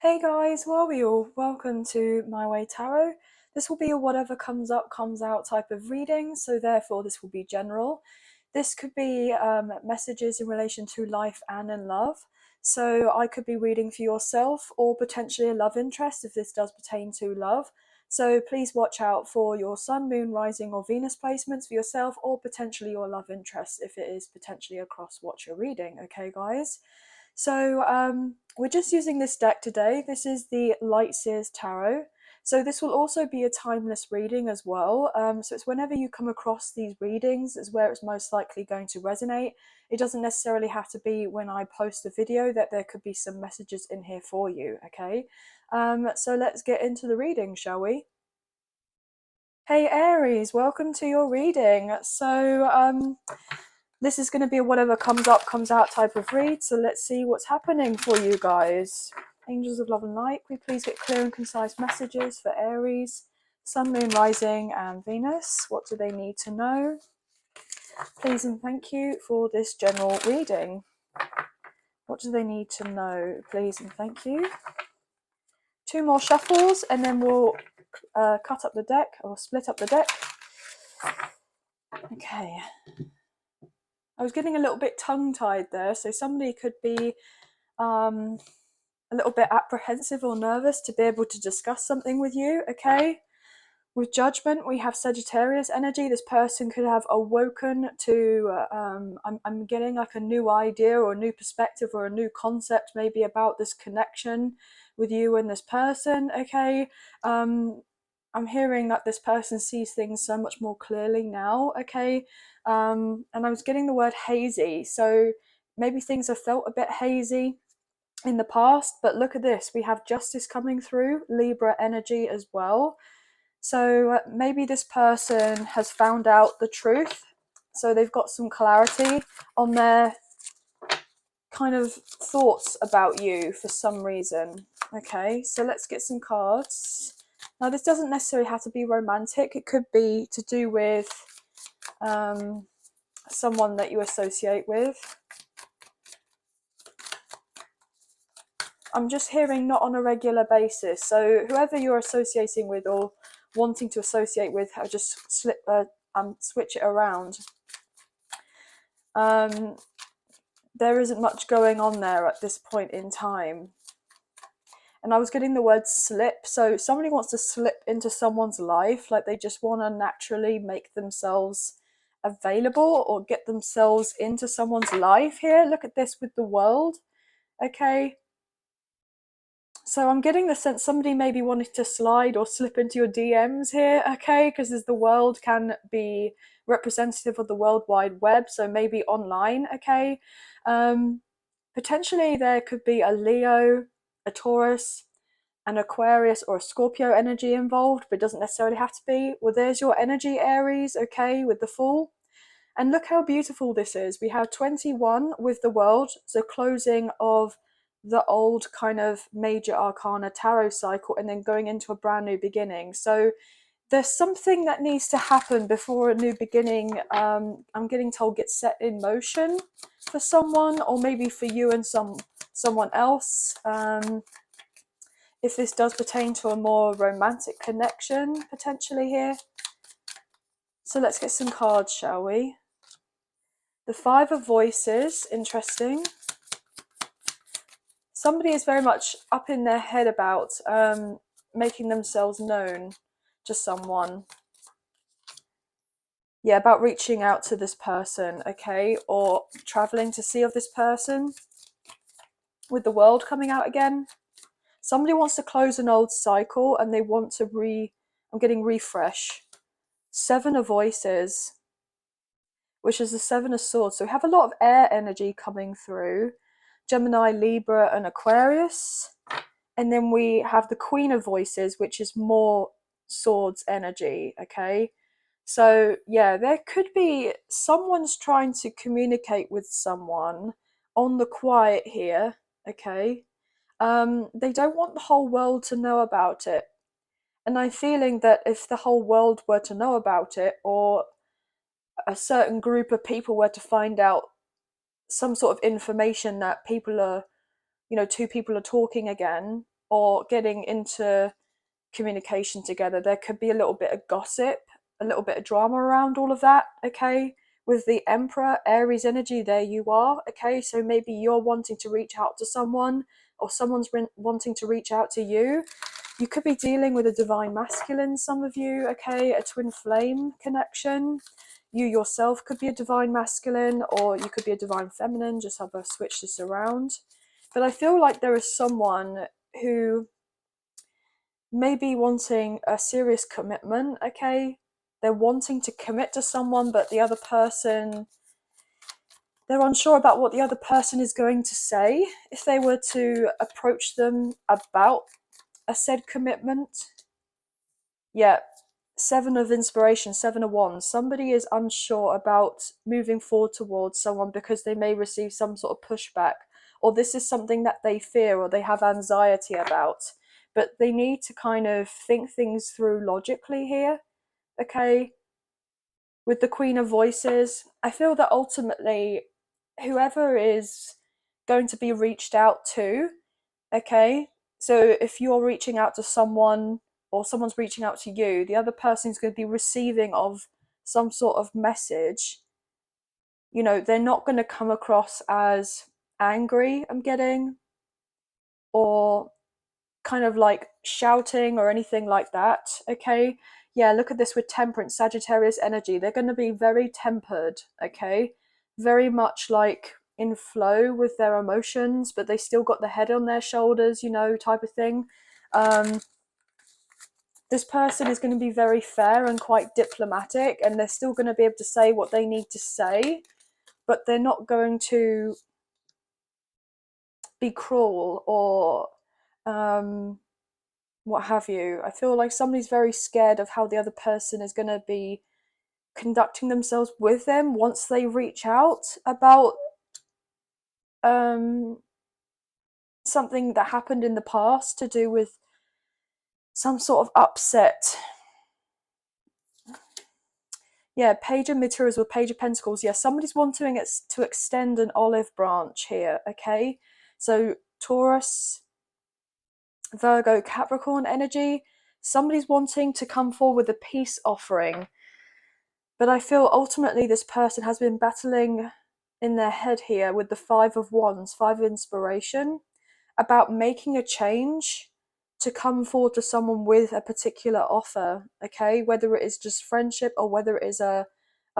Hey guys, how are we all? Welcome to My Way Tarot. This will be a whatever comes up, comes out type of reading, so therefore this will be general. This could be messages in relation to life and in love. So I could be reading for yourself or potentially a love interest if this does pertain to love. So please watch out for your sun, moon, rising or Venus placements for yourself or potentially your love interest if it is potentially across what you're reading. Okay guys? So we're just using this deck today. This is the Seer's Tarot. So this will also be a timeless reading as well. So it's whenever you come across these readings is where it's most likely going to resonate. It doesn't necessarily have to be when I post the video that there could be some messages in here for you, okay? So let's get into the reading, shall we? Hey Aries, welcome to your reading. So this is going to be a whatever comes up, comes out type of read. So let's see what's happening for you guys. Angels of love and light, can we please get clear and concise messages for Aries, Sun, Moon, Rising and Venus? What do they need to know? Please and thank you for this general reading. What do they need to know? Please and thank you. 2 more shuffles and then we'll cut up the deck or split up the deck. Okay. I was getting a little bit tongue-tied there, so somebody could be a little bit apprehensive or nervous to be able to discuss something with you, okay? With judgment, we have Sagittarius energy. This person could have awoken to, I'm getting like a new idea or a new perspective or a new concept maybe about this connection with you and this person, okay? I'm hearing that this person sees things so much more clearly now, okay? And I was getting the word hazy, so maybe things have felt a bit hazy in the past, but look at this, we have justice coming through, Libra energy as well. So maybe this person has found out the truth, so they've got some clarity on their kind of thoughts about you for some reason. Okay, so let's get some cards. Now this doesn't necessarily have to be romantic, it could be to do with someone that you associate with. I'm just hearing not on a regular basis, so whoever you're associating with or wanting to associate with, I'll just switch it around. There isn't much going on there at this point in time. And I was getting the word slip, so somebody wants to slip into someone's life, like they just want to naturally make themselves available or get themselves into someone's life here. Look at this with the world, okay? So I'm getting the sense somebody maybe wanted to slide or slip into your DMs here, okay? Because as the world can be representative of the World Wide Web, so maybe online, okay? Potentially there could be a Leo, a Taurus, an Aquarius or a Scorpio energy involved, but it doesn't necessarily have to be. Well, there's your energy, Aries, okay, with the Fool. And look how beautiful this is. We have 21 with the World, so closing of the old kind of major arcana tarot cycle and then going into a brand new beginning. So there's something that needs to happen before a new beginning, I'm getting told, gets set in motion for someone, or maybe for you and someone else. If this does pertain to a more romantic connection potentially here. So let's get some cards, shall we? The 5 of Voices, interesting. Somebody is very much up in their head about making themselves known to someone. Yeah, about reaching out to this person, okay? Or traveling to see of this person. With the World coming out again. Somebody wants to close an old cycle and they want to I'm getting refresh. 7 of Voices, which is the 7 of Swords. So we have a lot of air energy coming through. Gemini, Libra and Aquarius. And then we have the Queen of Voices, which is more Swords energy, okay? So yeah, there could be someone's trying to communicate with someone on the quiet here, okay? They don't want the whole world to know about it. And I'm feeling that if the whole world were to know about it, or a certain group of people were to find out some sort of information that people are, 2 people are talking again, or getting into communication together. There could be a little bit of gossip, a little bit of drama around all of that, okay? With the Emperor, Aries energy, there you are, okay? So maybe you're wanting to reach out to someone, or someone's wanting to reach out to you. You could be dealing with a divine masculine, some of you, okay? A twin flame connection. You yourself could be a divine masculine, or you could be a divine feminine. Just have a switch this around. But I feel like there is someone who may be wanting a serious commitment, okay? They're wanting to commit to someone, but the other person, they're unsure about what the other person is going to say if they were to approach them about a said commitment. Yeah, 7 of inspiration, 7 of wands. Somebody is unsure about moving forward towards someone because they may receive some sort of pushback, or this is something that they fear or they have anxiety about, but they need to kind of think things through logically here, okay? With the Queen of Voices, I feel that ultimately whoever is going to be reached out to, okay, so if you're reaching out to someone or someone's reaching out to you, the other person's going to be receiving of some sort of message. You know, they're not going to come across as angry, I'm getting, or kind of like shouting or anything like that, okay? Yeah, look at this with Temperance, Sagittarius energy. They're going to be very tempered, okay? Very much like in flow with their emotions, but they still got the head on their shoulders, you know, type of thing. This person is going to be very fair and quite diplomatic, and they're still going to be able to say what they need to say, but they're not going to be cruel or what have you. I feel like somebody's very scared of how the other person is going to be conducting themselves with them once they reach out about something that happened in the past to do with some sort of upset. Yeah, Page of Materials with Page of Pentacles. Yeah, somebody's wanting it to extend an olive branch here, okay? So Taurus, Virgo, Capricorn energy. Somebody's wanting to come forward with a peace offering. But I feel ultimately this person has been battling in their head here with the 5 of Wands, 5 of inspiration, about making a change to come forward to someone with a particular offer, okay? Whether it is just friendship or whether it is a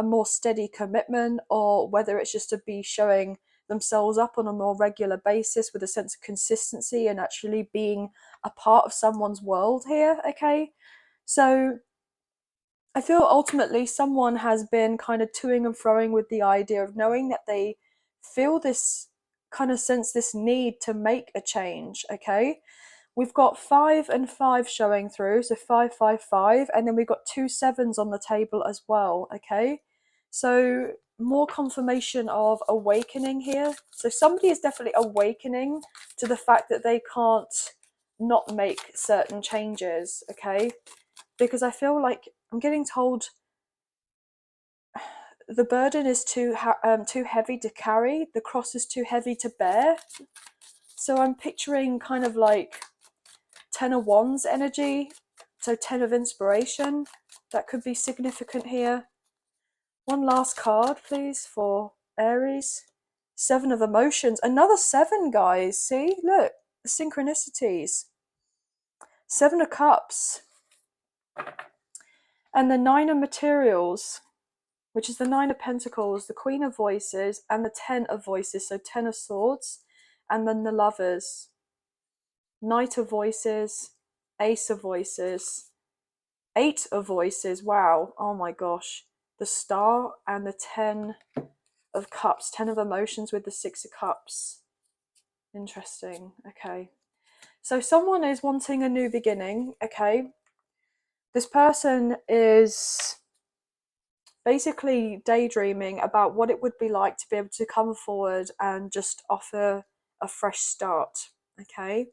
more steady commitment, or whether it's just to be showing themselves up on a more regular basis with a sense of consistency and actually being a part of someone's world here, okay? So I feel ultimately someone has been kind of toing and froing with the idea of knowing that they feel this kind of sense, this need to make a change, okay? We've got 5 and 5 showing through, so 5, 5, 5, and then we've got 2 sevens on the table as well, okay? So more confirmation of awakening here. So somebody is definitely awakening to the fact that they can't not make certain changes, okay? Because I feel like I'm getting told the burden is too heavy to carry, the cross is too heavy to bear. So I'm picturing kind of like 10 of Wands energy, so 10 of inspiration. That could be significant here. One last card, please, for Aries. 7 of emotions. Another 7, guys. See? Look, the synchronicities. 7 of cups. And the 9 of materials, which is the 9 of pentacles, the Queen of voices, and the 10 of voices, so 10 of swords, and then the lovers. Knight of voices, Ace of voices, 8 of voices, wow, oh my gosh. The star and the 10 of cups, 10 of emotions with the 6 of cups. Interesting, okay. So someone is wanting a new beginning, okay. This person is basically daydreaming about what it would be like to be able to come forward and just offer a fresh start, okay.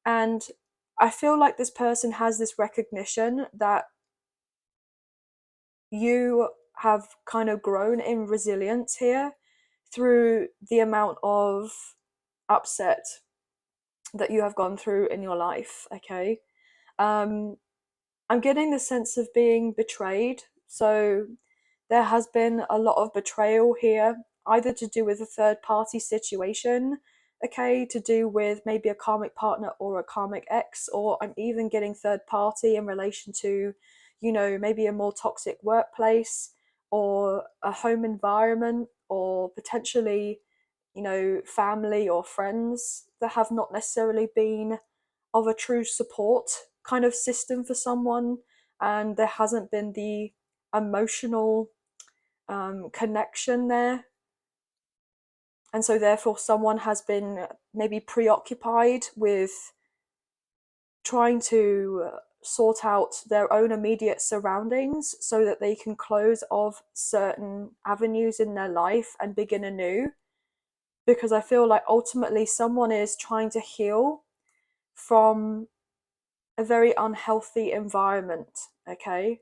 And I feel like this person has this recognition that you have kind of grown in resilience here through the amount of upset that you have gone through in your life, okay? I'm getting the sense of being betrayed. So there has been a lot of betrayal here, either to do with a third party situation, okay, to do with maybe a karmic partner or a karmic ex, or I'm even getting third party in relation to, maybe a more toxic workplace or a home environment, or potentially, family or friends that have not necessarily been of a true support kind of system for someone, and there hasn't been the emotional connection there. And so, therefore, someone has been maybe preoccupied with trying to sort out their own immediate surroundings so that they can close off certain avenues in their life and begin anew. Because I feel like ultimately someone is trying to heal from a very unhealthy environment, okay?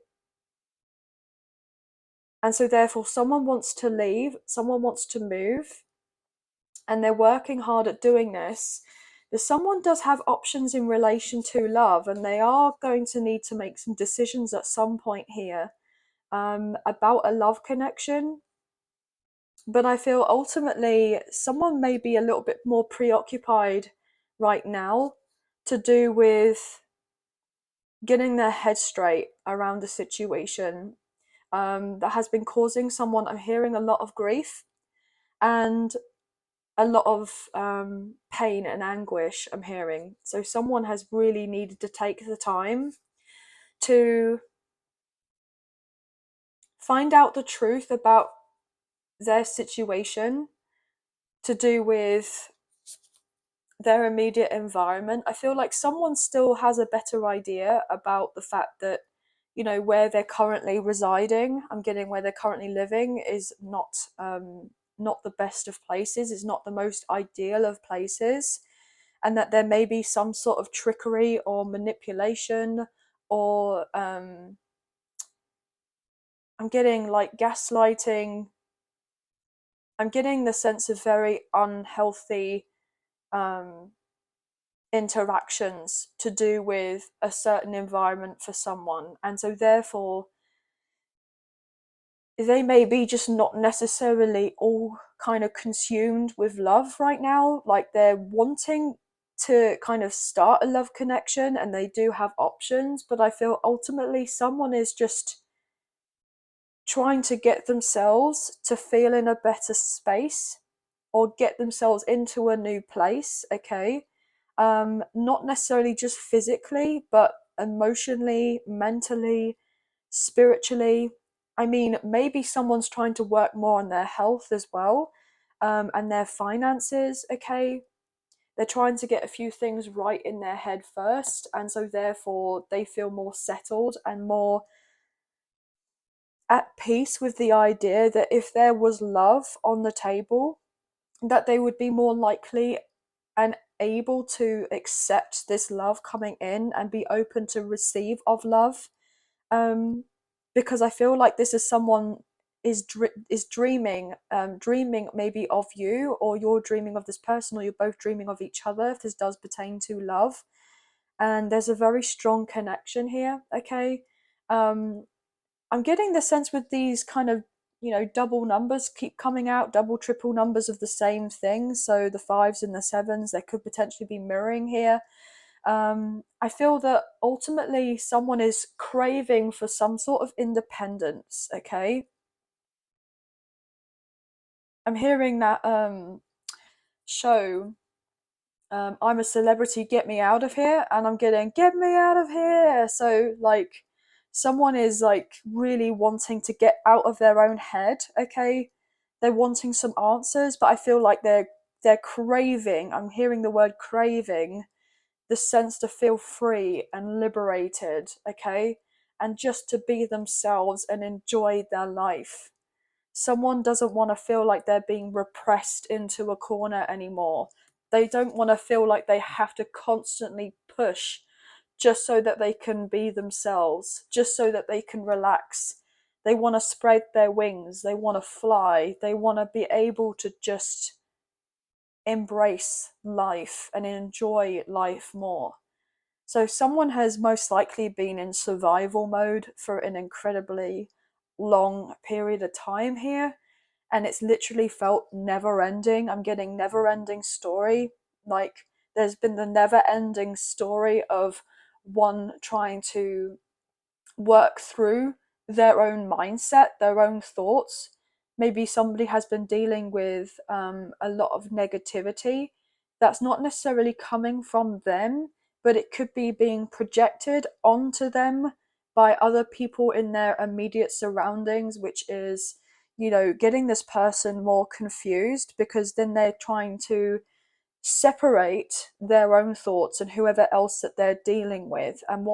And so, therefore, someone wants to leave, someone wants to move, and they're working hard at doing this. But someone does have options in relation to love, and they are going to need to make some decisions at some point here about a love connection. But I feel ultimately someone may be a little bit more preoccupied right now to do with getting their head straight around the situation that has been causing someone, I'm hearing, a lot of grief and a lot of pain and anguish, I'm hearing. So someone has really needed to take the time to find out the truth about their situation, to do with their immediate environment. I feel like someone still has a better idea about the fact that, where they're currently residing, I'm getting where they're currently living is not the best of places, is not the most ideal of places, and that there may be some sort of trickery or manipulation, or I'm getting like gaslighting. I'm getting the sense of very unhealthy um, interactions to do with a certain environment for someone. And so, therefore, they may be just not necessarily all kind of consumed with love right now. Like, they're wanting to kind of start a love connection and they do have options, but I feel ultimately someone is just trying to get themselves to feel in a better space or get themselves into a new place, okay? Not necessarily just physically, but emotionally, mentally, spiritually. I mean, maybe someone's trying to work more on their health as well, and their finances, okay? They're trying to get a few things right in their head first, and so therefore they feel more settled and more at peace with the idea that if there was love on the table, that they would be more likely and able to accept this love coming in and be open to receive of love. Because I feel like this is someone is dreaming maybe of you, or you're dreaming of this person, or you're both dreaming of each other if this does pertain to love. And there's a very strong connection here, okay? I'm getting the sense with these kind of, double numbers keep coming out, double, triple numbers of the same thing. So the fives and the sevens, there could potentially be mirroring here. I feel that ultimately someone is craving for some sort of independence, okay? I'm hearing that show, I'm a Celebrity, Get Me Out of Here, and I'm getting get me out of here. So like someone is like really wanting to get out of their own head, okay? They're wanting some answers, but I feel like they're craving, I'm hearing the word craving, the sense to feel free and liberated, okay? And just to be themselves and enjoy their life. Someone doesn't want to feel like they're being repressed into a corner anymore. They don't want to feel like they have to constantly push just so that they can be themselves, just so that they can relax. They want to spread their wings, they want to fly, they want to be able to just embrace life and enjoy life more. So someone has most likely been in survival mode for an incredibly long period of time here, and it's literally felt never ending. I'm getting never ending story. Like there's been the never ending story of one trying to work through their own mindset, their own thoughts. Maybe somebody has been dealing with a lot of negativity that's not necessarily coming from them, but it could be being projected onto them by other people in their immediate surroundings, which is, getting this person more confused because then they're trying to separate their own thoughts and whoever else that they're dealing with, and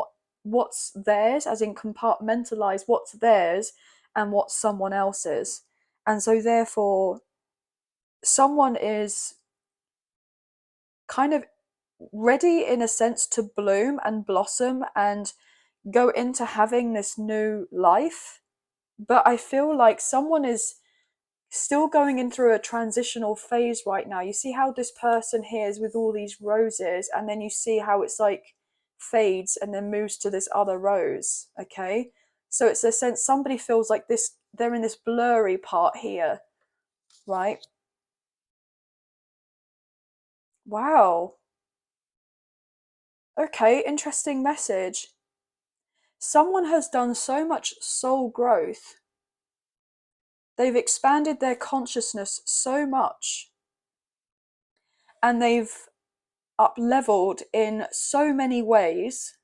what's theirs, as in compartmentalize what's theirs and what's someone else's. And so therefore someone is kind of ready in a sense to bloom and blossom and go into having this new life, but I feel like someone is still going in through a transitional phase right now. You see how this person here is with all these roses, and then you see how it's like fades and then moves to this other rose. Okay, so it's a sense somebody feels like this, they're in this blurry part here, right? Wow. Okay, interesting message. Someone has done so much soul growth, they've expanded their consciousness so much, and they've up leveled in so many ways.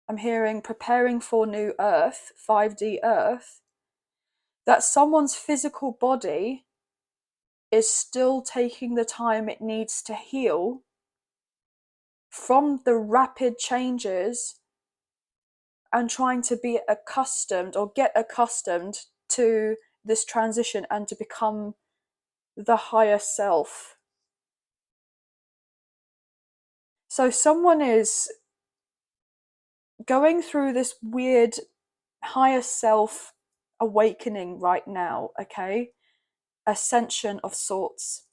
I'm hearing preparing for new earth, 5D earth, that someone's physical body is still taking the time it needs to heal from the rapid changes and trying to be accustomed or get accustomed to this transition and to become the higher self. So someone is going through this weird higher self awakening right now, okay? Ascension of sorts.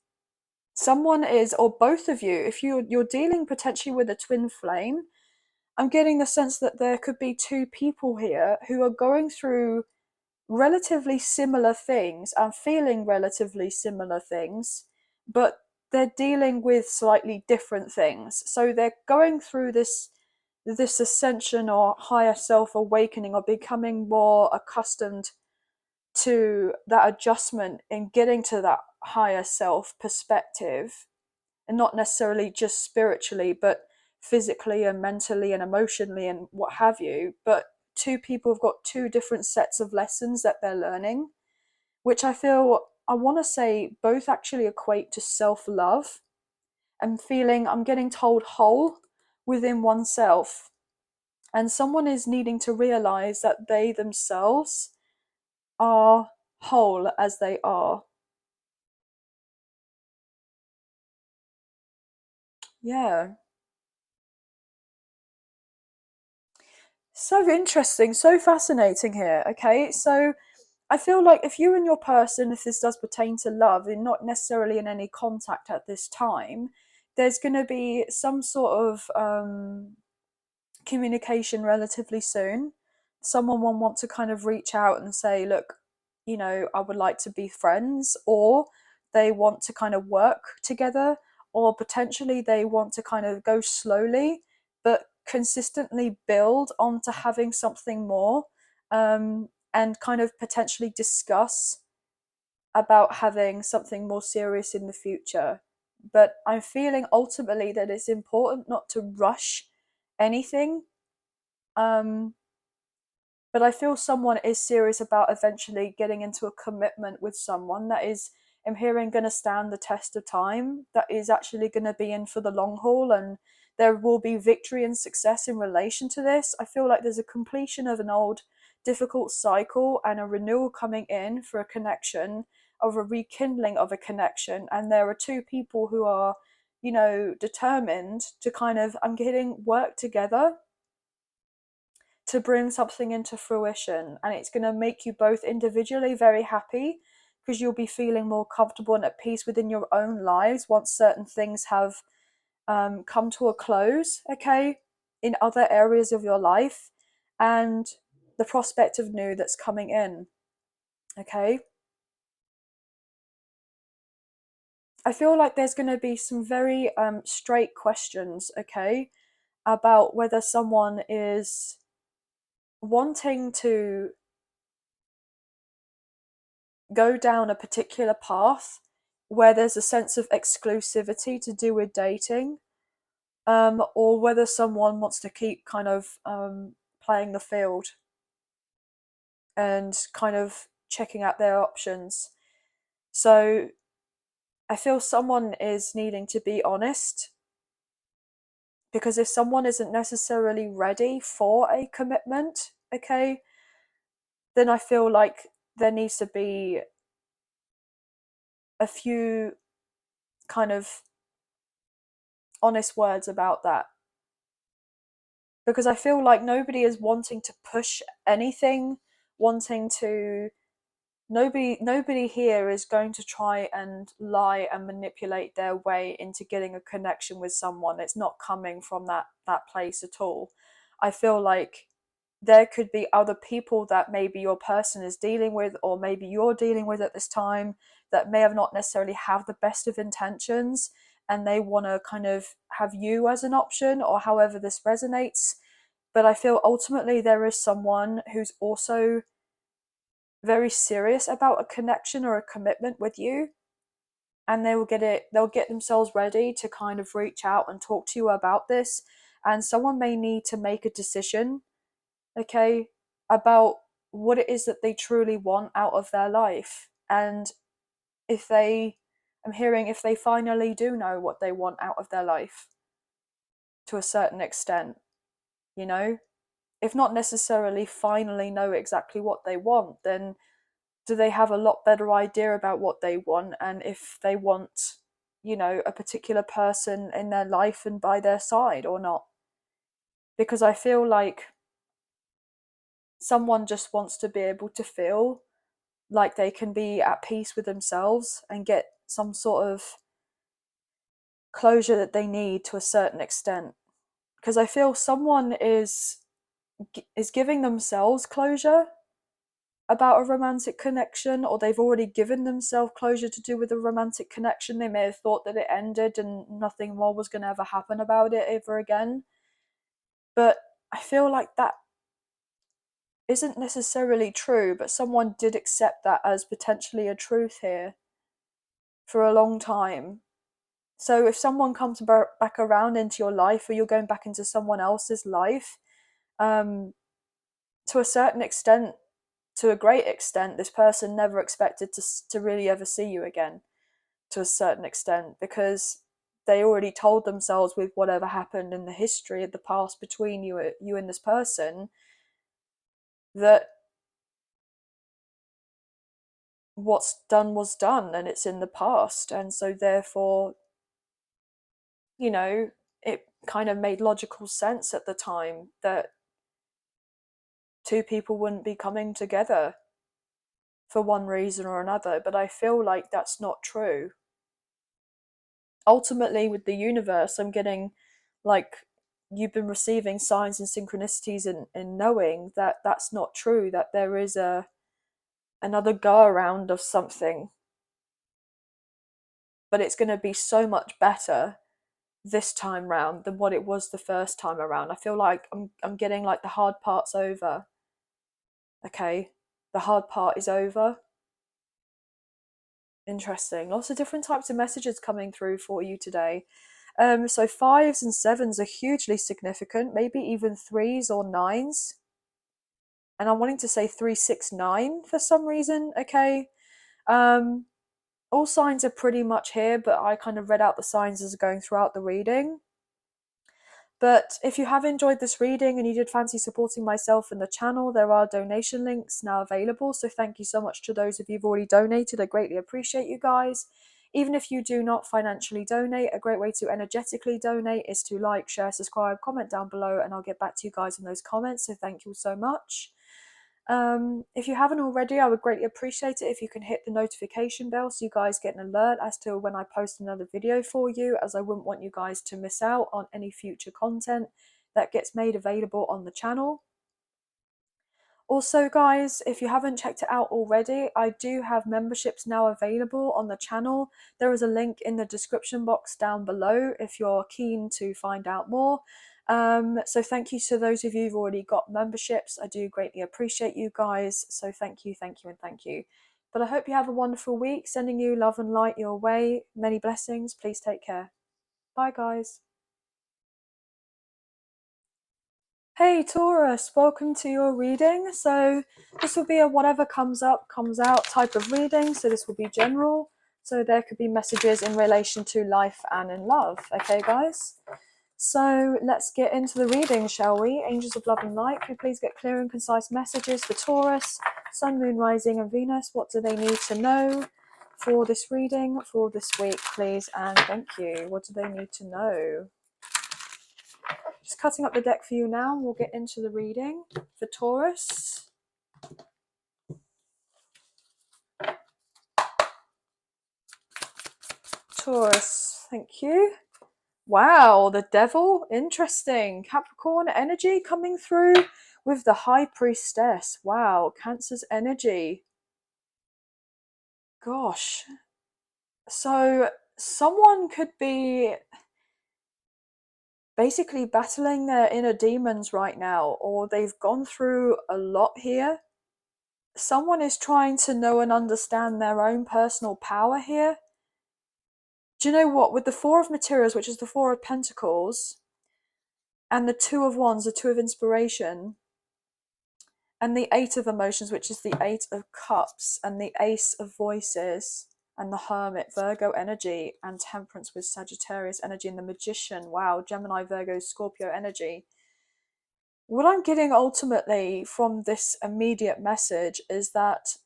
Someone is, or both of you, if you're dealing potentially with a twin flame, I'm getting the sense that there could be two people here who are going through relatively similar things and feeling relatively similar things, but they're dealing with slightly different things. So they're going through this ascension or higher self awakening or becoming more accustomed to that adjustment in getting to that higher self perspective, and not necessarily just spiritually but physically and mentally and emotionally and what have you. But two people have got two different sets of lessons that they're learning, which I feel, I want to say, both actually equate to self-love and feeling I'm getting told whole within oneself. And someone is needing to realize that they themselves are whole as they are. Yeah. So interesting, so fascinating here. Okay, so I feel like if you and your person, if this does pertain to love, and not necessarily in any contact at this time, there's going to be some sort of communication relatively soon. Someone will want to kind of reach out and say, look, I would like to be friends, or they want to kind of work together, or potentially they want to kind of go slowly but consistently build onto having something more, and kind of potentially discuss about having something more serious in the future. But I'm feeling ultimately that it's important not to rush anything. um, but I feel someone is serious about eventually getting into a commitment with someone that is, I'm hearing, going to stand the test of time, that is actually going to be in for the long haul, and there will be victory and success in relation to this. I feel like there's a completion of an old difficult cycle and a renewal coming in for a connection, of a rekindling of a connection, and there are two people who are, determined to kind of, I'm getting, work together to bring something into fruition, and it's going to make you both individually very happy, because you'll be feeling more comfortable and at peace within your own lives once certain things have come to a close, okay, in other areas of your life, and the prospect of new that's coming in, okay. I feel like there's going to be some very straight questions, okay, about whether someone is wanting to go down a particular path where there's a sense of exclusivity to do with dating, or whether someone wants to keep kind of playing the field and kind of checking out their options. So I feel someone is needing to be honest, because if someone isn't necessarily ready for a commitment, okay, then I feel like there needs to be a few kind of honest words about that, because I feel like nobody is wanting to push anything, wanting to nobody here is going to try and lie and manipulate their way into getting a connection with someone. It's not coming from that place at all. I feel like there could be other people that maybe your person is dealing with, or maybe you're dealing with at this time, that may have not necessarily have the best of intentions, and they want to kind of have you as an option, or however this resonates. But I feel ultimately there is someone who's also very serious about a connection or a commitment with you, and they'll get themselves ready to kind of reach out and talk to you about this. And someone may need to make a decision, okay, about what it is that they truly want out of their life. And if they I'm hearing if they finally do know what they want out of their life, to a certain extent, you know, if not necessarily finally know exactly what they want, then do they have a lot better idea about what they want, and if they want, you know, a particular person in their life and by their side or not. Because I feel like someone just wants to be able to feel like they can be at peace with themselves and get some sort of closure that they need to a certain extent. Because I feel someone is giving themselves closure about a romantic connection, or they've already given themselves closure to do with a romantic connection. They may have thought that it ended and nothing more was going to ever happen about it ever again. But I feel like that isn't necessarily true, but someone did accept that as potentially a truth here for a long time. So if someone comes back around into your life, or you're going back into someone else's life, to a certain extent, to a great extent, this person never expected to really ever see you again, to a certain extent, because they already told themselves, with whatever happened in the history of the past between you and this person, that what's done was done and it's in the past. And so therefore, you know, it kind of made logical sense at the time that two people wouldn't be coming together for one reason or another. But I feel like that's not true. Ultimately, with the universe, I'm getting like you've been receiving signs and synchronicities in knowing that that's not true, that there is another go around of something, but it's going to be so much better this time round than what it was the first time around. I feel like I'm getting like the hard part's over. Okay, the hard part is over. Interesting. Lots of different types of messages coming through for you today. So fives and sevens are hugely significant, maybe even threes or nines. And I'm wanting to say 369 for some reason. Okay. All signs are pretty much here, but I kind of read out the signs as going throughout the reading. But if you have enjoyed this reading and you did fancy supporting myself and the channel, there are donation links now available. So thank you so much to those of you who've already donated. I greatly appreciate you guys. Even if you do not financially donate, a great way to energetically donate is to like, share, subscribe, comment down below, and I'll get back to you guys in those comments. So thank you so much. If you haven't already, I would greatly appreciate it if you can hit the notification bell so you guys get an alert as to when I post another video for you, as I wouldn't want you guys to miss out on any future content that gets made available on the channel. Also, guys, if you haven't checked it out already, I do have memberships now available on the channel. There is a link in the description box down below if you're keen to find out more. So thank you to those of you who've already got memberships. I do greatly appreciate you guys. So thank you, thank you, and thank you. But I hope you have a wonderful week. Sending you love and light your way. Many blessings. Please take care. Bye, guys. Hey Taurus, welcome to your reading. So this will be a whatever comes up, comes out type of reading. So this will be general. So there could be messages in relation to life and in love. Okay, guys? So let's get into the reading, shall we? Angels of love and light, can you please get clear and concise messages for Taurus, Sun, Moon, Rising and Venus? What do they need to know for this reading for this week, please? And thank you. What do they need to know? Just cutting up the deck for you now. We'll get into the reading for Taurus. Taurus, thank you. Wow, the devil, interesting. Capricorn energy coming through with the High Priestess. Wow, Cancer's energy. Gosh. So someone could be basically battling their inner demons right now, or they've gone through a lot here. Someone is trying to know and understand their own personal power here. Do you know what? With the Four of Materials, which is the Four of Pentacles, and the Two of Wands, the Two of Inspiration, and the Eight of Emotions, which is the Eight of Cups, and the Ace of Voices, and the Hermit, Virgo energy, and Temperance with Sagittarius energy, and the Magician, wow, Gemini, Virgo, Scorpio energy. What I'm getting ultimately from this immediate message is that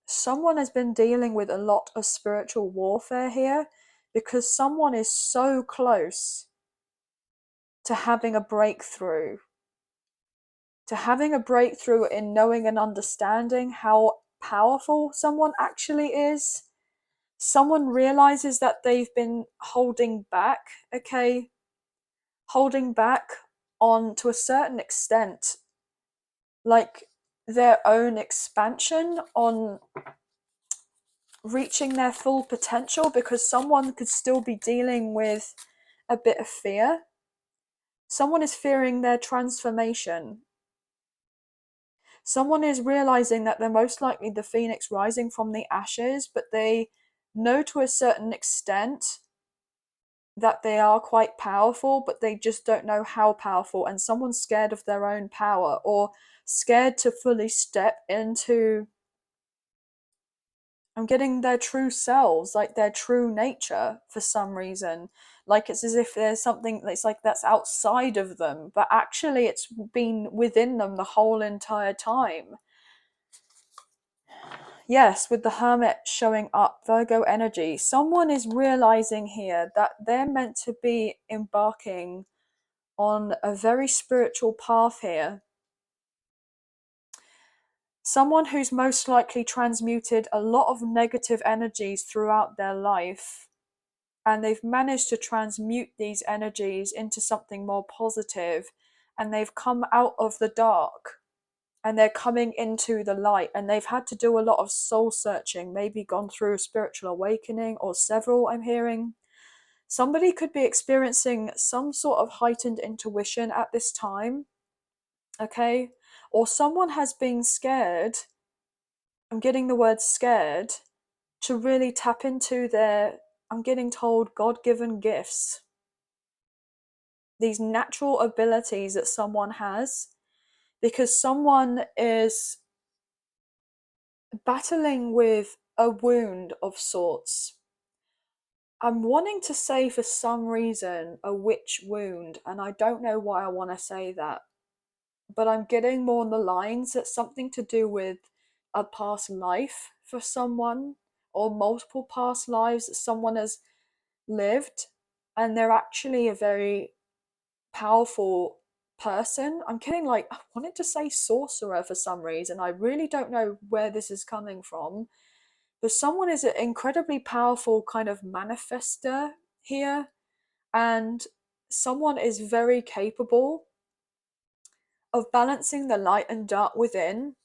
someone has been dealing with a lot of spiritual warfare here, because someone is so close to having a breakthrough, in knowing and understanding how powerful someone actually is. Someone realizes that they've been holding back, okay? Holding back on, to a certain extent, like their own expansion on reaching their full potential, because someone could still be dealing with a bit of fear. Someone is fearing their transformation. Someone is realizing that they're most likely the phoenix rising from the ashes, but they know to a certain extent that they are quite powerful, but they just don't know how powerful. And someone's scared of their own power, or scared to fully step into, I'm getting their true selves, like their true nature for some reason. Like it's as if there's something that's like that's outside of them, but actually it's been within them the whole entire time. Yes, with the Hermit showing up, Virgo energy, someone is realizing here that they're meant to be embarking on a very spiritual path here. Someone who's most likely transmuted a lot of negative energies throughout their life, and they've managed to transmute these energies into something more positive, and they've come out of the dark and they're coming into the light, and they've had to do a lot of soul searching, maybe gone through a spiritual awakening or several, I'm hearing. Somebody could be experiencing some sort of heightened intuition at this time, okay? Or someone has been scared, I'm getting the word scared, to really tap into their, I'm getting told, God-given gifts. These natural abilities that someone has, because someone is battling with a wound of sorts. I'm wanting to say, for some reason, a witch wound, and I don't know why I want to say that, but I'm getting more on the lines that something to do with a past life for someone, or multiple past lives that someone has lived, and they're actually a very powerful person. I'm getting like, I wanted to say sorcerer for some reason. I really don't know where this is coming from. But someone is an incredibly powerful kind of manifester here, and someone is very capable of balancing the light and dark within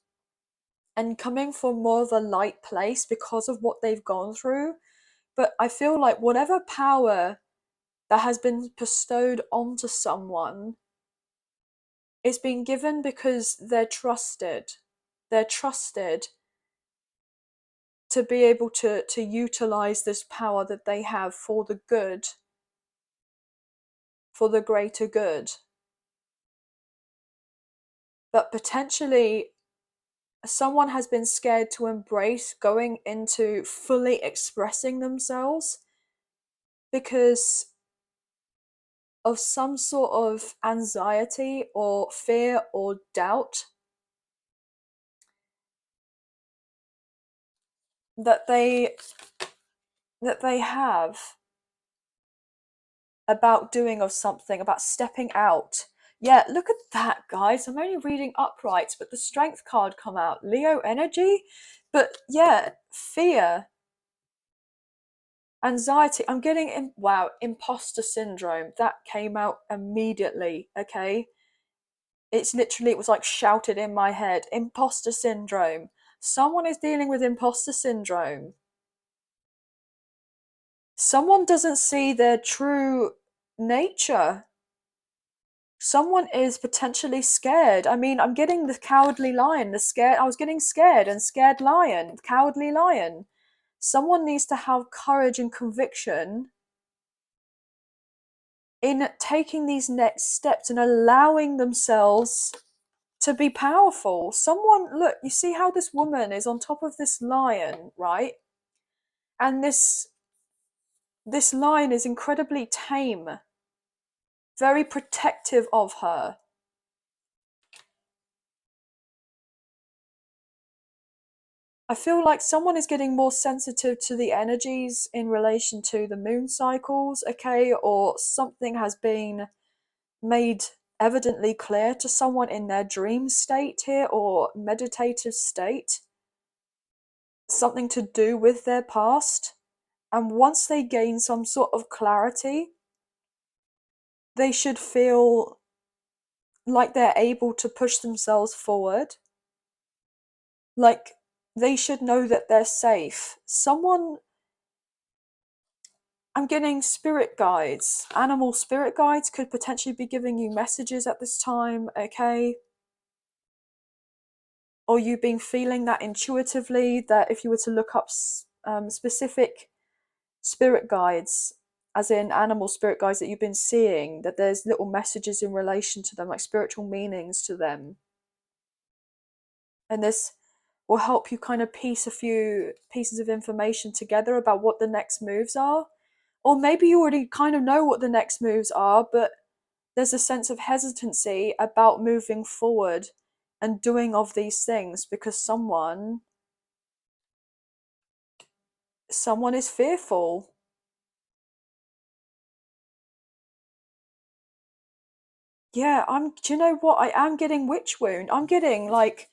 and coming from more of a light place because of what they've gone through. But I feel like whatever power that has been bestowed onto someone, it's been given because they're trusted. They're trusted to be able to utilize this power that they have for the good, for the greater good. But potentially, someone has been scared to embrace going into fully expressing themselves because of some sort of anxiety or fear or doubt that they have about doing of something, about stepping out. Yeah, look at that, guys. I'm only reading uprights, but the strength card come out. Leo energy. But yeah, fear, anxiety. I'm getting, wow, imposter syndrome. That came out immediately, okay? It's literally, it was like shouted in my head. Imposter syndrome. Someone is dealing with imposter syndrome. Someone doesn't see their true nature. Someone is potentially scared. I mean, I'm getting the cowardly lion, the scared. I was getting scared and scared lion, cowardly lion. Someone needs to have courage and conviction in taking these next steps and allowing themselves to be powerful. Someone, look, you see how this woman is on top of this lion, right? And this lion is incredibly tame, very protective of her. I feel like someone is getting more sensitive to the energies in relation to the moon cycles, okay? Or something has been made evidently clear to someone in their dream state here or meditative state. Something to do with their past. And once they gain some sort of clarity, they should feel like they're able to push themselves forward. Like they should know that they're safe. Someone, I'm getting spirit guides. Animal spirit guides could potentially be giving you messages at this time, okay? Or you've been feeling that intuitively, that if you were to look up specific spirit guides, as in animal spirit guides that you've been seeing, that there's little messages in relation to them, like spiritual meanings to them. And this will help you kind of piece a few pieces of information together about what the next moves are. Or maybe you already kind of know what the next moves are, but there's a sense of hesitancy about moving forward and doing of these things because someone is fearful. Yeah, do you know what? I am getting witch wound. I'm getting like,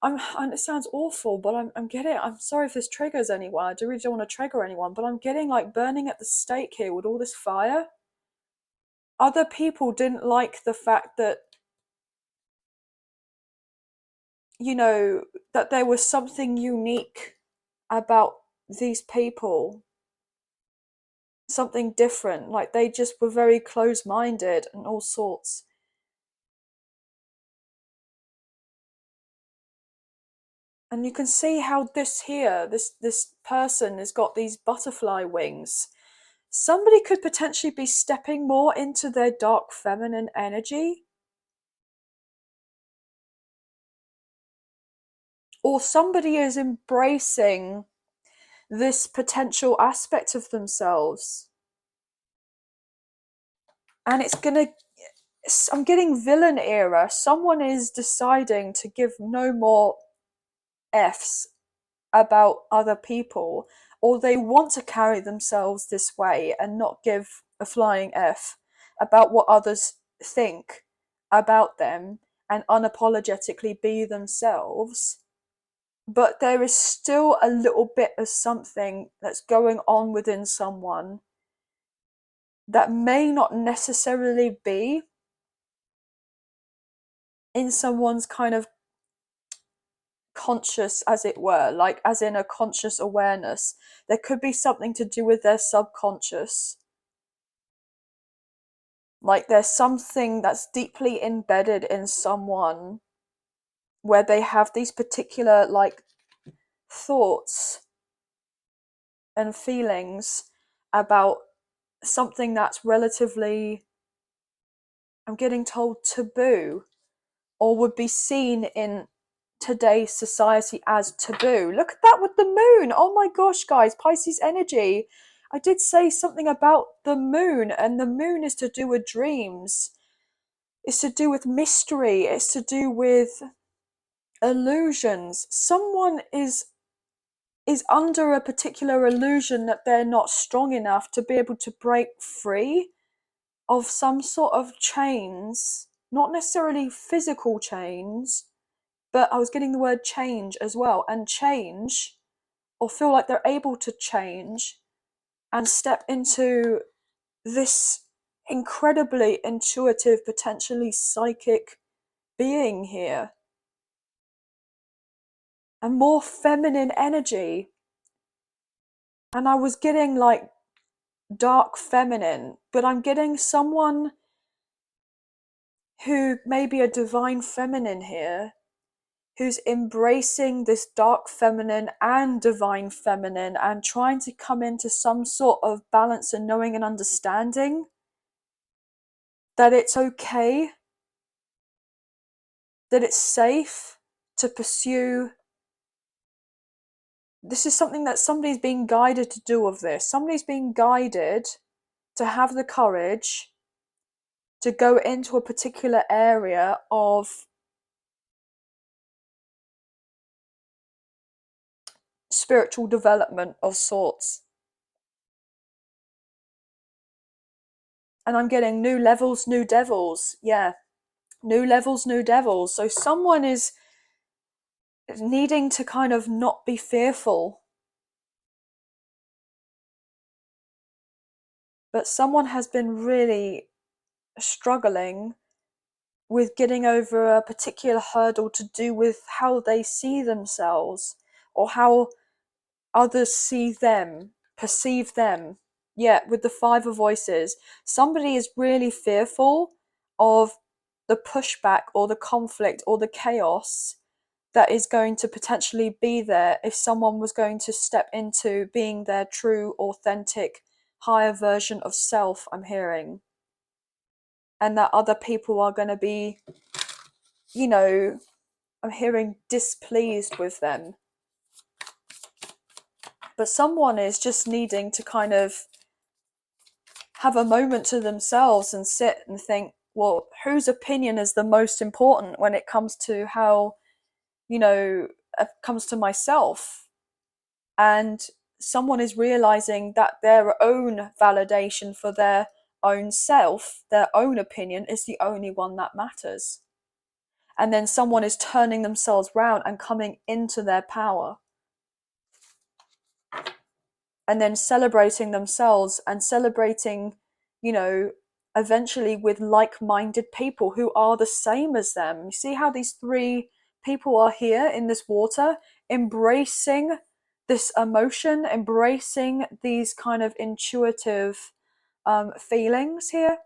and it sounds awful, but I'm sorry if this triggers anyone. I really don't want to trigger anyone, but I'm getting like burning at the stake here with all this fire. Other people didn't like the fact that, that there was something unique about these people, something different. Like they just were very close-minded and all sorts. And you can see how this person has got these butterfly wings. Somebody could potentially be stepping more into their dark feminine energy. Or somebody is embracing this potential aspect of themselves. And I'm getting villain era. Someone is deciding to give no more F's about other people, or they want to carry themselves this way and not give a flying F about what others think about them and unapologetically be themselves, but there is still a little bit of something that's going on within someone that may not necessarily be in someone's kind of conscious, as it were, like as in a conscious awareness. There could be something to do with their subconscious. Like there's something that's deeply embedded in someone where they have these particular like thoughts and feelings about something that's relatively, I'm getting told, taboo, or would be seen in today's society as taboo. Look at that with the moon. Oh my gosh, guys, Pisces energy. I did say something about the moon, and the moon is to do with dreams. It's to do with mystery. It's to do with illusions. Someone is under a particular illusion that they're not strong enough to be able to break free of some sort of chains, not necessarily physical chains, but I was getting the word change as well, and change, or feel like they're able to change and step into this incredibly intuitive, potentially psychic being here, and more feminine energy. And I was getting like dark feminine, but I'm getting someone who may be a divine feminine here, who's embracing this dark feminine and divine feminine and trying to come into some sort of balance and knowing and understanding that it's okay, that it's safe to pursue. This is something that somebody's being guided to do of this. Somebody's being guided to have the courage to go into a particular area of spiritual development of sorts. And I'm getting new levels, new devils. Yeah, new levels, new devils. So someone is needing to kind of not be fearful, but someone has been really struggling with getting over a particular hurdle to do with how they see themselves, or how others see them, perceive them. Yeah, with the Five of Voices, somebody is really fearful of the pushback or the conflict or the chaos that is going to potentially be there if someone was going to step into being their true, authentic, higher version of self, I'm hearing. And that other people are going to be, you know, I'm hearing displeased with them. But someone is just needing to kind of have a moment to themselves and sit and think, well, whose opinion is the most important when it comes to how, comes to myself? And someone is realizing that their own validation for their own self, their own opinion, is the only one that matters. And then someone is turning themselves round and coming into their power, and then celebrating themselves and celebrating, eventually with like-minded people who are the same as them. You see how these three people are here in this water, embracing this emotion, embracing these kind of intuitive feelings here.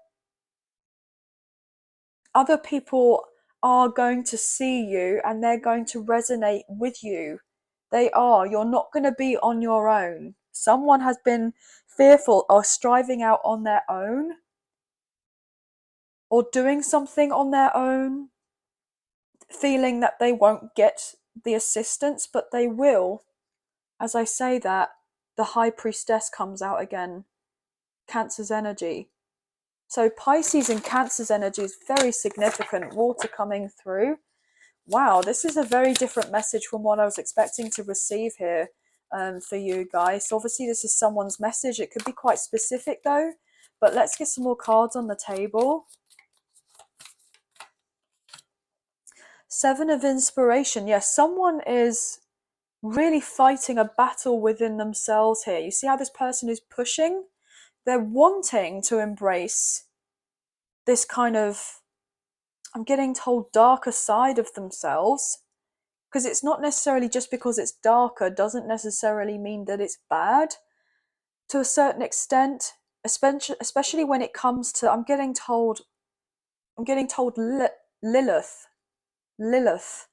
Other people are going to see you and they're going to resonate with you. They are. You're not going to be on your own. Someone has been fearful or striving out on their own, or doing something on their own, feeling that they won't get the assistance, but they will. As I say that, the High Priestess comes out again. Cancer's energy. So Pisces and Cancer's energy is very significant. Water coming through. Wow, this is a very different message from what I was expecting to receive here for you guys. So obviously this is someone's message. It could be quite specific though. But let's get some more cards on the table. Seven of inspiration. Yes, someone is really fighting a battle within themselves here. You see how this person is pushing? They're wanting to embrace this kind of, I'm getting told, darker side of themselves. Because it's not necessarily just because it's darker doesn't necessarily mean that it's bad. To a certain extent, especially when it comes to, I'm getting told Lilith. Lilith.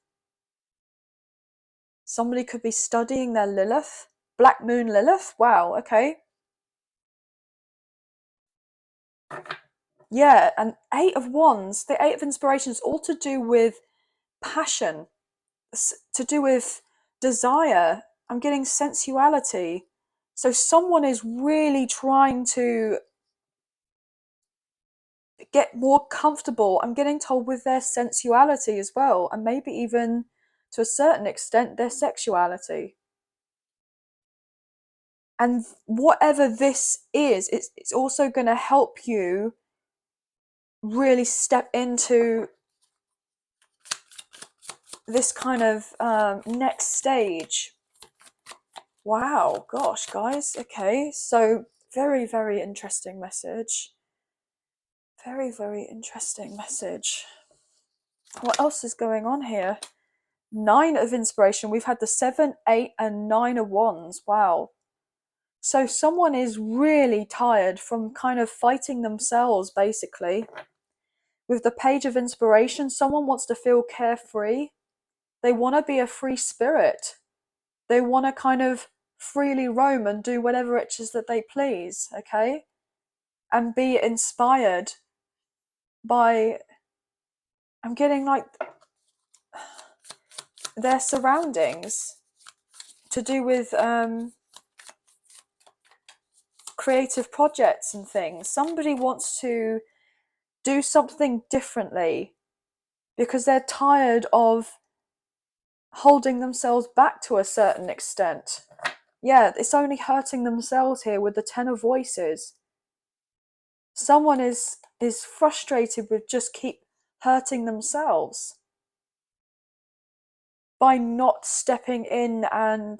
Somebody could be studying their Lilith. Black Moon Lilith. Wow, okay. Yeah, and Eight of Wands, the Eight of Inspirations, all to do with passion, to do with desire. I'm getting sensuality. So someone is really trying to get more comfortable, I'm getting told, with their sensuality as well, and maybe even to a certain extent their sexuality. And whatever this is, it's also going to help you really step into this kind of next stage. Wow, gosh, guys. Okay, so very, very interesting message. Very, very interesting message. What else is going on here? Nine of inspiration. We've had the 7, 8, and 9 of wands. Wow. So someone is really tired from kind of fighting themselves, basically. With the page of inspiration, someone wants to feel carefree. They want to be a free spirit. They want to kind of freely roam and do whatever it is that they please, okay? And be inspired by, I'm getting like their surroundings, to do with creative projects and things. Somebody wants to do something differently because they're tired of holding themselves back to a certain extent. Yeah, it's only hurting themselves here with the Ten of Voices. Someone is frustrated with just keep hurting themselves by not stepping in and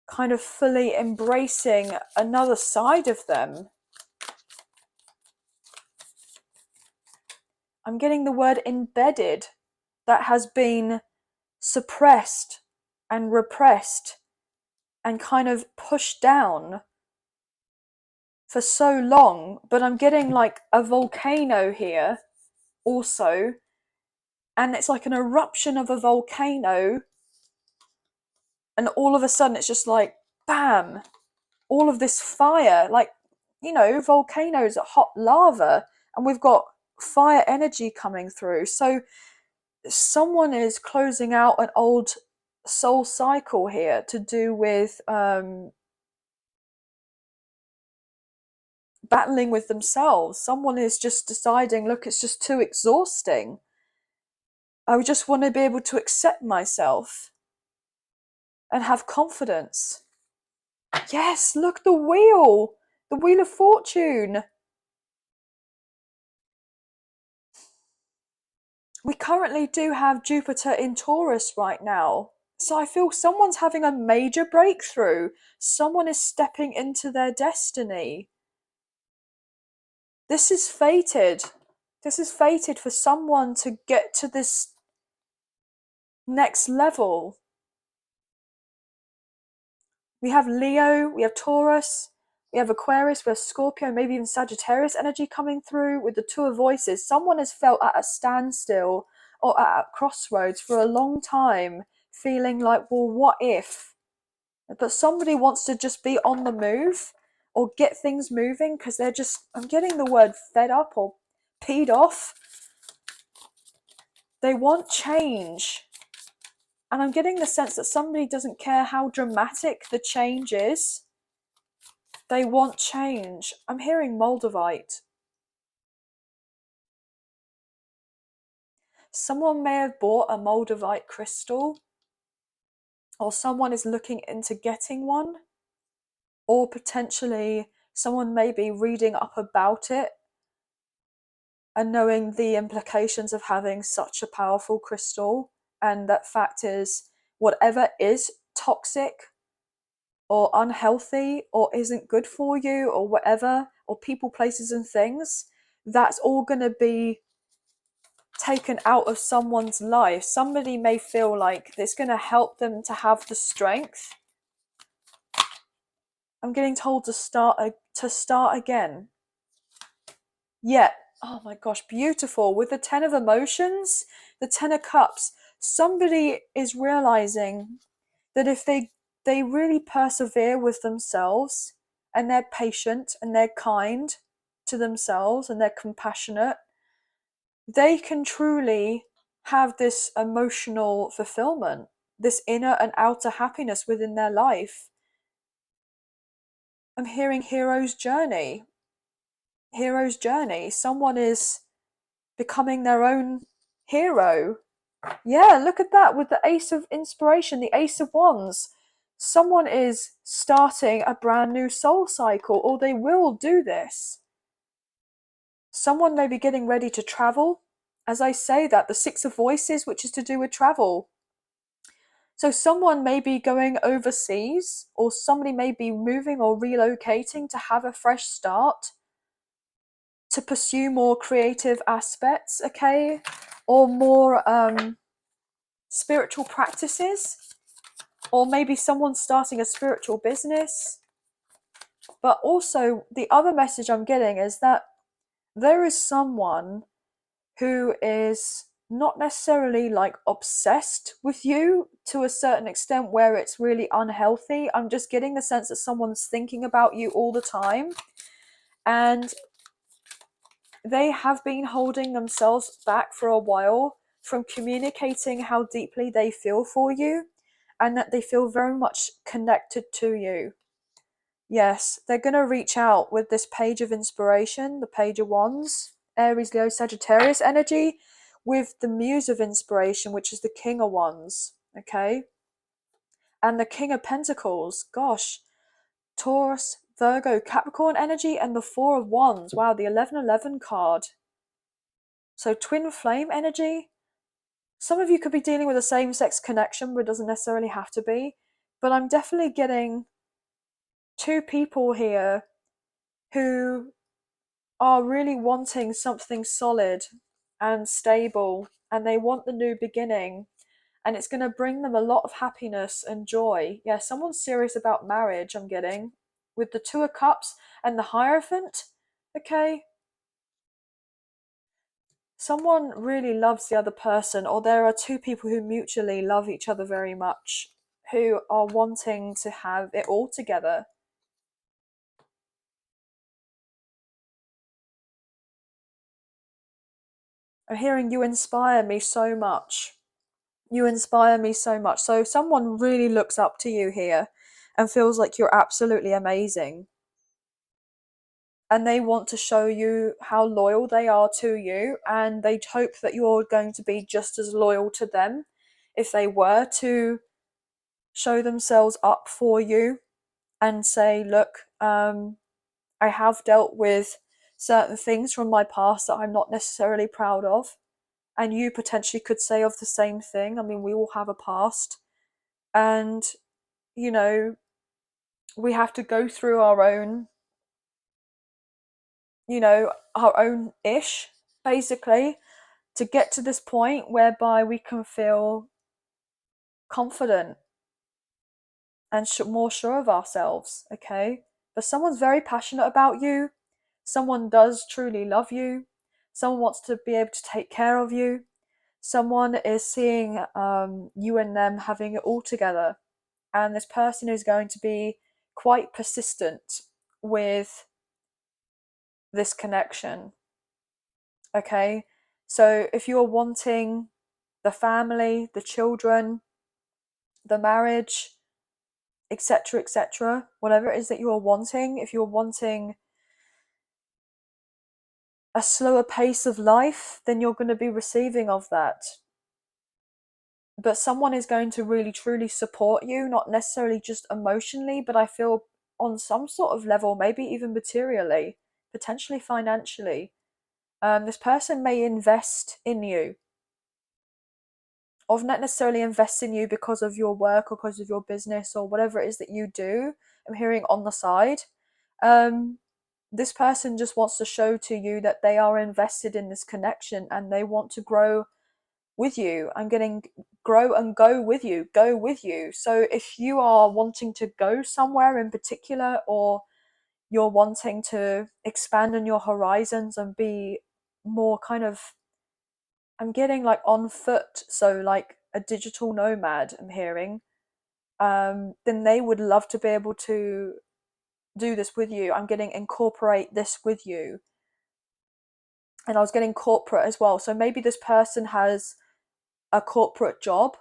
kind of fully embracing another side of them. I'm getting the word embedded, that has been suppressed and repressed and kind of pushed down for so long. But I'm getting like a volcano here also, and it's like an eruption of a volcano, and all of a sudden it's just like bam, all of this fire, like, you know, volcanoes are hot lava, and we've got fire energy coming through. So someone is closing out an old soul cycle here to do with battling with themselves. Someone is just deciding, look, it's just too exhausting. I just want to be able to accept myself and have confidence. Yes, look, the wheel of fortune. We currently do have Jupiter in Taurus right now. So I feel someone's having a major breakthrough. Someone is stepping into their destiny. This is fated. This is fated for someone to get to this next level. We have Leo, we have Taurus, we have Aquarius, we have Scorpio, maybe even Sagittarius energy coming through with the Two of Voices. Someone has felt at a standstill or at a crossroads for a long time, feeling like, well, what if? But somebody wants to just be on the move or get things moving because they're just, I'm getting the word fed up or peed off. They want change. And I'm getting the sense that somebody doesn't care how dramatic the change is. They want change. I'm hearing Moldavite. Someone may have bought a Moldavite crystal, or someone is looking into getting one, or potentially someone may be reading up about it and knowing the implications of having such a powerful crystal. And that fact is, whatever is toxic or unhealthy or isn't good for you or whatever, or people, places, and things, that's all going to be taken out of someone's life. Somebody may feel like it's going to help them to have the strength. I'm getting told to start again. Yet, oh my gosh, beautiful. With the 10 of emotions, the 10 of cups, somebody is realizing that if they really persevere with themselves, and they're patient and they're kind to themselves and they're compassionate, they can truly have this emotional fulfillment, this inner and outer happiness within their life. I'm hearing hero's journey. Hero's journey. Someone is becoming their own hero. Yeah, look at that with the Ace of Inspiration, the Ace of Wands. Someone is starting a brand new soul cycle, or they will do this. Someone may be getting ready to travel. As I say that, the Six of Voices, which is to do with travel. So someone may be going overseas, or somebody may be moving or relocating to have a fresh start, to pursue more creative aspects, okay? Or more spiritual practices. Or maybe someone's starting a spiritual business. But also, the other message I'm getting is that there is someone who is not necessarily like obsessed with you to a certain extent where it's really unhealthy. I'm just getting the sense that someone's thinking about you all the time, and they have been holding themselves back for a while from communicating how deeply they feel for you, and that they feel very much connected to you. Yes, they're going to reach out with this Page of Inspiration, the Page of Wands, Aries, Leo, Sagittarius energy, with the Muse of Inspiration, which is the King of Wands, okay? And the King of Pentacles, gosh, Taurus, Virgo, Capricorn energy, and the Four of Wands. Wow, the 1111 card. So twin flame energy. Some of you could be dealing with a same-sex connection, but it doesn't necessarily have to be. But I'm definitely getting two people here who are really wanting something solid and stable, and they want the new beginning, and it's going to bring them a lot of happiness and joy. Yeah, someone's serious about marriage, I'm getting, with the Two of Cups and the Hierophant, okay? Someone really loves the other person, or there are two people who mutually love each other very much, who are wanting to have it all together. I'm hearing you inspire me so much. You inspire me so much. So someone really looks up to you here and feels like you're absolutely amazing. And they want to show you how loyal they are to you, and they hope that you're going to be just as loyal to them if they were to show themselves up for you and say, look, I have dealt with certain things from my past that I'm not necessarily proud of. And you potentially could say of the same thing. I mean, we all have a past. And, you know, we have to go through our own, our own ish, basically, to get to this point whereby we can feel confident and more sure of ourselves, okay? But someone's very passionate about you. Someone does truly love you. Someone wants to be able to take care of you. Someone is seeing you and them having it all together. And this person is going to be quite persistent with this connection. Okay? So if you're wanting the family, the children, the marriage, etc., etc., whatever it is that you're wanting, if you're wanting a slower pace of life, then you're going to be receiving of that. But someone is going to really truly support you, not necessarily just emotionally, but I feel on some sort of level, maybe even materially, potentially financially. This person may invest in you, or not necessarily invest in you because of your work or because of your business or whatever it is that you do. I'm hearing on the side. This person just wants to show to you that they are invested in this connection and they want to grow with you. I'm getting grow and go with you, go with you. So if you are wanting to go somewhere in particular, or you're wanting to expand on your horizons and be more kind of, I'm getting like on foot, so like a digital nomad, I'm hearing, then they would love to be able to do this with you. I'm getting incorporate this with you. And I was getting corporate as well. So maybe this person has a corporate job,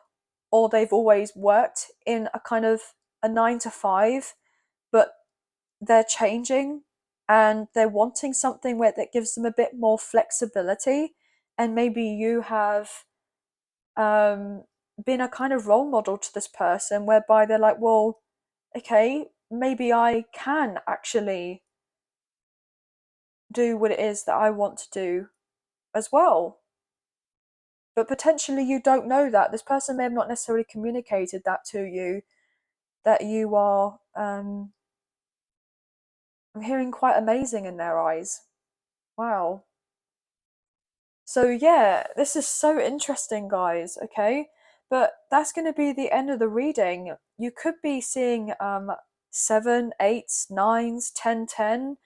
or they've always worked in a kind of a 9 to 5, but they're changing and they're wanting something where that gives them a bit more flexibility. And maybe you have been a kind of role model to this person, whereby they're like, well, okay, maybe I can actually do what it is that I want to do as well. But potentially you don't know that. This person may have not necessarily communicated that to you, that you are, I'm hearing quite amazing in their eyes. Wow. So yeah, this is so interesting, guys, okay? But that's going to be the end of the reading. You could be seeing 7, 8s, 9s, 10, 10.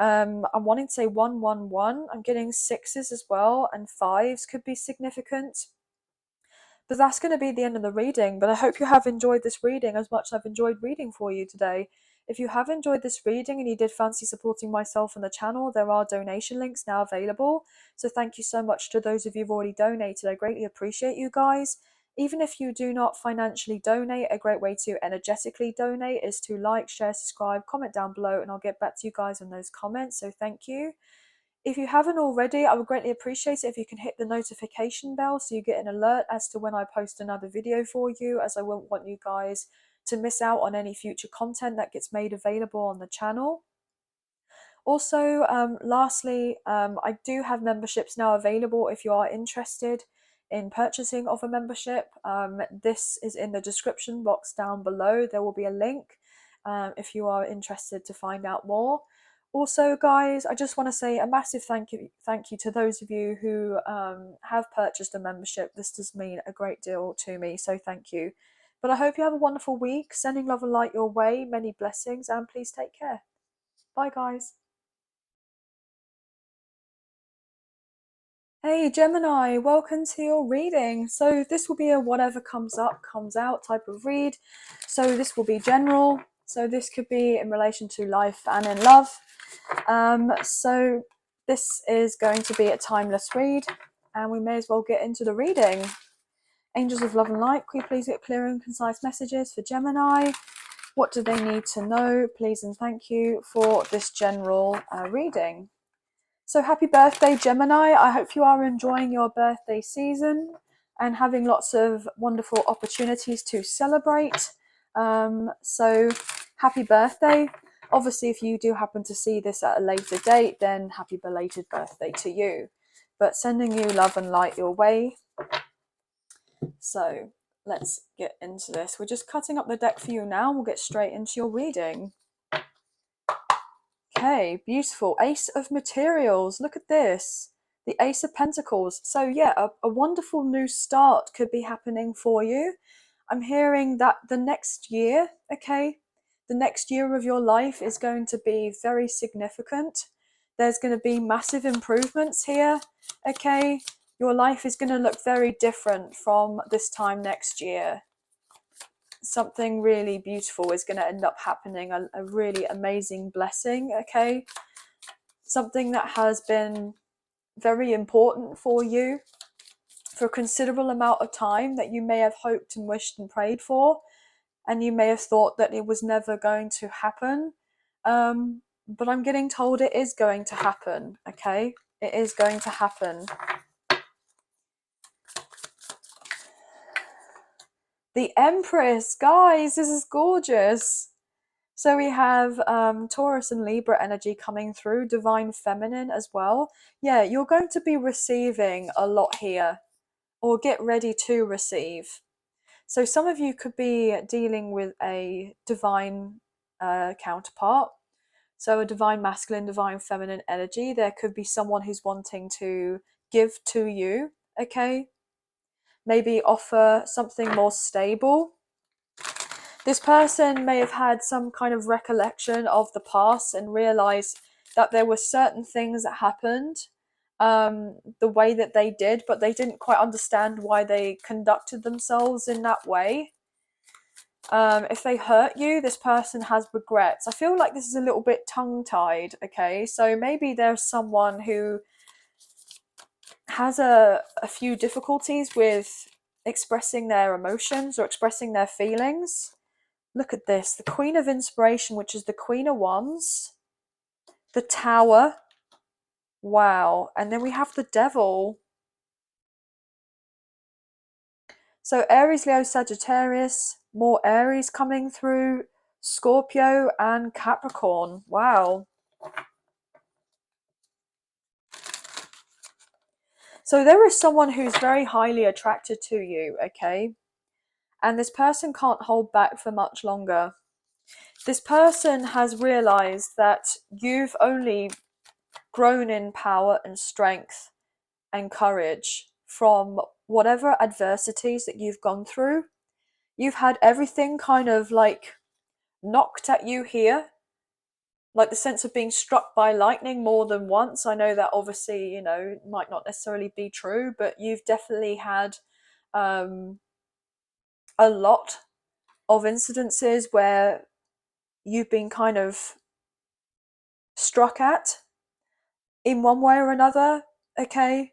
I'm wanting to say 1, 1, 1. I'm getting 6s as well, and 5s could be significant. But that's going to be the end of the reading. But I hope you have enjoyed this reading as much as I've enjoyed reading for you today. If you have enjoyed this reading and you did fancy supporting myself and the channel, there are donation links now available. So thank you so much to those of you who've already donated. I greatly appreciate you guys. Even if you do not financially donate, a great way to energetically donate is to like, share, subscribe, comment down below, and I'll get back to you guys on those comments. So thank you. If you haven't already, I would greatly appreciate it if you can hit the notification bell so you get an alert as to when I post another video for you, as I won't want you guys to miss out on any future content that gets made available on the channel. Also, lastly, I do have memberships now available if you are interested in purchasing of a membership. This is in the description box down below. There will be a link if you are interested to find out more. Also, guys, I just want to say a massive thank you to those of you who have purchased a membership. This does mean a great deal to me, so thank you. But I hope you have a wonderful week. Sending love and light your way. Many blessings, and please take care. Bye, guys. Hey Gemini, welcome to your reading. So this will be a whatever comes up, comes out type of read. So this will be general. So this could be in relation to life and in love. So this is going to be a timeless read, and we may as well get into the reading. Angels of love and light, could you please get clear and concise messages for Gemini? What do they need to know? Please and thank you for this general reading. So happy birthday, Gemini. I hope you are enjoying your birthday season and having lots of wonderful opportunities to celebrate. So happy birthday. Obviously, if you do happen to see this at a later date, then happy belated birthday to you. But sending you love and light your way. So let's get into this. We're just cutting up the deck for you now. We'll get straight into your reading. Okay, beautiful. Ace of Materials. Look at this. The Ace of Pentacles. So yeah, a wonderful new start could be happening for you. I'm hearing that the next year, okay, the next year of your life is going to be very significant. There's going to be massive improvements here, okay? Your life is going to look very different from this time next year. Something really beautiful is going to end up happening, a really amazing blessing, okay? Something that has been very important for you for a considerable amount of time, that you may have hoped and wished and prayed for, and you may have thought that it was never going to happen. But I'm getting told it is going to happen, okay? It is going to happen. The Empress, guys, this is gorgeous. So we have Taurus and Libra energy coming through, divine feminine as well. Yeah, you're going to be receiving a lot here, or get ready to receive. So some of you could be dealing with a divine counterpart. So a divine masculine, divine feminine energy. There could be someone who's wanting to give to you, okay? Maybe offer something more stable. This person may have had some kind of recollection of the past and realized that there were certain things that happened the way that they did, but they didn't quite understand why they conducted themselves in that way. If they hurt you, this person has regrets. I feel like this is a little bit tongue-tied, okay? So maybe there's someone who has a few difficulties with expressing their emotions or expressing their feelings. Look at this, the Queen of Inspiration, which is the Queen of Wands, the Tower, wow, and then we have the Devil. So Aries, Leo, Sagittarius, more Aries coming through, Scorpio and Capricorn, wow. So there is someone who's very highly attracted to you, okay? And this person can't hold back for much longer. This person has realized that you've only grown in power and strength and courage from whatever adversities that you've gone through. You've had everything kind of like knocked at you here, like the sense of being struck by lightning more than once. I know that obviously, you know, might not necessarily be true, but you've definitely had a lot of incidences where you've been kind of struck at in one way or another, okay?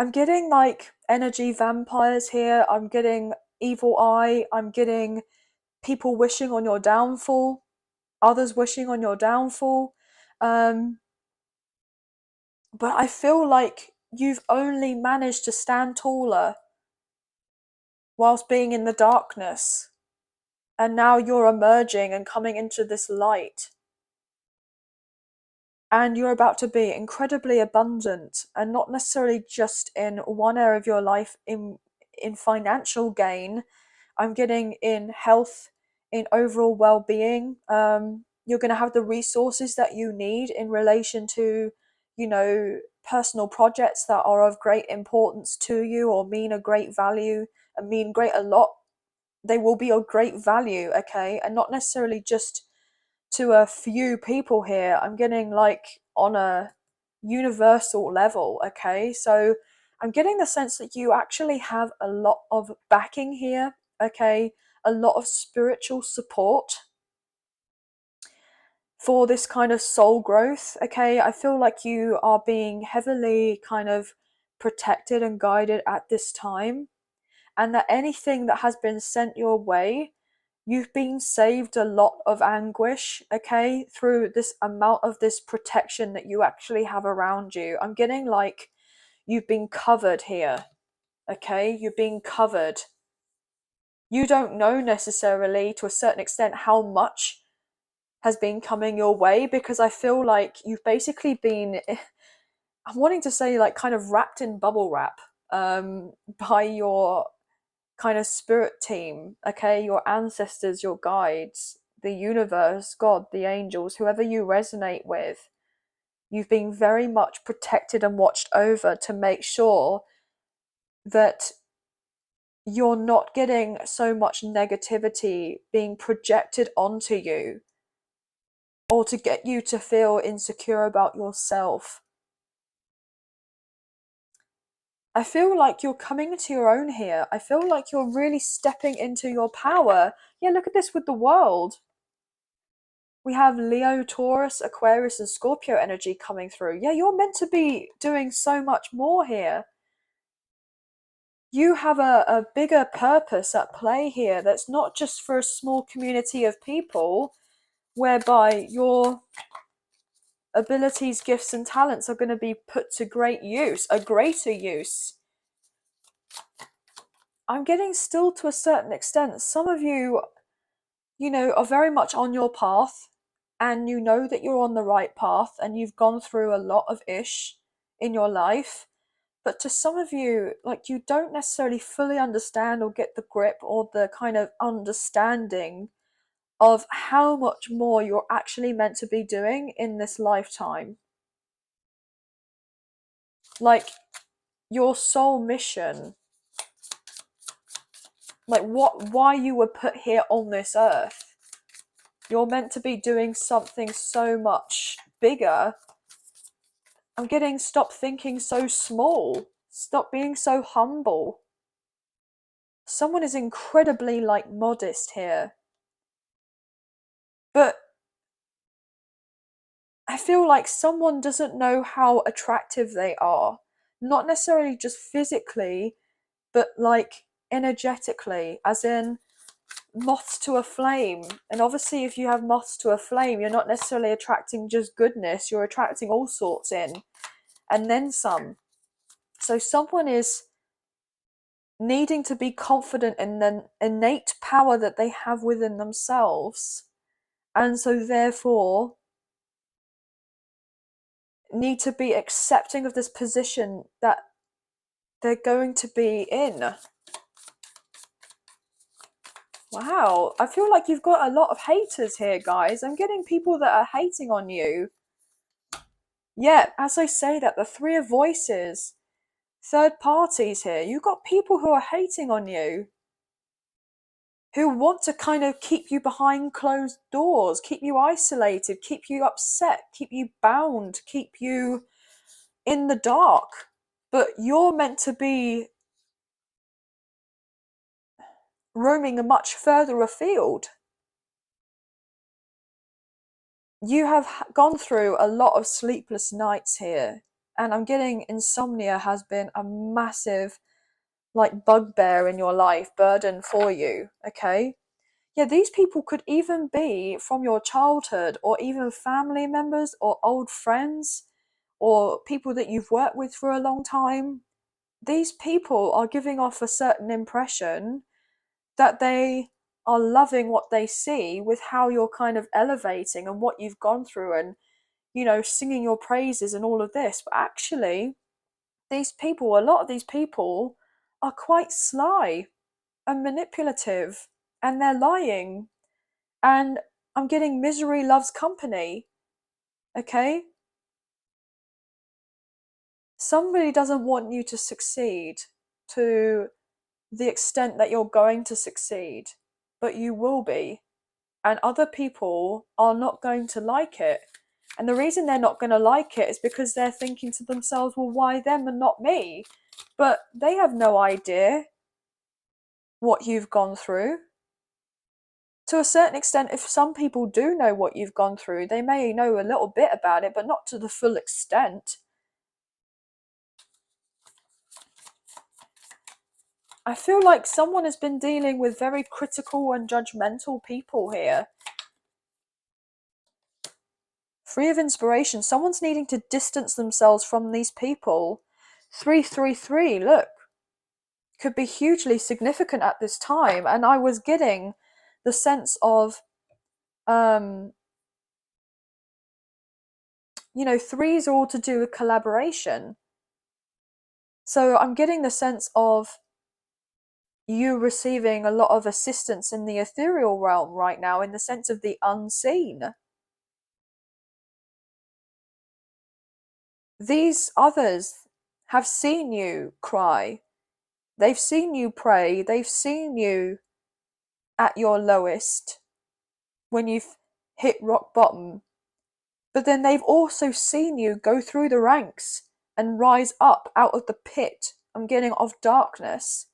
I'm getting like energy vampires here. I'm getting evil eye. I'm getting people wishing on your downfall, others wishing on your downfall. But I feel like you've only managed to stand taller whilst being in the darkness. And now you're emerging and coming into this light. And you're about to be incredibly abundant, and not necessarily just in one area of your life in financial gain. I'm getting in health, in overall well-being. You're going to have the resources that you need in relation to, you know, personal projects that are of great importance to you or mean a great value and mean great a lot. They will be of great value, okay, and not necessarily just to a few people here. I'm getting like on a universal level, okay? So I'm getting the sense that you actually have a lot of backing here, okay? A lot of spiritual support for this kind of soul growth, okay? I feel like you are being heavily kind of protected and guided at this time, and that anything that has been sent your way, you've been saved a lot of anguish, okay, through this amount of this protection that you actually have around you. I'm getting like you've been covered here, okay? You're being covered. You don't know necessarily to a certain extent how much has been coming your way, because I feel like you've basically been, I'm wanting to say like kind of wrapped in bubble wrap by your kind of spirit team, okay, your ancestors, your guides, the universe, God, the angels, whoever you resonate with. You've been very much protected and watched over to make sure that you're not getting so much negativity being projected onto you, or to get you to feel insecure about yourself. I feel like you're coming to your own here. I feel like you're really stepping into your power. Yeah, look at this with the world. We have Leo, Taurus, Aquarius, and Scorpio energy coming through. Yeah, you're meant to be doing so much more here. You have a bigger purpose at play here that's not just for a small community of people, whereby your abilities, gifts, and talents are going to be put to great use, a greater use. I'm getting still to a certain extent, some of you, are very much on your path, and you know that you're on the right path and you've gone through a lot of ish in your life. But to some of you, like, you don't necessarily fully understand or get the grip or the kind of understanding of how much more you're actually meant to be doing in this lifetime. Like, your soul mission, like why you were put here on this earth. You're meant to be doing something so much bigger. I'm getting, stop thinking so small. Stop being so humble. Someone is incredibly, like, modest here. But I feel like someone doesn't know how attractive they are. Not necessarily just physically, but like energetically, as in moths to a flame. And obviously, if you have moths to a flame, you're not necessarily attracting just goodness, you're attracting all sorts in, and then some. So someone is needing to be confident in the innate power that they have within themselves, and so therefore need to be accepting of this position that they're going to be in. Wow, I feel like you've got a lot of haters here, guys. I'm getting people that are hating on you. Yeah, as I say that, the Three of Voices, third parties here. You've got people who are hating on you, who want to kind of keep you behind closed doors, keep you isolated, keep you upset, keep you bound, keep you in the dark. But you're meant to be roaming a much further afield. You have gone through a lot of sleepless nights here, and I'm getting insomnia has been a massive, like, bugbear in your life, burden for you, okay? Yeah, these people could even be from your childhood, or even family members or old friends, or people that you've worked with for a long time. These people are giving off a certain impression that they are loving what they see with how you're kind of elevating and what you've gone through, and singing your praises and all of this. But actually, a lot of these people are quite sly and manipulative, and they're lying. And I'm getting misery loves company, okay? Somebody doesn't want you to succeed to the extent that you're going to succeed, but you will be. And other people are not going to like it. And the reason they're not going to like it is because they're thinking to themselves, well, why them and not me? But they have no idea what you've gone through. To a certain extent, if some people do know what you've gone through, they may know a little bit about it, but not to the full extent. I feel like someone has been dealing with very critical and judgmental people here. Free of inspiration. Someone's needing to distance themselves from these people. 333, look, could be hugely significant at this time. And I was getting the sense of, threes are all to do with collaboration. So I'm getting the sense of you receiving a lot of assistance in the ethereal realm right now, in the sense of the unseen. These others have seen you cry. They've seen you pray. They've seen you at your lowest, when you've hit rock bottom. But then they've also seen you go through the ranks and rise up out of the pit, I'm getting, of darkness,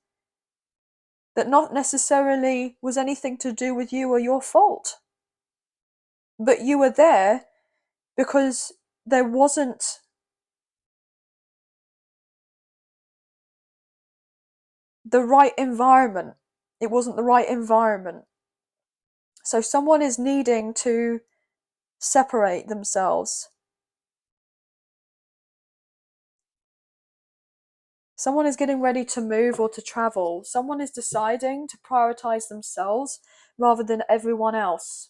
that not necessarily was anything to do with you or your fault. But you were there because there wasn't the right environment. It wasn't the right environment. So someone is needing to separate themselves. Someone is getting ready to move or to travel. Someone is deciding to prioritize themselves rather than everyone else.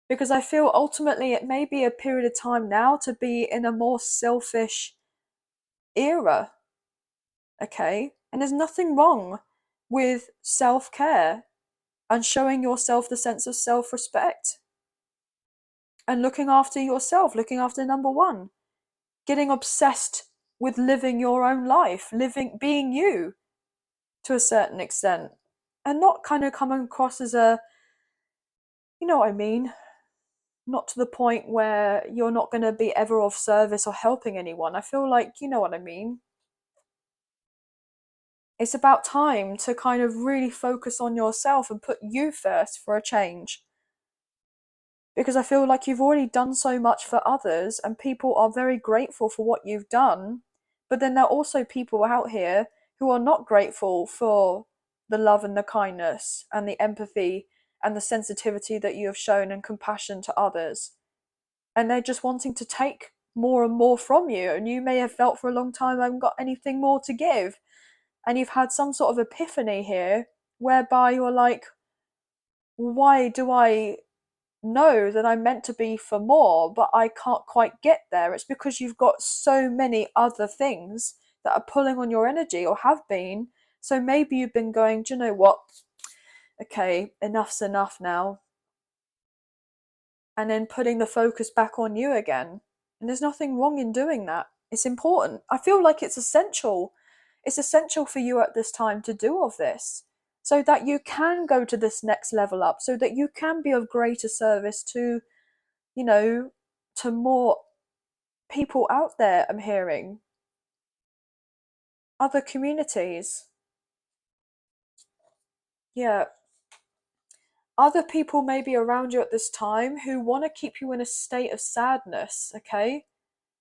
Because I feel ultimately it may be a period of time now to be in a more selfish era. Okay? And there's nothing wrong with self-care and showing yourself the sense of self-respect and looking after yourself, looking after number one, getting obsessed with living your own life, being you to a certain extent, and not kind of coming across as a, you know what I mean, not to the point where you're not going to be ever of service or helping anyone. I feel like, you know what I mean. It's about time to kind of really focus on yourself and put you first for a change. Because I feel like you've already done so much for others and people are very grateful for what you've done. But then there are also people out here who are not grateful for the love and the kindness and the empathy and the sensitivity that you have shown and compassion to others. And they're just wanting to take more and more from you. And you may have felt for a long time, I haven't got anything more to give. And you've had some sort of epiphany here whereby you're like, why do I know that I'm meant to be for more, but I can't quite get there? It's because you've got so many other things that are pulling on your energy or have been. So maybe you've been going, do you know what? Okay, enough's enough now. And then putting the focus back on you again. And there's nothing wrong in doing that. It's important. I feel like it's essential. It's essential for you at this time to do all of this so that you can go to this next level up, so that you can be of greater service to, you know, to more people out there. I'm hearing other communities. Yeah. Other people may be around you at this time who want to keep you in a state of sadness, okay?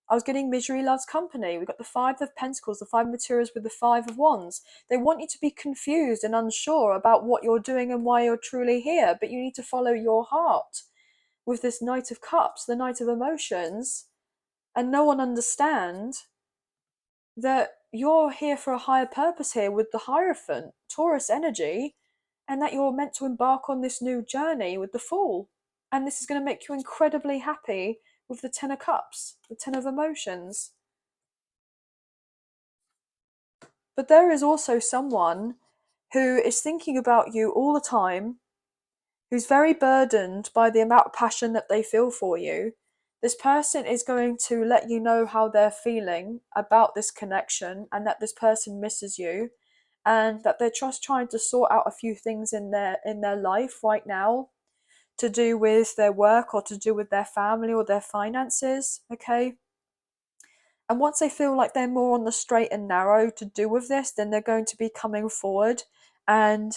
I was getting misery loves company. We've got the Five of Pentacles, the Five of Materials with the Five of Wands. They want you to be confused and unsure about what you're doing and why you're truly here, but you need to follow your heart. With this Knight of Cups, the Knight of Emotions, and no one understand that you're here for a higher purpose here with the Hierophant, Taurus energy, and that you're meant to embark on this new journey with the Fool. And this is going to make you incredibly happy with the Ten of Cups, the Ten of Emotions. But there is also someone who is thinking about you all the time, who's very burdened by the amount of passion that they feel for you. This person is going to let you know how they're feeling about this connection and that this person misses you and that they're just trying to sort out a few things in their life right now to do with their work or to do with their family or their finances, okay? And once they feel like they're more on the straight and narrow to do with this, then they're going to be coming forward and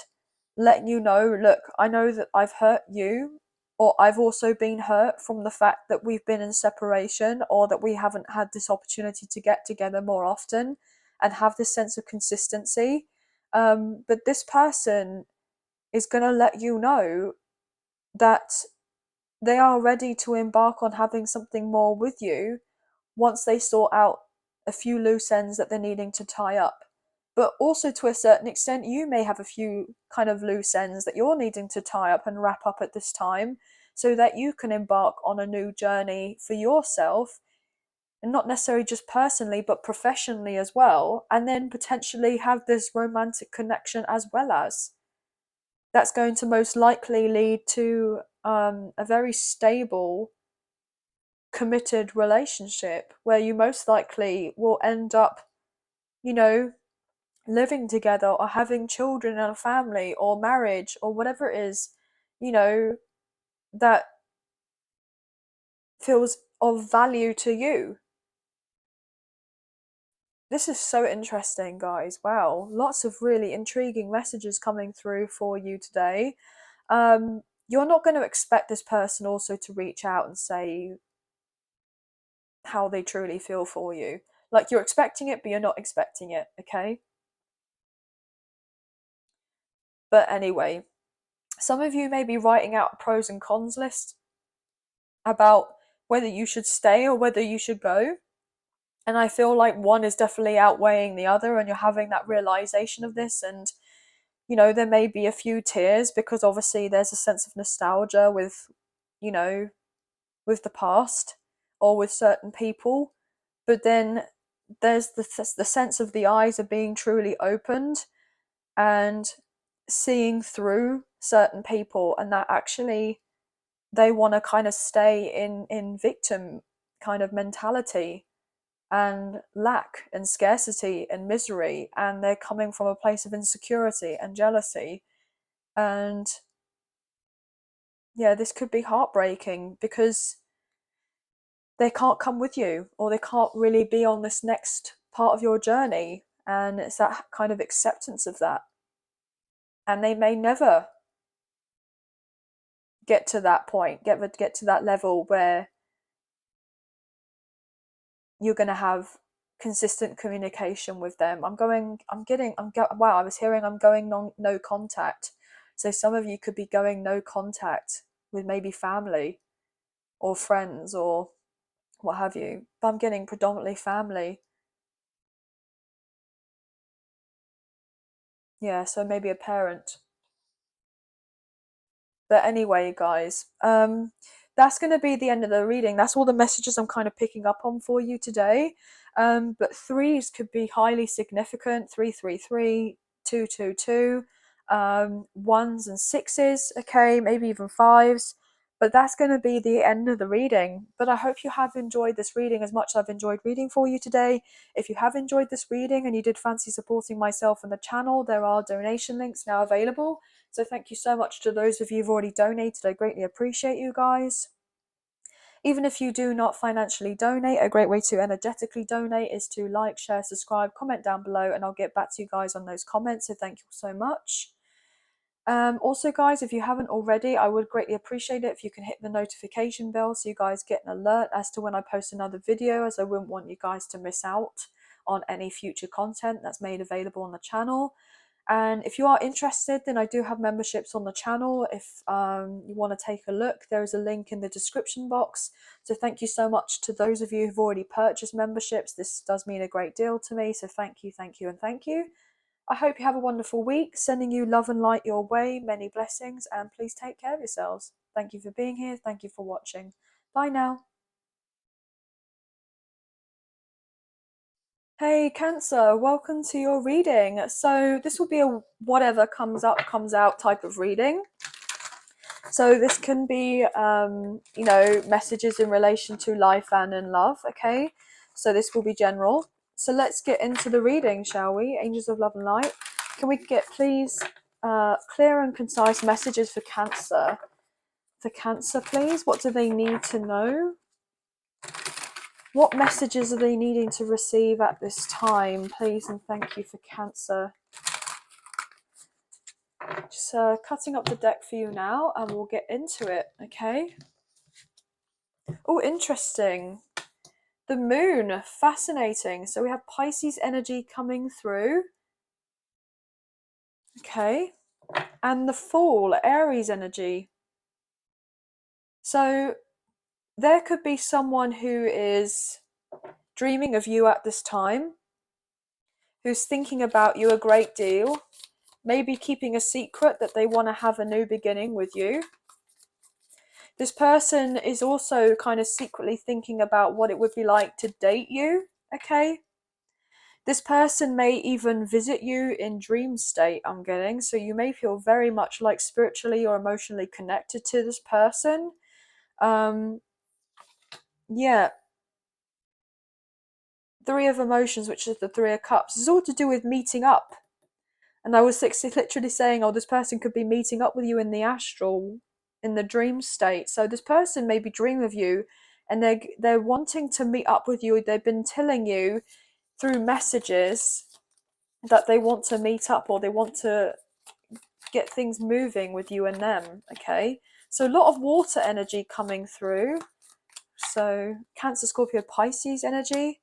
letting you know, look, I know that I've hurt you, or I've also been hurt from the fact that we've been in separation or that we haven't had this opportunity to get together more often and have this sense of consistency. But this person is going to let you know that they are ready to embark on having something more with you once they sort out a few loose ends that they're needing to tie up. But also, to a certain extent, you may have a few kind of loose ends that you're needing to tie up and wrap up at this time so that you can embark on a new journey for yourself, and not necessarily just personally but professionally as well, and then potentially have this romantic connection as well. As that's going to most likely lead to a very stable, committed relationship where you most likely will end up, you know, living together or having children and a family or marriage or whatever it is, you know, that feels of value to you. This is so interesting, guys. Wow, lots of really intriguing messages coming through for you today. You're not going to expect this person also to reach out and say how they truly feel for you. Like, you're expecting it, but you're not expecting it, okay? But anyway, some of you may be writing out a pros and cons list about whether you should stay or whether you should go. And I feel like one is definitely outweighing the other, and you're having that realization of this. And there may be a few tears because obviously there's a sense of nostalgia with, you know, with the past or with certain people. But then there's the sense of the eyes are being truly opened and seeing through certain people, and that actually they want to kind of stay in victim kind of mentality and lack and scarcity and misery, and they're coming from a place of insecurity and jealousy. And yeah, this could be heartbreaking because they can't come with you, or they can't really be on this next part of your journey, and it's that kind of acceptance of that. And they may never get to that point, get to that level where you're going to have consistent communication with them. Wow, I was hearing I'm going no contact. So some of you could be going no contact with maybe family or friends or what have you. But I'm getting predominantly family. Yeah, so maybe a parent. But anyway, guys, that's going to be the end of the reading. That's all the messages I'm kind of picking up on for you today. But threes could be highly significant. 333, 222, ones and sixes. Okay, maybe even fives. But that's going to be the end of the reading. But I hope you have enjoyed this reading as much as I've enjoyed reading for you today. If you have enjoyed this reading and you did fancy supporting myself and the channel, there are donation links now available. So thank you so much to those of you who've already donated. I greatly appreciate you guys. Even if you do not financially donate, a great way to energetically donate is to like, share, subscribe, comment down below, and I'll get back to you guys on those comments. So thank you so much. Also, guys, if you haven't already, I would greatly appreciate it if you can hit the notification bell so you guys get an alert as to when I post another video, as I wouldn't want you guys to miss out on any future content that's made available on the channel. And if you are interested, then I do have memberships on the channel. If you want to take a look, there is a link in the description box. So thank you so much to those of you who've already purchased memberships. This does mean a great deal to me. So thank you, thank you, and thank you. I hope you have a wonderful week. Sending you love and light your way. Many blessings, and please take care of yourselves. Thank you for being here. Thank you for watching. Bye now. Hey Cancer, welcome to your reading. So this will be a whatever comes up comes out type of reading. So this can be messages in relation to life and in love. Okay, so this will be general. So let's get into the reading, shall we? Angels of love and light, can we get please clear and concise messages for Cancer? For Cancer, please, what do they need to know? What messages are they needing to receive at this time, please, and thank you for Cancer. Just cutting up the deck for you now, and we'll get into it, okay? Oh, interesting. The moon, fascinating. So we have Pisces energy coming through. Okay. And the Fool, Aries energy. So there could be someone who is dreaming of you at this time, who's thinking about you a great deal, maybe keeping a secret that they want to have a new beginning with you. This person is also kind of secretly thinking about what it would be like to date you, okay? This person may even visit you in dream state, I'm getting. So you may feel very much like spiritually or emotionally connected to this person. Yeah. Three of Emotions, which is the Three of Cups, is all to do with meeting up. And I was literally saying, oh, this person could be meeting up with you in the astral, in the dream state. So this person may be dreaming of you, and they're wanting to meet up with you. They've been telling you through messages that they want to meet up, or they want to get things moving with you and them. Okay, so a lot of water energy coming through. So Cancer, Scorpio, Pisces energy,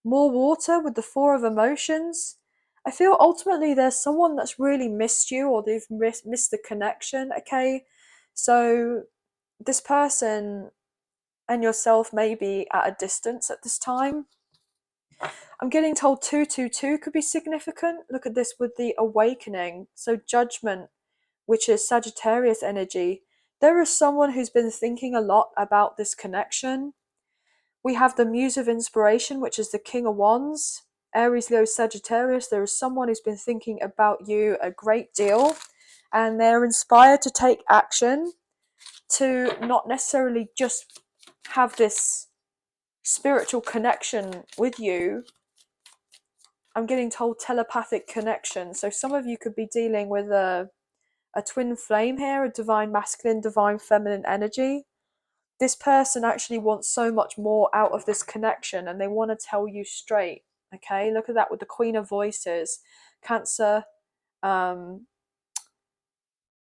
more water with the Four of Emotions. I feel ultimately there's someone that's really missed you, or they've missed the connection. Okay, so this person and yourself may be at a distance at this time. I'm getting told 222 could be significant. Look at this with the awakening. So judgment, which is Sagittarius energy. There is someone who's been thinking a lot about this connection. We have the Muse of Inspiration, which is the King of Wands. Aries, Leo, Sagittarius. There is someone who's been thinking about you a great deal, and they're inspired to take action, to not necessarily just have this spiritual connection with you. I'm getting told telepathic connection. So some of you could be dealing with a twin flame here, a divine masculine, divine feminine energy. This person actually wants so much more out of this connection, and they want to tell you straight. Okay, look at that with the Queen of Voices, Cancer. Wow,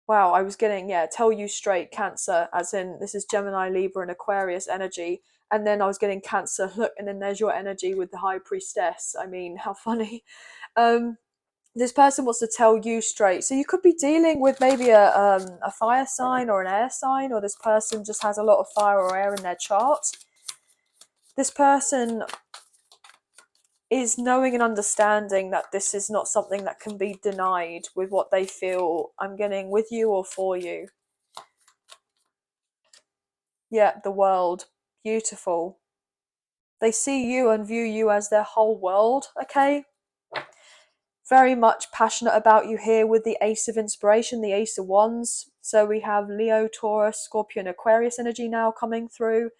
I was getting, tell you straight, Cancer, as in this is Gemini, Libra, and Aquarius energy. And then I was getting Cancer, look, and then there's your energy with the High Priestess. I mean, how funny. This person wants to tell you straight. So you could be dealing with maybe a fire sign or an air sign, or this person just has a lot of fire or air in their chart. This person is knowing and understanding that this is not something that can be denied with what they feel I'm getting with you or for you. Yeah, the world. Beautiful. They see you and view you as their whole world, okay? Very much passionate about you here with the Ace of Inspiration, the Ace of Wands. So we have Leo, Taurus, Scorpio, and Aquarius energy now coming through.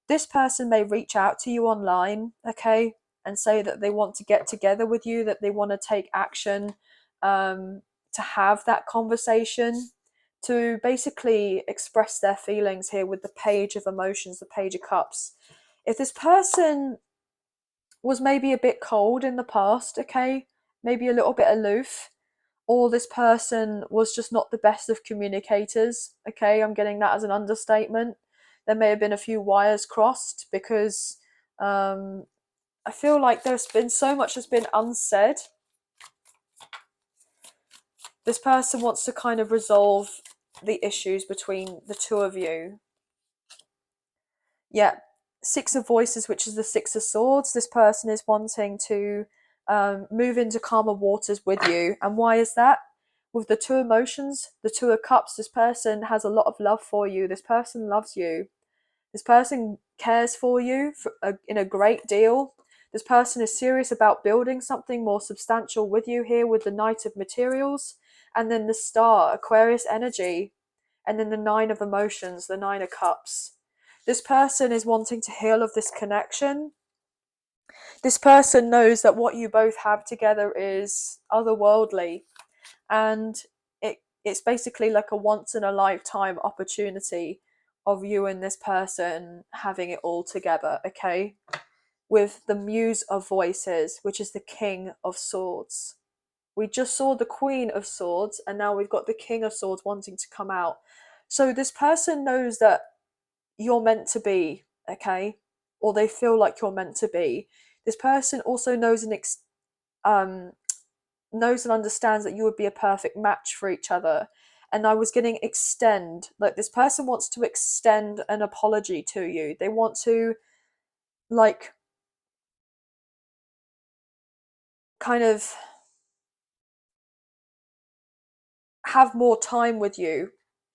This person may reach out to you online, okay, and say that they want to get together with you, that they want to take action, to have that conversation, to basically express their feelings here with the Page of Emotions, the Page of Cups. If this person was maybe a bit cold in the past, okay, maybe a little bit aloof, or this person was just not the best of communicators, okay, I'm getting that as an understatement. There may have been a few wires crossed because I feel like there's been so much that's been unsaid. This person wants to kind of resolve the issues between the two of you. Yeah, Six of Voices, which is the Six of Swords. This person is wanting to move into calmer waters with you. And why is that? With the two emotions, the Two of Cups, this person has a lot of love for you. This person loves you. This person cares for you in a great deal. This person is serious about building something more substantial with you here with the Knight of Materials. And then the Star, Aquarius energy. And then the Nine of Emotions, the Nine of Cups. This person is wanting to heal of this connection. This person knows that what you both have together is otherworldly, and it's basically like a once in a lifetime opportunity of you and this person having it all together, okay? With the Muse of Voices, which is the King of Swords. We just saw the Queen of Swords, and now we've got the King of Swords wanting to come out. So this person knows that you're meant to be, okay? Or they feel like you're meant to be. This person also knows knows and understands that you would be a perfect match for each other. And I was getting extend, like this person wants to extend an apology to you. They want to, like, kind of have more time with you,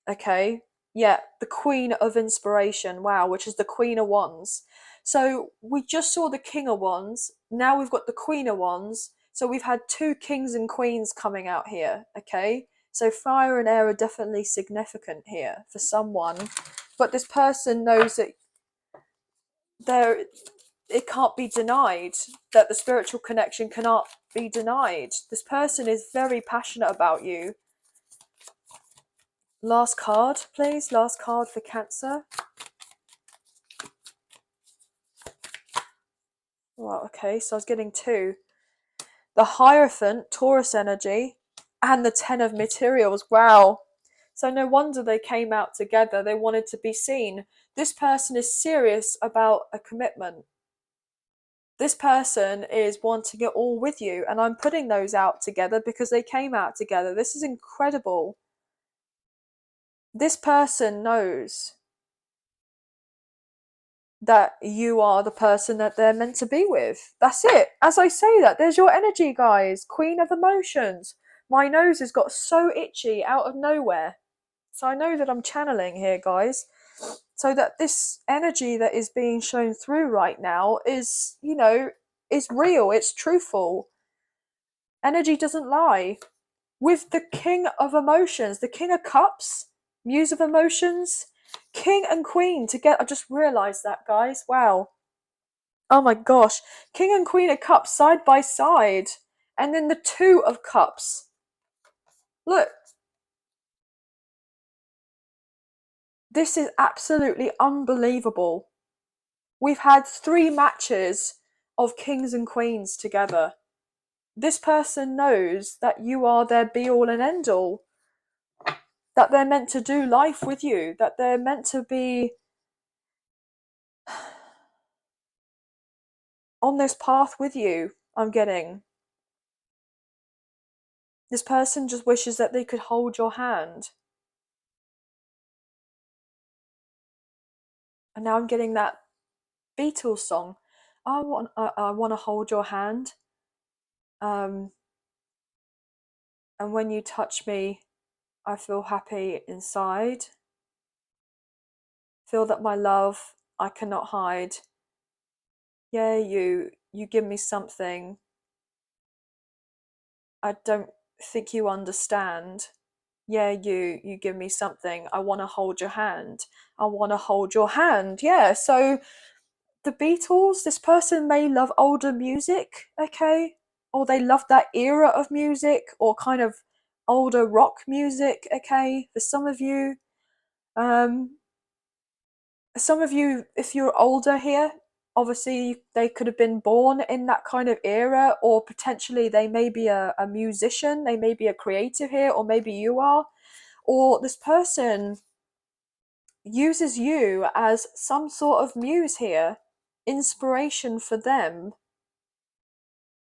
okay? Yeah, the Queen of Inspiration, wow, which is the Queen of Wands. So we just saw the King of Wands, now we've got the Queen of Wands, so we've had two kings and queens coming out here, okay? So fire and air are definitely significant here for someone, but this person knows that it can't be denied, that the spiritual connection cannot be denied. This person is very passionate about you. Last card, please. Last card for Cancer. Well, okay, so I was getting two. The Hierophant, Taurus energy, and the Ten of Materials. Wow. So no wonder they came out together. They wanted to be seen. This person is serious about a commitment. This person is wanting it all with you, and I'm putting those out together because they came out together. This is incredible. This person knows that you are the person that they're meant to be with. That's it. As I say that, there's your energy, guys. Queen of Emotions. My nose has got so itchy out of nowhere. So I know that I'm channeling here, guys. So that this energy that is being shown through right now is, is real, it's truthful. Energy doesn't lie. With the King of Emotions, the King of Cups, Muse of Emotions, King and Queen together. I just realised that, guys. Wow. Oh my gosh. King and Queen of Cups side by side. And then the Two of Cups. Look. This is absolutely unbelievable. We've had 3 matches of kings and queens together. This person knows that you are their be-all and end-all. That they're meant to do life with you. That they're meant to be on this path with you, I'm getting. This person just wishes that they could hold your hand. And now I'm getting that Beatles song. I want to hold your hand. And when you touch me, I feel happy inside. Feel that my love I cannot hide. Yeah, you give me something I don't think you understand. Yeah, you give me something. I want to hold your hand. I want to hold your hand. Yeah, so the Beatles, this person may love older music, okay? Or they love that era of music, or kind of older rock music, okay? For um, some of you, if you're older here, obviously they could have been born in that kind of era, or potentially they may be a musician, they may be a creative here, or maybe you are, or this person uses you as some sort of muse here, inspiration for them.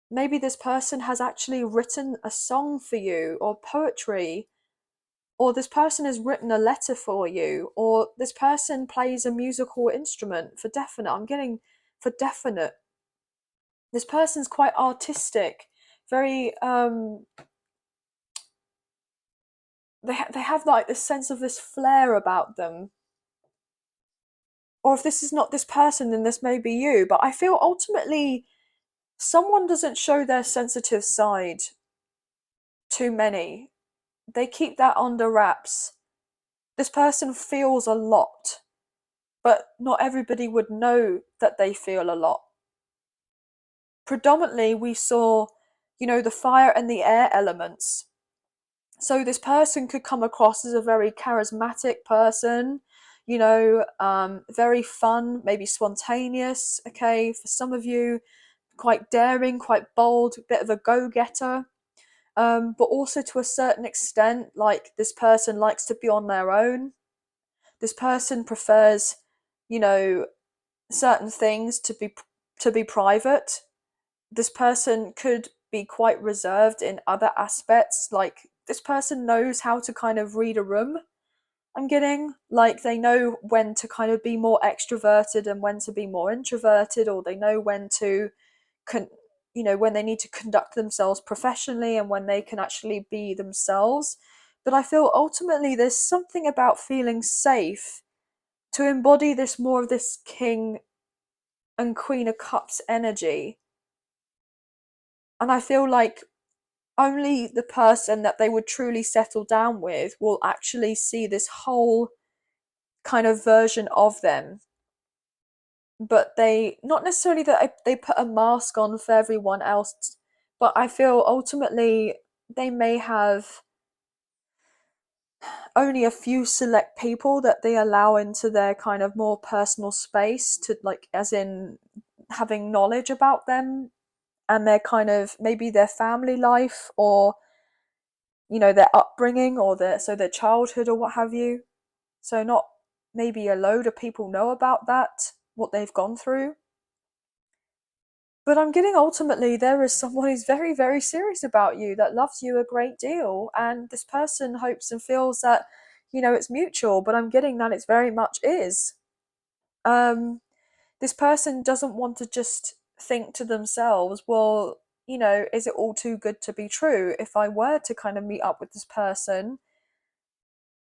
Maybe this person has actually written a song for you, or poetry, or this person has written a letter for you, or this person plays a musical instrument for definite. I'm getting for definite. This person's quite artistic, very they have like this sense of this flair about them. Or if this is not this person, then this may be you. But I feel ultimately someone doesn't show their sensitive side too many. They keep that under wraps. This person feels a lot, but not everybody would know that they feel a lot. Predominantly, we saw, the fire and the air elements. So this person could come across as a very charismatic person, very fun, maybe spontaneous, okay? For some of you, quite daring, quite bold, a bit of a go-getter. But also to a certain extent, like this person likes to be on their own. This person prefers, certain things to be private. This person could be quite reserved in other aspects. Like this person knows how to kind of read a room. I'm getting like they know when to kind of be more extroverted and when to be more introverted, or they know when to when they need to conduct themselves professionally and when they can actually be themselves. But I feel ultimately there's something about feeling safe to embody this more of this King and Queen of Cups energy. And I feel like only the person that they would truly settle down with will actually see this whole kind of version of them. But they, not necessarily that they put a mask on for everyone else, but I feel ultimately they may have only a few select people that they allow into their kind of more personal space, to like, as in having knowledge about them and their kind of maybe their family life, or their upbringing, or their childhood, or what have you. So not maybe a load of people know about that, what they've gone through. But I'm getting ultimately there is someone who's very, very serious about you, that loves you a great deal, and this person hopes and feels that, it's mutual, but I'm getting that it's very much is. this person doesn't want to just think to themselves, well, is it all too good to be true if I were to kind of meet up with this person?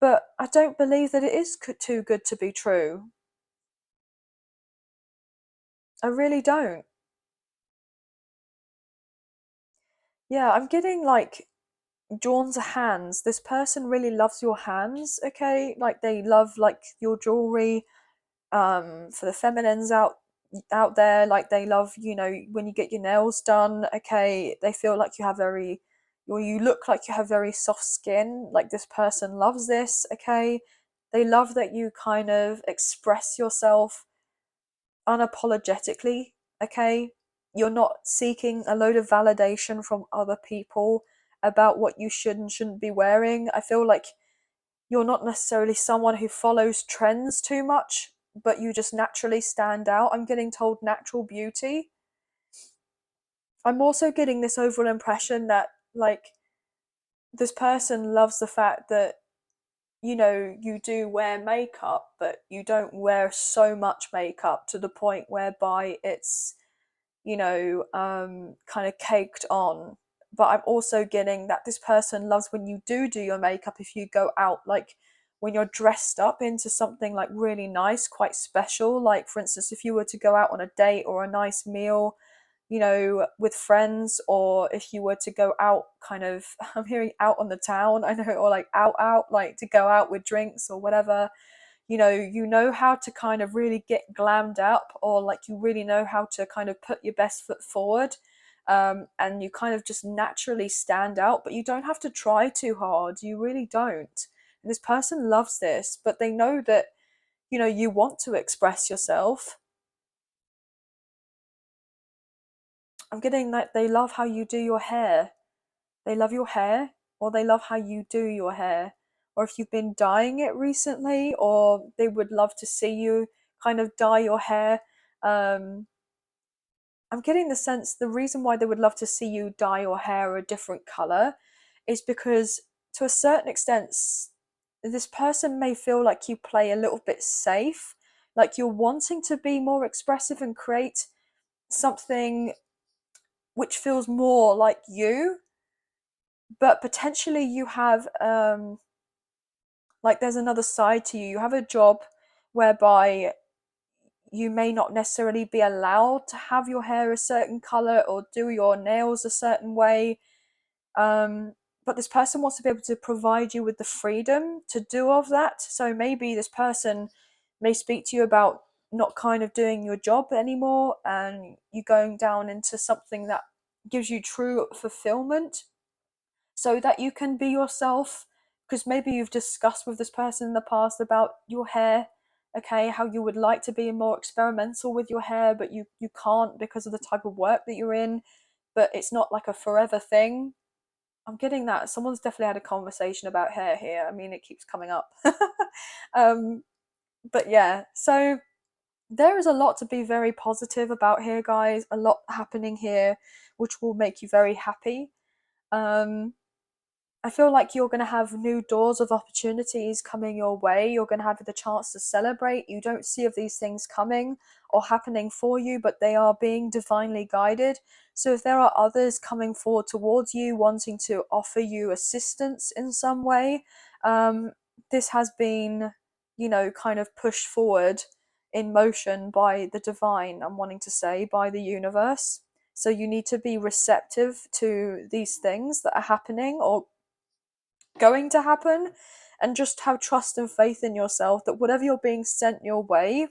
But I don't believe that it is too good to be true. I really don't. Yeah, I'm getting like drawn to hands. This person really loves your hands, okay? Like they love like your jewelry. For the feminines out there, like they love, when you get your nails done, okay, they feel like you have very, or you look like you have very soft skin. Like this person loves this, okay? They love that you kind of express yourself unapologetically, okay? You're not seeking a load of validation from other people about what you should and shouldn't be wearing. I feel like you're not necessarily someone who follows trends too much, but you just naturally stand out. I'm getting told natural beauty. I'm also getting this overall impression that, like, this person loves the fact that, you do wear makeup, but you don't wear so much makeup to the point whereby it's, kind of caked on. But I'm also getting that this person loves when you do your makeup, if you go out, like when you're dressed up into something like really nice, quite special. Like, for instance, if you were to go out on a date or a nice meal, with friends, or if you were to go out kind of, I'm hearing out on the town, I know, or like out, like to go out with drinks or whatever, you know how to kind of really get glammed up, or like you really know how to kind of put your best foot forward, and you kind of just naturally stand out, but you don't have to try too hard, you really don't. And this person loves this, but they know that you want to express yourself. I'm getting that they love how you do your hair. They love your hair, or they love how you do your hair, or if you've been dyeing it recently, or they would love to see you kind of dye your hair. Um, I'm getting the sense the reason why they would love to see you dye your hair a different color is because, to a certain extent, this person may feel like you play a little bit safe, like you're wanting to be more expressive and create something which feels more like you, but potentially you have like there's another side to you. You have a job whereby you may not necessarily be allowed to have your hair a certain color or do your nails a certain way. But this person wants to be able to provide you with the freedom to do all of that. So maybe this person may speak to you about not kind of doing your job anymore, and you going down into something that gives you true fulfillment, so that you can be yourself. Because maybe you've discussed with this person in the past about your hair, okay, how you would like to be more experimental with your hair, but you can't because of the type of work that you're in, but it's not like a forever thing. I'm getting that someone's definitely had a conversation about hair here. I mean, it keeps coming up. um but yeah, so there is a lot to be very positive about here, guys. A lot happening here which will make you very happy. um I feel like you're going to have new doors of opportunities coming your way. You're going to have the chance to celebrate. You don't see of these things coming or happening for you, but they are being divinely guided. So if there are others coming forward towards you, wanting to offer you assistance in some way, um, this has been, kind of pushed forward in motion by the divine, I'm wanting to say, by the universe. So you need to be receptive to these things that are happening or going to happen, and just have trust and faith in yourself that whatever you're being sent your way,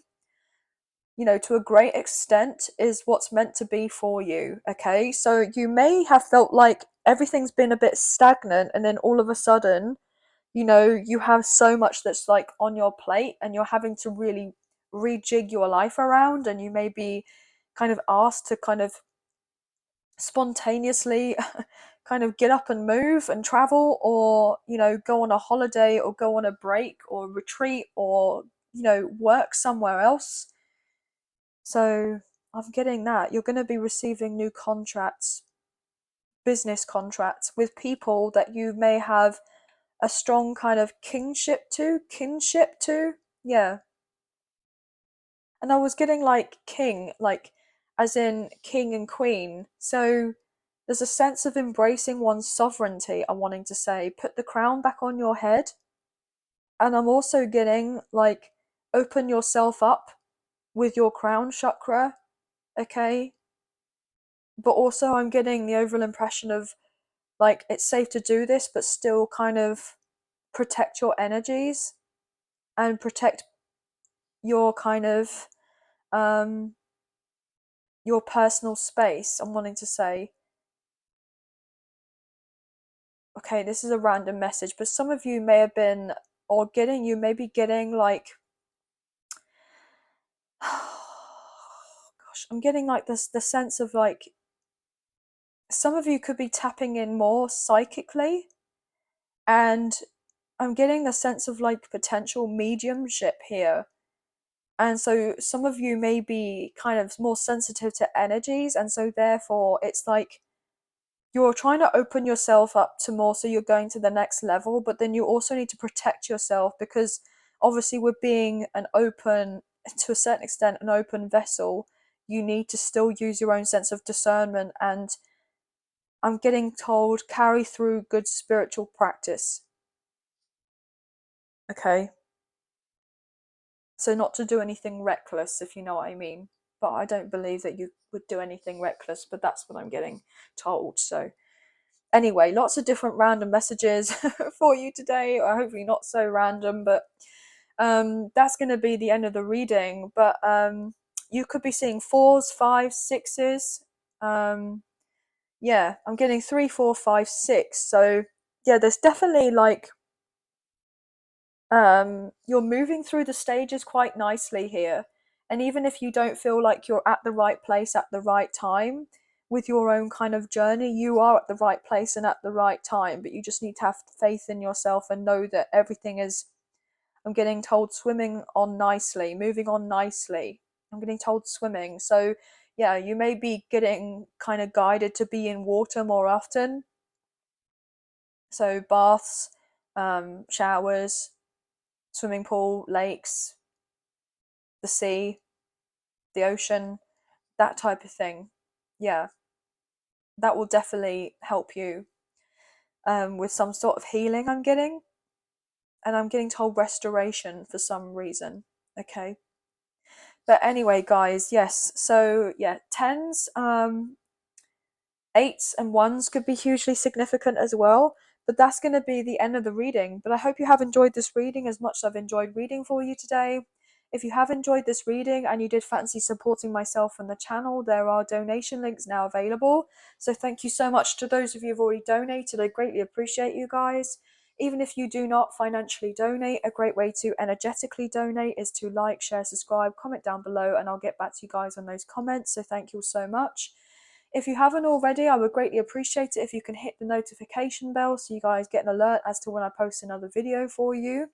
to a great extent, is what's meant to be for you. Okay, so you may have felt like everything's been a bit stagnant, and then all of a sudden, you have so much that's like on your plate, and you're having to really rejig your life around, and you may be kind of asked to kind of spontaneously kind of get up and move and travel, or go on a holiday or go on a break or retreat, or work somewhere else. So I'm getting that you're going to be receiving new contracts, business contracts, with people that you may have a strong kind of kinship to. Yeah. And I was getting like king, like as in king and queen. So there's a sense of embracing one's sovereignty, I'm wanting to say. Put the crown back on your head. And I'm also getting like open yourself up with your crown chakra, okay? But also I'm getting the overall impression of like it's safe to do this, but still kind of protect your energies and protect your kind of your personal space. I'm wanting to say, okay, this is a random message, but some of you may have been or getting you may be getting like gosh, I'm getting like this the sense of like some of you could be tapping in more psychically, and I'm getting the sense of like potential mediumship here. And so some of you may be kind of more sensitive to energies, and so therefore it's like you're trying to open yourself up to more, so you're going to the next level, but then you also need to protect yourself because obviously with being an open, to a certain extent, an open vessel, you need to still use your own sense of discernment. And I'm getting told carry through good spiritual practice. Okay. So not to do anything reckless, if you know what I mean. But I don't believe that you would do anything reckless, but that's what I'm getting told. So anyway, lots of different random messages for you today. Or hopefully not so random, but that's going to be the end of the reading. But you could be seeing fours, fives, sixes. Yeah, I'm getting 3, 4, 5, 6. So yeah, there's definitely like you're moving through the stages quite nicely here. And even if you don't feel like you're at the right place at the right time with your own kind of journey, you are at the right place and at the right time. But you just need to have faith in yourself and know that everything is, I'm getting told, swimming on nicely, moving on nicely. I'm getting told swimming. So yeah, you may be getting kind of guided to be in water more often. So baths, showers, swimming pool, lakes, the sea, the ocean, that type of thing. Yeah, that will definitely help you with some sort of healing, I'm getting. And I'm getting told restoration for some reason. Okay. But anyway, guys, yes. So yeah, tens, eights and ones could be hugely significant as well. But that's going to be the end of the reading. But I hope you have enjoyed this reading as much as I've enjoyed reading for you today. If you have enjoyed this reading and you did fancy supporting myself and the channel, there are donation links now available. So thank you so much to those of you who've already donated. I greatly appreciate you guys. Even if you do not financially donate, a great way to energetically donate is to like, share, subscribe, comment down below, and I'll get back to you guys on those comments. So thank you all so much. If you haven't already, I would greatly appreciate it if you can hit the notification bell so you guys get an alert as to when I post another video for you,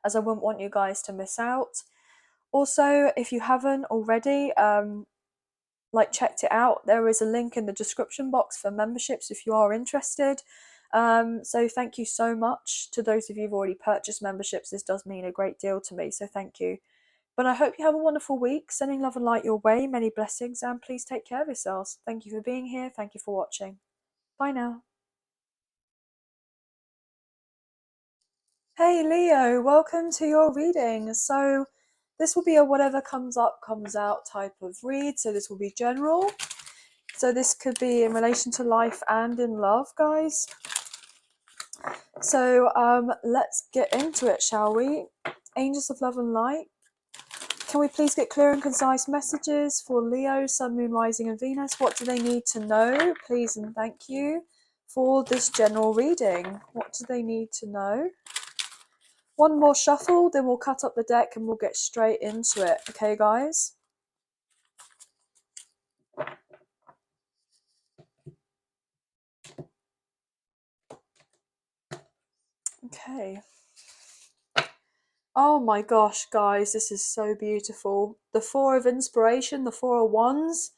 as I wouldn't want you guys to miss out. Also, if you haven't already, checked it out, there is a link in the description box for memberships if you are interested. So thank you so much to those of you who've already purchased memberships. This does mean a great deal to me, so thank you. But I hope you have a wonderful week. Sending love and light your way. Many blessings, and please take care of yourselves. Thank you for being here. Thank you for watching. Bye now. Hey Leo, welcome to your reading. So this will be a whatever comes up, comes out type of read. So this will be general. So this could be in relation to life and in love, guys. So let's get into it, shall we? Angels of love and light. Can we please get clear and concise messages for Leo, Sun, Moon, Rising and Venus? What do they need to know? Please and thank you for this general reading. What do they need to know? One more shuffle, then we'll cut up the deck and we'll get straight into it. Okay, guys? Okay. Oh my gosh, guys, this is so beautiful. The Four of Inspiration, the Four of Wands.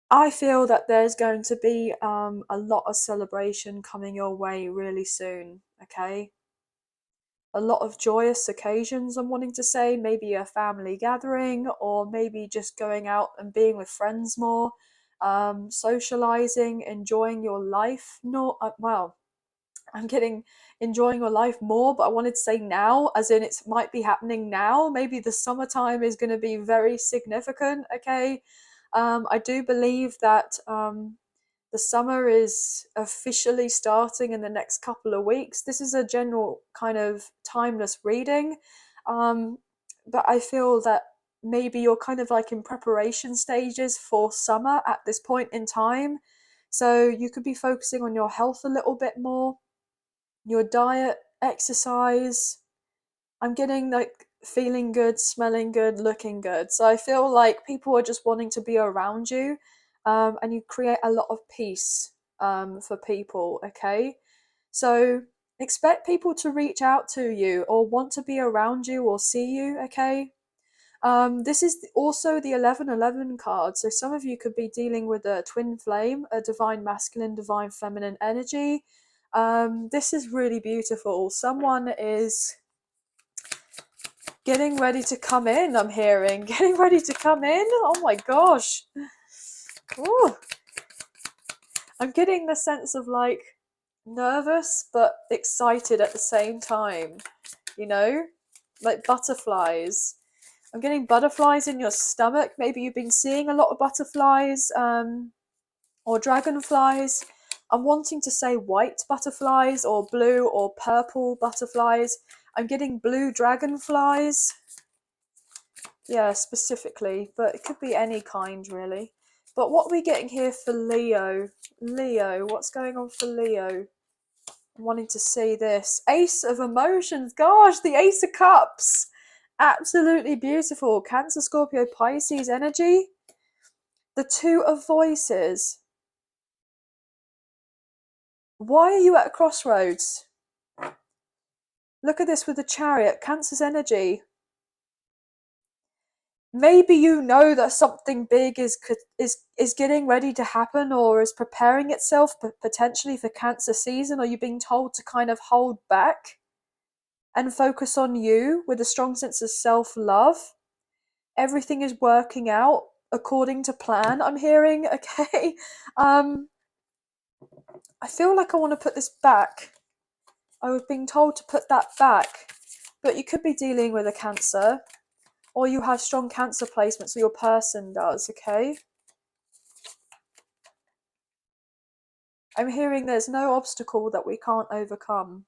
I feel that there's going to be a lot of celebration coming your way really soon, okay? a lot of joyous occasions, I'm wanting to say, maybe a family gathering, or maybe just going out and being with friends more, socializing, enjoying your life. Not well, I'm getting enjoying your life more, but I wanted to say now, as in it might be happening now. Maybe the summertime is going to be very significant. Okay, I do believe that the summer is officially starting in the next couple of weeks. This is a general kind of timeless reading, um, but I feel that maybe you're kind of like in preparation stages for summer at this point in time. So you could be focusing on your health a little bit more, your diet, exercise. I'm getting like feeling good, smelling good, looking good. So I feel like people are just wanting to be around you, and you create a lot of peace for people, okay? So expect people to reach out to you or want to be around you or see you, okay? This is also the 1111 card. So some of you could be dealing with a twin flame, a divine masculine, divine feminine energy. This is really beautiful. Someone is getting ready to come in, I'm hearing. Getting ready to come in? Oh my gosh. Ooh. I'm getting the sense of like nervous but excited at the same time, you know? Like butterflies. I'm getting butterflies in your stomach. Maybe you've been seeing a lot of butterflies, or dragonflies. I'm wanting to say white butterflies or blue or purple butterflies. I'm getting blue dragonflies. Yeah, specifically, but it could be any kind really. But what are we getting here for Leo? Leo, what's going on for Leo? I'm wanting to see this. Ace of Emotions. Gosh, the Ace of Cups. Absolutely beautiful. Cancer, Scorpio, Pisces energy. The Two of Voices. Why are you at a crossroads? Look at this with the Chariot. Cancer's energy. Maybe you know that something big is getting ready to happen or is preparing itself potentially for Cancer season, or you're being told to kind of hold back and focus on you with a strong sense of self-love. Everything is working out according to plan, I'm hearing. Okay. I feel like I want to put this back. I was being told to put that back, but you could be dealing with a Cancer, or you have strong Cancer placements, or your person does. Okay. I'm hearing there's no obstacle that we can't overcome.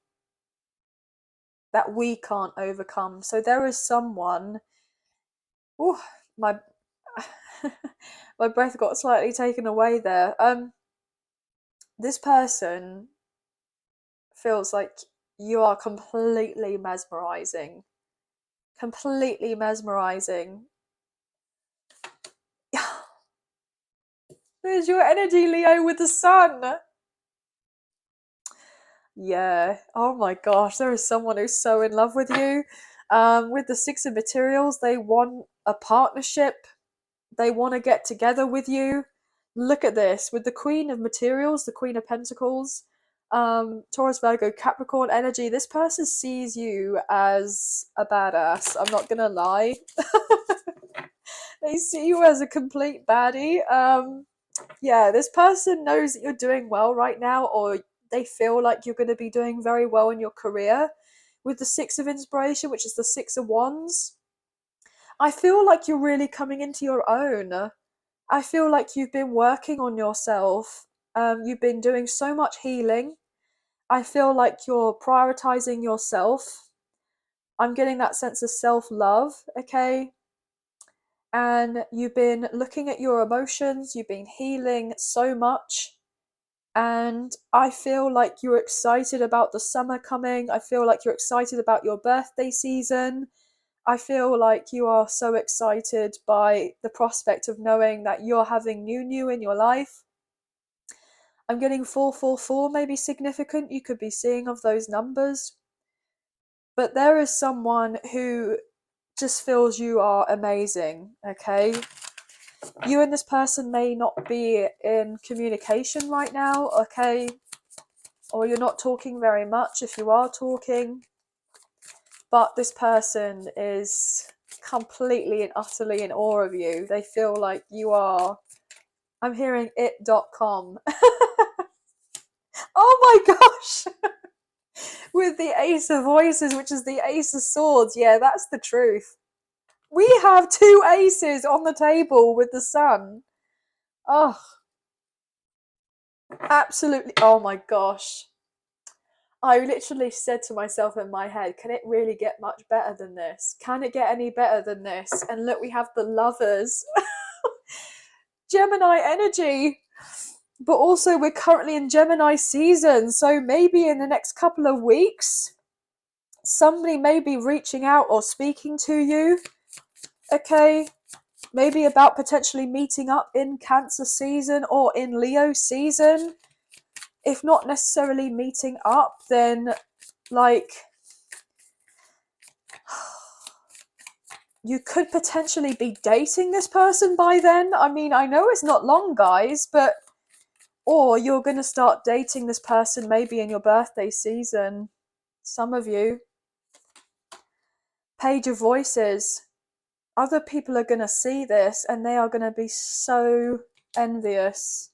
That we can't overcome. So there is someone. Oh, my my breath got slightly taken away there. This person feels like you are completely mesmerizing. Completely mesmerizing. There's your energy, Leo, with the sun. Yeah. Oh my gosh, there is someone who's so in love with you. With the Six of Materials, they want a partnership. They want to get together with you. Look at this with the Queen of Materials, the Queen of Pentacles, Taurus, Virgo, Capricorn energy. This person sees you as a badass. I'm not gonna lie. They see you as a complete baddie. Yeah, this person knows that you're doing well right now, or they feel like you're going to be doing very well in your career. With the Six of Inspiration, which is the Six of Wands, I feel like you're really coming into your own. I feel like you've been working on yourself. You've been doing so much healing. I feel like you're prioritizing yourself. I'm getting that sense of self-love, okay? And you've been looking at your emotions, you've been healing so much. And I feel like you're excited about the summer coming. I feel like you're excited about your birthday season. I feel like you are so excited by the prospect of knowing that you're having new in your life. I'm getting 444, maybe significant. You could be seeing of those numbers. But there is someone who just feels you are amazing, okay? You and this person may not be in communication right now, okay? Or you're not talking very much if you are talking. but this person is completely and utterly in awe of you. They feel like you are, I'm hearing it.com. Oh my gosh! With the Ace of Voices, which is the Ace of Swords. Yeah, that's the truth. We have 2 aces on the table with the sun. Oh, absolutely. Oh my gosh. I literally said to myself in my head, can it really get much better than this? Can it get any better than this? And look, we have the Lovers. Gemini energy. But also, we're currently in Gemini season. So maybe in the next couple of weeks, somebody may be reaching out or speaking to you. Okay. Maybe about potentially meeting up in Cancer season or in Leo season. If not necessarily meeting up, then like you could potentially be dating this person by then. I mean, I know it's not long, guys, but or you're going to start dating this person maybe in your birthday season. Some of you. Page of Voices. Other people are going to see this and they are going to be so envious.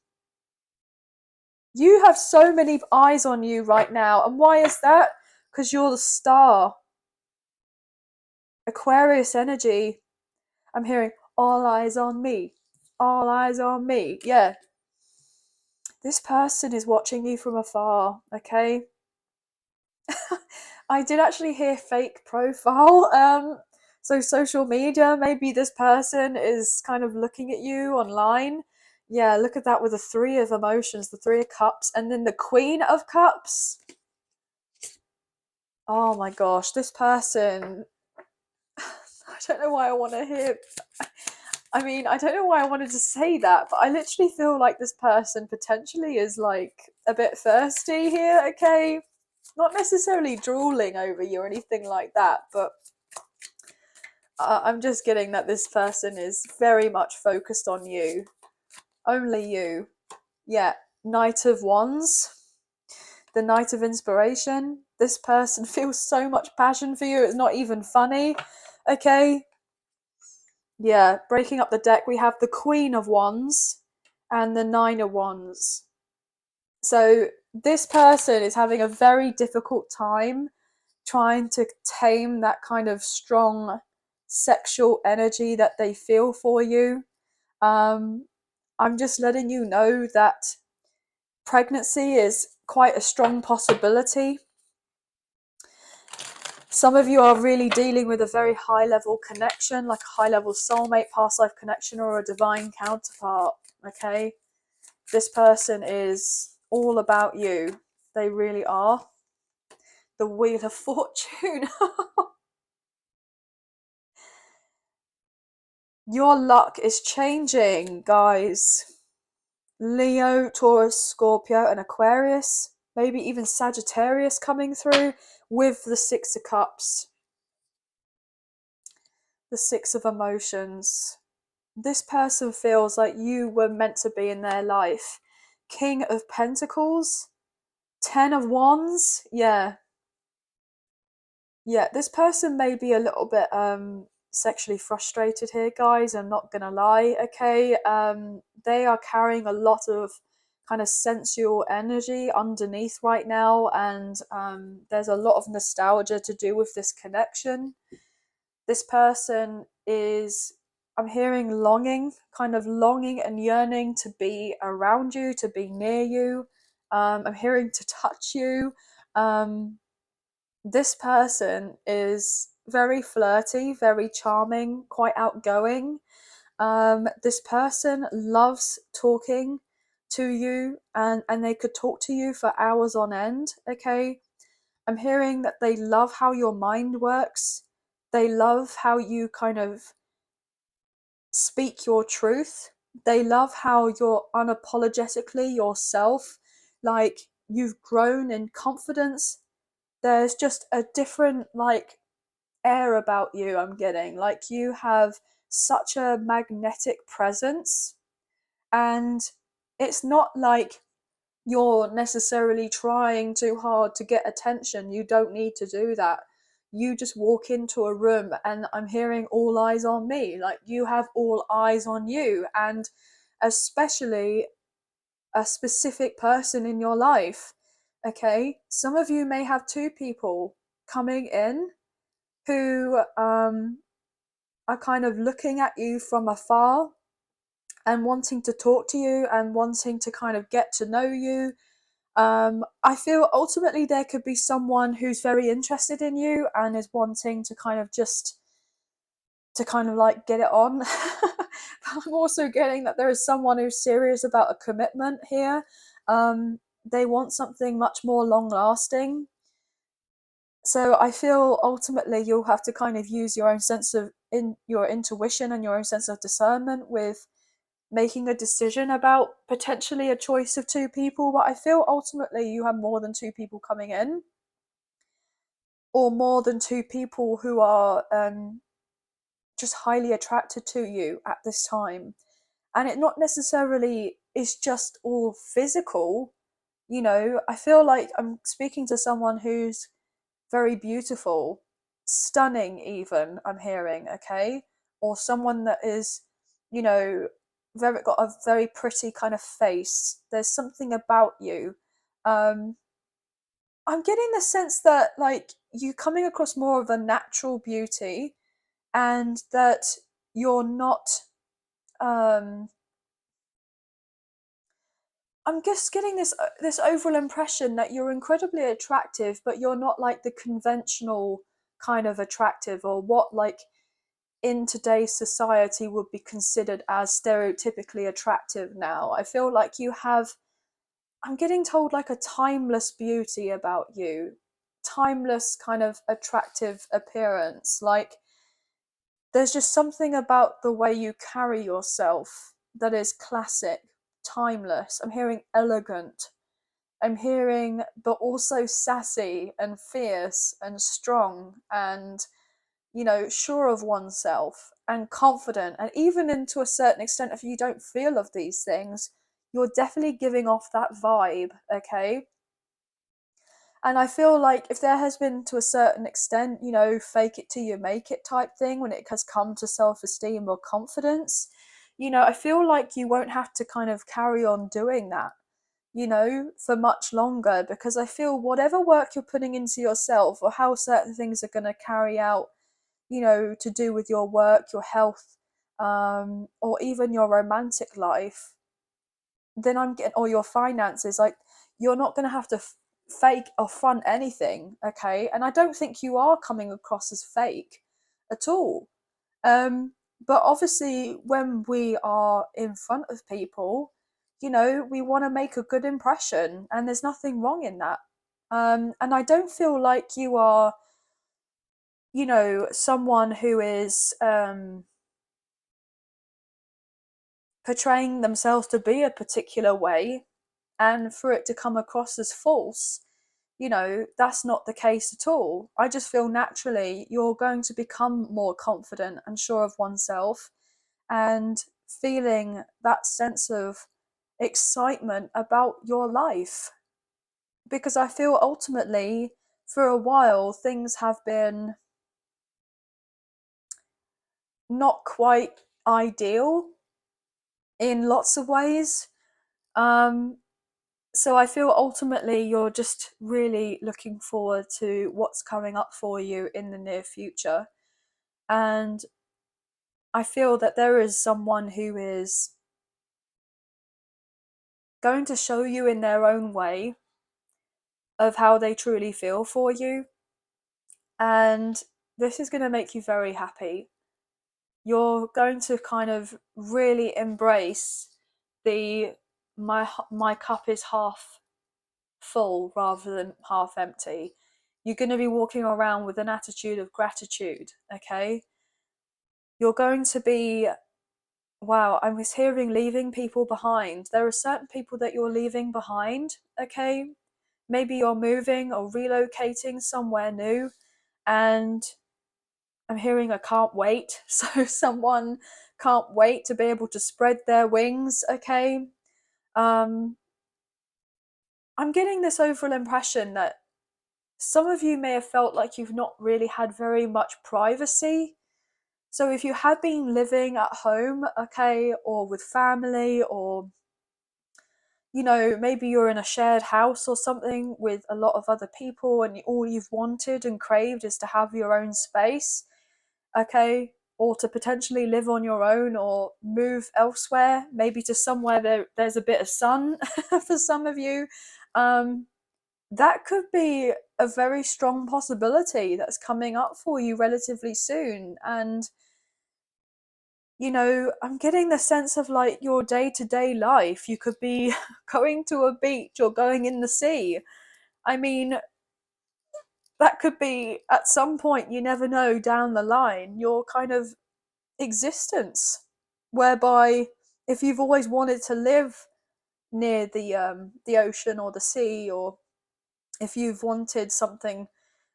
You have so many eyes on you right now. And why is that? Because you're the star. Aquarius energy. I'm hearing all eyes on me. All eyes on me. Yeah. This person is watching you from afar, okay? I did actually hear fake profile. So social media, maybe this person is kind of looking at you online. Yeah, look at that with the 3 of emotions, the 3 of cups, and then the Queen of Cups. Oh my gosh, this person, I don't know why I want to hear, I mean, I don't know why I wanted to say that, but I literally feel like this person potentially is like a bit thirsty here, okay? Not necessarily drooling over you or anything like that, but I'm just getting that this person is very much focused on you. Only you. Yeah, Knight of Wands. The Knight of Inspiration. This person feels so much passion for you, it's not even funny. Okay? Yeah, breaking up the deck, we have the Queen of Wands and the 9 of Wands. So this person is having a very difficult time trying to tame that kind of strong sexual energy that they feel for you. I'm just letting you know that pregnancy is quite a strong possibility. Some of you are really dealing with a very high level connection, like a high level soulmate, past life connection, or a divine counterpart, okay? This person is all about you. They really are. The Wheel of Fortune. Your luck is changing, guys. Leo, Taurus, Scorpio, and Aquarius. Maybe even Sagittarius coming through with the 6 of Cups. The 6 of Emotions. This person feels like you were meant to be in their life. King of Pentacles. 10 of Wands. Yeah. Yeah, this person may be a little bit sexually frustrated here, guys. I'm not gonna lie, okay? They are carrying a lot of kind of sensual energy underneath right now, and there's a lot of nostalgia to do with this connection. This person is, I'm hearing longing, kind of longing and yearning to be around you, to be near you. I'm hearing to touch you. This person is very flirty, very charming, quite outgoing. This person loves talking to you, and they could talk to you for hours on end, okay? I'm hearing that they love how your mind works. They love how you kind of speak your truth. They love how you're unapologetically yourself. Like, you've grown in confidence. There's just a different, like, air about you, I'm getting. Like, you have such a magnetic presence, and it's not like you're necessarily trying too hard to get attention. You don't need to do that. you just walk into a room and I'm hearing all eyes on me, like you have all eyes on you, and especially a specific person in your life. Okay, some of you may have two people coming in who are kind of looking at you from afar and wanting to talk to you and wanting to kind of get to know you. I feel ultimately there could be someone who's very interested in you and is wanting to kind of just to kind of like get it on. I'm also getting that there is someone who's serious about a commitment here. They want something much more long lasting. So I feel ultimately you'll have to kind of use your own sense of your intuition and your own sense of discernment with making a decision about potentially a choice of two people. But I feel ultimately you have more than two people coming in, or more than two people who are just highly attracted to you at this time. And it not necessarily is just all physical. You know, I feel like I'm speaking to someone who's very beautiful, stunning, even, I'm hearing, okay? Or someone that is, you know, got a very pretty kind of face. There's something about you. Um, I'm getting the sense that, like, you coming across more of a natural beauty, and that you're not um I'm just getting this overall impression that you're incredibly attractive, but you're not like the conventional kind of attractive, or what like in today's society would be considered as stereotypically attractive now. I feel like you have, I'm getting told, like a timeless beauty about you, timeless kind of attractive appearance. Like there's just something about the way you carry yourself that is classic, timeless. I'm hearing elegant. I'm hearing, but also sassy and fierce and strong and, you know, sure of oneself and confident. And even into a certain extent, if you don't feel of these things, you're definitely giving off that vibe, okay? And I feel like if there has been, to a certain extent, you know, fake it till you make it type thing when it has come to self esteem or confidence, you know, I feel like you won't have to kind of carry on doing that, you know, for much longer, because I feel whatever work you're putting into yourself, or how certain things are going to carry out, you know, to do with your work, your health, or even your romantic life, then I'm getting, or your finances, like you're not going to have to fake or front anything, okay? And I don't think you are coming across as fake at all. um but obviously when we are in front of people, you know, we want to make a good impression, and there's nothing wrong in that. And I don't feel like you are, you know, someone who is portraying themselves to be a particular way and for it to come across as false. You know, that's not the case at all. I just feel naturally you're going to become more confident and sure of oneself, and feeling that sense of excitement about your life. Because I feel ultimately, for a while, things have been not quite ideal in lots of ways. Um, so I feel ultimately you're just really looking forward to what's coming up for you in the near future. And I feel that there is someone who is going to show you in their own way of how they truly feel for you. And this is going to make you very happy. You're going to kind of really embrace the my cup is half full rather than half empty. You're going to be walking around with an attitude of gratitude, okay? You're going to be, wow, I was hearing leaving people behind. There are certain people that you're leaving behind, okay? Maybe you're moving or relocating somewhere new, and I'm hearing I can't wait. So someone can't wait to be able to spread their wings, okay? Um, I'm getting this overall impression that some of you may have felt like you've not really had very much privacy. So if you have been living at home, okay, or with family, or maybe you're in a shared house or something with a lot of other people, and all you've wanted and craved is to have your own space, okay, or to potentially live on your own or move elsewhere, maybe to somewhere there's a bit of sun for some of you. That could be a very strong possibility that's coming up for you relatively soon. And I'm getting the sense of like your day to day life. You could be going to a beach or going in the sea. I mean, that could be at some point, you never know, down the line, your kind of existence, whereby if you've always wanted to live near the ocean or the sea, or if you've wanted something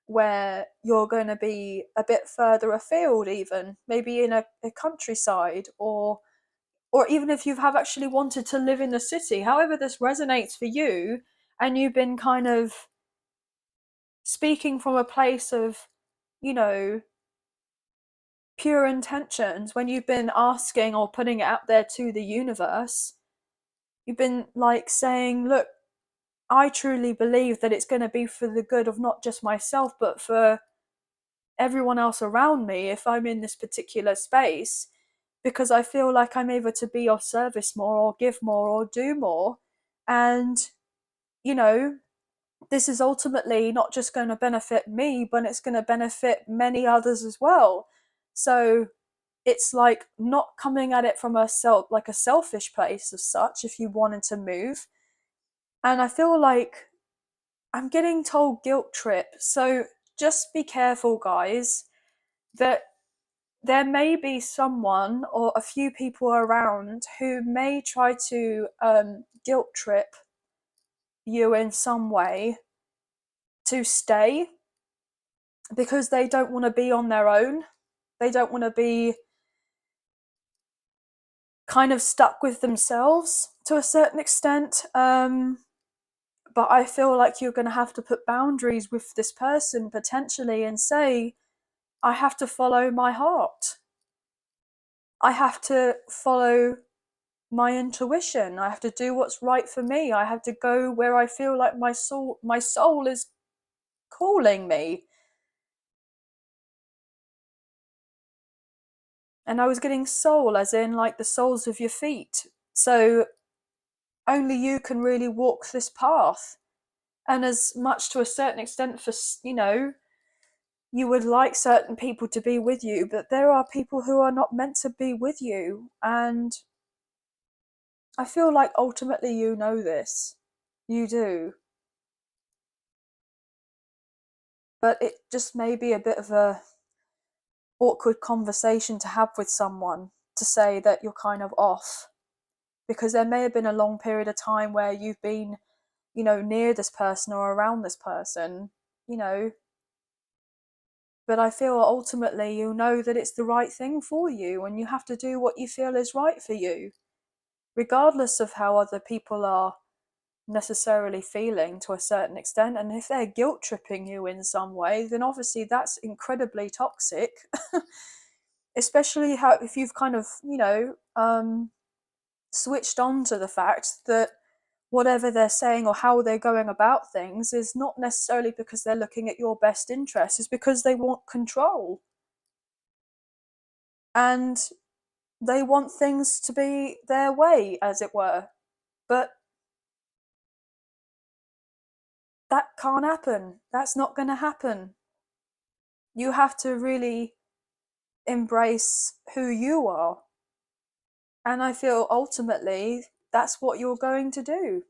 where you're going to be a bit further afield, even maybe in a countryside, or even if you have actually wanted to live in the city, however this resonates for you, and you've been kind of speaking from a place of, you know, pure intentions, when you've been asking or putting it out there to the universe, you've been like saying, look, I truly believe that it's going to be for the good of not just myself, but for everyone else around me if I'm in this particular space, because I feel like I'm able to be of service more, or give more, or do more. And, you know, this is ultimately not just going to benefit me, but it's going to benefit many others as well. So it's like not coming at it from a selfish place as such if you wanted to move. And I feel like I'm getting told guilt trip. So just be careful, guys, that there may be someone or a few people around who may try to guilt trip you in some way to stay, because they don't want to be on their own. They don't want to be kind of stuck with themselves to a certain extent. But I feel like you're going to have to put boundaries with this person potentially and say, I have to follow my heart. I have to follow my intuition. I have to do what's right for me. I have to go where I feel like my soul is calling me. And I was getting soul as in like the soles of your feet. So only you can really walk this path. And as much to a certain extent, for you would like certain people to be with you, but there are people who are not meant to be with you. And I feel like ultimately you know this. You do. But it just may be a bit of a awkward conversation to have with someone, to say that you're kind of off, because there may have been a long period of time where you've been, near this person or around this person, you know, but I feel ultimately you know that it's the right thing for you, and you have to do what you feel is right for you, regardless of how other people are necessarily feeling to a certain extent. And if they're guilt tripping you in some way, then obviously that's incredibly toxic. Especially if you've kind of, switched on to the fact that whatever they're saying or how they're going about things is not necessarily because they're looking at your best interest, it's because they want control. And they want things to be their way, as it were. But that can't happen. That's not going to happen. You have to really embrace who you are. And I feel ultimately that's what you're going to do.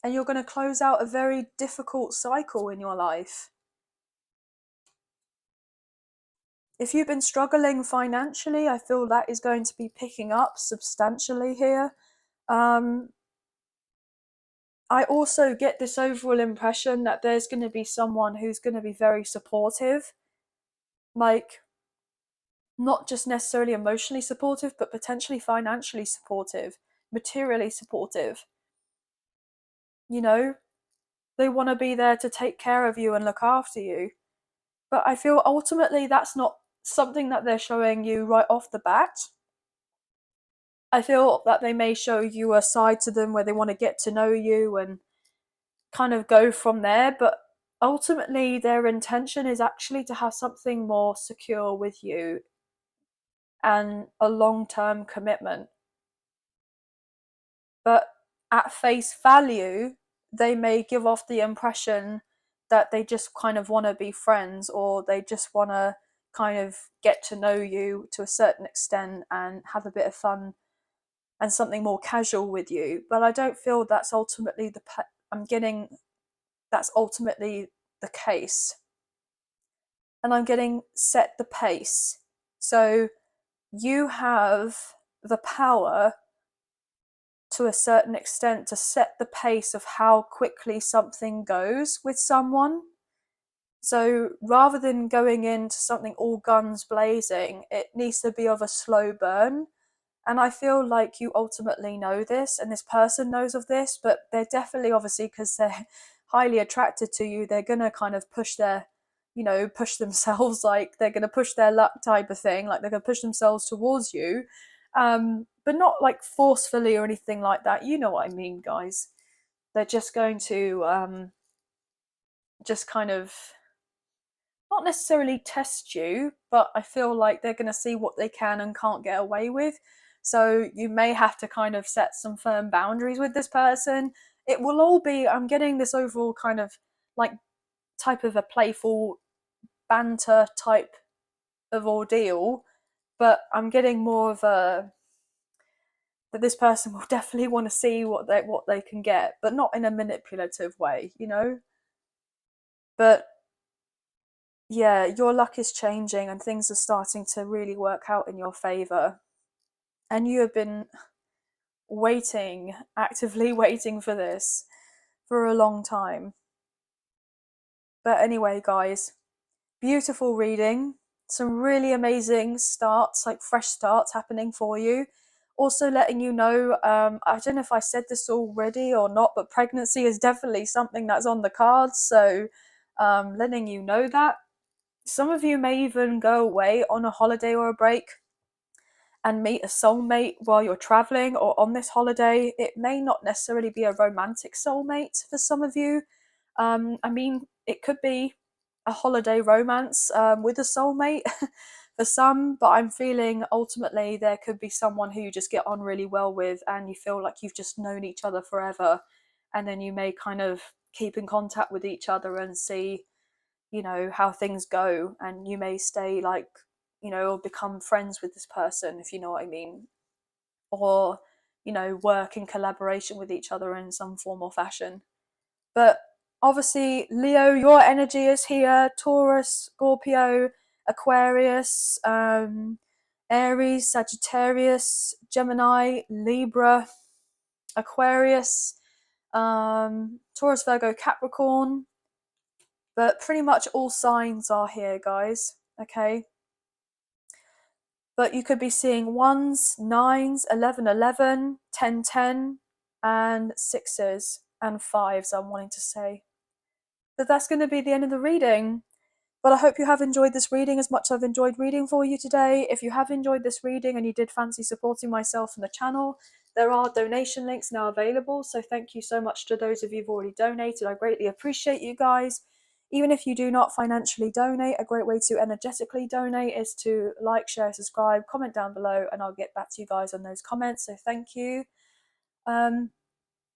And you're going to close out a very difficult cycle in your life. If you've been struggling financially, I feel that is going to be picking up substantially here. I also get this overall impression that there's going to be someone who's going to be very supportive, like not just necessarily emotionally supportive, but potentially financially supportive, materially supportive. You know, They want to be there to take care of you and look after you. But I feel ultimately that's not something that they're showing you right off the bat. I feel that they may show you a side to them where they want to get to know you and kind of go from there, but ultimately their intention is actually to have something more secure with you and a long-term commitment. But at face value, they may give off the impression that they just kind of want to be friends, or they just want to kind of get to know you to a certain extent and have a bit of fun and something more casual with you. But I don't feel that's ultimately I'm getting that's ultimately the case. And I'm getting set the pace. So you have the power to a certain extent to set the pace of how quickly something goes with someone. So rather than going into something all guns blazing, it needs to be of a slow burn. And I feel like you ultimately know this, and this person knows of this, but they're definitely, obviously, because they're highly attracted to you, they're going to kind of push push themselves, like they're going to push their luck type of thing, like they're going to push themselves towards you. But not like forcefully or anything like that. You know what I mean, guys. They're just going to just kind of not necessarily test you, but I feel like they're going to see what they can and can't get away with. So you may have to kind of set some firm boundaries with this person. It will all be, I'm getting this overall kind of like type of a playful banter type of ordeal, but I'm getting more of a that this person will definitely want to see what they can get, but not in a manipulative way. But yeah, your luck is changing and things are starting to really work out in your favor. And you have been waiting, actively waiting for this for a long time. But anyway, guys, beautiful reading. Some really amazing starts, like fresh starts happening for you. Also letting you know, I don't know if I said this already or not, but pregnancy is definitely something that's on the cards. So letting you know that. Some of you may even go away on a holiday or a break and meet a soulmate while you're traveling or on this holiday. It may not necessarily be a romantic soulmate for some of you. I mean, it could be a holiday romance with a soulmate for some, but I'm feeling ultimately there could be someone who you just get on really well with and you feel like you've just known each other forever. And then you may kind of keep in contact with each other and see how things go, and you may stay like or become friends with this person, if you know what I mean, or work in collaboration with each other in some form or fashion. But obviously, Leo, your energy is here. Taurus, Scorpio, Aquarius, Aries, Sagittarius, Gemini, Libra, Aquarius, Taurus, Virgo, Capricorn. But pretty much all signs are here, guys. Okay. But you could be seeing ones, nines, 11, 11, 10, 10, and sixes and fives, I'm wanting to say. But that's going to be the end of the reading. But I hope you have enjoyed this reading as much as I've enjoyed reading for you today. If you have enjoyed this reading and you did fancy supporting myself and the channel, there are donation links now available. So thank you so much to those of you who've already donated. I greatly appreciate you guys. Even if you do not financially donate, a great way to energetically donate is to like, share, subscribe, comment down below, and I'll get back to you guys on those comments. So thank you.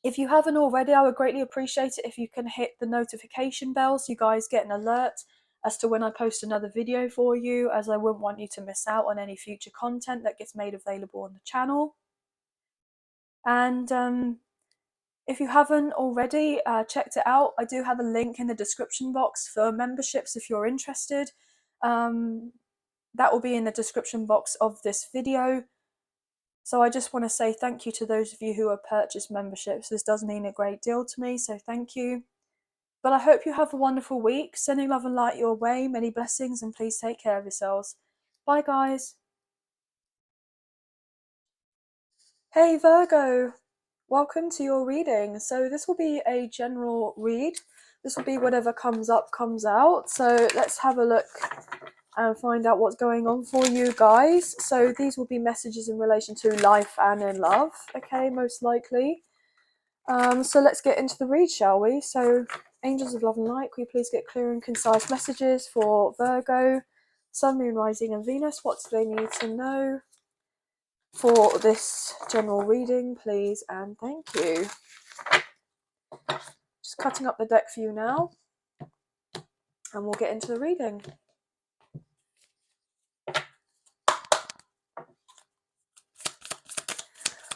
If you haven't already, I would greatly appreciate it if you can hit the notification bell so you guys get an alert as to when I post another video for you, as I wouldn't want you to miss out on any future content that gets made available on the channel. And if you haven't already checked it out, I do have a link in the description box for memberships if you're interested. That will be in the description box of this video. So I just want to say thank you to those of you who have purchased memberships. This does mean a great deal to me, so thank you. But I hope you have a wonderful week. Sending love and light your way. Many blessings, and please take care of yourselves. Bye, guys. Hey, Virgo. Welcome to your reading. So this will be a general read. This will be whatever comes up, comes out. So let's have a look and find out what's going on for you guys. So these will be messages in relation to life and in love, okay, most likely. So let's get into the read, shall we? So angels of love and light, can you please get clear and concise messages for Virgo, Sun, Moon, Rising and Venus? What do they need to know for this general reading, please, and thank you. Just cutting up the deck for you now, and we'll get into the reading.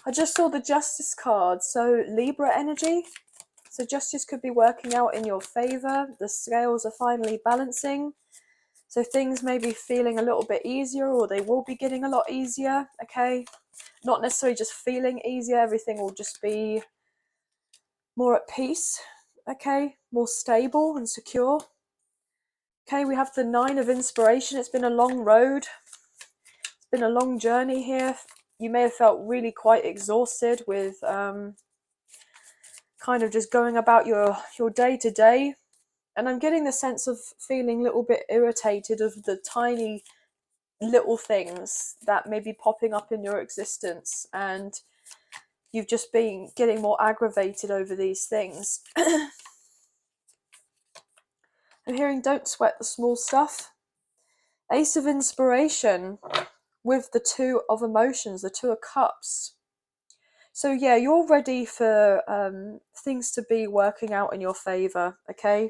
I just saw the Justice card, so Libra energy. So justice could be working out in your favour. The scales are finally balancing. So things may be feeling a little bit easier, or they will be getting a lot easier, okay? Not necessarily just feeling easier, everything will just be more at peace, okay? More stable and secure. Okay, we have the Nine of Inspiration. It's been a long road. It's been a long journey here. You may have felt really quite exhausted with kind of just going about your day to day. And I'm getting the sense of feeling a little bit irritated of the tiny little things that may be popping up in your existence. And you've just been getting more aggravated over these things. I'm hearing don't sweat the small stuff. Ace of Inspiration with the Two of Emotions, the Two of Cups. So yeah, you're ready for things to be working out in your favour, okay?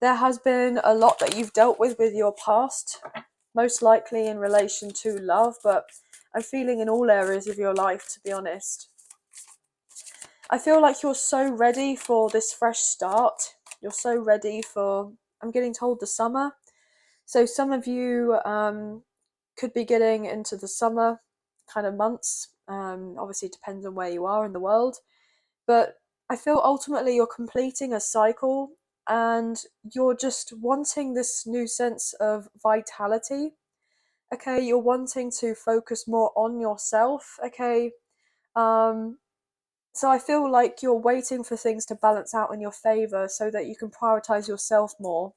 There has been a lot that you've dealt with your past, most likely in relation to love, but I'm feeling in all areas of your life, to be honest. I feel like you're so ready for this fresh start. You're so ready for, I'm getting told, the summer. So some of you could be getting into the summer kind of months. Obviously, it depends on where you are in the world. But I feel ultimately you're completing a cycle and you're just wanting this new sense of vitality. Okay, you're wanting to focus more on yourself. Okay. So I feel like you're waiting for things to balance out in your favor so that you can prioritize yourself more.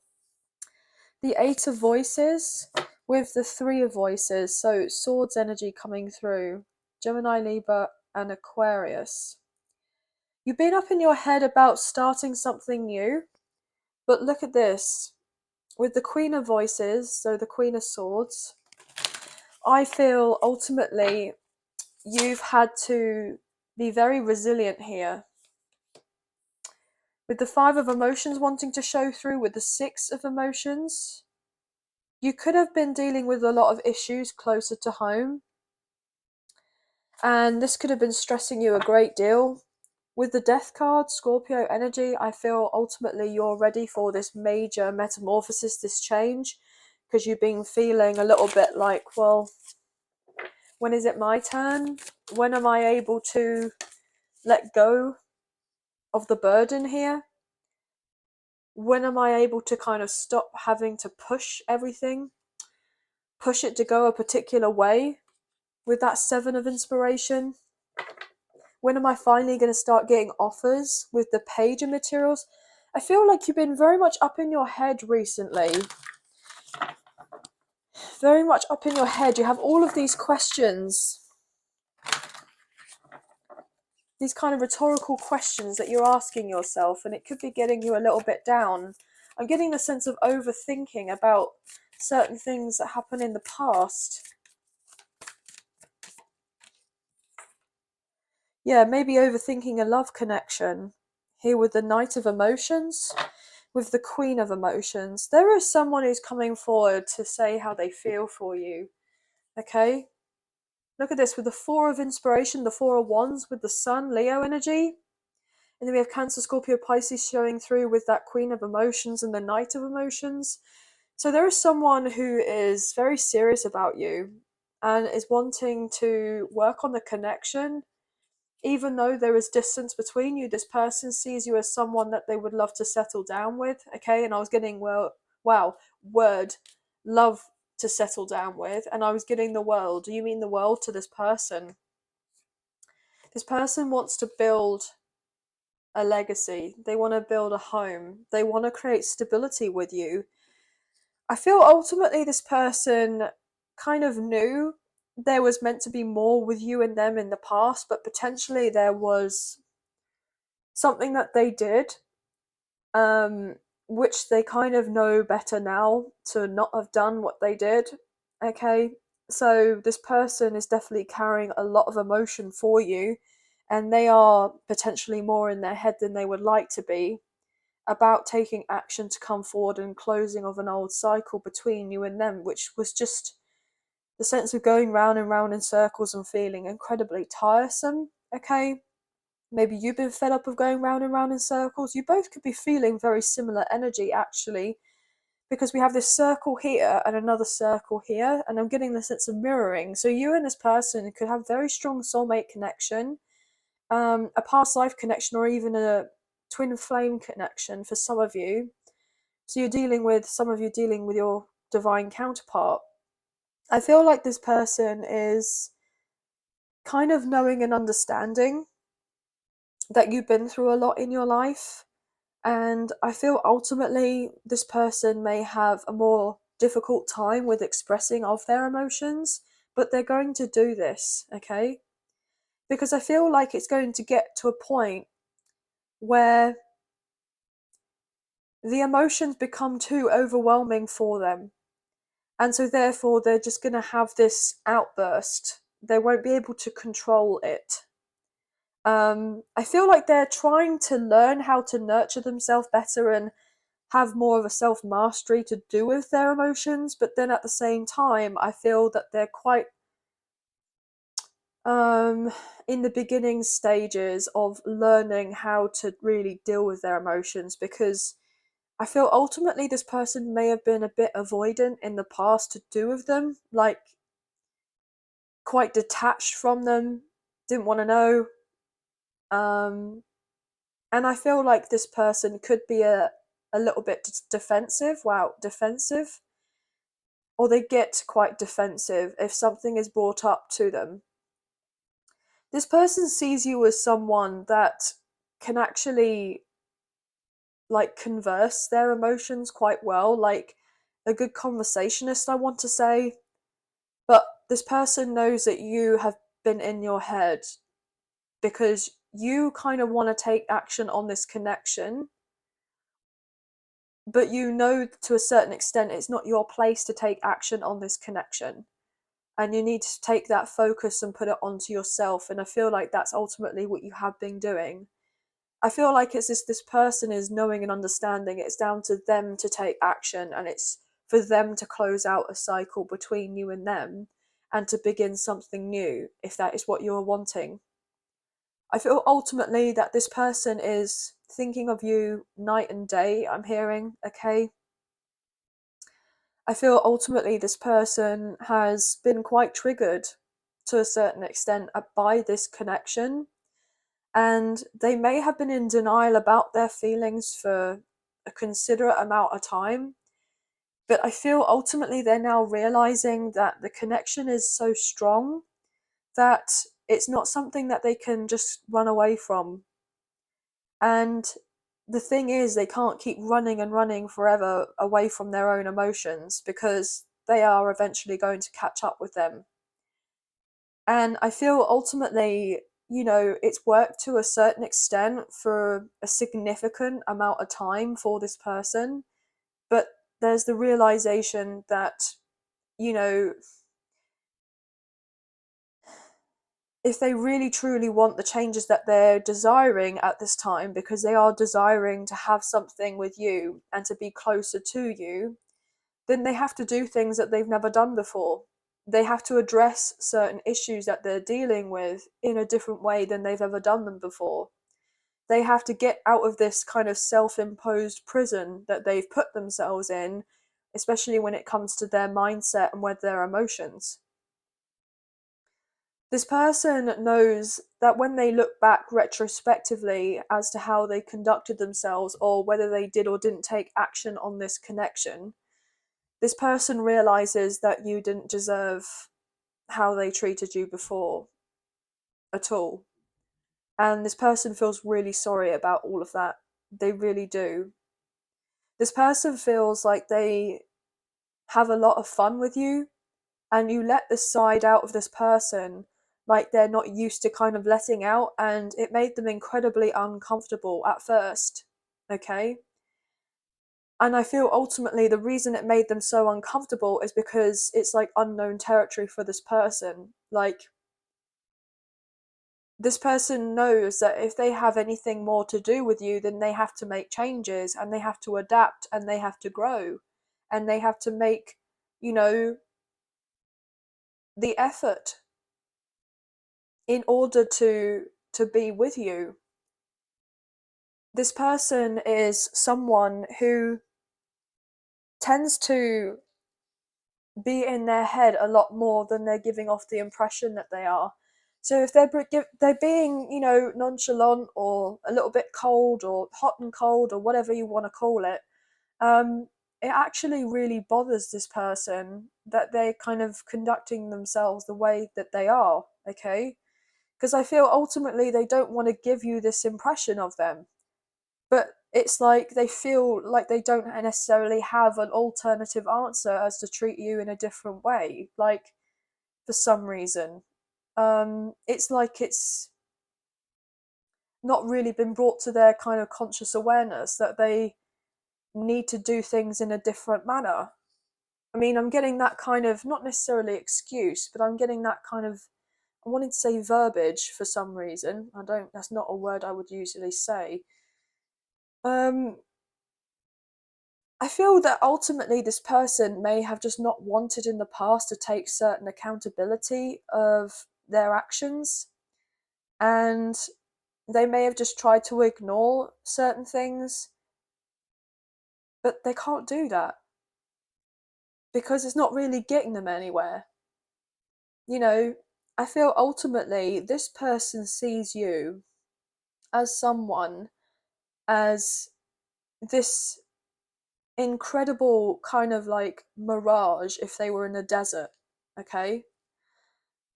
The Eight of Voices with the Three of Voices, so swords energy coming through, Gemini, Libra and Aquarius. You've been up in your head about starting something new, but look at this. With the Queen of Voices, so the Queen of Swords, I feel ultimately you've had to be very resilient here. With the Five of Emotions wanting to show through, with the Six of Emotions, you could have been dealing with a lot of issues closer to home. And this could have been stressing you a great deal. With the Death card, Scorpio energy, I feel ultimately you're ready for this major metamorphosis, this change, because you've been feeling a little bit like, well, when is it my turn? When am I able to let go of the burden here? When am I able to kind of stop having to push everything? Push it to go a particular way? With that Seven of Inspiration, when am I finally going to start getting offers? With the Page of Materials, I feel like you've been very much up in your head recently. Very much up in your head. You have all of these questions. These kind of rhetorical questions that you're asking yourself, and it could be getting you a little bit down. I'm getting the sense of overthinking about certain things that happen in the past. Yeah, maybe overthinking a love connection. Here with the Knight of Emotions, with the Queen of Emotions. There is someone who's coming forward to say how they feel for you. Okay? Look at this, with the Four of Inspiration, the Four of Wands, with the Sun, Leo energy. And then we have Cancer, Scorpio, Pisces showing through with that Queen of Emotions and the Knight of Emotions. So there is someone who is very serious about you and is wanting to work on the connection. Even though there is distance between you, this person sees you as someone that they would love to settle down with. Okay, and I was getting, word, love to settle down with. And I was getting the world. Do you mean the world to this person? This person wants to build a legacy. They want to build a home. They want to create stability with you. I feel ultimately this person kind of knew there was meant to be more with you and them in the past, but potentially there was something that they did, um, which they kind of know better now to not have done what they did. Okay, so this person is definitely carrying a lot of emotion for you, and they are potentially more in their head than they would like to be about taking action to come forward and closing of an old cycle between you and them, which was just the sense of going round and round in circles and feeling incredibly tiresome. Okay, maybe you've been fed up of going round and round in circles. You both could be feeling very similar energy, actually, because we have this circle here and another circle here, and I'm getting the sense of mirroring. So you and this person could have very strong soulmate connection, a past life connection, or even a twin flame connection for some of you. So you're dealing with, some of you dealing with your divine counterpart. I feel like this person is kind of knowing and understanding that you've been through a lot in your life. And I feel ultimately this person may have a more difficult time with expressing of their emotions, but they're going to do this, okay? Because I feel like it's going to get to a point where the emotions become too overwhelming for them. And so therefore they're just going to have this outburst. They won't be able to control it. I feel like they're trying to learn how to nurture themselves better and have more of a self mastery to do with their emotions, but then at the same time, I feel that they're quite in the beginning stages of learning how to really deal with their emotions, because I feel ultimately this person may have been a bit avoidant in the past to do with them, like quite detached from them, didn't want to know. Um, and I feel like this person could be a little bit defensive. Wow, defensive. Or they get quite defensive if something is brought up to them. This person sees you as someone that can actually like converse their emotions quite well, like a good conversationist, I want to say. But this person knows that you have been in your head because you kind of want to take action on this connection, but you know to a certain extent it's not your place to take action on this connection. And you need to take that focus and put it onto yourself. And I feel like that's ultimately what you have been doing. I feel like it's this person is knowing and understanding. It's down to them to take action, and it's for them to close out a cycle between you and them and to begin something new, if that is what you're wanting. I feel ultimately that this person is thinking of you night and day, I'm hearing, okay? I feel ultimately this person has been quite triggered to a certain extent by this connection, and they may have been in denial about their feelings for a considerate amount of time. But I feel ultimately they're now realizing that the connection is so strong that it's not something that they can just run away from. And the thing is, they can't keep running and running forever away from their own emotions, because they are eventually going to catch up with them. And I feel ultimately, it's worked to a certain extent for a significant amount of time for this person. But there's the realization that, you know, if they really truly want the changes that they're desiring at this time, because they are desiring to have something with you and to be closer to you, then they have to do things that they've never done before. They have to address certain issues that they're dealing with in a different way than they've ever done them before. They have to get out of this kind of self-imposed prison that they've put themselves in, especially when it comes to their mindset and with their emotions. This person knows that when they look back retrospectively as to how they conducted themselves or whether they did or didn't take action on this connection, this person realizes that you didn't deserve how they treated you before at all. And this person feels really sorry about all of that. They really do. This person feels like they have a lot of fun with you, and you let this side out of this person like they're not used to kind of letting out, and it made them incredibly uncomfortable at first. Okay? And I feel ultimately the reason it made them so uncomfortable is because it's like unknown territory for this person. Like, this person knows that if they have anything more to do with you, then they have to make changes, and they have to adapt, and they have to grow, and they have to make, you know, the effort in order to be with you. This person is someone who tends to be in their head a lot more than they're giving off the impression that they are. So if they're being, nonchalant or a little bit cold or hot and cold or whatever you want to call it, it actually really bothers this person that they're kind of conducting themselves the way that they are. Okay, because I feel ultimately they don't want to give you this impression of them, but it's like they feel like they don't necessarily have an alternative answer as to treat you in a different way, like, for some reason. It's like it's not really been brought to their kind of conscious awareness that they need to do things in a different manner. I mean, I'm getting that kind of, not necessarily excuse, but I'm getting that kind of, I wanted to say verbiage for some reason. That's not a word I would usually say. Um, I feel that ultimately this person may have just not wanted in the past to take certain accountability of their actions, and they may have just tried to ignore certain things, but they can't do that because it's not really getting them anywhere. You know, I feel ultimately this person sees you as someone, as this incredible kind of like mirage if they were in a desert. Okay,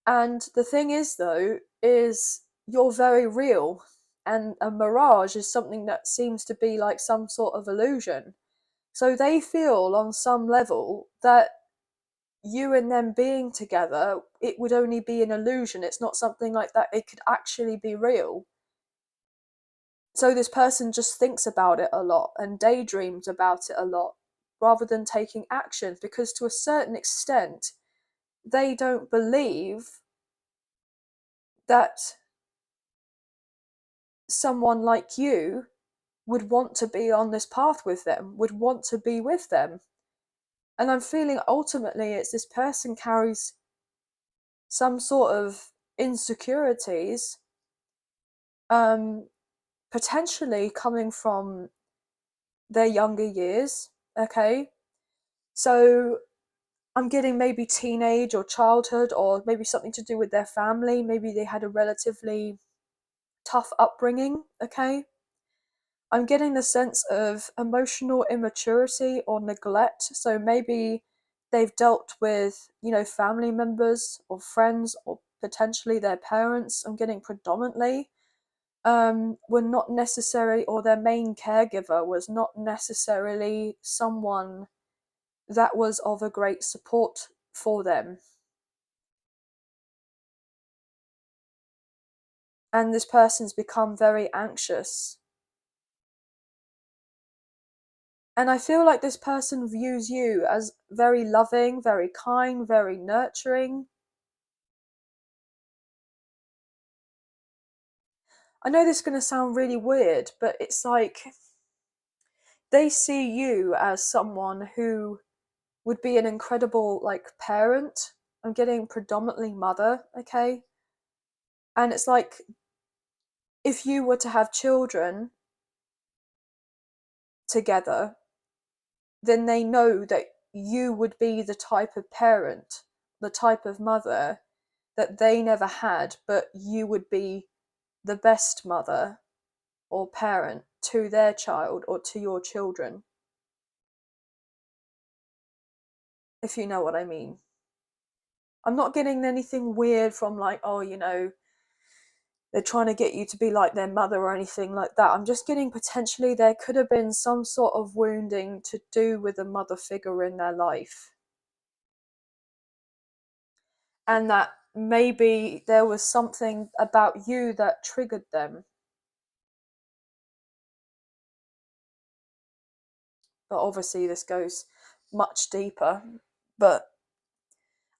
and the thing is, though, is you're very real, and a mirage is something that seems to be like some sort of illusion. So they feel on some level that you and them being together, it would only be an illusion. It's not something like that. It could actually be real. So this person just thinks about it a lot and daydreams about it a lot rather than taking action, because to a certain extent, they don't believe that someone like you would want to be on this path with them, would want to be with them. And I'm feeling ultimately it's this person carries some sort of insecurities, um, potentially coming from their younger years. Okay, so I'm getting maybe teenage or childhood, or maybe something to do with their family. Maybe they had a relatively tough upbringing. Okay, I'm getting the sense of emotional immaturity or neglect. So maybe they've dealt with, family members or friends or potentially their parents. I'm getting predominantly were not necessarily, or their main caregiver was not necessarily someone that was of a great support for them. And this person's become very anxious. And I feel like this person views you as very loving, very kind, very nurturing. I know this is going to sound really weird, but it's like they see you as someone who would be an incredible, like, parent. I'm getting predominantly mother, okay? And it's like if you were to have children together, then they know that you would be the type of parent, the type of mother that they never had, but you would be the best mother or parent to their child or to your children, if you know what I mean. I'm not getting anything weird from like, oh, they're trying to get you to be like their mother or anything like that. I'm just getting potentially there could have been some sort of wounding to do with a mother figure in their life. And that maybe there was something about you that triggered them. But obviously this goes much deeper. But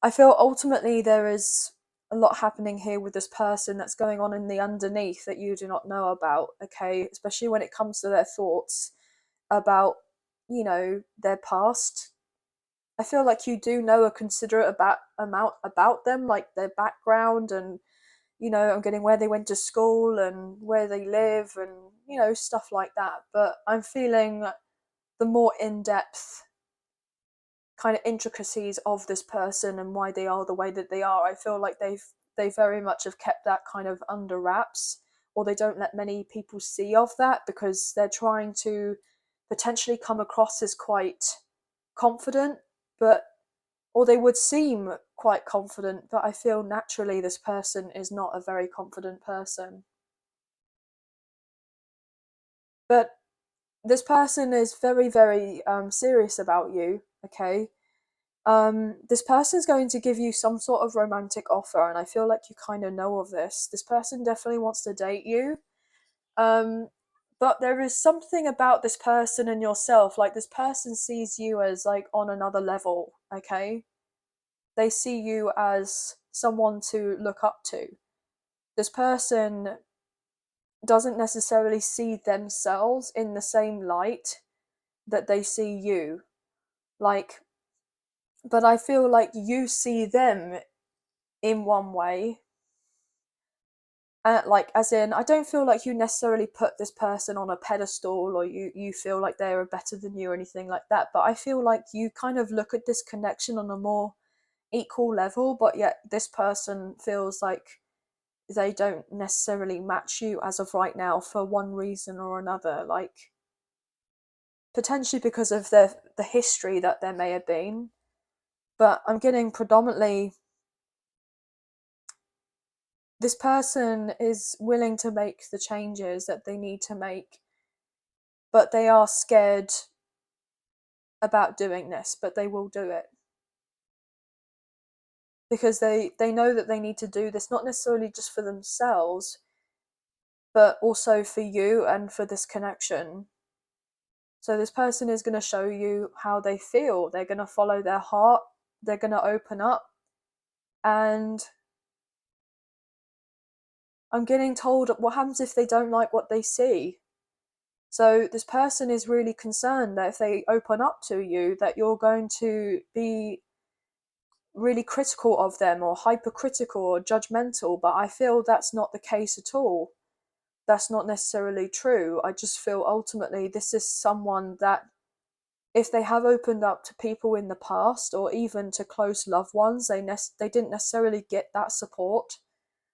I feel ultimately there is a lot happening here with this person that's going on in the underneath that you do not know about, okay? Especially when it comes to their thoughts about, their past. I feel like you do know a considerate amount about them, like their background and, I'm getting where they went to school and where they live and, stuff like that. But I'm feeling the more in-depth kind of intricacies of this person and why they are the way that they are. I feel like they very much have kept that kind of under wraps, or they don't let many people see of that because they're trying to potentially come across as quite confident, but or they would seem quite confident, but I feel naturally this person is not a very confident person. But this person is very, very serious about you, okay? This person's going to give you some sort of romantic offer, and I feel like you kind of know of this. This person definitely wants to date you. But there is something about this person and yourself, like this person sees you as like on another level, okay? They see you as someone to look up to. This person doesn't necessarily see themselves in the same light that they see you. Like, but I feel like you see them in one way. Like, as in, I don't feel like you necessarily put this person on a pedestal or you feel like they're better than you or anything like that. But I feel like you kind of look at this connection on a more equal level, but yet this person feels like they don't necessarily match you as of right now for one reason or another. Like, potentially because of the history that there may have been. But I'm getting predominantly this person is willing to make the changes that they need to make, but they are scared about doing this, but they will do it. Because they know that they need to do this, not necessarily just for themselves, but also for you and for this connection. So this person is going to show you how they feel. They're going to follow their heart. They're going to open up. And I'm getting told what happens if they don't like what they see. So this person is really concerned that if they open up to you, that you're going to be really critical of them or hypercritical or judgmental. But I feel that's not the case at all. That's not necessarily true. I just feel ultimately this is someone that if they have opened up to people in the past or even to close loved ones, they didn't necessarily get that support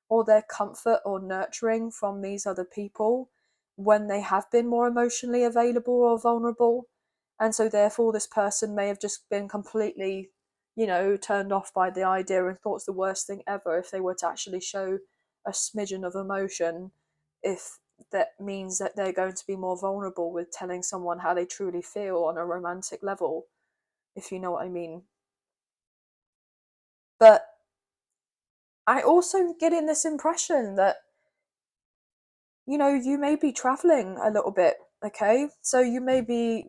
or their comfort or nurturing from these other people when they have been more emotionally available or vulnerable. And so therefore this person may have just been completely, turned off by the idea and thought it's the worst thing ever if they were to actually show a smidgen of emotion, if that means that they're going to be more vulnerable with telling someone how they truly feel on a romantic level, if you know what I mean. But I also get in this impression that you may be traveling a little bit, okay? So you may be,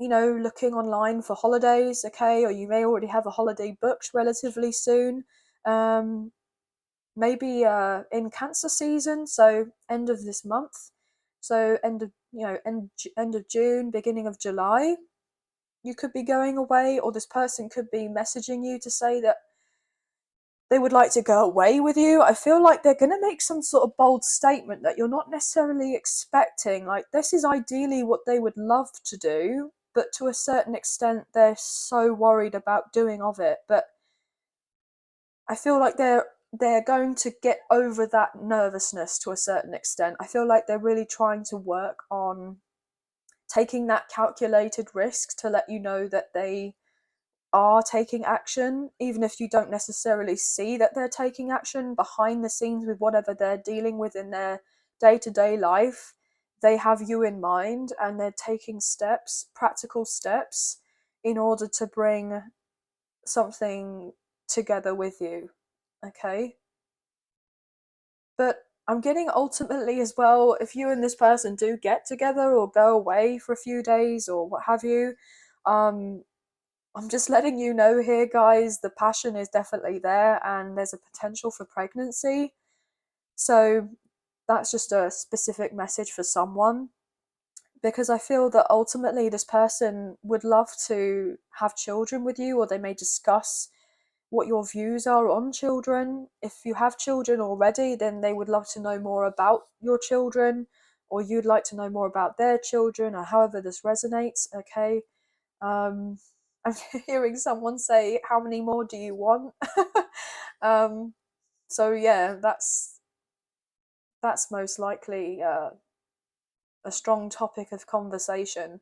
looking online for holidays, okay? Or you may already have a holiday booked relatively soon. Maybe in Cancer season, so end of this month. So end of June, beginning of July, you could be going away, or this person could be messaging you to say that they would like to go away with you. I feel like they're going to make some sort of bold statement that you're not necessarily expecting. Like, this is ideally what they would love to do, but to a certain extent, they're so worried about doing of it. But I feel like they're going to get over that nervousness to a certain extent. I feel like they're really trying to work on taking that calculated risk to let you know that they are taking action, even if you don't necessarily see that they're taking action behind the scenes with whatever they're dealing with in their day-to-day life. They have you in mind and they're taking steps, practical steps, in order to bring something together with you. Okay? But I'm getting ultimately as well, if you and this person do get together or go away for a few days or what have you, I'm just letting you know here, guys, the passion is definitely there and there's a potential for pregnancy. So that's just a specific message for someone, because I feel that ultimately this person would love to have children with you, or they may discuss what your views are on children. If you have children already, then they would love to know more about your children, or you'd like to know more about their children, or however this resonates. Okay. I'm hearing someone say, "How many more do you want?" um, so yeah, that's most likely a strong topic of conversation.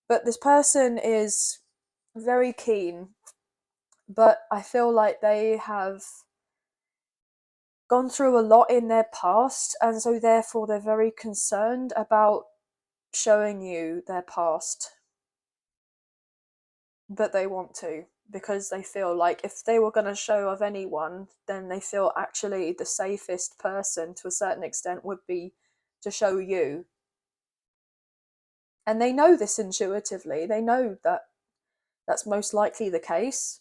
But this person is very keen, but I feel like they have gone through a lot in their past, and so therefore they're very concerned about showing you their past. But they want to, because they feel like if they were going to show of anyone, then they feel actually the safest person to a certain extent would be to show you. And they know this intuitively. They know that that's most likely the case.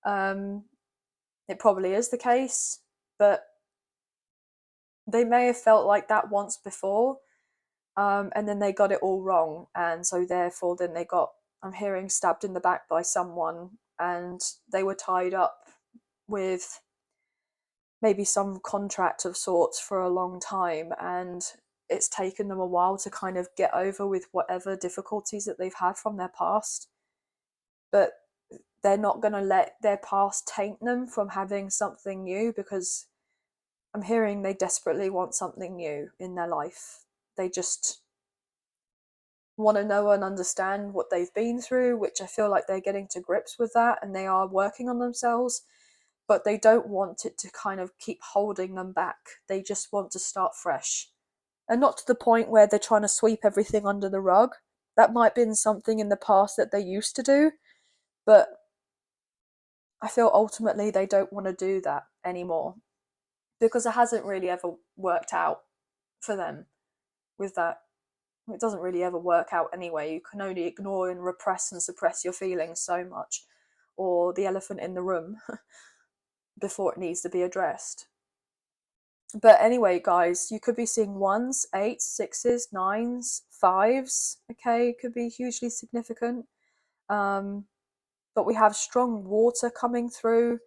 It probably is the case, but they may have felt like that once before, and then they got it all wrong, and so therefore then they got, I'm hearing, stabbed in the back by someone, and they were tied up with maybe some contract of sorts for a long time, and it's taken them a while to kind of get over with whatever difficulties that they've had from their past. But they're not going to let their past taint them from having something new, because I'm hearing they desperately want something new in their life. They just want to know and understand what they've been through, which I feel like they're getting to grips with that, and they are working on themselves, but they don't want it to kind of keep holding them back. They just want to start fresh. And not to the point where they're trying to sweep everything under the rug. That might have been something in the past that they used to do, but I feel ultimately they don't want to do that anymore, because it hasn't really ever worked out for them with that. It doesn't really ever work out anyway. You can only ignore and repress and suppress your feelings so much, or the elephant in the room, before it needs to be addressed. But anyway, guys, you could be seeing ones, eights, sixes, nines, fives. Okay, could be hugely significant. But we have strong water coming through.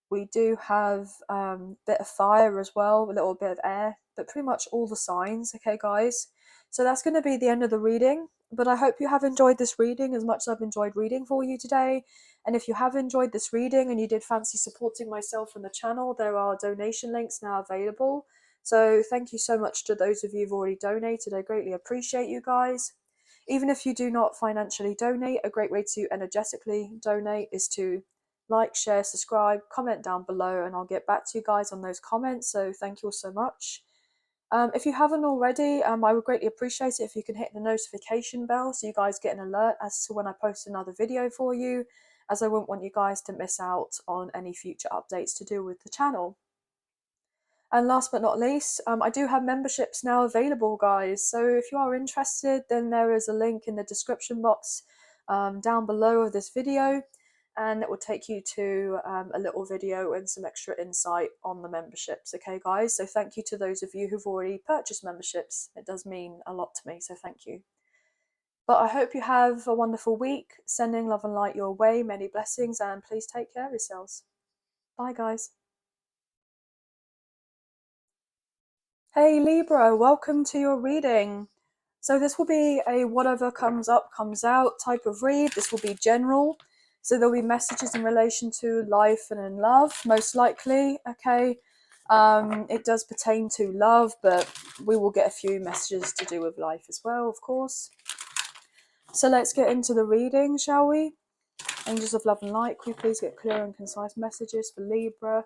We do have a bit of fire as well, a little bit of air, but pretty much all the signs. Okay, guys. So that's going to be the end of the reading. But I hope you have enjoyed this reading as much as I've enjoyed reading for you today. And if you have enjoyed this reading and you did fancy supporting myself and the channel, there are donation links now available. So thank you so much to those of you who've already donated. I greatly appreciate you guys. Even if you do not financially donate, a great way to energetically donate is to like, share, subscribe, comment down below, and I'll get back to you guys on those comments. So thank you all so much. If you haven't already, I would greatly appreciate it if you can hit the notification bell so you guys get an alert as to when I post another video for you, as I wouldn't want you guys to miss out on any future updates to do with the channel. And last but not least, I do have memberships now available, guys. So if you are interested, then there is a link in the description box down below of this video, and it will take you to a little video and some extra insight on the memberships. Okay, guys? So thank you to those of you who've already purchased memberships. It does mean a lot to me, so thank you. But I hope you have a wonderful week. Sending love and light your way. Many blessings, and please take care of yourselves. Bye, guys. Hey Libra, welcome to your reading. So this will be a whatever comes up, comes out type of read. This will be general. So there'll be messages in relation to life and in love, most likely, okay? It does pertain to love, but we will get a few messages to do with life as well, of course. So let's get into the reading, shall we? Angels of love and light, could you please get clear and concise messages for Libra,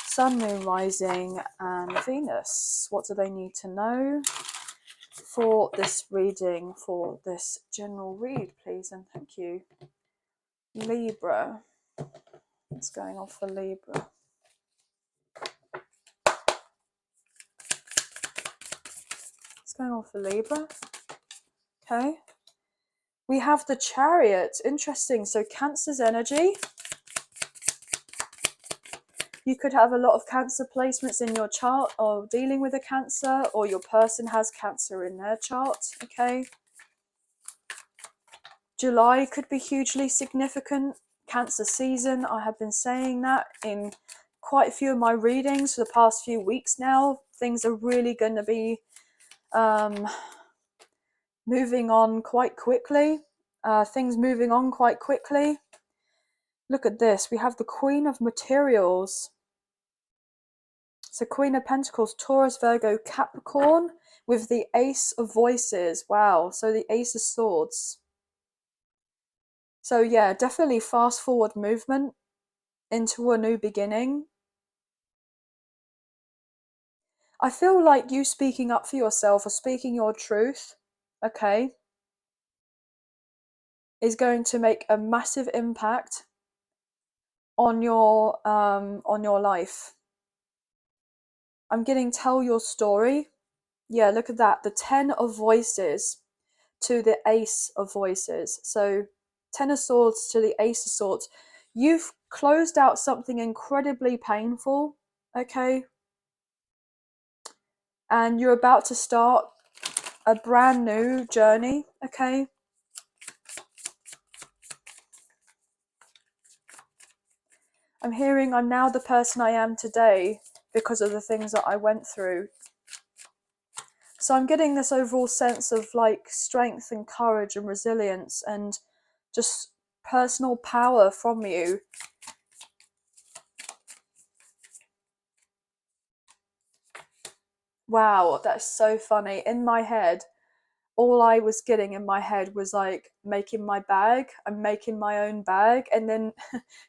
Sun, Moon, Rising and Venus? What do they need to know for this reading, for this general read, please? And thank you. Libra. What's going on for Libra? What's going on for Libra? Okay. We have the Chariot. Interesting. So Cancer's energy. You could have a lot of Cancer placements in your chart, or dealing with a Cancer, or your person has Cancer in their chart. Okay. July could be hugely significant. Cancer season. I have been saying that in quite a few of my readings for the past few weeks now. Things are really going to be moving on quite quickly. Things moving on quite quickly. Look at this. We have the Queen of Materials. So Queen of Pentacles, Taurus, Virgo, Capricorn with the Ace of Voices. Wow. So the Ace of Swords. So yeah, definitely fast forward movement into a new beginning. I feel like you speaking up for yourself or speaking your truth, okay, is going to make a massive impact on your life. I'm getting tell your story. Yeah, look at that. The 10 of Voices to the Ace of Voices. So 10 of Swords to the Ace of Swords. You've closed out something incredibly painful, okay? And you're about to start a brand new journey, okay? I'm hearing I'm now the person I am today because of the things that I went through. So I'm getting this overall sense of like strength and courage and resilience and just personal power from you. Wow, that's so funny. In my head, all I was getting in my head was like making my bag. I'm making my own bag, and then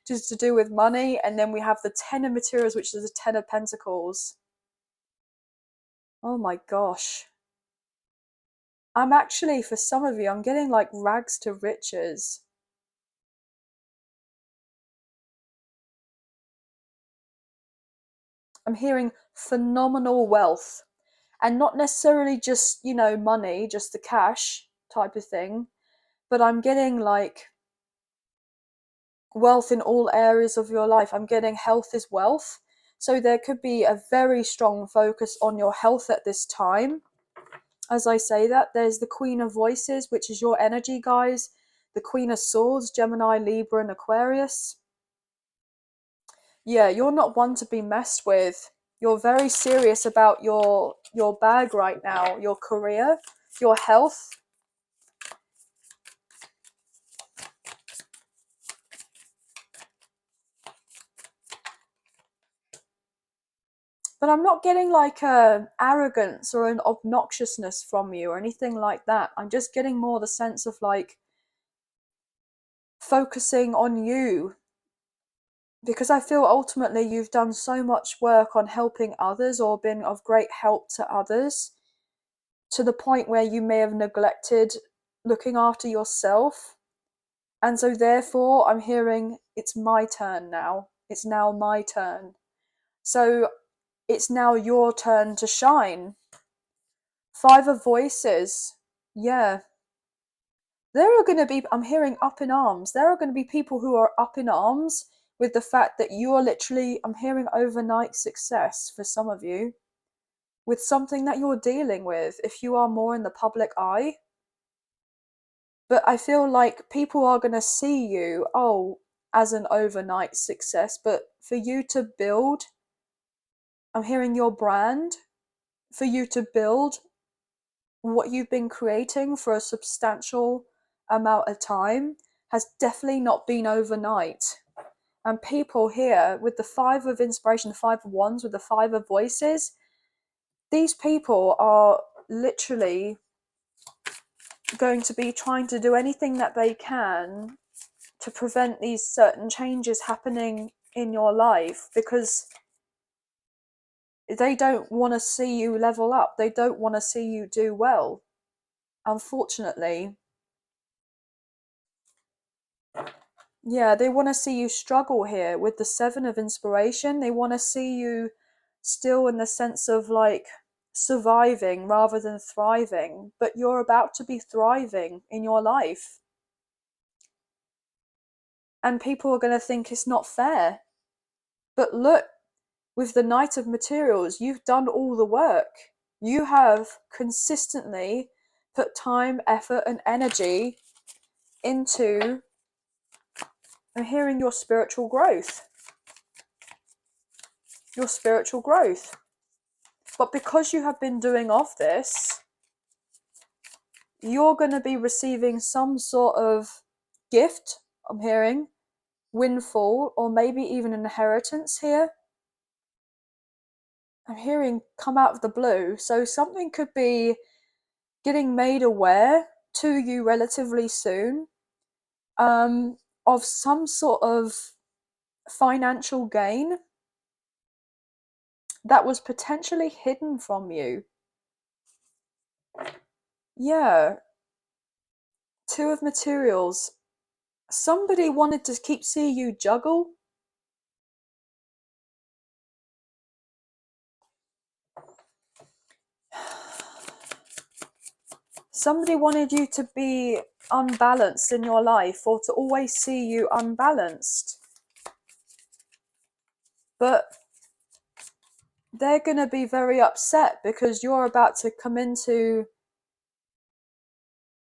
just to do with money. And then we have the 10 of Materials, which is the 10 of Pentacles. Oh my gosh. I'm actually, for some of you, I'm getting like rags to riches. I'm hearing phenomenal wealth, and not necessarily just, you know, money, just the cash type of thing, but I'm getting like wealth in all areas of your life. I'm getting health is wealth. So there could be a very strong focus on your health at this time. As I say that, there's the Queen of Voices, which is your energy, guys. The Queen of Swords, Gemini, Libra, and Aquarius. Yeah, you're not one to be messed with. You're very serious about your bag right now, your career, your health. But I'm not getting like a arrogance or an obnoxiousness from you or anything like that. I'm just getting more the sense of like focusing on you, because I feel ultimately you've done so much work on helping others or been of great help to others, to the point where you may have neglected looking after yourself. And so therefore I'm hearing it's my turn now. It's now my turn. So it's now your turn to shine. 5 of Voices. Yeah. There are going to be, I'm hearing up in arms. There are going to be people who are up in arms with the fact that you are literally, I'm hearing overnight success for some of you with something that you're dealing with if you are more in the public eye. But I feel like people are going to see you, as an overnight success. But for you to build, I'm hearing your brand, for you to build what you've been creating for a substantial amount of time has definitely not been overnight. And people here with the 5 of Inspiration, the 5 of Wands, with the 5 of Voices, these people are literally going to be trying to do anything that they can to prevent these certain changes happening in your life, because they don't want to see you level up. They don't want to see you do well, unfortunately. Yeah, they want to see you struggle here with the Seven of Inspiration. They want to see you still in the sense of like surviving rather than thriving, but you're about to be thriving in your life. And people are going to think it's not fair. But look, with the Knight of Materials, you've done all the work. You have consistently put time, effort, and energy into, I'm hearing, your spiritual growth. Your spiritual growth. But because you have been doing off this, you're going to be receiving some sort of gift, I'm hearing, windfall, or maybe even inheritance here. I'm hearing come out of the blue. So something could be getting made aware to you relatively soon, of some sort of financial gain that was potentially hidden from you. Yeah. Two of Materials. Somebody wanted to keep seeing you juggle. Somebody wanted you to be unbalanced in your life, or to always see you unbalanced. But they're going to be very upset because you're about to come into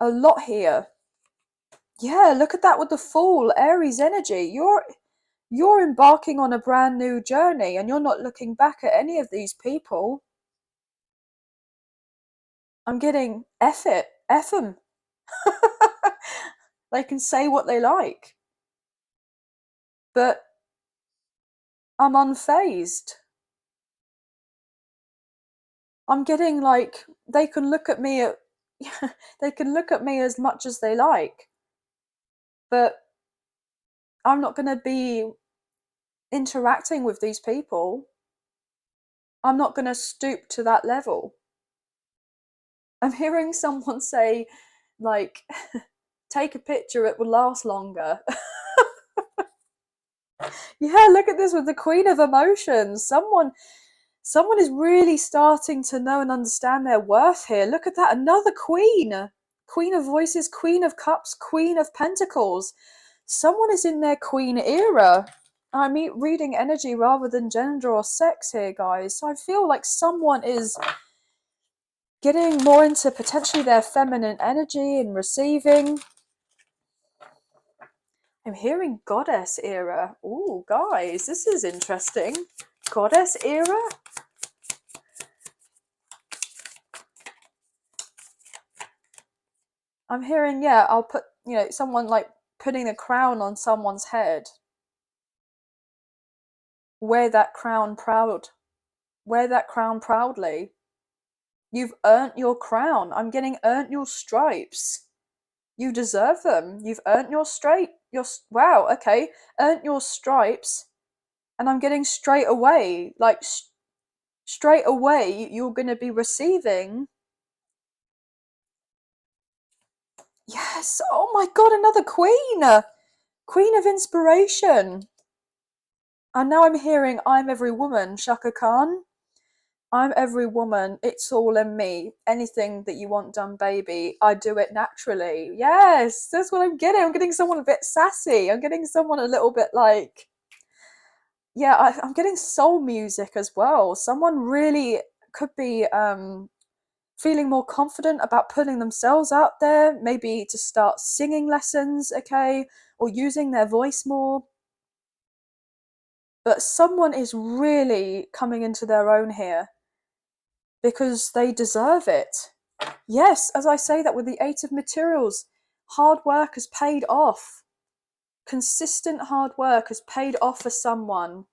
a lot here. Yeah, look at that with the Fool, Aries energy. You're embarking on a brand new journey, and you're not looking back at any of these people. I'm getting F it, F them. They can say what they like. But I'm unfazed. I'm getting like, they can look at me they can look at me as much as they like, but I'm not going to be interacting with these people. I'm not going to stoop to that level. I'm hearing someone say, like, take a picture, it will last longer. Yeah, look at this with the Queen of Emotions. Someone is really starting to know and understand their worth here. Look at that, another Queen. Queen of Voices, Queen of Cups, Queen of Pentacles. Someone is in their Queen era. I'm reading energy rather than gender or sex here, guys. So I feel like someone is getting more into potentially their feminine energy and receiving. I'm hearing Goddess era. Ooh, guys, this is interesting. Goddess era? I'm hearing, yeah, I'll put, someone like putting a crown on someone's head. Wear that crown proud. Wear that crown proudly. You've earned your crown. I'm getting earned your stripes. You deserve them. You've earned your wow, okay. Earned your stripes. And I'm getting straight away, like straight away, you're going to be receiving. Yes. Oh my God, another queen. Queen of Inspiration. And now I'm hearing I'm every woman, Shaka Khan. I'm every woman, it's all in me. Anything that you want done, baby, I do it naturally. Yes, that's what I'm getting. I'm getting someone a bit sassy. I'm getting someone a little bit like, yeah, I'm getting soul music as well. Someone really could be feeling more confident about putting themselves out there, maybe to start singing lessons, okay, or using their voice more. But someone is really coming into their own here because they deserve it. Yes, as I say that with the Eight of Materials, hard work has paid off. Consistent hard work has paid off for someone.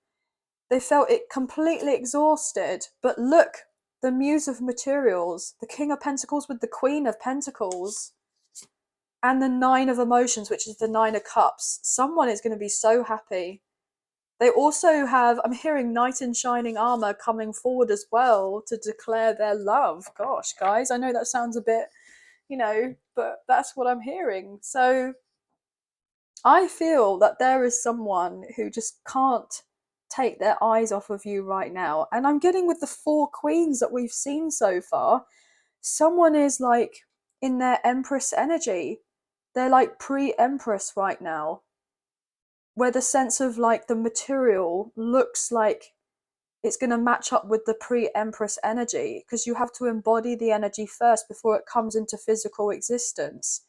They felt it completely exhausted, but look, the Muse of Materials, the King of Pentacles with the Queen of Pentacles. and the 9 of emotions, which is the 9 of cups. Someone is going to be so happy. They also have, I'm hearing knight in shining armor coming forward as well to declare their love. Gosh, guys, I know that sounds a bit, but that's what I'm hearing. So I feel that there is someone who just can't take their eyes off of you right now. And I'm getting with the 4 queens that we've seen so far, someone is like in their empress energy. They're like pre-empress right now, where the sense of like the material looks like it's going to match up with the pre-empress energy, because you have to embody the energy first before it comes into physical existence.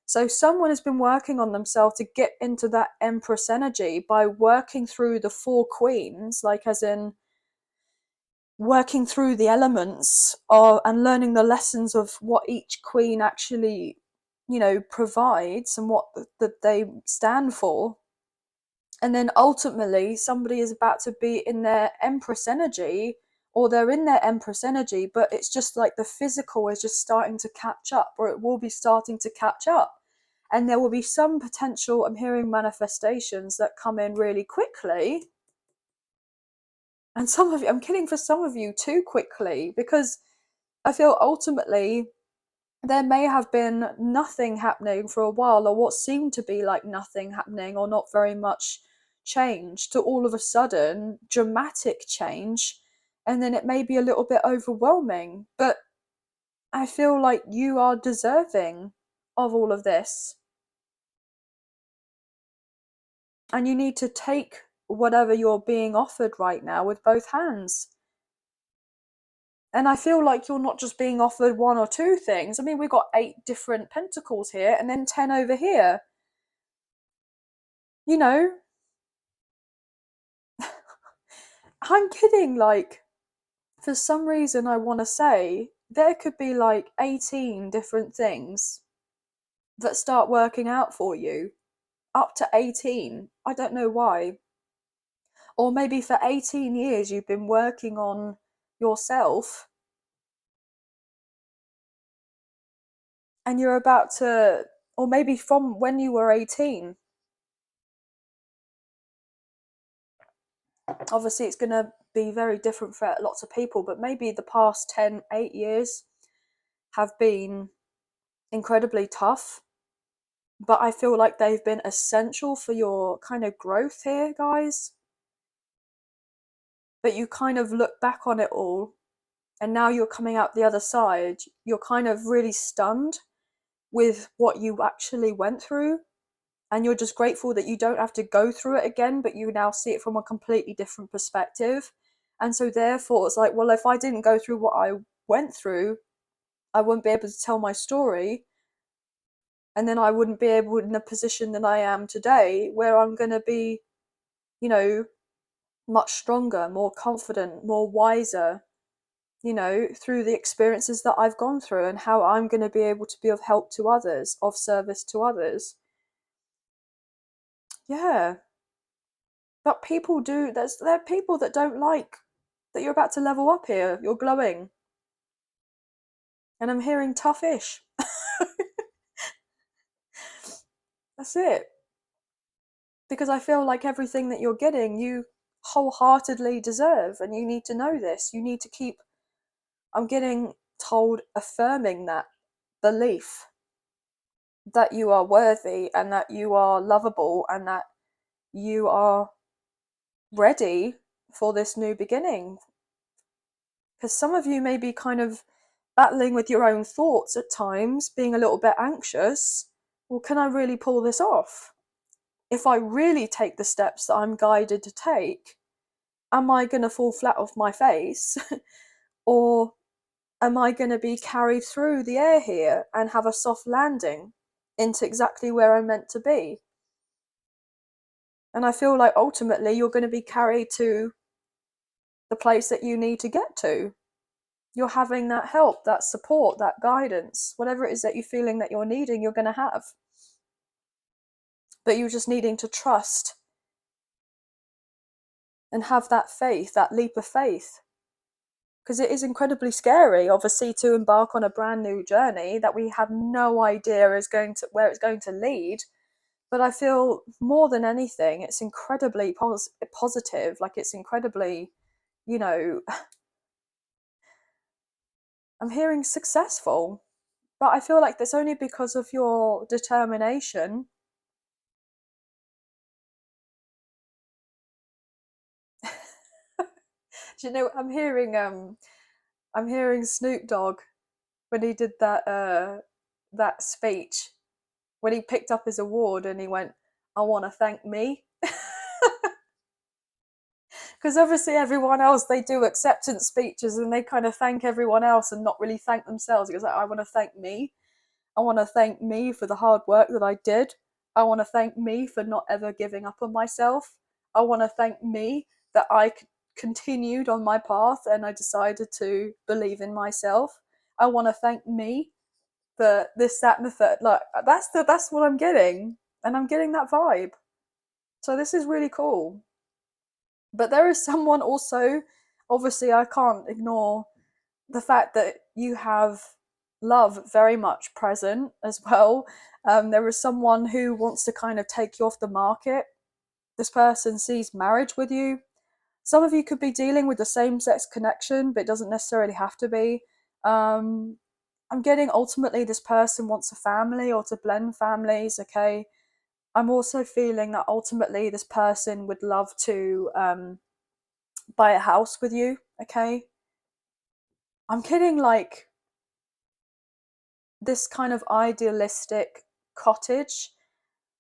So someone has been working on themselves to get into that empress energy by working through the 4 queens, like as in working through the elements and learning the lessons of what each queen actually provides and what that they stand for. And then ultimately somebody is about to be in their empress energy, or they're in their empress energy, but it's just like the physical is just starting to catch up, or it will be starting to catch up. And there will be some potential, I'm hearing manifestations that come in really quickly. And some of you, I'm kidding, for some of you too quickly, because I feel ultimately there may have been nothing happening for a while, or what seemed to be like nothing happening, or not very much change, to all of a sudden dramatic change. And then it may be a little bit overwhelming, but I feel like you are deserving of all of this. And you need to take whatever you're being offered right now with both hands. And I feel like you're not just being offered 1 or 2 things. I mean, we've got 8 different pentacles here and then 10 over here. You know, I'm kidding, like, for some reason I want to say there could be like 18 different things that start working out for you. Up to 18. I don't know why. Or maybe for 18 years you've been working on yourself, and you're about to, or maybe from when you were 18. Obviously it's going to be very different for lots of people, but maybe the past 8 years have been incredibly tough, but I feel like they've been essential for your kind of growth here, guys. But you kind of look back on it all, and now you're coming out the other side, you're kind of really stunned with what you actually went through, and you're just grateful that you don't have to go through it again, but you now see it from a completely different perspective. And so therefore it's like, well, if I didn't go through what I went through, I wouldn't be able to tell my story, and then I wouldn't be able in the position that I am today, where I'm going to be, much stronger, more confident, more wiser, through the experiences that I've gone through, and how I'm going to be able to be of help to others, of service to others. Yeah. But people do, there are people that don't like that you're about to level up here, you're glowing. And I'm hearing toughish. That's it. Because I feel like everything that you're getting, you wholeheartedly deserve, and you need to know this. You need to keep, I'm getting told, affirming that belief that you are worthy, and that you are lovable, and that you are ready for this new beginning. Because some of you may be kind of battling with your own thoughts at times, being a little bit anxious. Well, can I really pull this off? If I really take the steps that I'm guided to take, am I going to fall flat off my face? Or am I going to be carried through the air here and have a soft landing into exactly where I'm meant to be? And I feel like ultimately you're going to be carried to the place that you need to get to. You're having that help, that support, that guidance, whatever it is that you're feeling that you're needing, you're going to have. But you're just needing to trust and have that faith, that leap of faith. because it is incredibly scary, obviously, to embark on a brand new journey that we have no idea is going to where it's going to lead. But I feel more than anything, it's incredibly positive. Like, it's incredibly, you know, I'm hearing successful, but I feel like that's only because of your determination. Do you know, I'm hearing Snoop Dogg when he did that speech, when he picked up his award and he went, "I want to thank me." Because obviously everyone else, they do acceptance speeches and they kind of thank everyone else and not really thank themselves. He goes like, "I want to thank me. I want to thank me for the hard work that I did. I want to thank me for not ever giving up on myself. I want to thank me that I continued on my path and I decided to believe in myself. I want to thank me for this, that, and the third." Like, that's what I'm getting, and I'm getting that vibe. So this is really cool. But there is someone also, obviously, I can't ignore the fact that you have love very much present as well. There is someone who wants to kind of take you off the market. This person sees marriage with you. Some of you could be dealing with the same sex connection, but it doesn't necessarily have to be. I'm getting ultimately this person wants a family or to blend families, okay? I'm also feeling that ultimately this person would love to buy a house with you, okay? I'm getting like this kind of idealistic cottage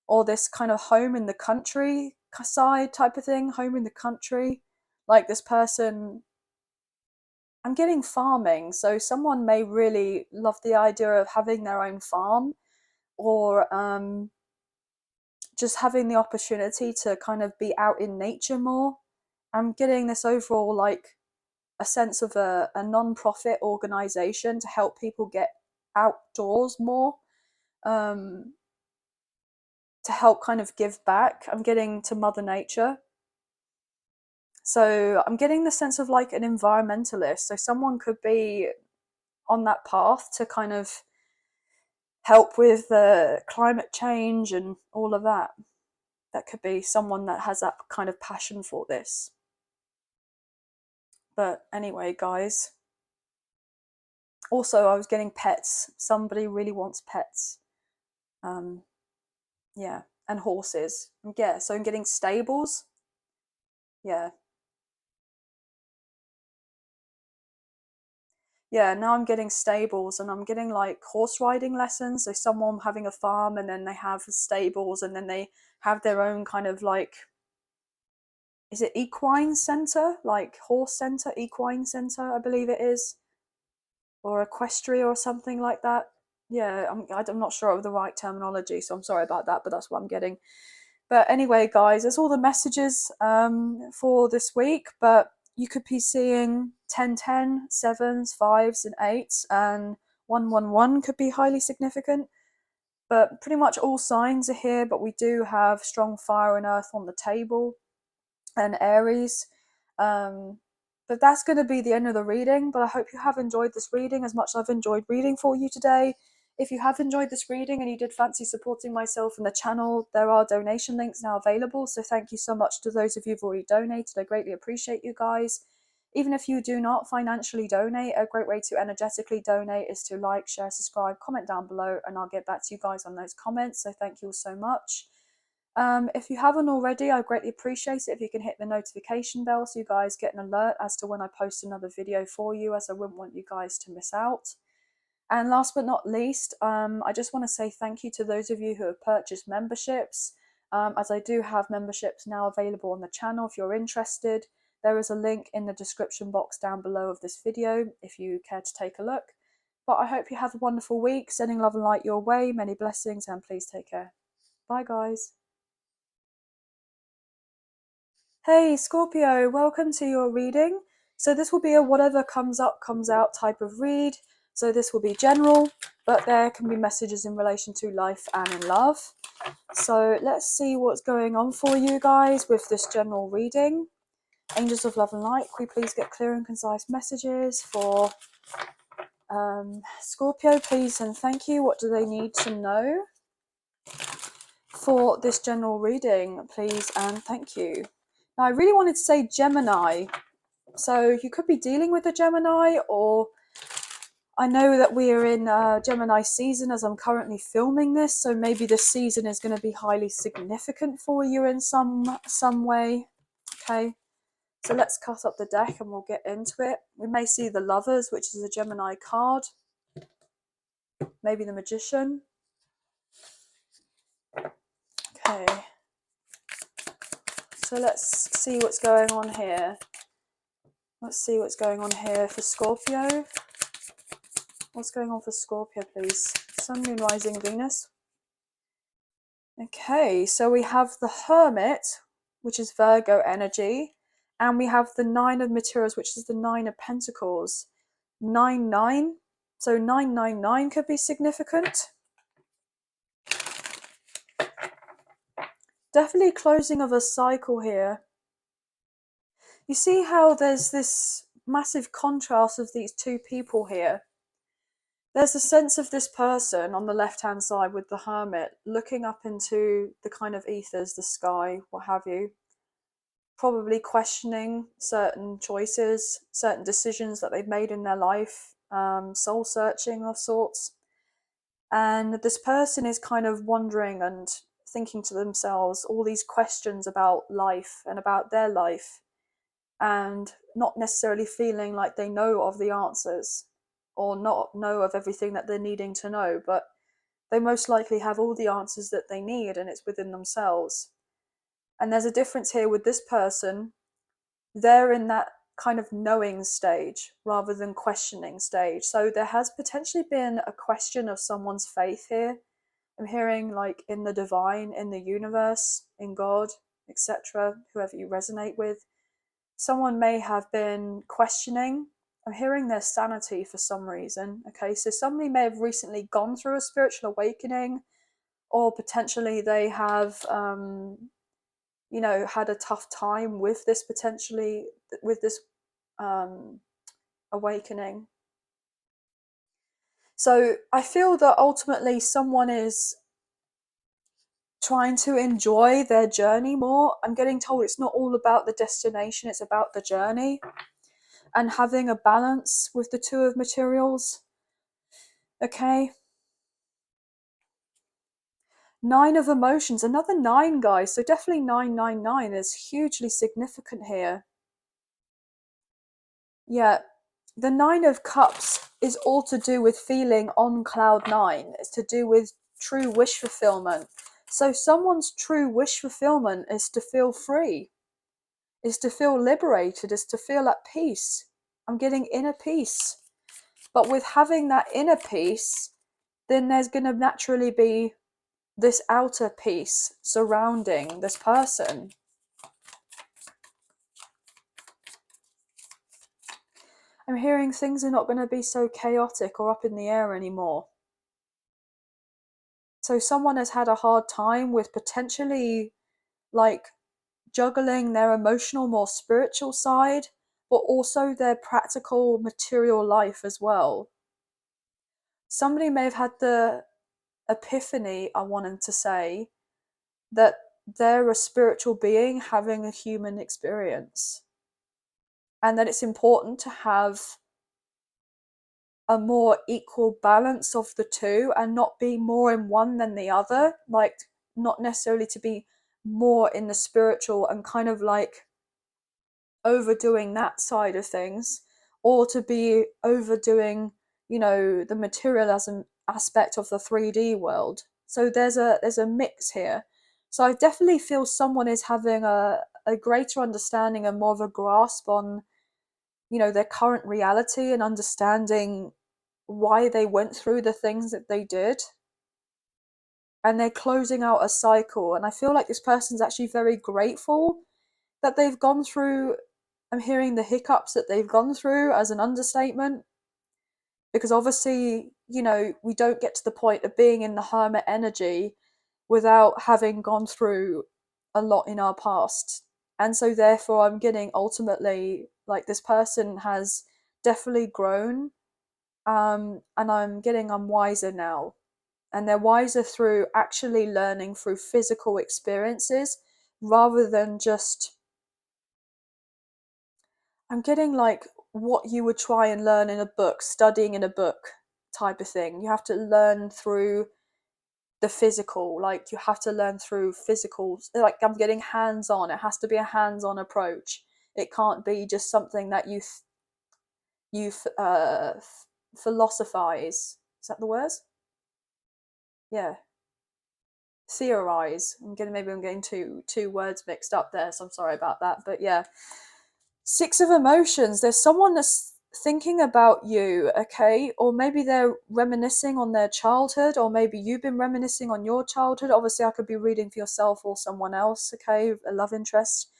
or this kind of home in the country side type of thing, home in the country. Like, this person, I'm getting farming, so someone may really love the idea of having their own farm, or just having the opportunity to kind of be out in nature more. I'm getting this overall, like, a sense of a non-profit organization to help people get outdoors more, um, to help kind of give back. I'm getting to Mother Nature. So I'm getting the sense of like an environmentalist. So someone could be on that path to kind of help with climate change and all of that. That could be someone that has that kind of passion for this. But anyway, guys, also I was getting pets. Somebody really wants pets. Yeah, and horses. Yeah, so I'm getting stables. Yeah. Yeah, now I'm getting stables and I'm getting like horse riding lessons. So someone having a farm and then they have stables and then they have their own kind of like, is it equine center? Like horse center, equine center, I believe it is. Or equestria or something like that. Yeah, I'm not sure of the right terminology, so I'm sorry about that, but that's what I'm getting. But anyway, guys, that's all the messages for this week. But you could be seeing 10, 10, 7s, 5s, and 8s, and 1, 1, 1 could be highly significant. But pretty much all signs are here, but we do have strong fire and earth on the table, and Aries. Um, but that's going to be the end of the reading. But I hope you have enjoyed this reading as much as I've enjoyed reading for you today. If you have enjoyed this reading and you did fancy supporting myself and the channel, there are donation links now available. So thank you so much to those of you who've already donated. I greatly appreciate you guys. Even if you do not financially donate, a great way to energetically donate is to like, share, subscribe, comment down below, and I'll get back to you guys on those comments. So thank you all so much. If you haven't already, I greatly appreciate it if you can hit the notification bell so you guys get an alert as to when I post another video for you, as I wouldn't want you guys to miss out. And last but not least, I just want to say thank you to those of you who have purchased memberships, as I do have memberships now available on the channel. If you're interested, there is a link in the description box down below of this video if you care to take a look. But I hope you have a wonderful week, sending love and light your way, many blessings, and please take care. Bye, guys. Hey Scorpio, welcome to your reading. So this will be a whatever comes up, comes out type of read. So this will be general, but there can be messages in relation to life and in love. So let's see what's going on for you guys with this general reading. Angels of love and light, can we please get clear and concise messages for Scorpio, please and thank you. What do they need to know for this general reading, please and thank you. Now, I really wanted to say Gemini, so you could be dealing with a Gemini, or I know that we are in Gemini season as I'm currently filming this, so maybe this season is going to be highly significant for you in some way. Okay, so let's cut up the deck and we'll get into it. We may see the Lovers, which is a Gemini card, maybe the Magician. Okay, so let's see what's going on here. Let's see what's going on here for Scorpio. What's going on for Scorpio, please? Sun, Moon, Rising, Venus. Okay, so we have the Hermit, which is Virgo energy, and we have the Nine of Materials, which is the Nine of Pentacles. 9-9, so 999 could be significant. Definitely closing of a cycle here. You see how there's this massive contrast of these two people here. There's a sense of this person on the left-hand side with the Hermit looking up into the kind of ethers, the sky, what have you. Probably questioning certain choices, certain decisions that they've made in their life, soul searching of sorts. And this person is kind of wondering and thinking to themselves all these questions about life and about their life, and not necessarily feeling like they know of the answers or not know of everything that they're needing to know, but they most likely have all the answers that they need, and it's within themselves. And there's a difference here with this person. They're in that kind of knowing stage rather than questioning stage. So there has potentially been a question of someone's faith here. I'm hearing like in the divine, in the universe, in God, etc., whoever you resonate with. Someone may have been questioning. I'm hearing their sanity for some reason. Okay, so somebody may have recently gone through a spiritual awakening, or potentially they have had a tough time with this awakening. So I feel that ultimately someone is trying to enjoy their journey more. I'm getting told it's not all about the destination, it's about the journey, and having a balance with the Two of Materials. Okay. Nine of Emotions, another 9, guys, so definitely 999 is hugely significant here. Yeah, the Nine of Cups is all to do with feeling on cloud 9. It's to do with true wish fulfillment. So someone's true wish fulfillment is to feel free, is to feel liberated, is to feel at peace. I'm getting inner peace. But with having that inner peace, then there's going to naturally be this outer peace surrounding this person. I'm hearing things are not going to be so chaotic or up in the air anymore. So someone has had a hard time with potentially like juggling their emotional, more spiritual side, but also their practical material life as well. Somebody may have had the epiphany, I wanted to say, that they're a spiritual being having a human experience, and that it's important to have a more equal balance of the two and not be more in one than the other, like not necessarily to be more in the spiritual and kind of like overdoing that side of things, or to be overdoing the materialism aspect of the 3D world. So there's a mix here. So I definitely feel someone is having a greater understanding and more of a grasp on their current reality, and understanding why they went through the things that they did, and they're closing out a cycle. And I feel like this person's actually very grateful that they've gone through. I'm hearing the hiccups that they've gone through as an understatement, because obviously we don't get to the point of being in the hermit energy without having gone through a lot in our past. And so therefore I'm getting ultimately like this person has definitely grown, and I'm wiser now, and they're wiser through actually learning through physical experiences rather than just, I'm getting like what you would try and learn in a book, studying in a book type of thing. You have to learn through the physical, like you have to learn through physical, like I'm getting hands on. It has to be a hands on approach. It can't be just something that you philosophize. Is that the words? Yeah, theorize. I'm getting two words mixed up there, so I'm sorry about that. But yeah, Six of Emotions. There's someone that's thinking about you, okay? Or maybe they're reminiscing on their childhood, or maybe you've been reminiscing on your childhood. Obviously, I could be reading for yourself or someone else, okay? A love interest,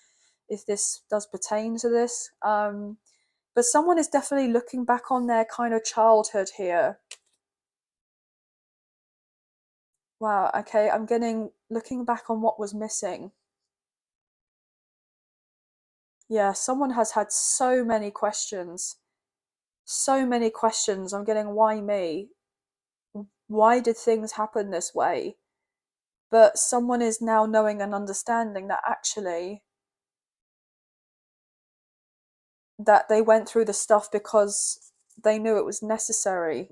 if this does pertain to this. But someone is definitely looking back on their kind of childhood here. Wow, okay, I'm getting looking back on what was missing. Yeah, someone has had so many questions. So many questions. I'm getting, why me? Why did things happen this way? But someone is now knowing and understanding that actually that they went through the stuff because they knew it was necessary.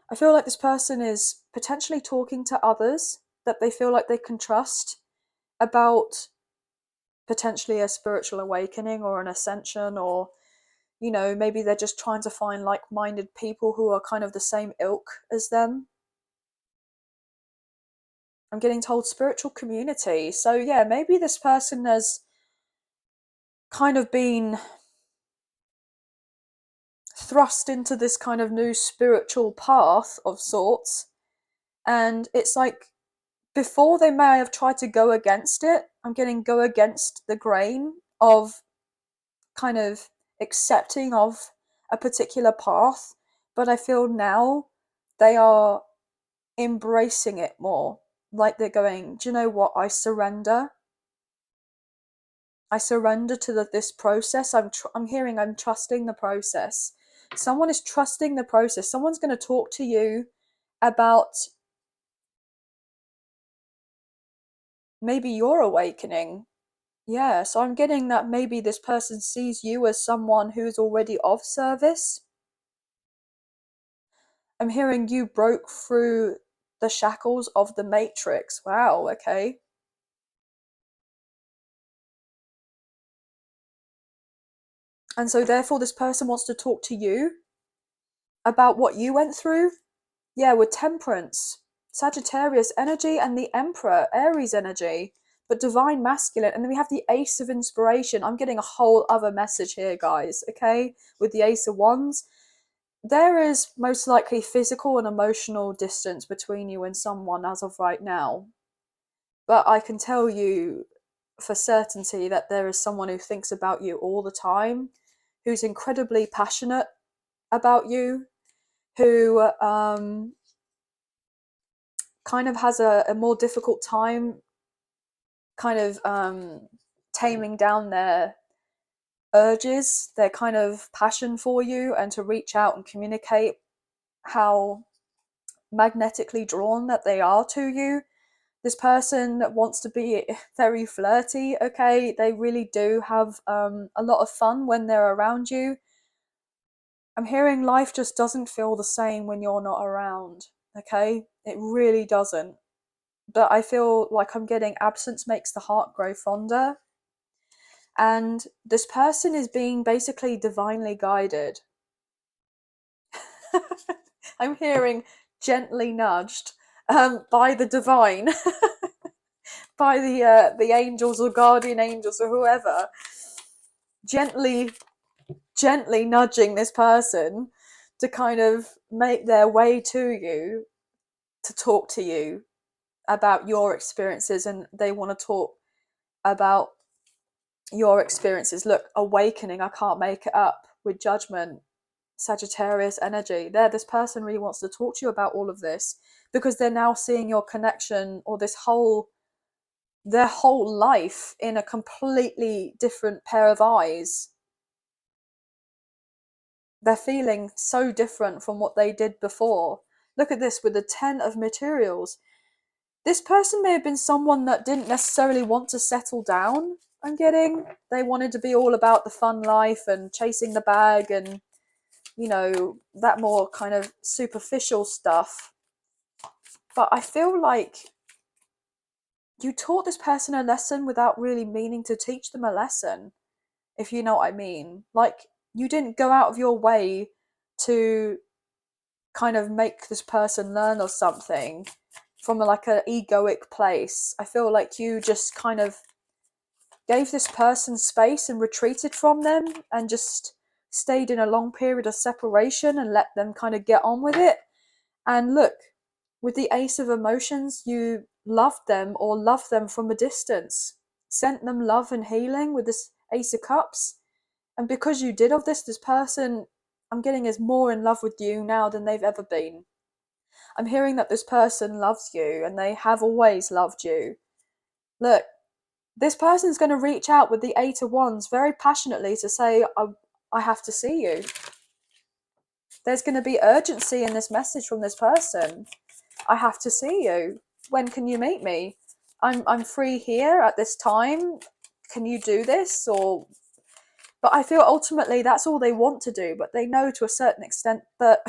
I feel like this person is potentially talking to others that they feel like they can trust about potentially a spiritual awakening or an ascension, or maybe they're just trying to find like-minded people who are kind of the same ilk as them. I'm getting told spiritual community. So yeah, maybe this person has kind of been thrust into this kind of new spiritual path of sorts, and it's like before they may have tried to go against it. I'm getting go against the grain of kind of accepting of a particular path, but I feel now they are embracing it more. Like they're going, do you know what? I surrender. I surrender to this process. I'm hearing I'm trusting the process. Someone is trusting the process. Someone's going to talk to you about maybe your awakening. Yeah, so I'm getting that maybe this person sees you as someone who's already of service. I'm hearing you broke through the shackles of the matrix. Wow, okay. And so therefore this person wants to talk to you about what you went through. Yeah, with Temperance, Sagittarius energy, and the Emperor, Aries energy, but divine masculine. And then we have the Ace of Inspiration. I'm getting a whole other message here, guys, okay? With the Ace of Wands. There is most likely physical and emotional distance between you and someone as of right now. But I can tell you for certainty that there is someone who thinks about you all the time, who's incredibly passionate about you, who kind of has a more difficult time kind of taming down their urges, their kind of passion for you, and to reach out and communicate how magnetically drawn that they are to you. This person wants to be very flirty, okay? They really do have a lot of fun when they're around you. I'm hearing life just doesn't feel the same when you're not around, okay? It really doesn't. But I feel like I'm getting absence makes the heart grow fonder. And this person is being basically divinely guided. I'm hearing gently nudged by the divine, by the angels or guardian angels or whoever, gently nudging this person to kind of make their way to you, to talk to you about your experiences, and they want to talk about your experiences. Look, awakening, I can't make it up, with Judgment, Sagittarius energy. This person really wants to talk to you about all of this because they're now seeing your connection, or this whole their whole life in a completely different pair of eyes. They're feeling so different from what they did before. Look at this with the 10 of materials. This person may have been someone that didn't necessarily want to settle down, I'm getting. They wanted to be all about the fun life and chasing the bag and, you know, that more kind of superficial stuff. But I feel like you taught this person a lesson without really meaning to teach them a lesson, if you know what I mean. Like, you didn't go out of your way to kind of make this person learn or something from like an egoic place. I feel like you just kind of gave this person space and retreated from them and just stayed in a long period of separation and let them kind of get on with it. And look, with the Ace of Emotions, you loved them or loved them from a distance, sent them love and healing with this Ace of Cups. And because you did of this person, I'm getting, is more in love with you now than they've ever been. I'm hearing that this person loves you and they have always loved you. Look, this person's going to reach out with the Eight of Wands very passionately to say, I have to see you. There's going to be urgency in this message from this person. I have to see you. When can you meet me? I'm free here at this time. Can you do this? But I feel ultimately that's all they want to do, but they know to a certain extent that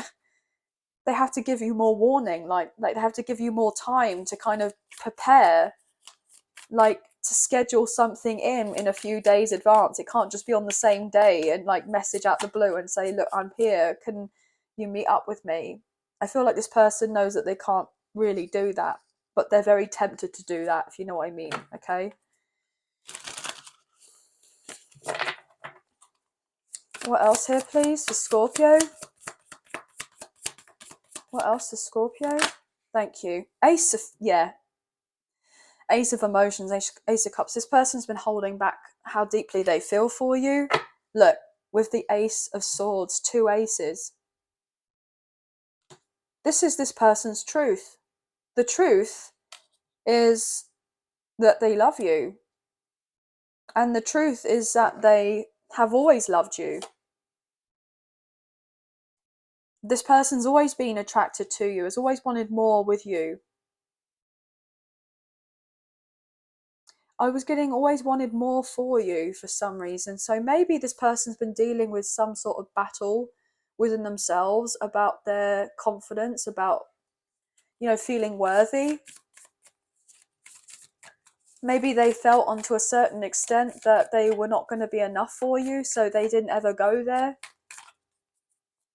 they have to give you more warning, like they have to give you more time to kind of prepare, like to schedule something in a few days advance. It can't just be on the same day and like message out the blue and say, look, I'm here, can you meet up with me? I feel like this person knows that they can't really do that, but they're very tempted to do that, if you know what I mean. Okay, what else here please for Scorpio? What else is Scorpio? Thank you. Ace of Emotions, Ace of Cups. This person's been holding back how deeply they feel for you. Look, with the Ace of Swords, 2 aces. This is this person's truth. The truth is that they love you. And the truth is that they have always loved you. This person's always been attracted to you, has always wanted more with you. I was getting always wanted more for you for some reason. So maybe this person's been dealing with some sort of battle within themselves about their confidence, about, you know, feeling worthy. Maybe they felt onto a certain extent that they were not going to be enough for you, so they didn't ever go there.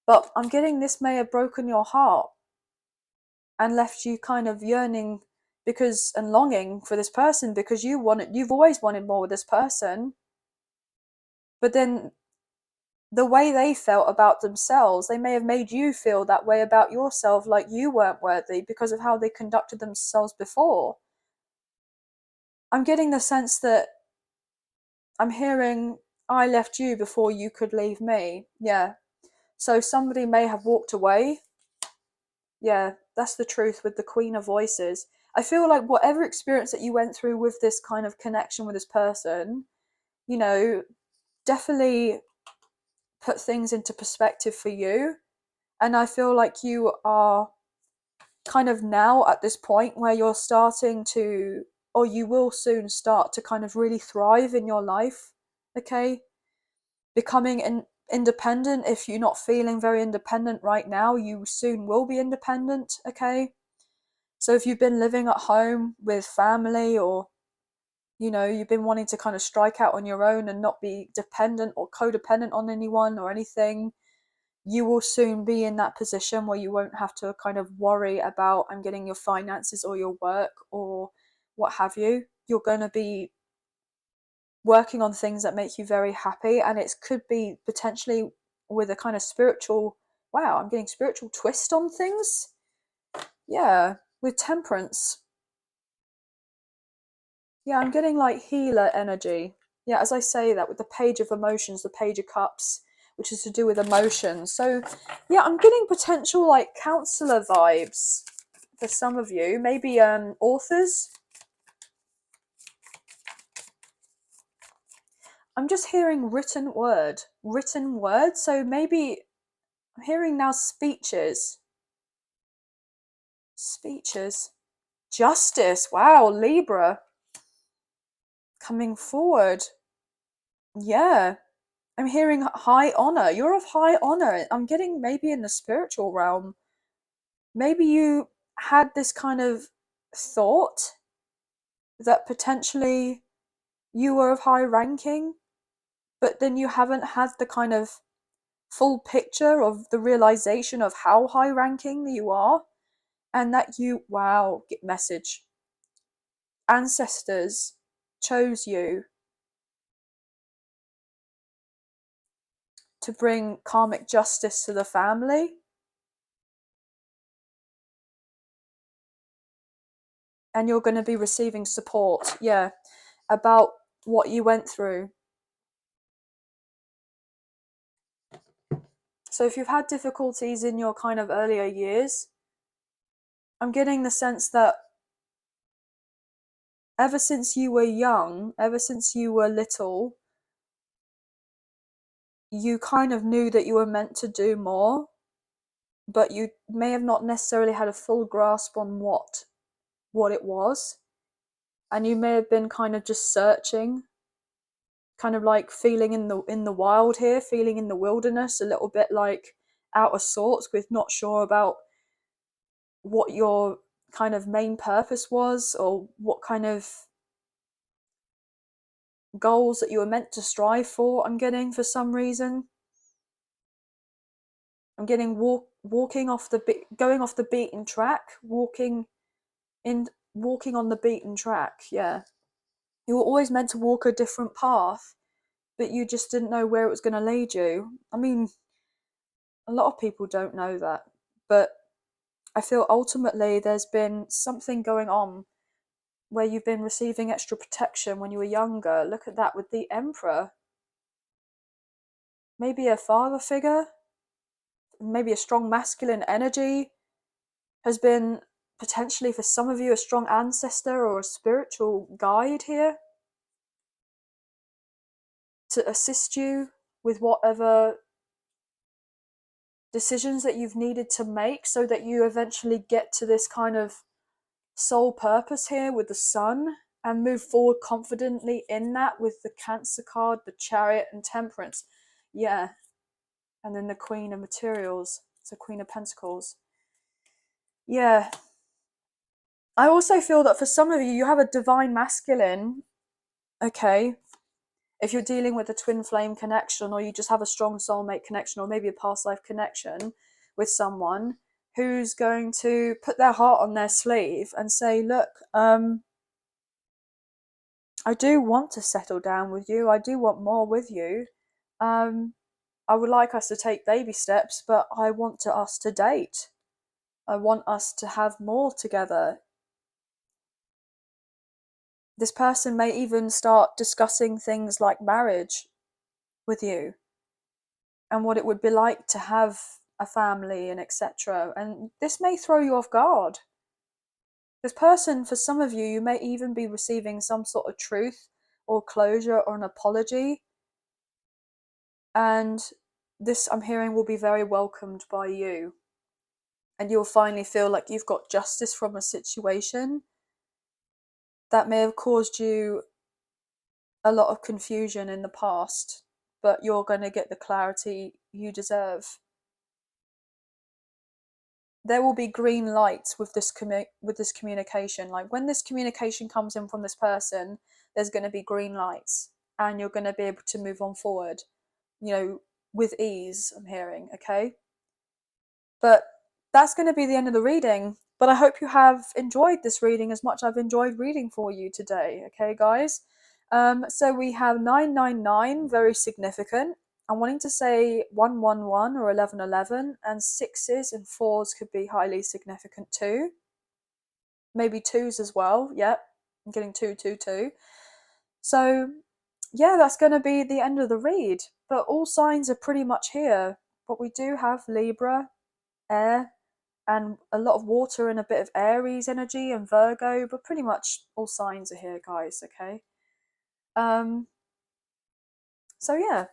But I'm getting this may have broken your heart and left you kind of yearning because and longing for this person because you've always wanted more with this person. But then the way they felt about themselves, they may have made you feel that way about yourself, like you weren't worthy because of how they conducted themselves before. I'm getting the sense that I'm hearing, I left you before you could leave me. Yeah. So somebody may have walked away. Yeah, that's the truth with the Queen of Voices. I feel like whatever experience that you went through with this kind of connection with this person, you know, definitely put things into perspective for you. And I feel like you are kind of now at this point where you're starting to, or you will soon start to kind of really thrive in your life. Okay, becoming independent. If you're not feeling very independent right now, you soon will be independent. Okay, so if you've been living at home with family, or you know, you've been wanting to kind of strike out on your own and not be dependent or codependent on anyone or anything, you will soon be in that position where you won't have to kind of worry about getting your finances or your work or what have you. You're going to be working on things that make you very happy, and it could be potentially with a kind of spiritual, wow, I'm getting spiritual twist on things. Yeah, with Temperance. Yeah, I'm getting like healer energy. Yeah, as I say that with the Page of Emotions, the Page of Cups, which is to do with emotions. So yeah, I'm getting potential like counselor vibes for some of you. Maybe authors. I'm just hearing written word. So maybe I'm hearing now speeches. Justice. Wow, Libra. Coming forward. Yeah. I'm hearing high honor. You're of high honor. I'm getting maybe in the spiritual realm. Maybe you had this kind of thought that potentially you were of high ranking, but then you haven't had the kind of full picture of the realization of how high ranking you are, and that you, wow, get message. Ancestors chose you to bring karmic justice to the family. And you're going to be receiving support, yeah, about what you went through. So if you've had difficulties in your kind of earlier years, I'm getting the sense that ever since you were young, ever since you were little, you kind of knew that you were meant to do more, but you may have not necessarily had a full grasp on what it was. And you may have been kind of just searching, kind of like feeling in the wild here, feeling in the wilderness, a little bit like out of sorts, with not sure about what your kind of main purpose was, or what kind of goals that you were meant to strive for. I'm getting, for some reason, I'm getting going off the beaten track, walking on the beaten track. Yeah, you were always meant to walk a different path, but you just didn't know where it was going to lead you. I mean, a lot of people don't know that, but I feel ultimately there's been something going on where you've been receiving extra protection when you were younger. Look at that with the Emperor. Maybe a father figure, maybe a strong masculine energy has been potentially, for some of you, a strong ancestor or a spiritual guide here to assist you with whatever decisions that you've needed to make, so that you eventually get to this kind of soul purpose here with the Sun, and move forward confidently in that with the Cancer card, the Chariot, and Temperance. Yeah. And then the Queen of Materials, so Queen of Pentacles. Yeah. I also feel that for some of you, you have a divine masculine, okay, if you're dealing with a twin flame connection, or you just have a strong soulmate connection, or maybe a past life connection with someone who's going to put their heart on their sleeve and say, look, I do want to settle down with you. I do want more with you. I would like us to take baby steps, but I want us to date. I want us to have more together. This person may even start discussing things like marriage with you, and what it would be like to have a family, and etc. And this may throw you off guard. This person, for some of you, you may even be receiving some sort of truth or closure or an apology. And this, I'm hearing, will be very welcomed by you. And you'll finally feel like you've got justice from a situation that may have caused you a lot of confusion in the past, but you're going to get the clarity you deserve. There will be green lights with this communication. Like, when this communication comes in from this person, there's going to be green lights, and you're going to be able to move on forward, with ease, I'm hearing, okay? But that's going to be the end of the reading. But I hope you have enjoyed this reading as much as I've enjoyed reading for you today, okay, guys? So we have 999, very significant. I'm wanting to say 111 or 1111, and sixes and fours could be highly significant too. Maybe twos as well. Yep, I'm getting 222. So yeah, that's going to be the end of the read. But all signs are pretty much here. But we do have Libra, air, and a lot of water, and a bit of Aries energy and Virgo, but pretty much all signs are here, guys, okay? So yeah,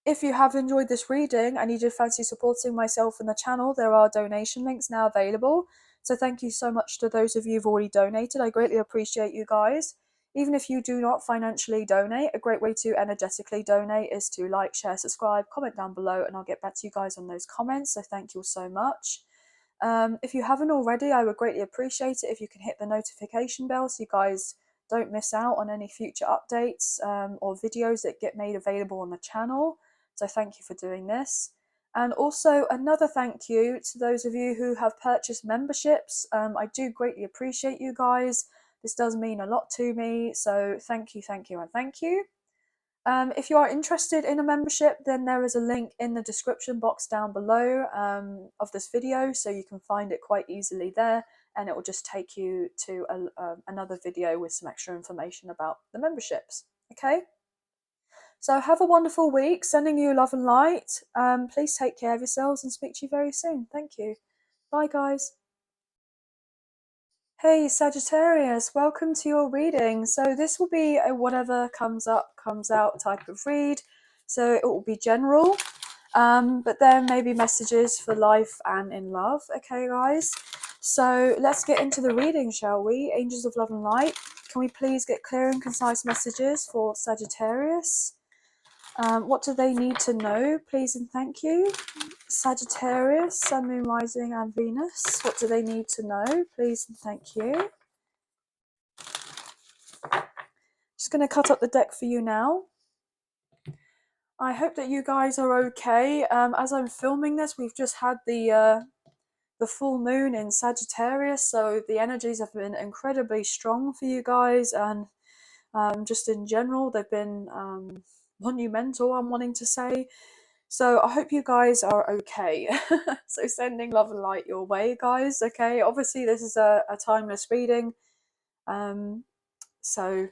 if you have enjoyed this reading and you did fancy supporting myself and the channel, there are donation links now available. So thank you so much to those of you who've already donated. I greatly appreciate you guys. Even if you do not financially donate, a great way to energetically donate is to like, share, subscribe, comment down below, and I'll get back to you guys on those comments. So thank you so much. If you haven't already, I would greatly appreciate it if you can hit the notification bell so you guys don't miss out on any future updates or videos that get made available on the channel. So thank you for doing this. And also another thank you to those of you who have purchased memberships. I do greatly appreciate you guys. This does mean a lot to me. So thank you, thank you, and thank you. If you are interested in a membership, then there is a link in the description box down below of this video, so you can find it quite easily there, and it will just take you to another video with some extra information about the memberships. Okay? So have a wonderful week, sending you love and light. Please take care of yourselves and speak to you very soon. Thank you. Bye, guys. Hey Sagittarius, welcome to your reading. So this will be a whatever comes up, comes out type of read. So it will be general, but there may be messages for life and in love. Okay, guys. So let's get into the reading, shall we? Angels of love and light, can we please get clear and concise messages for Sagittarius? What do they need to know, please and thank you? Sagittarius, Sun, Moon, Rising and Venus. What do they need to know, please and thank you? Just going to cut up the deck for you now. I hope that you guys are okay. As I'm filming this, we've just had the full moon in Sagittarius, so the energies have been incredibly strong for you guys, and just in general, they've been monumental, I'm wanting to say. So I hope you guys are okay. So sending love and light your way, guys. Okay, obviously this is a timeless reading, so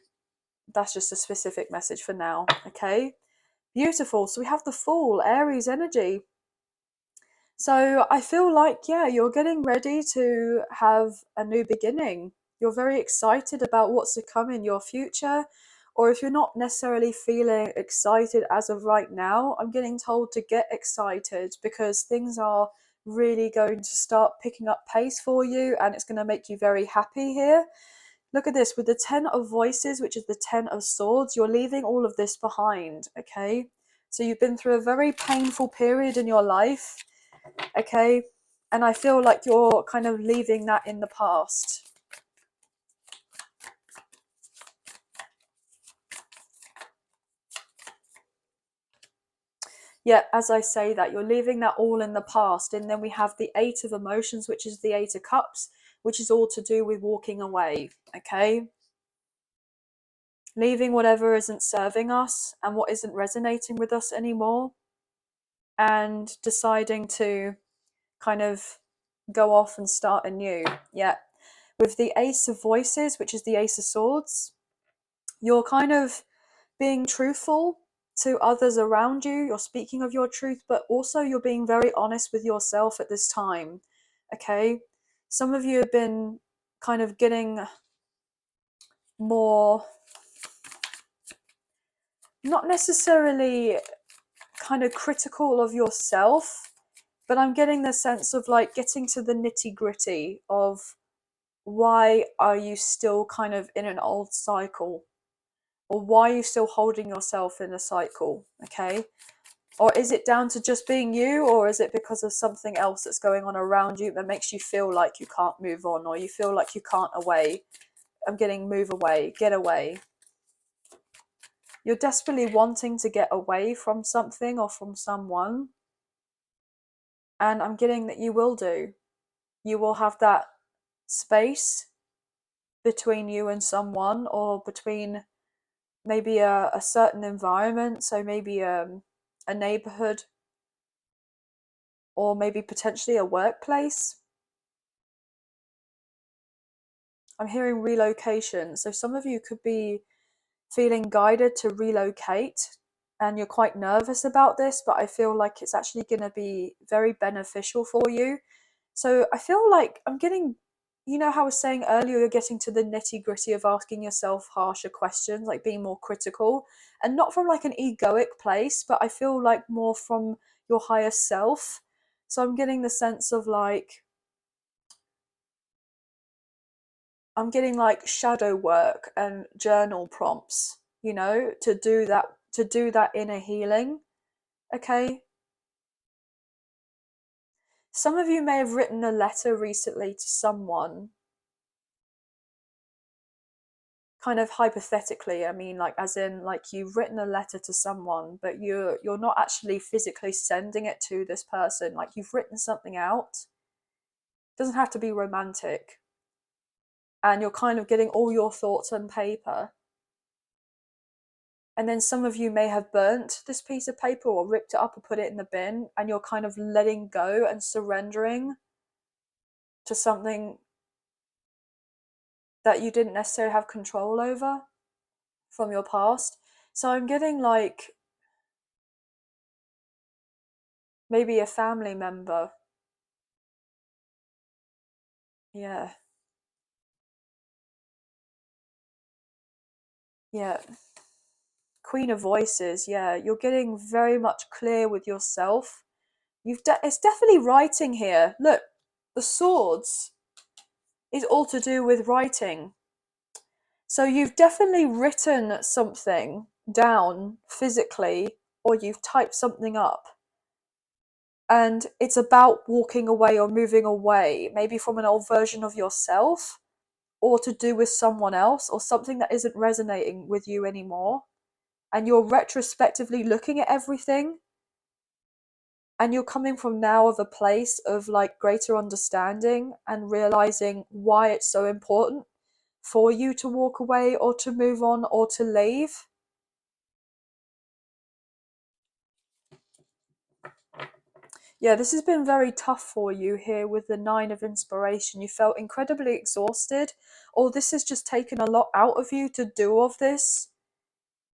that's just a specific message for now. Okay, beautiful. So we have the Fool, Aries energy. So I feel like, yeah, you're getting ready to have a new beginning. You're very excited about what's to come in your future. Or if you're not necessarily feeling excited as of right now, I'm getting told to get excited because things are really going to start picking up pace for you, and it's going to make you very happy here. Look at this, with the 10 of Voices, which is the 10 of Swords, you're leaving all of this behind, okay? So you've been through a very painful period in your life, okay? And I feel like you're kind of leaving that in the past. Yeah, as I say that, you're leaving that all in the past. And then we have the 8 of Emotions, which is the 8 of Cups, which is all to do with walking away, okay? Leaving whatever isn't serving us and what isn't resonating with us anymore, and deciding to kind of go off and start anew. Yeah. With the Ace of Voices, which is the Ace of Swords, you're kind of being truthful to others around you. You're speaking of your truth, but also you're being very honest with yourself at this time. Okay? Some of you have been kind of getting more, not necessarily kind of critical of yourself, but I'm getting the sense of like getting to the nitty gritty of why are you still kind of in an old cycle, or why are you still holding yourself in a cycle, okay? Or is it down to just being you, or is it because of something else that's going on around you that makes you feel like you can't move on, or you feel like you can't away? I'm getting move away, get away. You're desperately wanting to get away from something or from someone, and I'm getting that you will do. You will have that space between you and someone, or between maybe a certain environment, so maybe a neighborhood, or maybe potentially a workplace. I'm hearing relocation, so some of you could be feeling guided to relocate, and you're quite nervous about this, but I feel like it's actually going to be very beneficial for you. So I feel like I'm getting, you know how I was saying earlier, you're getting to the nitty gritty of asking yourself harsher questions, like being more critical, and not from like an egoic place, but I feel like more from your higher self. So I'm getting the sense of like, I'm getting like shadow work and journal prompts, you know, to do that inner healing. Okay. Some of you may have written a letter recently to someone, kind of hypothetically. I mean, like, as in, like, you've written a letter to someone, but you're not actually physically sending it to this person. Like, you've written something out. It doesn't have to be romantic. And you're kind of getting all your thoughts on paper. And then some of you may have burnt this piece of paper or ripped it up and put it in the bin, and you're kind of letting go and surrendering to something that you didn't necessarily have control over from your past. So I'm getting like maybe a family member. Yeah. Yeah. Queen of Voices. Yeah. You're getting very much clear with yourself. It's definitely writing here. Look, the swords is all to do with writing. So you've definitely written something down physically, or you've typed something up. And it's about walking away or moving away, maybe from an old version of yourself, or to do with someone else, or something that isn't resonating with you anymore. And you're retrospectively looking at everything, and you're coming from now of a place of like greater understanding and realizing why it's so important for you to walk away or to move on or to leave. Yeah, this has been very tough for you here with the Nine of Inspiration. You felt incredibly exhausted, or this has just taken a lot out of you to do all of this.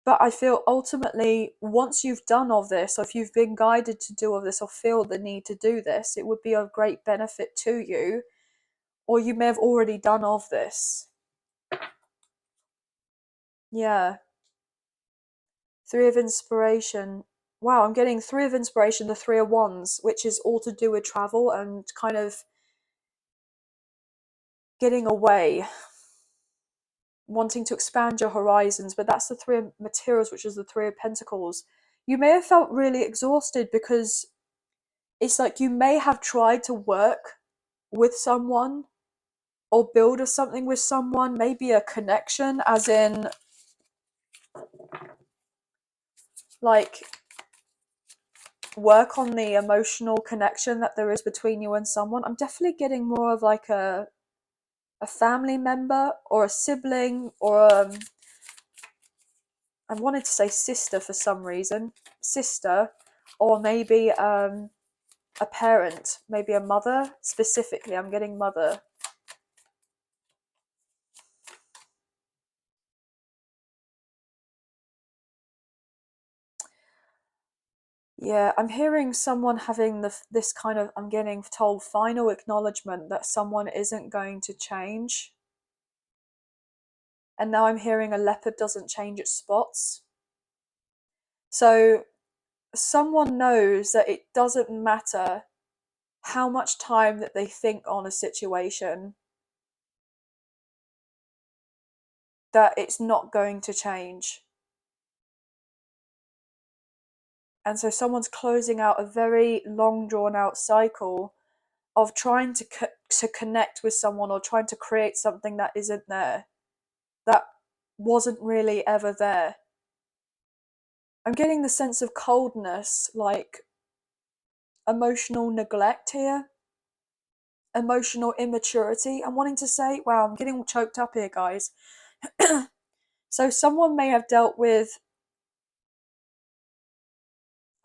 But I feel ultimately, once you've done all of this, or if you've been guided to do all of this, or feel the need to do this, it would be of great benefit to you, or you may have already done all of this. Yeah. Three of Inspiration. Wow, I'm getting Three of Inspiration, the Three of Wands, which is all to do with travel and kind of getting away, wanting to expand your horizons. But that's the Three of Materials, which is the Three of Pentacles. You may have felt really exhausted because it's like you may have tried to work with someone or build something with someone, maybe a connection, as in like work on the emotional connection that there is between you and someone. I'm definitely getting more of like a family member or a sibling or I wanted to say sister for some reason, sister, or maybe a parent, maybe a mother. Specifically, I'm getting mother. Yeah, I'm hearing someone having this kind of, I'm getting told, final acknowledgement that someone isn't going to change. And now I'm hearing a leopard doesn't change its spots. So someone knows that it doesn't matter how much time that they think on a situation, that it's not going to change. And so someone's closing out a very long drawn out cycle of trying to connect with someone or trying to create something that isn't there, that wasn't really ever there. I'm getting the sense of coldness, like emotional neglect here, emotional immaturity. I'm wanting to say, wow, I'm getting choked up here, guys. So someone may have dealt with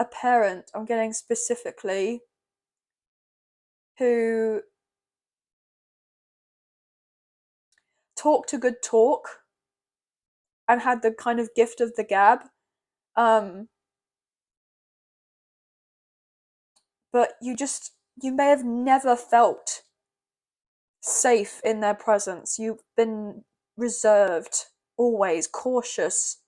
a parent, I'm getting specifically, who talked a good talk and had the kind of gift of the gab. But you may have never felt safe in their presence. You've been reserved, always cautious,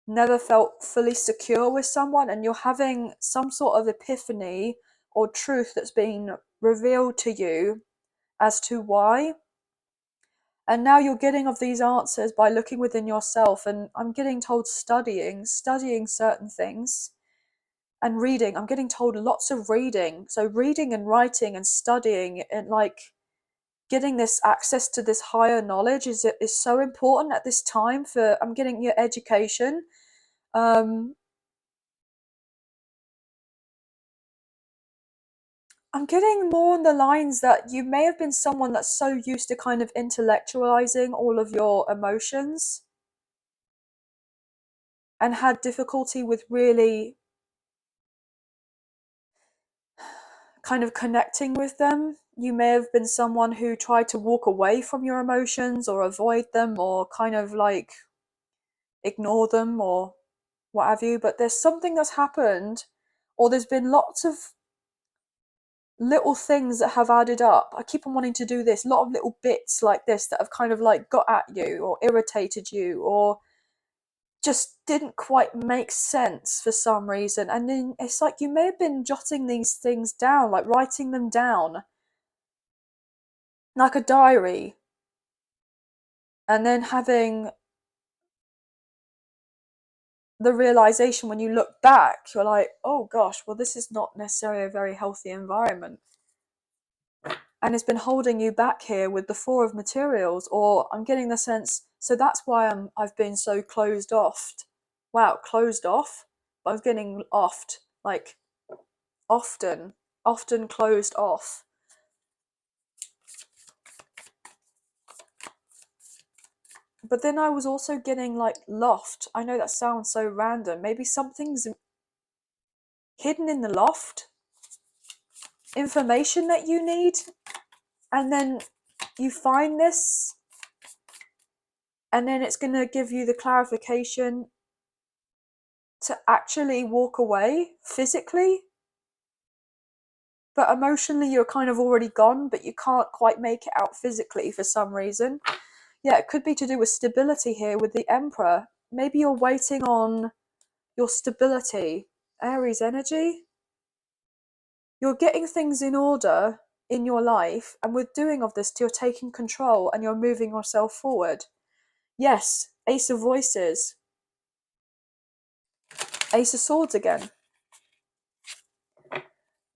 never felt fully secure with someone, and you're having some sort of epiphany or truth that's been revealed to you as to why. And now you're getting of these answers by looking within yourself. And I'm getting told studying certain things and reading. I'm getting told lots of reading. So reading and writing and studying and like getting this access to this higher knowledge is so important at this time for, I'm getting your education. I'm getting more on the lines that you may have been someone that's so used to kind of intellectualizing all of your emotions and had difficulty with really kind of connecting with them. You may have been someone who tried to walk away from your emotions or avoid them or kind of like ignore them or what have you. But there's something that's happened, or there's been lots of little things that have added up. I keep on wanting to do this, a lot of little bits like this that have kind of like got at you or irritated you or just didn't quite make sense for some reason. And then it's like you may have been jotting these things down, like writing them down like a diary, and then having the realization when you look back, you're like, oh gosh, well, this is not necessarily a very healthy environment. And it's been holding you back here with the Four of Materials, or I'm getting the sense, so that's why I've been so closed off. Wow, closed off? I was getting offed, like often closed off. But then I was also getting like loft. I know that sounds so random. Maybe something's hidden in the loft. Information that you need. And then you find this. And then it's going to give you the clarification to actually walk away physically. But emotionally, you're kind of already gone, but you can't quite make it out physically for some reason. Yeah, it could be to do with stability here with the Emperor. Maybe you're waiting on your stability. Aries energy. You're getting things in order in your life, and with doing of this, you're taking control and you're moving yourself forward. Yes, Ace of Voices. Ace of Swords again.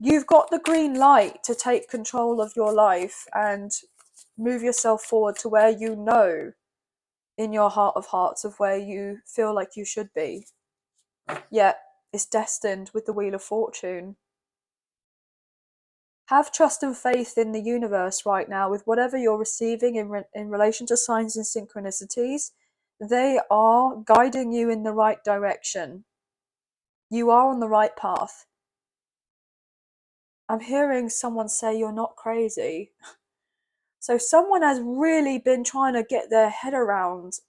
You've got the green light to take control of your life and move yourself forward to where you know in your heart of hearts of where you feel like you should be. Yet it's destined with the Wheel of Fortune. Have trust and faith in the universe right now with whatever you're receiving in relation to signs and synchronicities. They are guiding you in the right direction. You are on the right path. I'm hearing someone say you're not crazy. So someone has really been trying to get their head around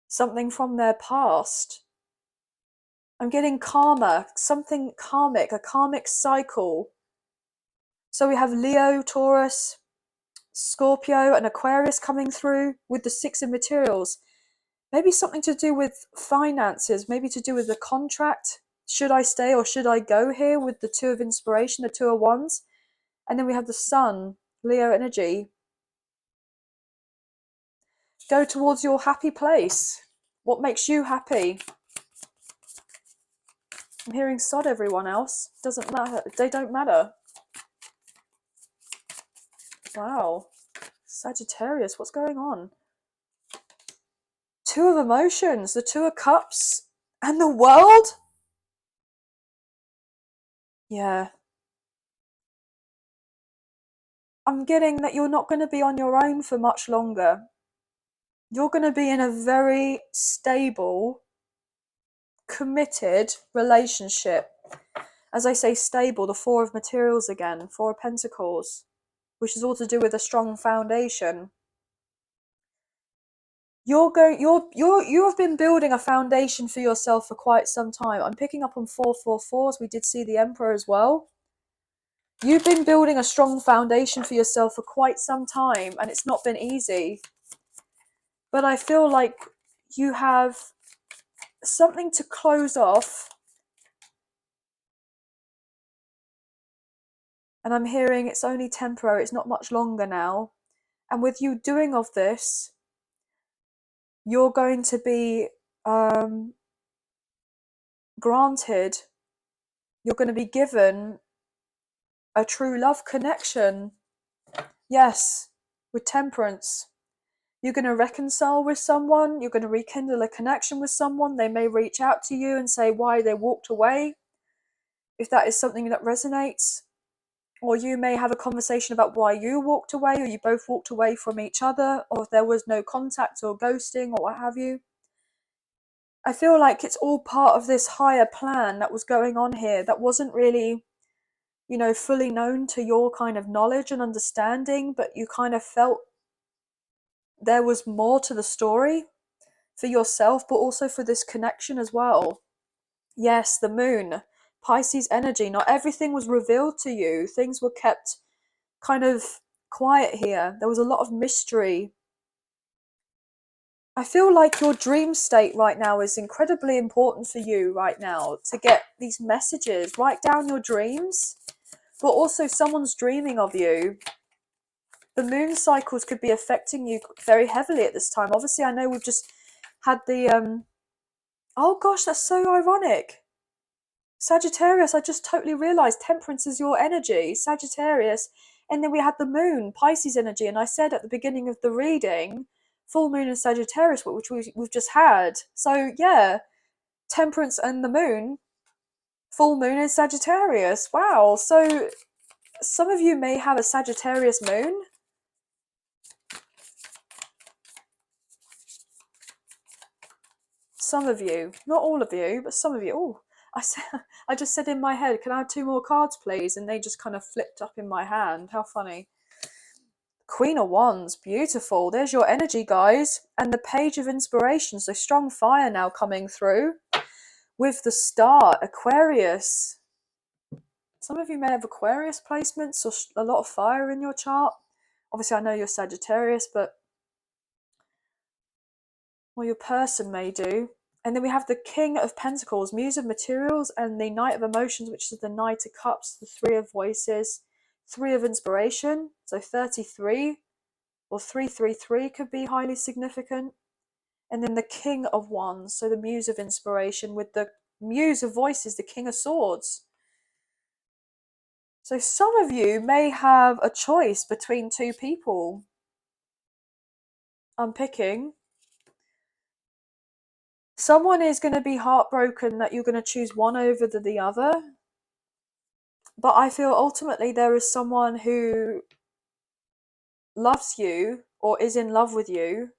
something from their past. I'm getting karma, something karmic, a karmic cycle. So we have Leo, Taurus, Scorpio and Aquarius coming through with the Six of Materials. Maybe something to do with finances, maybe to do with the contract. Should I stay or should I go here with the Two of Inspiration, the Two of Wands? And then we have the Sun, Leo energy. Go towards your happy place. What makes you happy? I'm hearing sod everyone else. Doesn't matter. They don't matter. Wow. Sagittarius, what's going on? Two of Emotions, the Two of Cups, and the World? Yeah. I'm getting that you're not going to be on your own for much longer. You're going to be in a very stable, committed relationship. As I say stable, the Four of Materials again, Four of Pentacles, which is all to do with a strong foundation. You have been building a foundation for yourself for quite some time. I'm picking up on 444s. We did see the Emperor as well. You've been building a strong foundation for yourself for quite some time, and it's not been easy. But I feel like you have something to close off. And I'm hearing it's only temporary, it's not much longer now. And with you doing of this, you're going to be granted, you're going to be given a true love connection. Yes, with temperance. You're going to reconcile with someone, you're going to rekindle a connection with someone. They may reach out to you and say why they walked away, if that is something that resonates. Or you may have a conversation about why you walked away, or you both walked away from each other, or if there was no contact or ghosting or what have you. I feel like it's all part of this higher plan that was going on here that wasn't really, fully known to your kind of knowledge and understanding, but you kind of felt there was more to the story for yourself, but also for this connection as well. Yes, the moon, Pisces energy. Not everything was revealed to you. Things were kept kind of quiet here. There was a lot of mystery. I feel like your dream state right now is incredibly important for you right now to get these messages. Write down your dreams, but also someone's dreaming of you. The moon cycles could be affecting you very heavily at this time. Obviously, I know we've just had the oh gosh, that's so ironic. Sagittarius, I just totally realized temperance is your energy, Sagittarius. And then we had the moon, Pisces energy. And I said at the beginning of the reading, full moon in Sagittarius, which we've just had. So yeah, temperance and the moon, full moon in Sagittarius. Wow. So some of you may have a Sagittarius moon. Some of you, not all of you, but some of you. Oh, I just said in my head, can I have 2 more cards, please? And they just kind of flipped up in my hand. How funny. Queen of Wands, beautiful. There's your energy, guys. And the Page of Inspiration, so strong fire now coming through. With the Star, Aquarius. Some of you may have Aquarius placements or a lot of fire in your chart. Obviously, I know you're Sagittarius, but or your person may do. And then we have the King of Pentacles, Muse of Materials, and the Knight of Emotions, which is the Knight of Cups, the Three of Voices, Three of Inspiration, so 33, or 333 could be highly significant. And then the King of Wands, so the Muse of Inspiration, with the Muse of Voices, the King of Swords. So some of you may have a choice between 2 people. I'm picking. Someone is going to be heartbroken that you're going to choose one over the other. But I feel ultimately there is someone who loves you or is in love with you.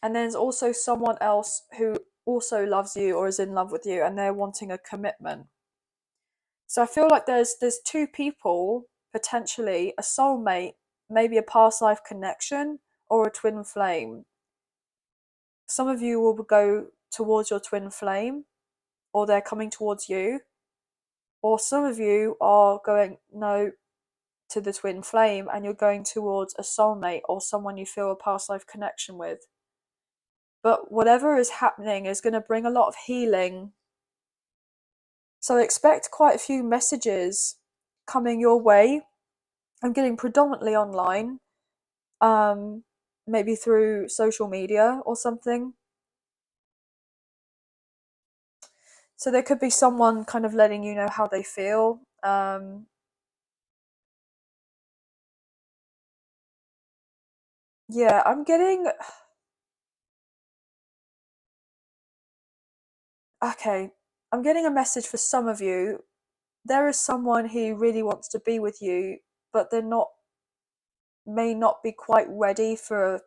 And there's also someone else who also loves you or is in love with you, and they're wanting a commitment. So I feel like there's 2 people, potentially a soulmate, maybe a past life connection, or a twin flame. Some of you will go towards your twin flame, or they're coming towards you. Or some of you are going no to the twin flame and you're going towards a soulmate or someone you feel a past life connection with. But whatever is happening is going to bring a lot of healing. So expect quite a few messages coming your way. I'm getting predominantly online, maybe through social media or something. So there could be someone kind of letting you know how they feel. Yeah, I'm getting... Okay, I'm getting a message for some of you. There is someone who really wants to be with you, but may not be quite ready for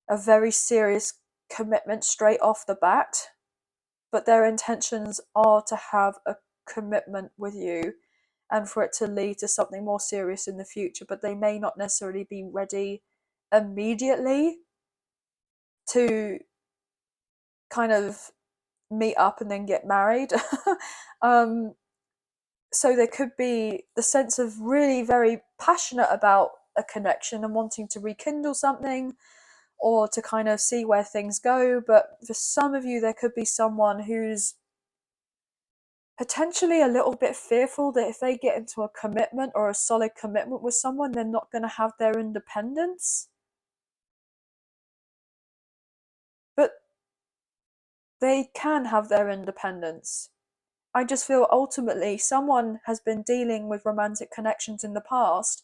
a very serious commitment straight off the bat, but their intentions are to have a commitment with you and for it to lead to something more serious in the future, but they may not necessarily be ready immediately to kind of meet up and then get married. So there could be the sense of really very passionate about a connection and wanting to rekindle something or to kind of see where things go. But for some of you, there could be someone who's potentially a little bit fearful that if they get into a commitment or a solid commitment with someone, they're not going to have their independence. But they can have their independence. I just feel ultimately someone has been dealing with romantic connections in the past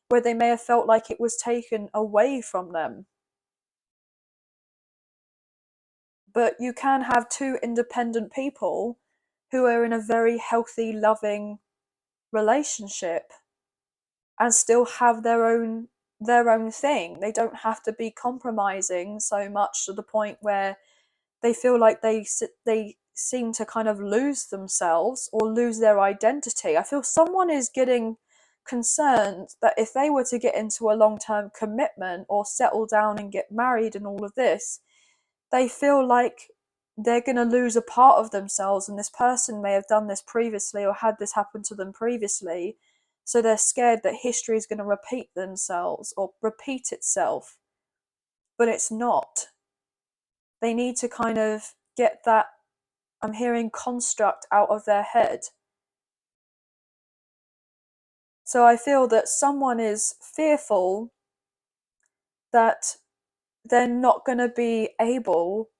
where they may have felt like it was taken away from them. But you can have two independent people who are in a very healthy, loving relationship and still have their own thing. They don't have to be compromising so much to the point where they feel like they seem to kind of lose themselves or lose their identity. I feel someone is getting concerned that if they were to get into a long-term commitment or settle down and get married and all of this, they feel like they're going to lose a part of themselves, and this person may have done this previously or had this happen to them previously, so they're scared that history is going to repeat themselves or repeat itself, but it's not. They need to kind of get that, I'm hearing, construct out of their head. So I feel that someone is fearful that they're not going to be able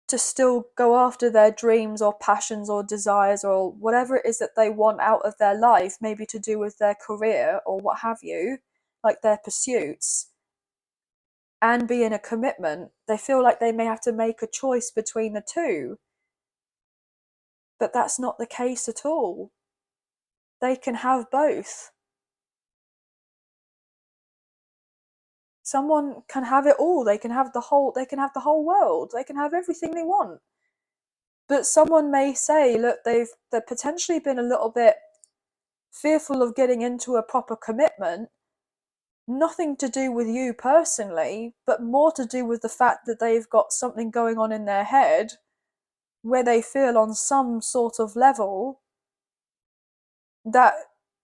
to still go after their dreams or passions or desires or whatever it is that they want out of their life, maybe to do with their career or what have you, like their pursuits, and be in a commitment. They feel like they may have to make a choice between the two, but that's not the case at all. They can have both. Someone can have it all. They can have the whole world. They can have everything they want. But someone may say, look, they've potentially been a little bit fearful of getting into a proper commitment, nothing to do with you personally, but more to do with the fact that they've got something going on in their head where they feel on some sort of level that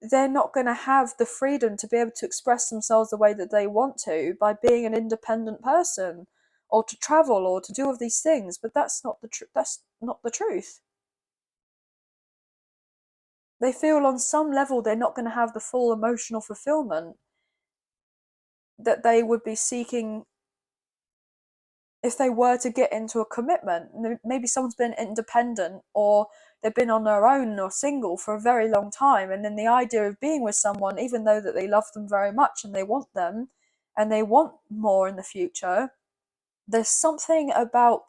they're not going to have the freedom to be able to express themselves the way that they want to by being an independent person or to travel or to do all of these things. But that's not the truth. They feel on some level they're not going to have the full emotional fulfillment that they would be seeking if they were to get into a commitment. Maybe someone's been independent or they've been on their own or single for a very long time, and then the idea of being with someone, even though that they love them very much and they want them and they want more in the future, there's something about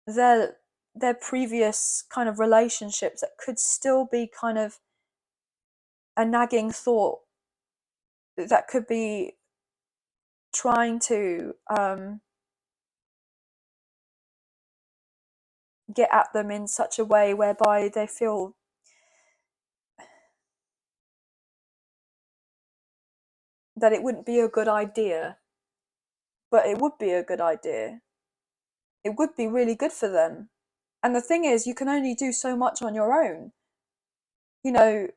their previous kind of relationships that could still be kind of a nagging thought that could be trying to get at them in such a way whereby they feel that it wouldn't be a good idea, but it would be a good idea. It would be really good for them. And the thing is, you can only do so much on your own. You know,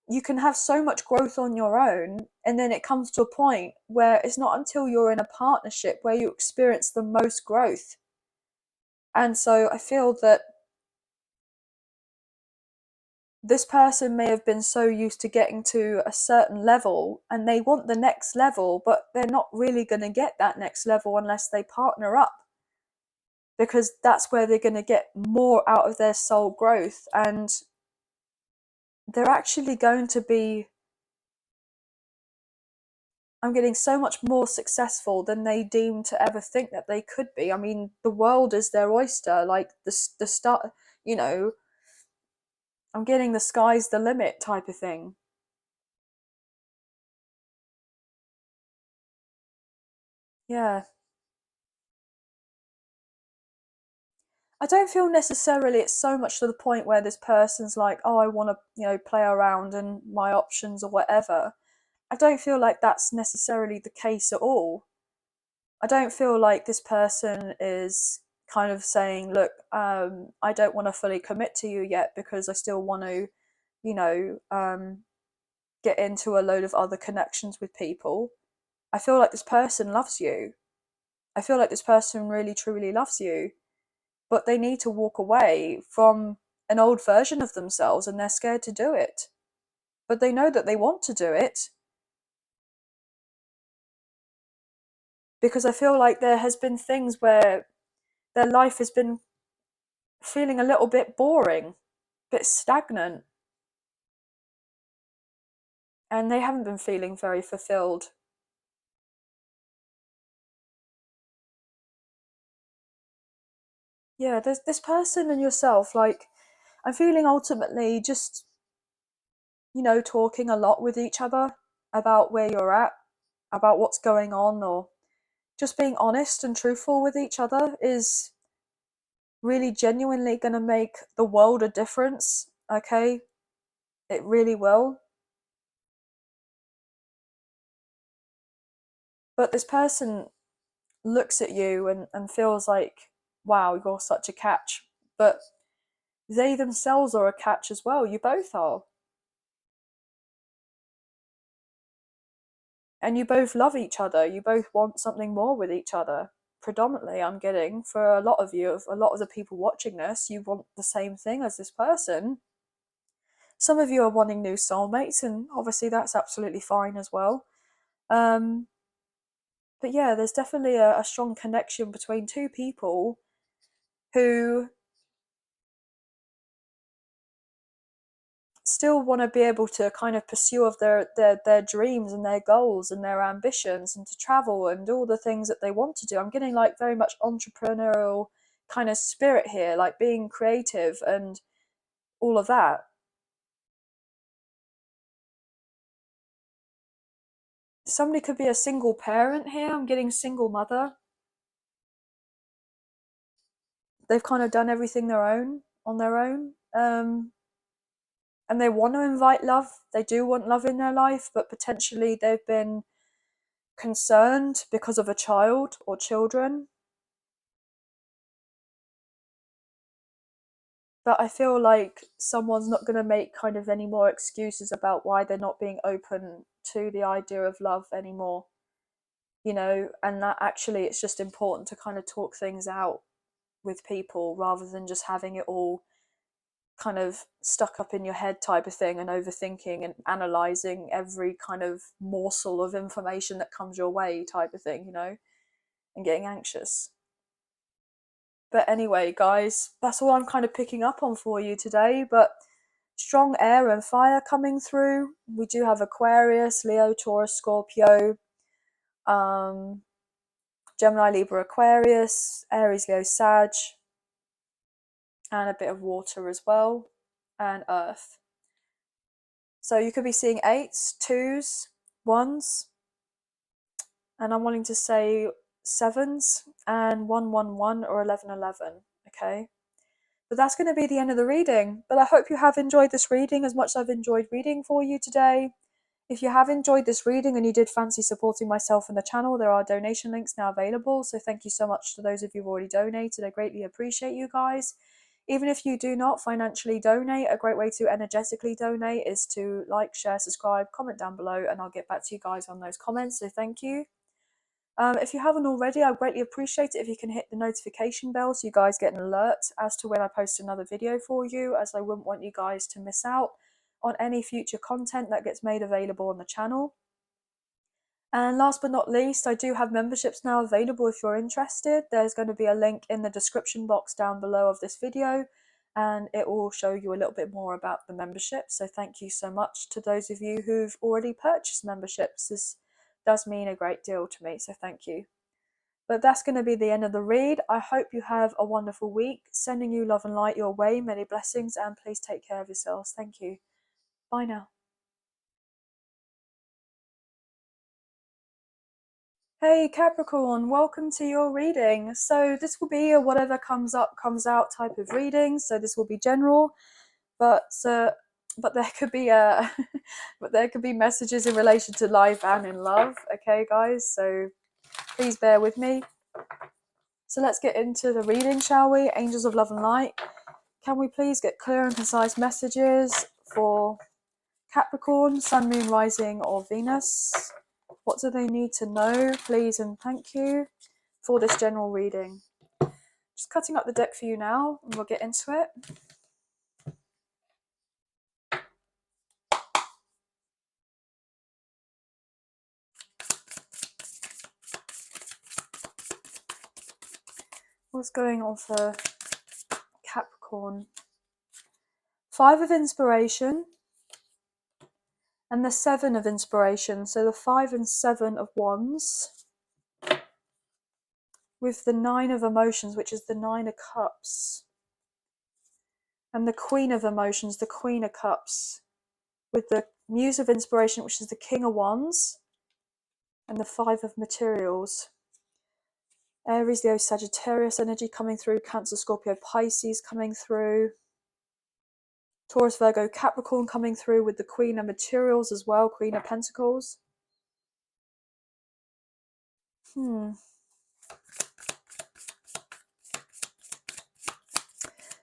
you can have so much growth on your own, and then it comes to a point where it's not until you're in a partnership where you experience the most growth. And so I feel that this person may have been so used to getting to a certain level and they want the next level, but they're not really going to get that next level unless they partner up, because that's where they're going to get more out of their soul growth, and they're actually going to be, I'm getting so much more successful than they deem to ever think that they could be. I mean, the world is their oyster, like the start, you know, I'm getting the sky's the limit type of thing. Yeah. I don't feel necessarily it's so much to the point where this person's like, oh, I want to, play around and my options or whatever. I don't feel like that's necessarily the case at all. I don't feel like this person is kind of saying, look, I don't want to fully commit to you yet because I still want to, you know, get into a load of other connections with people. I feel like this person loves you. I feel like this person really truly loves you, but they need to walk away from an old version of themselves and they're scared to do it. But they know that they want to do it, because I feel like there has been things where their life has been feeling a little bit boring, a bit stagnant, and they haven't been feeling very fulfilled. Yeah, there's this person and yourself, like, I'm feeling ultimately just, you know, talking a lot with each other about where you're at, about what's going on, or just being honest and truthful with each other is really genuinely going to make the world a difference, okay? It really will. But this person looks at you and feels like, wow, you're such a catch. But they themselves are a catch as well. You both are. And you both love each other. You both want something more with each other. Predominantly, I'm getting, for a lot of you, a lot of the people watching this, you want the same thing as this person. Some of you are wanting new soulmates, and obviously that's absolutely fine as well. But yeah, there's definitely a strong connection between two people who still want to be able to kind of pursue of their dreams and their goals and their ambitions, and to travel and all the things that they want to do. I'm getting like very much entrepreneurial kind of spirit here, like being creative and all of that. Somebody could be a single parent here. I'm getting single mother. They've kind of done everything on their own. And they want to invite love. They do want love in their life, but potentially they've been concerned because of a child or children. But I feel like someone's not going to make kind of any more excuses about why they're not being open to the idea of love anymore, you know, and that actually it's just important to kind of talk things out with people rather than just having it all kind of stuck up in your head type of thing, and overthinking and analyzing every kind of morsel of information that comes your way type of thing, you know, and getting anxious. But anyway, guys, that's all I'm kind of picking up on for you today. But strong air and fire coming through. We do have Aquarius, Leo, Taurus, Scorpio, um, Gemini, Libra, Aquarius, Aries, Leo, Sag, and a bit of water as well, and Earth. So you could be seeing eights, twos, ones, and I'm wanting to say sevens and 111 or 1111. Okay. But that's going to be the end of the reading. But I hope you have enjoyed this reading as much as I've enjoyed reading for you today. If you have enjoyed this reading and you did fancy supporting myself and the channel, there are donation links now available. So thank you so much to those of you who've already donated. I greatly appreciate you guys. Even if you do not financially donate, a great way to energetically donate is to like, share, subscribe, comment down below, and I'll get back to you guys on those comments. So thank you. If you haven't already, I greatly appreciate it if you can hit the notification bell so you guys get an alert as to when I post another video for you, as I wouldn't want you guys to miss out on any future content that gets made available on the channel. And last but not least, I do have memberships now available if you're interested. There's going to be a link in the description box down below of this video, and it will show you a little bit more about the membership. So thank you so much to those of you who've already purchased memberships. This does mean a great deal to me, so thank you. But that's going to be the end of the read. I hope you have a wonderful week. Sending you love and light your way. Many blessings, and please take care of yourselves. Thank you. Bye now. Hey Capricorn, welcome to your reading. So this will be a whatever comes up comes out type of reading. So this will be general, but there could be but there could be messages in relation to life and in love. Okay, guys. So please bear with me. So let's get into the reading, shall we? Angels of love and light, can we please get clear and concise messages for Capricorn, Sun, Moon, Rising, or Venus? What do they need to know, please and thank you, for this general reading? Just cutting up the deck for you now, and we'll get into it. What's going on for Capricorn? Five of Inspiration and the Seven of Inspiration. So the 5 and 7 of Wands with the 9 of Emotions, which is the 9 of Cups. And the Queen of Emotions, the Queen of Cups, with the Muse of Inspiration, which is the King of Wands, and the 5 of Materials. Aries, Leo, Sagittarius energy coming through, Cancer, Scorpio, Pisces coming through, Taurus, Virgo, Capricorn coming through with the Queen of Materials as well, Queen of Pentacles.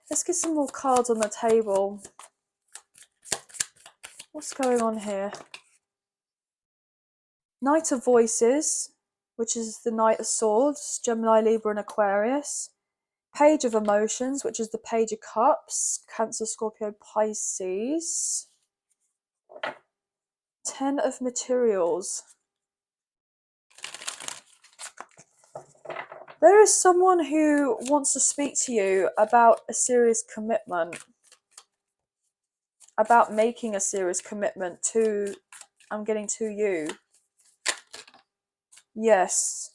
Let's get some more cards on the table. What's going on here? Knight of Voices, which is the Knight of Swords, Gemini, Libra, and Aquarius. Page of Emotions, which is the Page of Cups, Cancer, Scorpio, Pisces. 10 of Materials. There is someone who wants to speak to you about a serious commitment, about making a serious commitment to, I'm getting to you. Yes.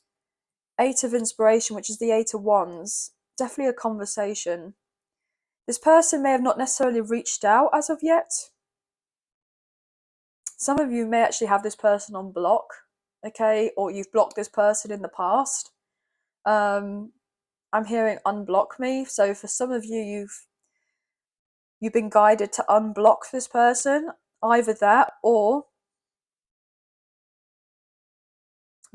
8 of Inspiration, which is the 8 of Wands. Definitely a conversation. This person may have not necessarily reached out as of yet. Some of you may actually have this person on block, okay, or you've blocked this person in the past. I'm hearing unblock me. So for some of you, you've been guided to unblock this person. Either that, or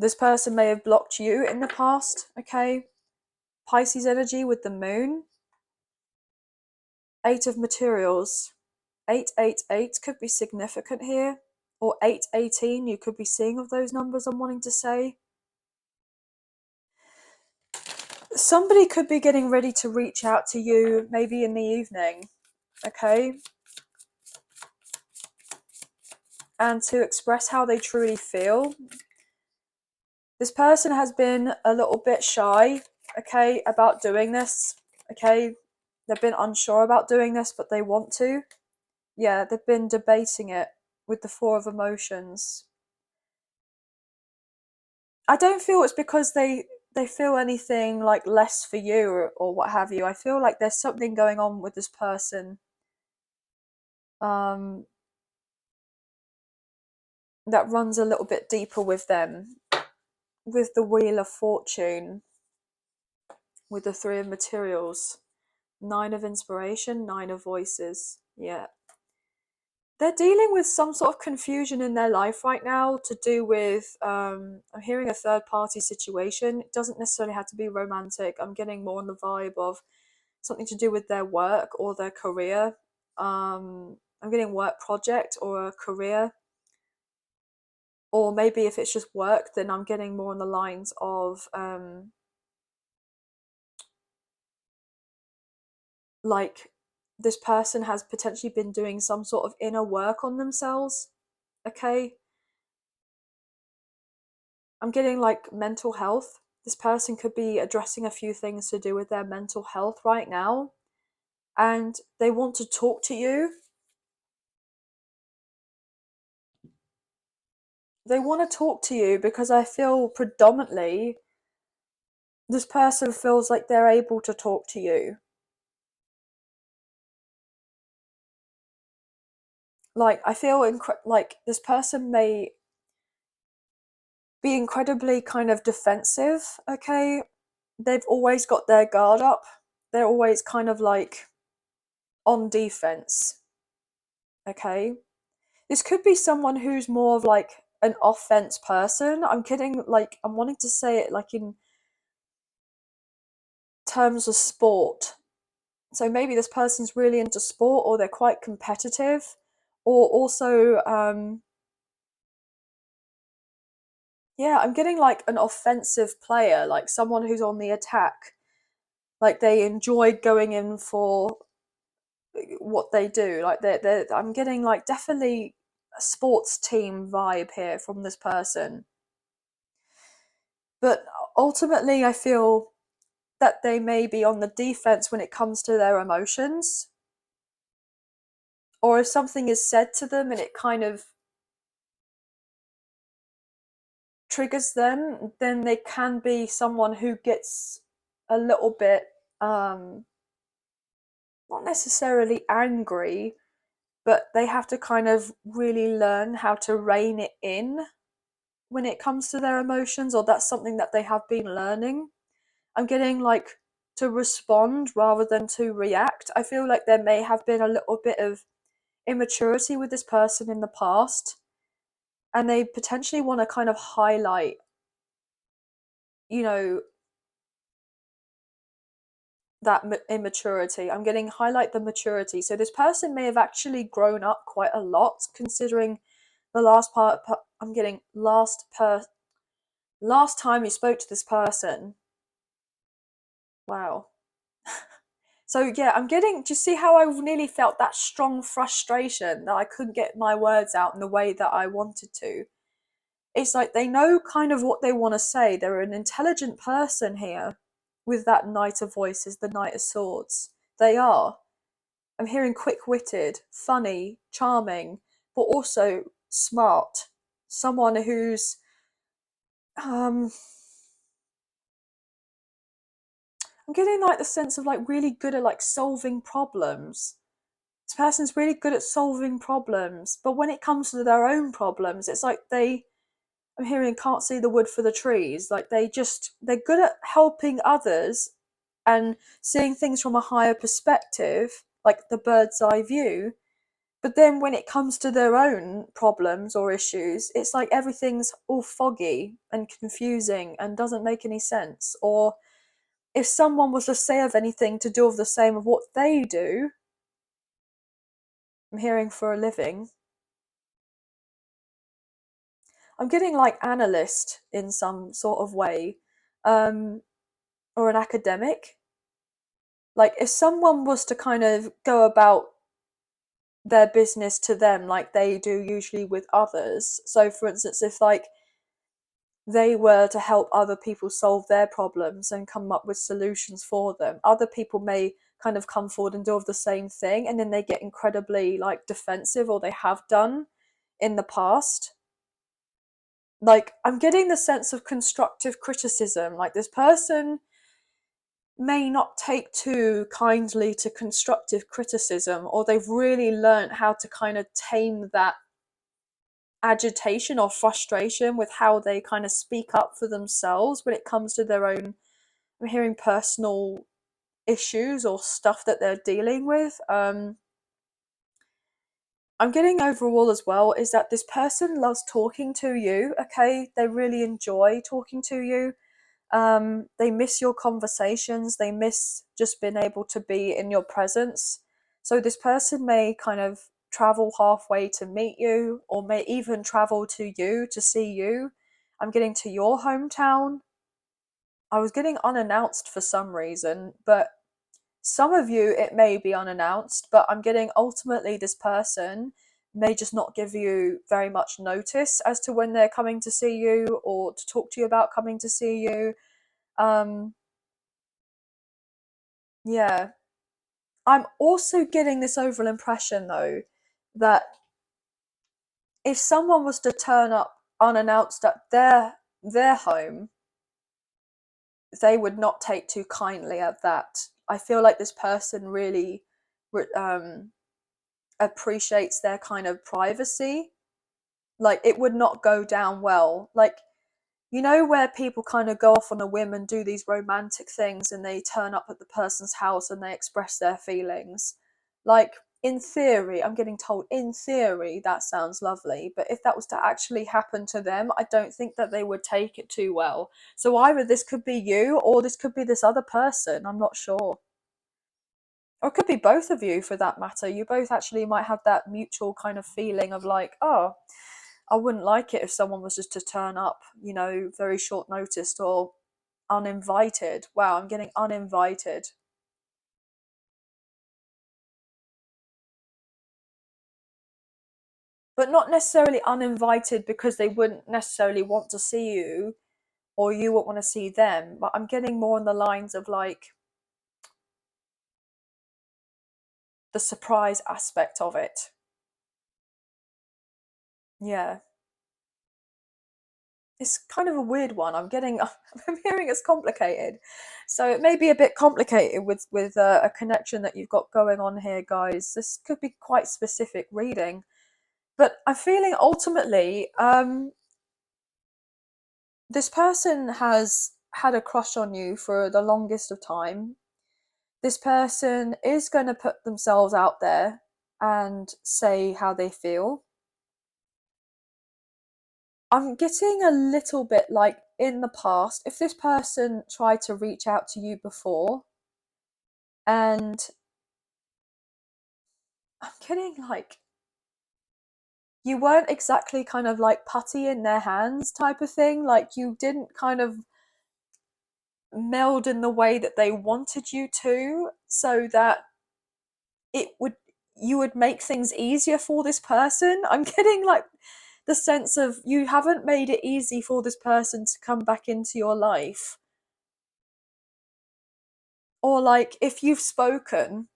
this person may have blocked you in the past, okay? Pisces energy with the moon. 8 of Materials. 888 could be significant here. Or 818, you could be seeing of those numbers I'm wanting to say. Somebody could be getting ready to reach out to you maybe in the evening, okay? And to express how they truly feel. This person has been a little bit shy, okay, about doing this, okay? They've been unsure about doing this, but they want to. Yeah, they've been debating it with the 4 of Emotions. I don't feel it's because they feel anything like less for you or what have you. I feel like there's something going on with this person that runs a little bit deeper with them. With the Wheel of Fortune, with the 3 of Materials, 9 of Inspiration, 9 of Voices. Yeah. They're dealing with some sort of confusion in their life right now to do with, I'm hearing a third party situation. It doesn't necessarily have to be romantic. I'm getting more on the vibe of something to do with their work or their career. I'm getting work project or a career. Or maybe if it's just work, then I'm getting more on the lines of like this person has potentially been doing some sort of inner work on themselves, okay? I'm getting like mental health. This person could be addressing a few things to do with their mental health right now, and they want to talk to you. They want to talk to you because I feel predominantly this person feels like they're able to talk to you. Like, I feel like this person may be incredibly kind of defensive, okay? They've always got their guard up. They're always kind of like on defense, okay? This could be someone who's more of like an offense person. I'm kidding, like, I'm wanting to say it like in terms of sport. So maybe this person's really into sport, or they're quite competitive, or also yeah, I'm getting like an offensive player, like someone who's on the attack. Like they enjoy going in for what they do. Like I'm getting like definitely a sports team vibe here from this person. But ultimately, I feel that they may be on the defense when it comes to their emotions. Or if something is said to them and it kind of triggers them, then they can be someone who gets a little bit not necessarily angry, but they have to kind of really learn how to rein it in when it comes to their emotions, or that's something that they have been learning. I'm getting like to respond rather than to react. I feel like there may have been a little bit of immaturity with this person in the past, and they potentially want to kind of highlight, you know, that immaturity. I'm getting highlight the maturity. So this person may have actually grown up quite a lot, considering the last part. I'm getting last time you spoke to this person. Wow. So yeah, I'm getting. Do you see how I nearly felt that strong frustration that I couldn't get my words out in the way that I wanted to? It's like they know kind of what they want to say. They're an intelligent person here with that Knight of Voices, the Knight of Swords. They are. I'm hearing quick-witted, funny, charming, but also smart. Someone who's um I'm getting like the sense of like really good at like solving problems. This person's really good at solving problems, but when it comes to their own problems, it's like I'm hearing can't see the wood for the trees. Like they're good at helping others and seeing things from a higher perspective, like the bird's eye view. But then when it comes to their own problems or issues, it's like everything's all foggy and confusing and doesn't make any sense. Or if someone was to say of anything to do with the same of what they do, I'm hearing for a living, I'm getting like analyst in some sort of way, um, or an academic. Like if someone was to kind of go about their business to them like they do usually with others. So for instance, if like they were to help other people solve their problems and come up with solutions for them, other people may kind of come forward and do the same thing, and then they get incredibly like defensive, or they have done in the past. Like I'm getting the sense of constructive criticism. Like this person may not take too kindly to constructive criticism, or they've really learned how to kind of tame that agitation or frustration with how they kind of speak up for themselves when it comes to their own, I'm hearing personal issues or stuff that they're dealing with. I'm getting overall as well is that this person loves talking to you. Okay, they really enjoy talking to you. They miss your conversations. They miss just being able to be in your presence. So this person may kind of travel halfway to meet you, or may even travel to you to see you. I'm getting to your hometown. I was getting unannounced for some reason, but some of you it may be unannounced, but I'm getting ultimately this person may just not give you very much notice as to when they're coming to see you or to talk to you about coming to see you. Um, yeah. I'm also getting this overall impression though that if someone was to turn up unannounced at their home, they would not take too kindly at that. I feel like this person really um, appreciates their kind of privacy. Like it would not go down well. Like you know where people kind of go off on a whim and do these romantic things, and they turn up at the person's house and they express their feelings. Like in theory, I'm getting told, in theory, that sounds lovely. But if that was to actually happen to them, I don't think that they would take it too well. So either this could be you or this could be this other person. I'm not sure. Or it could be both of you for that matter. You both actually might have that mutual kind of feeling of like, oh, I wouldn't like it if someone was just to turn up, very short notice or uninvited. Wow, I'm getting uninvited. But not necessarily uninvited because they wouldn't necessarily want to see you or you wouldn't want to see them. But I'm getting more on the lines of like the surprise aspect of it. Yeah. It's kind of a weird one. I'm hearing it's complicated. So it may be a bit complicated with a connection that you've got going on here, guys. This could be quite specific reading. But I'm feeling ultimately, this person has had a crush on you for the longest of time. This person is going to put themselves out there and say how they feel. I'm getting a little bit like in the past, if this person tried to reach out to you before, and I'm getting like you weren't exactly kind of like putty in their hands type of thing, like you didn't kind of meld in the way that they wanted you to, so that it would you would make things easier for this person. I'm getting like the sense of you haven't made it easy for this person to come back into your life. Or like if you've spoken,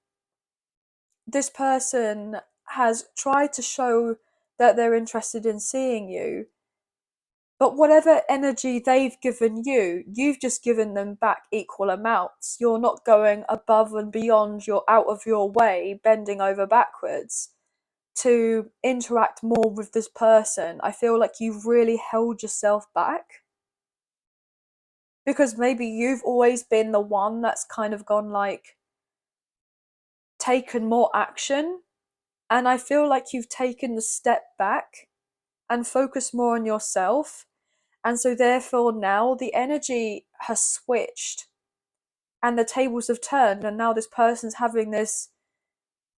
this person has tried to show that they're interested in seeing you, but whatever energy they've given you, you've just given them back equal amounts. You're not going above and beyond, you're out of your way, bending over backwards to interact more with this person. I feel like you've really held yourself back because maybe you've always been the one that's kind of gone like taken more action, and I feel like you've taken the step back and focused more on yourself, and so therefore now the energy has switched and the tables have turned, and now this person's having this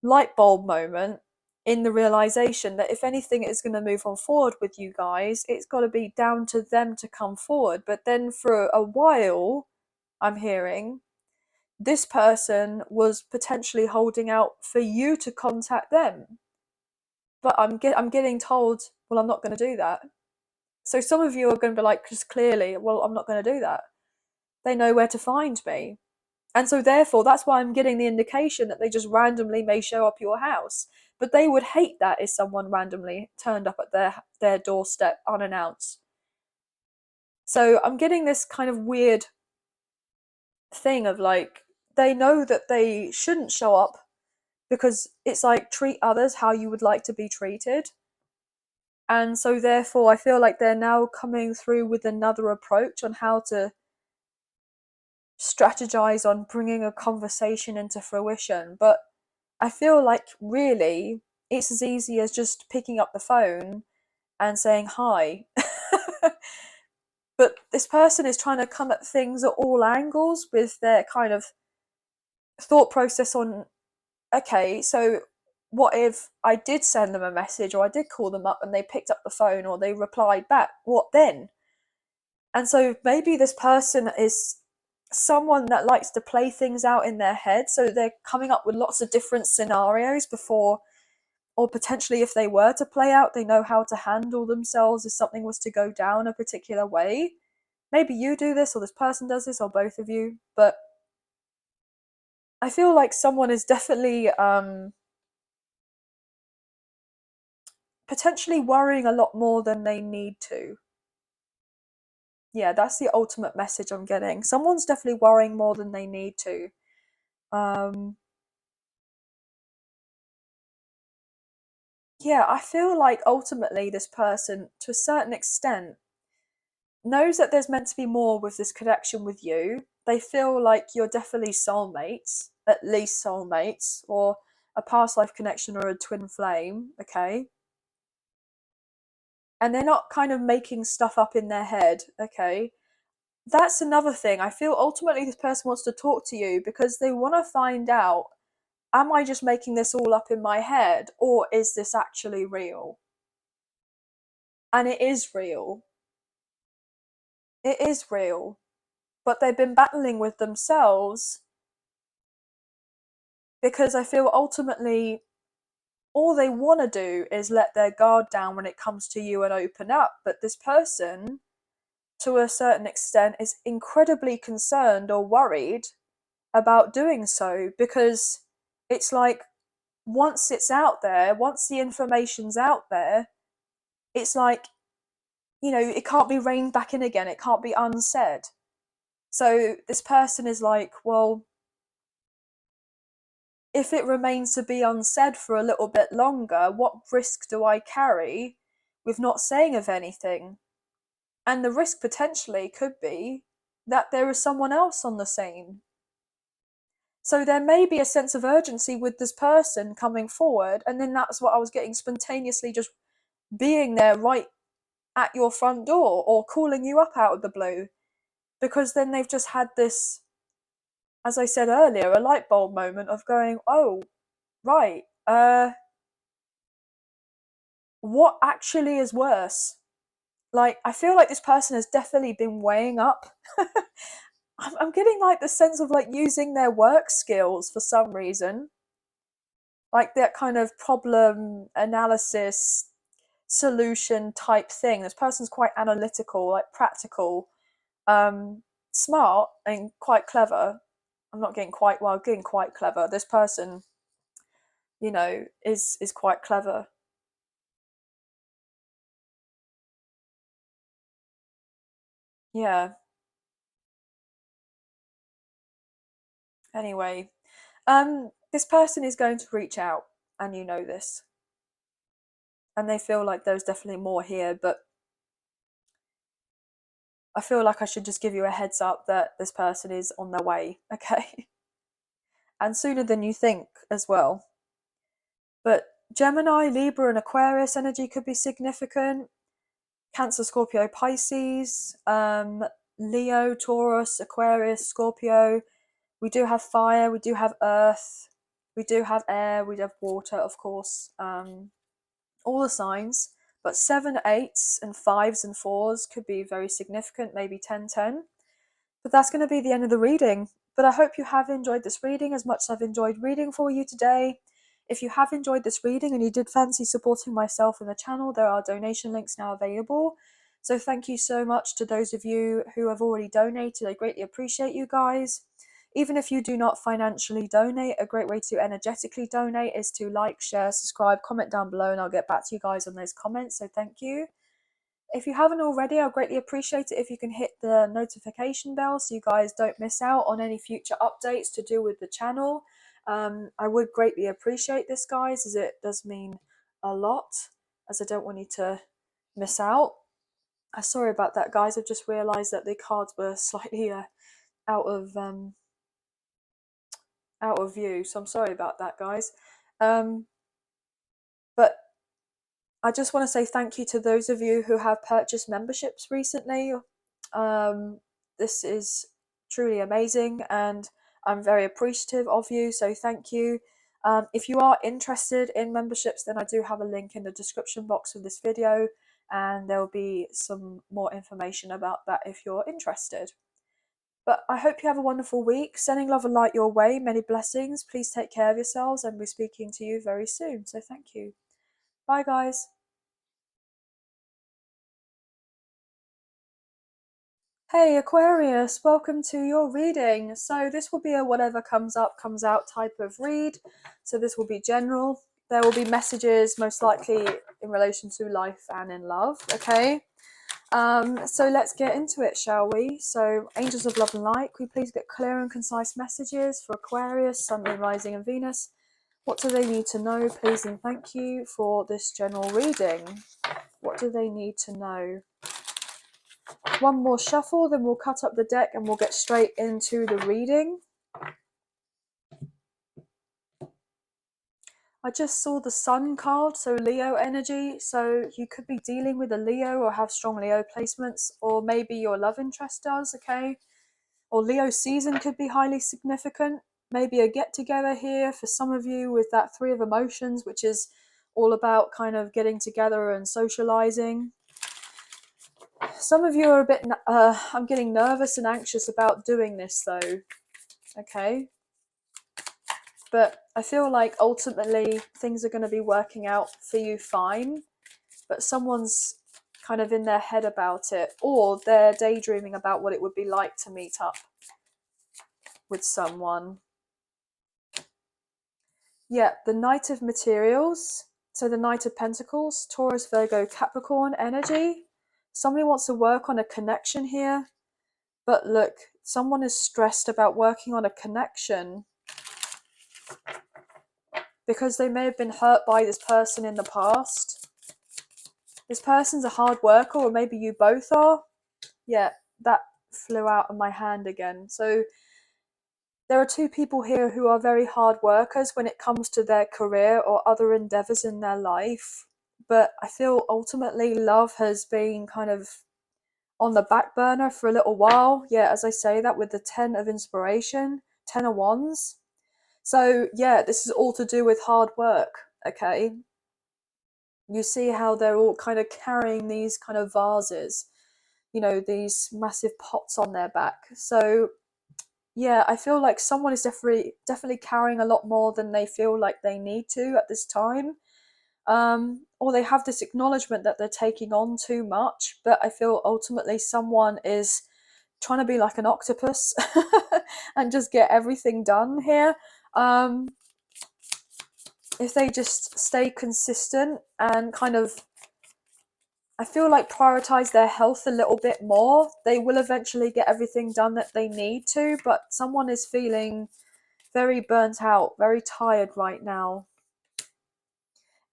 light bulb moment in the realization that if anything is going to move on forward with you guys, it's got to be down to them to come forward. But then for a while, I'm hearing this person was potentially holding out for you to contact them. But I'm getting told, well, I'm not going to do that. So some of you are going to be like, just clearly, well, I'm not going to do that. They know where to find me. And so therefore, that's why I'm getting the indication that they just randomly may show up your house. But they would hate that if someone randomly turned up at their doorstep unannounced. So I'm getting this kind of weird thing of like, they know that they shouldn't show up because it's like treat others how you would like to be treated. And so therefore, I feel like they're now coming through with another approach on how to strategize on bringing a conversation into fruition. But I feel like really it's as easy as just picking up the phone and saying hi. But this person is trying to come at things at all angles with their kind of thought process on, okay, so what if I did send them a message or I did call them up and they picked up the phone or they replied back? What then? And so maybe this person is someone that likes to play things out in their head. So they're coming up with lots of different scenarios before, or potentially if they were to play out, they know how to handle themselves if something was to go down a particular way. Maybe you do this or this person does this or both of you. But I feel like someone is definitely potentially worrying a lot more than they need to. Yeah, that's the ultimate message I'm getting. Someone's definitely worrying more than they need to. Um, yeah, I feel like ultimately this person, to a certain extent, knows that there's meant to be more with this connection with you. They feel like you're definitely soulmates, at least soulmates, or a past life connection or a twin flame, okay? And they're not kind of making stuff up in their head, okay? That's another thing. I feel ultimately this person wants to talk to you because they want to find out, am I just making this all up in my head, or is this actually real? And it is real. It is real. But they've been battling with themselves because I feel ultimately all they want to do is let their guard down when it comes to you and open up. But this person, to a certain extent, is incredibly concerned or worried about doing so because it's like once it's out there, once the information's out there, it's like, you know, it can't be reined back in again, it can't be unsaid. So this person is like, well, if it remains to be unsaid for a little bit longer, what risk do I carry with not saying of anything? And the risk potentially could be that there is someone else on the scene. So there may be a sense of urgency with this person coming forward, and then that's what I was getting, spontaneously just being there right at your front door or calling you up out of the blue, because then they've just had this, as I said earlier, a light bulb moment of going, oh, right, what actually is worse? Like, I feel like this person has definitely been weighing up. I'm getting like the sense of like using their work skills for some reason, like that kind of problem analysis solution type thing. This person's quite analytical, like practical, smart and quite clever. I'm not getting quite, well, getting quite clever. This person, you know, is quite clever. Yeah. Anyway, this person is going to reach out, and you know this, and they feel like there's definitely more here, but I feel like I should just give you a heads up that this person is on their way, okay? And sooner than you think as well. But Gemini, Libra, and Aquarius energy could be significant. Cancer, Scorpio, Pisces, Leo, Taurus, Aquarius, Scorpio. We do have fire, we do have earth, we do have air, we do have water, of course. All the signs. But 7, 8s, and 5s and 4s could be very significant, maybe 10, 10. But that's going to be the end of the reading. But I hope you have enjoyed this reading as much as I've enjoyed reading for you today. If you have enjoyed this reading and you did fancy supporting myself and the channel, there are donation links now available. So thank you so much to those of you who have already donated. I greatly appreciate you guys. Even if you do not financially donate, a great way to energetically donate is to like, share, subscribe, comment down below, and I'll get back to you guys on those comments. So thank you. If you haven't already, I'll greatly appreciate it if you can hit the notification bell so you guys don't miss out on any future updates to do with the channel. I would greatly appreciate this, guys, as it does mean a lot, as I don't want you to miss out. Sorry about that, guys. I've just realised that the cards were slightly out of view, so I'm sorry about that, guys. But I just want to say thank you to those of you who have purchased memberships recently. This is truly amazing, and I'm very appreciative of you, so thank you. If you are interested in memberships, then I do have a link in the description box of this video, and there will be some more information about that if you're interested. But I hope you have a wonderful week. Sending love and light your way. Many blessings. Please take care of yourselves, and we're speaking to you very soon. So thank you. Bye, guys. Hey Aquarius, welcome to your reading. So this will be a whatever comes up, comes out type of read. So this will be general. There will be messages most likely in relation to life and in love, okay? So let's get into it, shall we? So angels of love and light, can we please get clear and concise messages for Aquarius, Sun, Moon, Rising and Venus? What do they need to know, please and thank you for this general reading? What do they need to know? One more shuffle, then we'll cut up the deck and we'll get straight into the reading. I just saw the Sun card, so Leo energy. So you could be dealing with a Leo or have strong Leo placements, or maybe your love interest does, okay? Or Leo season could be highly significant. Maybe a get together here for some of you with that Three of Emotions, which is all about kind of getting together and socializing. Some of you are a bit, I'm getting nervous and anxious about doing this though, okay? But I feel like ultimately things are going to be working out for you fine, but someone's kind of in their head about it, or they're daydreaming about what it would be like to meet up with someone. Yeah, the Knight of Materials, so the Knight of Pentacles, Taurus, Virgo, Capricorn energy. Somebody wants to work on a connection here, but look, someone is stressed about working on a connection because they may have been hurt by this person in the past. This person's a hard worker, or maybe you both are. Yeah, that flew out of my hand again. So there are two people here who are very hard workers when it comes to their career or other endeavors in their life. But I feel ultimately love has been kind of on the back burner for a little while. Yeah, as I say that with the 10 of Inspiration, 10 of Wands. So yeah, this is all to do with hard work, okay? You see how they're all kind of carrying these kind of vases, you know, these massive pots on their back. So yeah, I feel like someone is definitely carrying a lot more than they feel like they need to at this time. Or they have this acknowledgement that they're taking on too much, but I feel ultimately someone is trying to be like an octopus and just get everything done here. If they just stay consistent and kind of, I feel like prioritize their health a little bit more, they will eventually get everything done that they need to, but someone is feeling very burnt out, very tired right now.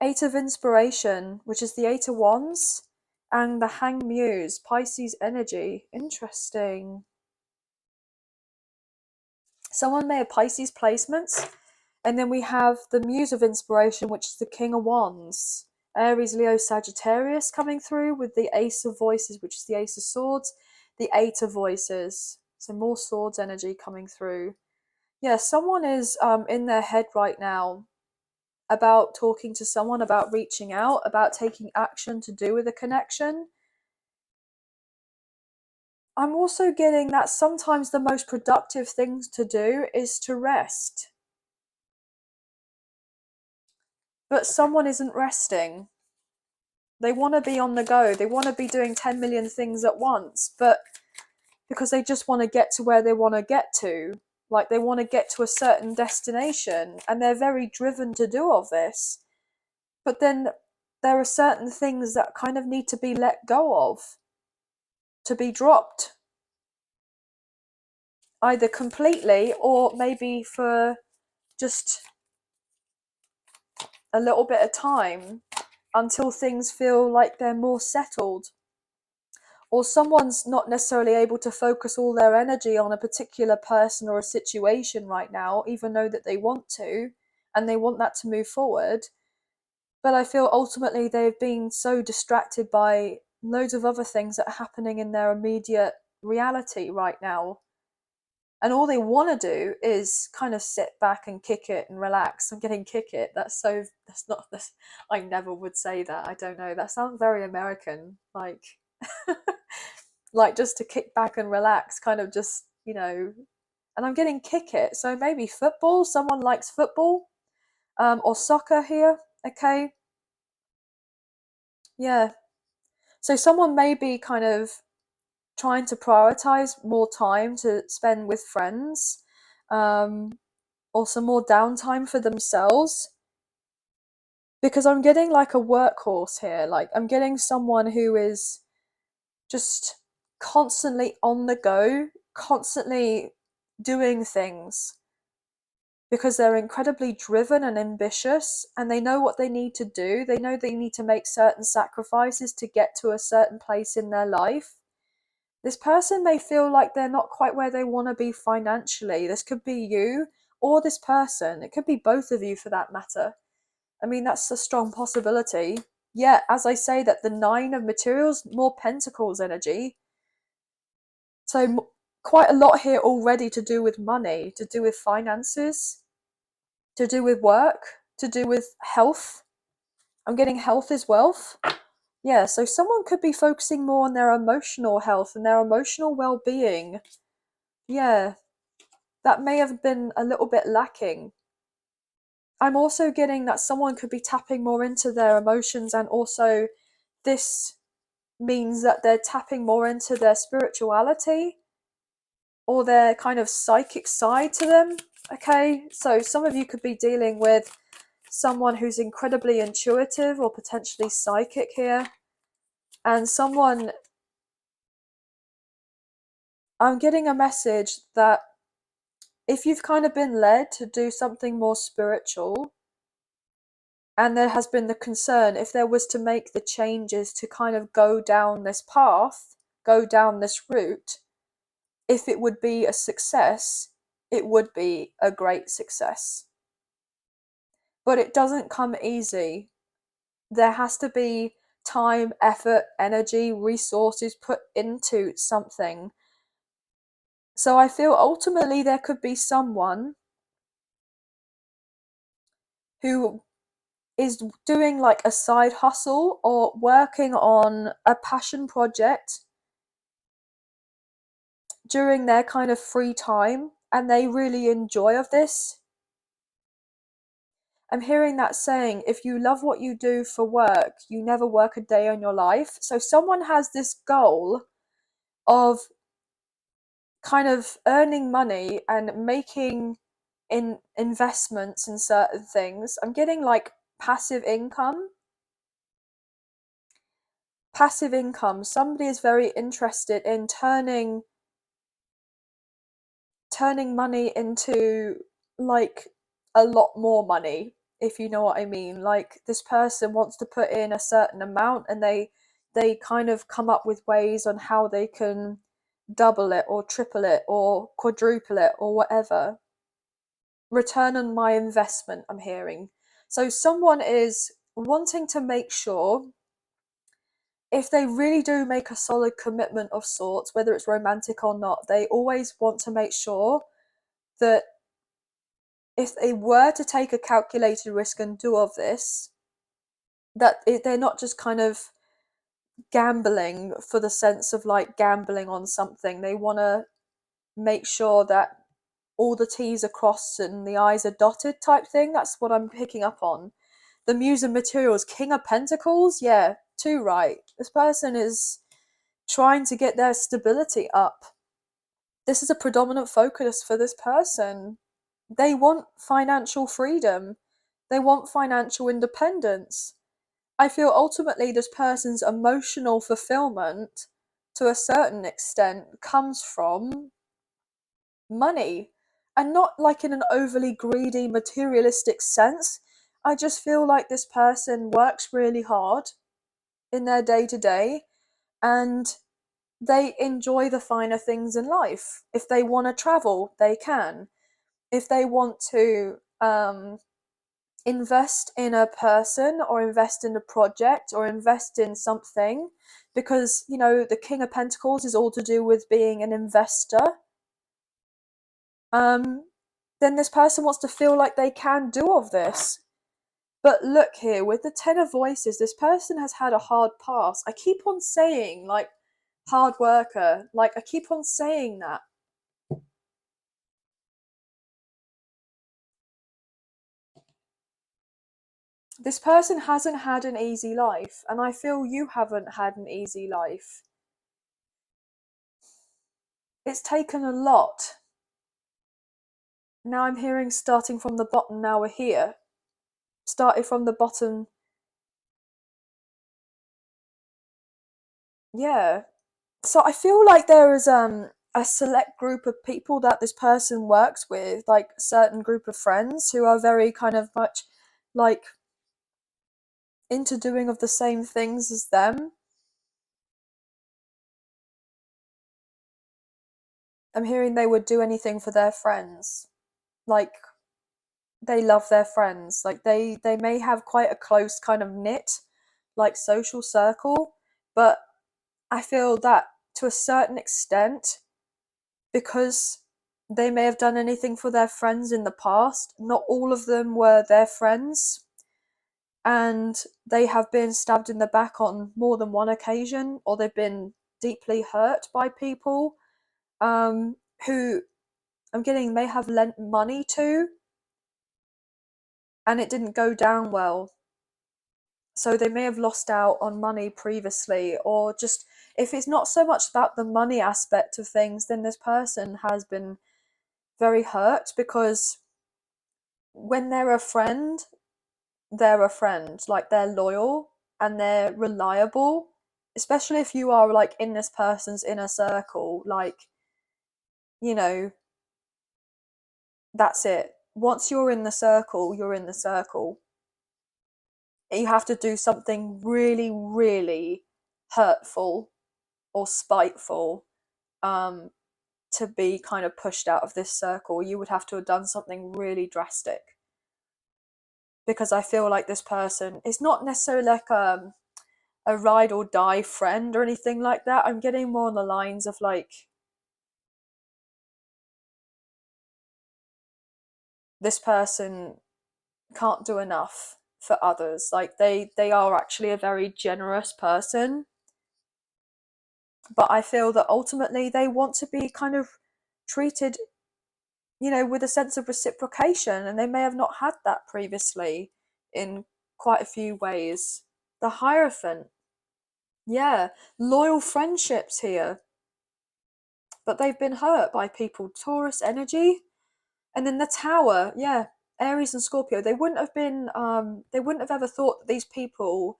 Eight of Inspiration, which is the Eight of Wands, and the Hanged Muse, Pisces energy. Interesting. Someone may have Pisces placements, and then we have the Muse of Inspiration, which is the King of Wands. Aries, Leo, Sagittarius coming through with the Ace of Voices, which is the Ace of Swords, the Eight of Voices. So more swords energy coming through. Yeah, someone is in their head right now about talking to someone, about reaching out, about taking action to do with a connection. I'm also getting that sometimes the most productive things to do is to rest. But someone isn't resting. They want to be on the go. They want to be doing 10 million things at once, but because they just want to get to where they want to get to. Like they want to get to a certain destination and they're very driven to do all this. But then there are certain things that kind of need to be let go of, to be dropped. Either completely or maybe for just a little bit of time until things feel like they're more settled. Or someone's not necessarily able to focus all their energy on a particular person or a situation right now, even though that they want to, and they want that to move forward. But I feel ultimately they've been so distracted by loads of other things that are happening in their immediate reality right now. And all they want to do is kind of sit back and kick it and relax. I'm getting kick it. That's not, I never would say that. I don't know. That sounds very American. Like, like just to kick back and relax, kind of just, you know, and I'm getting kick it. So maybe football, someone likes football, or soccer here. Okay. Yeah. So someone may be kind of trying to prioritize more time to spend with friends, or some more downtime for themselves. Because I'm getting like a workhorse here. Like I'm getting someone who is just constantly on the go, constantly doing things because they're incredibly driven and ambitious and they know what they need to do. They know they need to make certain sacrifices to get to a certain place in their life. This person may feel like they're not quite where they want to be financially. This could be you or this person. It could be both of you for that matter. I mean, that's a strong possibility. Yeah, as I say, that the Nine of Materials, more Pentacles energy. So quite a lot here already to do with money, to do with finances, to do with work, to do with health. I'm getting health is wealth. Yeah, so someone could be focusing more on their emotional health and their emotional well-being. Yeah, that may have been a little bit lacking. I'm also getting that someone could be tapping more into their emotions, and also this means that they're tapping more into their spirituality or their kind of psychic side to them. Okay, so some of you could be dealing with someone who's incredibly intuitive or potentially psychic here, and someone, I'm getting a message that if you've kind of been led to do something more spiritual, and there has been the concern, if there was to make the changes to kind of go down this path, go down this route, if it would be a success, it would be a great success. But it doesn't come easy. There has to be time, effort, energy, resources put into something. So I feel ultimately there could be someone who is doing like a side hustle or working on a passion project during their kind of free time, and they really enjoy of this. I'm hearing that saying, if you love what you do for work, you never work a day in your life. So someone has this goal of kind of earning money and making investments in certain things. I'm getting like passive income. Passive income. Somebody is very interested in turning money into like a lot more money, if you know what I mean. Like this person wants to put in a certain amount, and they kind of come up with ways on how they can double it or triple it or quadruple it or whatever. Return on my investment, I'm hearing. So someone is wanting to make sure, if they really do make a solid commitment of sorts, whether it's romantic or not, they always want to make sure that if they were to take a calculated risk and do of this, that they're not just kind of gambling for the sense of like gambling on something. They want to make sure that all the T's are crossed and the I's are dotted type thing. That's what I'm picking up on. The Muse of Materials, King of Pentacles, yeah, too right. This person is trying to get their stability up. This is a predominant focus for this person. They want financial freedom. They want financial independence. I feel ultimately this person's emotional fulfillment, to a certain extent, comes from money. And not like in an overly greedy, materialistic sense. I just feel like this person works really hard in their day to day, and they enjoy the finer things in life. If they want to travel, they can. If they want to invest in a person or invest in a project or invest in something, because you know the King of Pentacles is all to do with being an investor, then this person wants to feel like they can do all of this. But look here, with the Ten of Voices, this person has had a hard past. I keep on saying like hard worker, like I keep on saying that. This person hasn't had an easy life, and I feel you haven't had an easy life. It's taken a lot. Now I'm hearing starting from the bottom, now we're here. Started from the bottom. Yeah. So I feel like there is a select group of people that this person works with, like a certain group of friends who are very kind of much like into doing of the same things as them. I'm hearing they would do anything for their friends. Like they love their friends. Like they may have quite a close kind of knit, like social circle, but I feel that to a certain extent, because they may have done anything for their friends in the past, not all of them were their friends, and they have been stabbed in the back on more than one occasion, or they've been deeply hurt by people who I'm getting may have lent money to, and it didn't go down well. So they may have lost out on money previously, or just if it's not so much about the money aspect of things, then this person has been very hurt, because when they're a friend, they're a friend. Like, they're loyal and they're reliable, especially if you are like in this person's inner circle. Like, you know, that's it. Once you're in the circle, you're in the circle. You have to do something really, really hurtful or spiteful um, to be kind of pushed out of this circle. You would have to have done something really drastic, because I feel like this person is not necessarily like a ride or die friend or anything like that. I'm getting more on the lines of like, this person can't do enough for others. Like, they are actually a very generous person, but I feel that ultimately they want to be kind of treated, with a sense of reciprocation, and they may have not had that previously in quite a few ways. The Hierophant, yeah, loyal friendships here, but they've been hurt by people. Taurus energy, and then the Tower, yeah, Aries and Scorpio. They wouldn't have ever thought that these people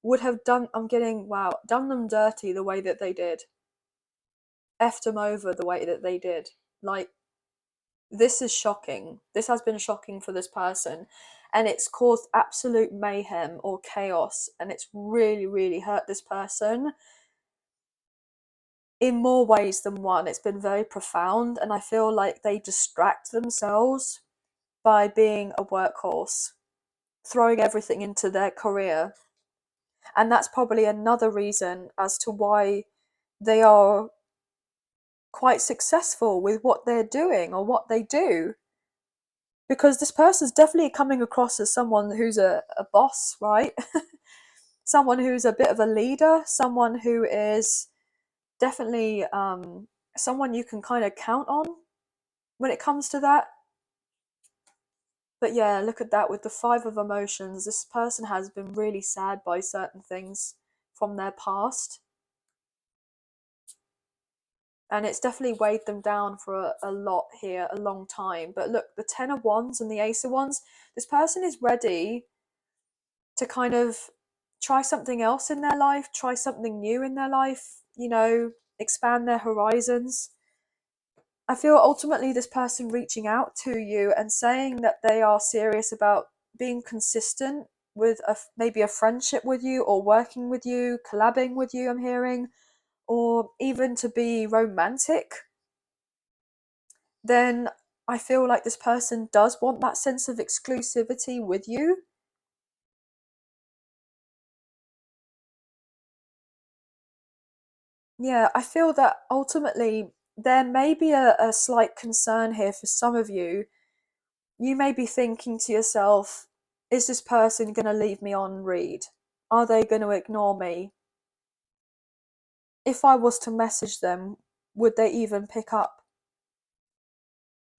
would have done. Done them dirty the way that they did, effed them over the way that they did. Like, this is shocking. This has been shocking for this person, and it's caused absolute mayhem or chaos, and it's really, really hurt this person in more ways than one. It's been very profound, and I feel like they distract themselves by being a workhorse, throwing everything into their career. And that's probably another reason as to why they are quite successful with what they're doing or what they do, because this person's definitely coming across as someone who's a boss, right? Someone who's a bit of a leader, someone who is definitely someone you can kind of count on when it comes to that. But yeah, look at that with the Five of Emotions. This person has been really sad by certain things from their past, and it's definitely weighed them down for a lot here, a long time. But look, the Ten of Wands and the Ace of Wands, this person is ready to kind of try something else in their life, try something new in their life, expand their horizons. I feel ultimately this person reaching out to you and saying that they are serious about being consistent with maybe a friendship with you, or working with you, collabing with you, I'm hearing, or even to be romantic, then I feel like this person does want that sense of exclusivity with you. Yeah, I feel that ultimately there may be a slight concern here for some of you. You may be thinking to yourself, is this person going to leave me on read? Are they going to ignore me? If I was to message them, would they even pick up?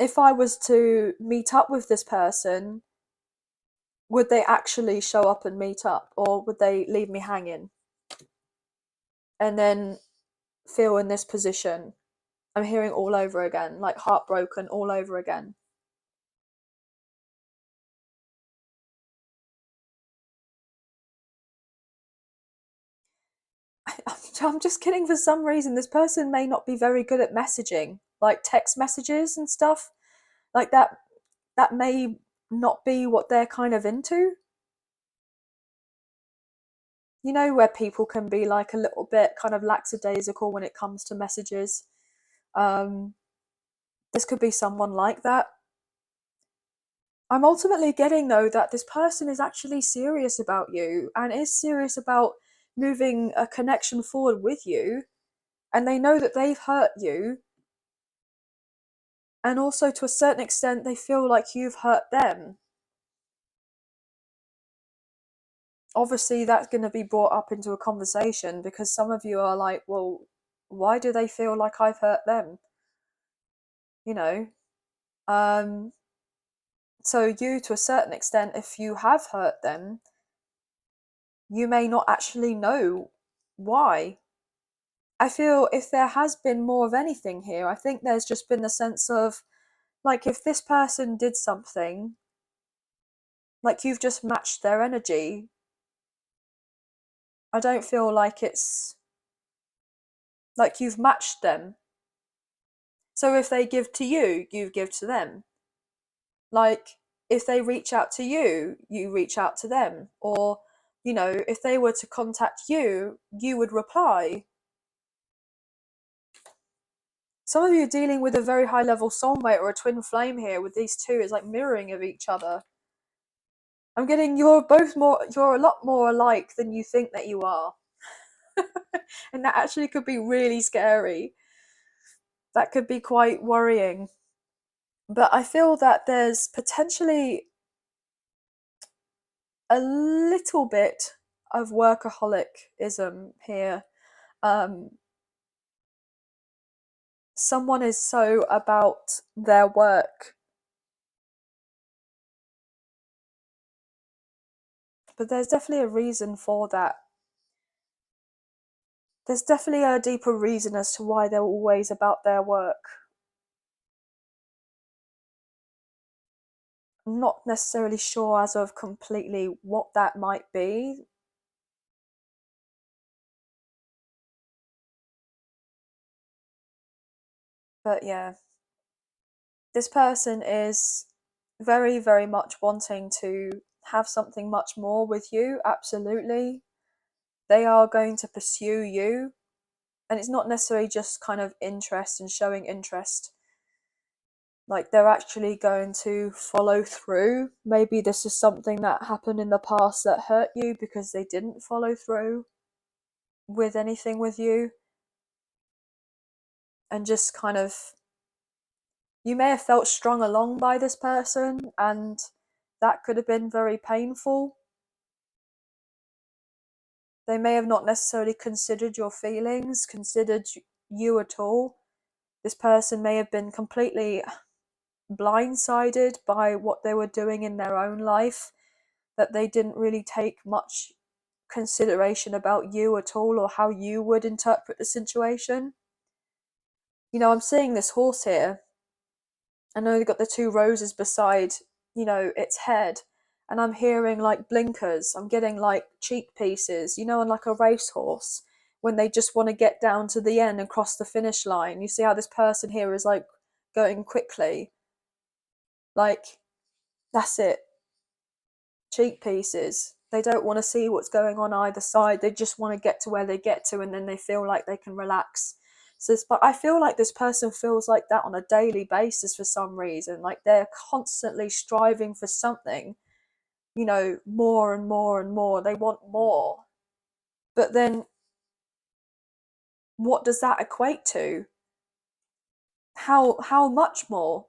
If I was to meet up with this person, would they actually show up and meet up, or would they leave me hanging and then feel in this position? I'm hearing all over again, like heartbroken all over again. I'm just kidding. For some reason, this person may not be very good at messaging, like text messages and stuff like that. That may not be what they're kind of into. Where people can be like a little bit kind of lackadaisical when it comes to messages. Um, this could be someone like that. I'm ultimately getting, though, that this person is actually serious about you and is serious about moving a connection forward with you, and they know that they've hurt you, and also to a certain extent they feel like you've hurt them. Obviously that's going to be brought up into a conversation, because some of you are like, well, why do they feel like I've hurt them? You know, so you, to a certain extent, if you have hurt them, you may not actually know why. I feel if there has been more of anything here, I think there's just been the sense of, like, if this person did something, like, you've just matched their energy. I don't feel like it's like you've matched them. So if they give to you, you give to them. Like, if they reach out to you, you reach out to them. Or, you know, if they were to contact you, you would reply. Some of you are dealing with a very high level soulmate or a twin flame here with these two. It's like mirroring of each other. I'm getting you're a lot more alike than you think that you are. And that actually could be really scary. That could be quite worrying. But I feel that there's potentially a little bit of workaholicism here. Someone is so about their work, but there's definitely a reason for that. There's definitely a deeper reason as to why they're always about their work. I'm not necessarily sure as of completely what that might be. But yeah, this person is very, very much wanting to have something much more with you, absolutely. They are going to pursue you, and it's not necessarily just kind of interest and showing interest. Like, they're actually going to follow through. Maybe this is something that happened in the past that hurt you because they didn't follow through with anything with you, and just kind of, you may have felt strung along by this person, and that could have been very painful. They may have not necessarily considered your feelings, considered you at all. This person may have been completely blindsided by what they were doing in their own life, that they didn't really take much consideration about you at all, or how you would interpret the situation. You know, I'm seeing this horse here. I know they've got the two roses beside, you know, its head, and I'm hearing like blinkers. I'm getting like cheek pieces, you know, on like a racehorse when they just want to get down to the end and cross the finish line. You see how this person here is like going quickly. Like, that's it. Cheek pieces. They don't want to see what's going on either side. They just want to get to where they get to, and then they feel like they can relax. But I feel like this person feels like that on a daily basis for some reason. Like, they're constantly striving for something, you know, more and more and more. They want more. But then what does that equate to? How much more?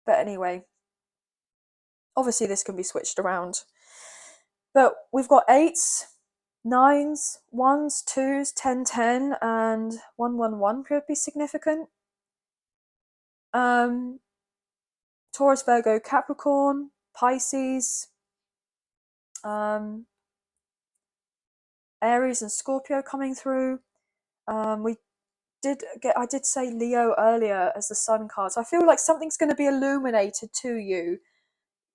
But anyway, obviously this can be switched around. But we've got eights, nines, ones, twos, 10, 10, and 111 could be significant. Taurus, Virgo, Capricorn, Pisces, Aries and Scorpio coming through. I did say Leo earlier as the sun card. So I feel like something's going to be illuminated to you.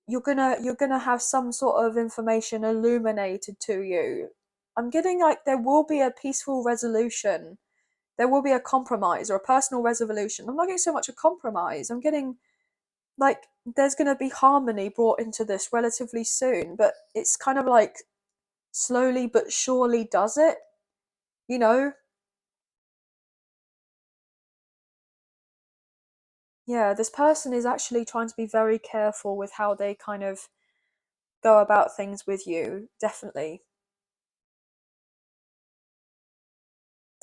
You're gonna have some sort of information illuminated to you. I'm getting like there will be a peaceful resolution. There will be a compromise or a personal resolution. I'm not getting so much a compromise. I'm getting like there's going to be harmony brought into this relatively soon, but it's kind of like slowly but surely does it, you know? yeah, this person is actually trying to be very careful with how they kind of go about things with you, definitely.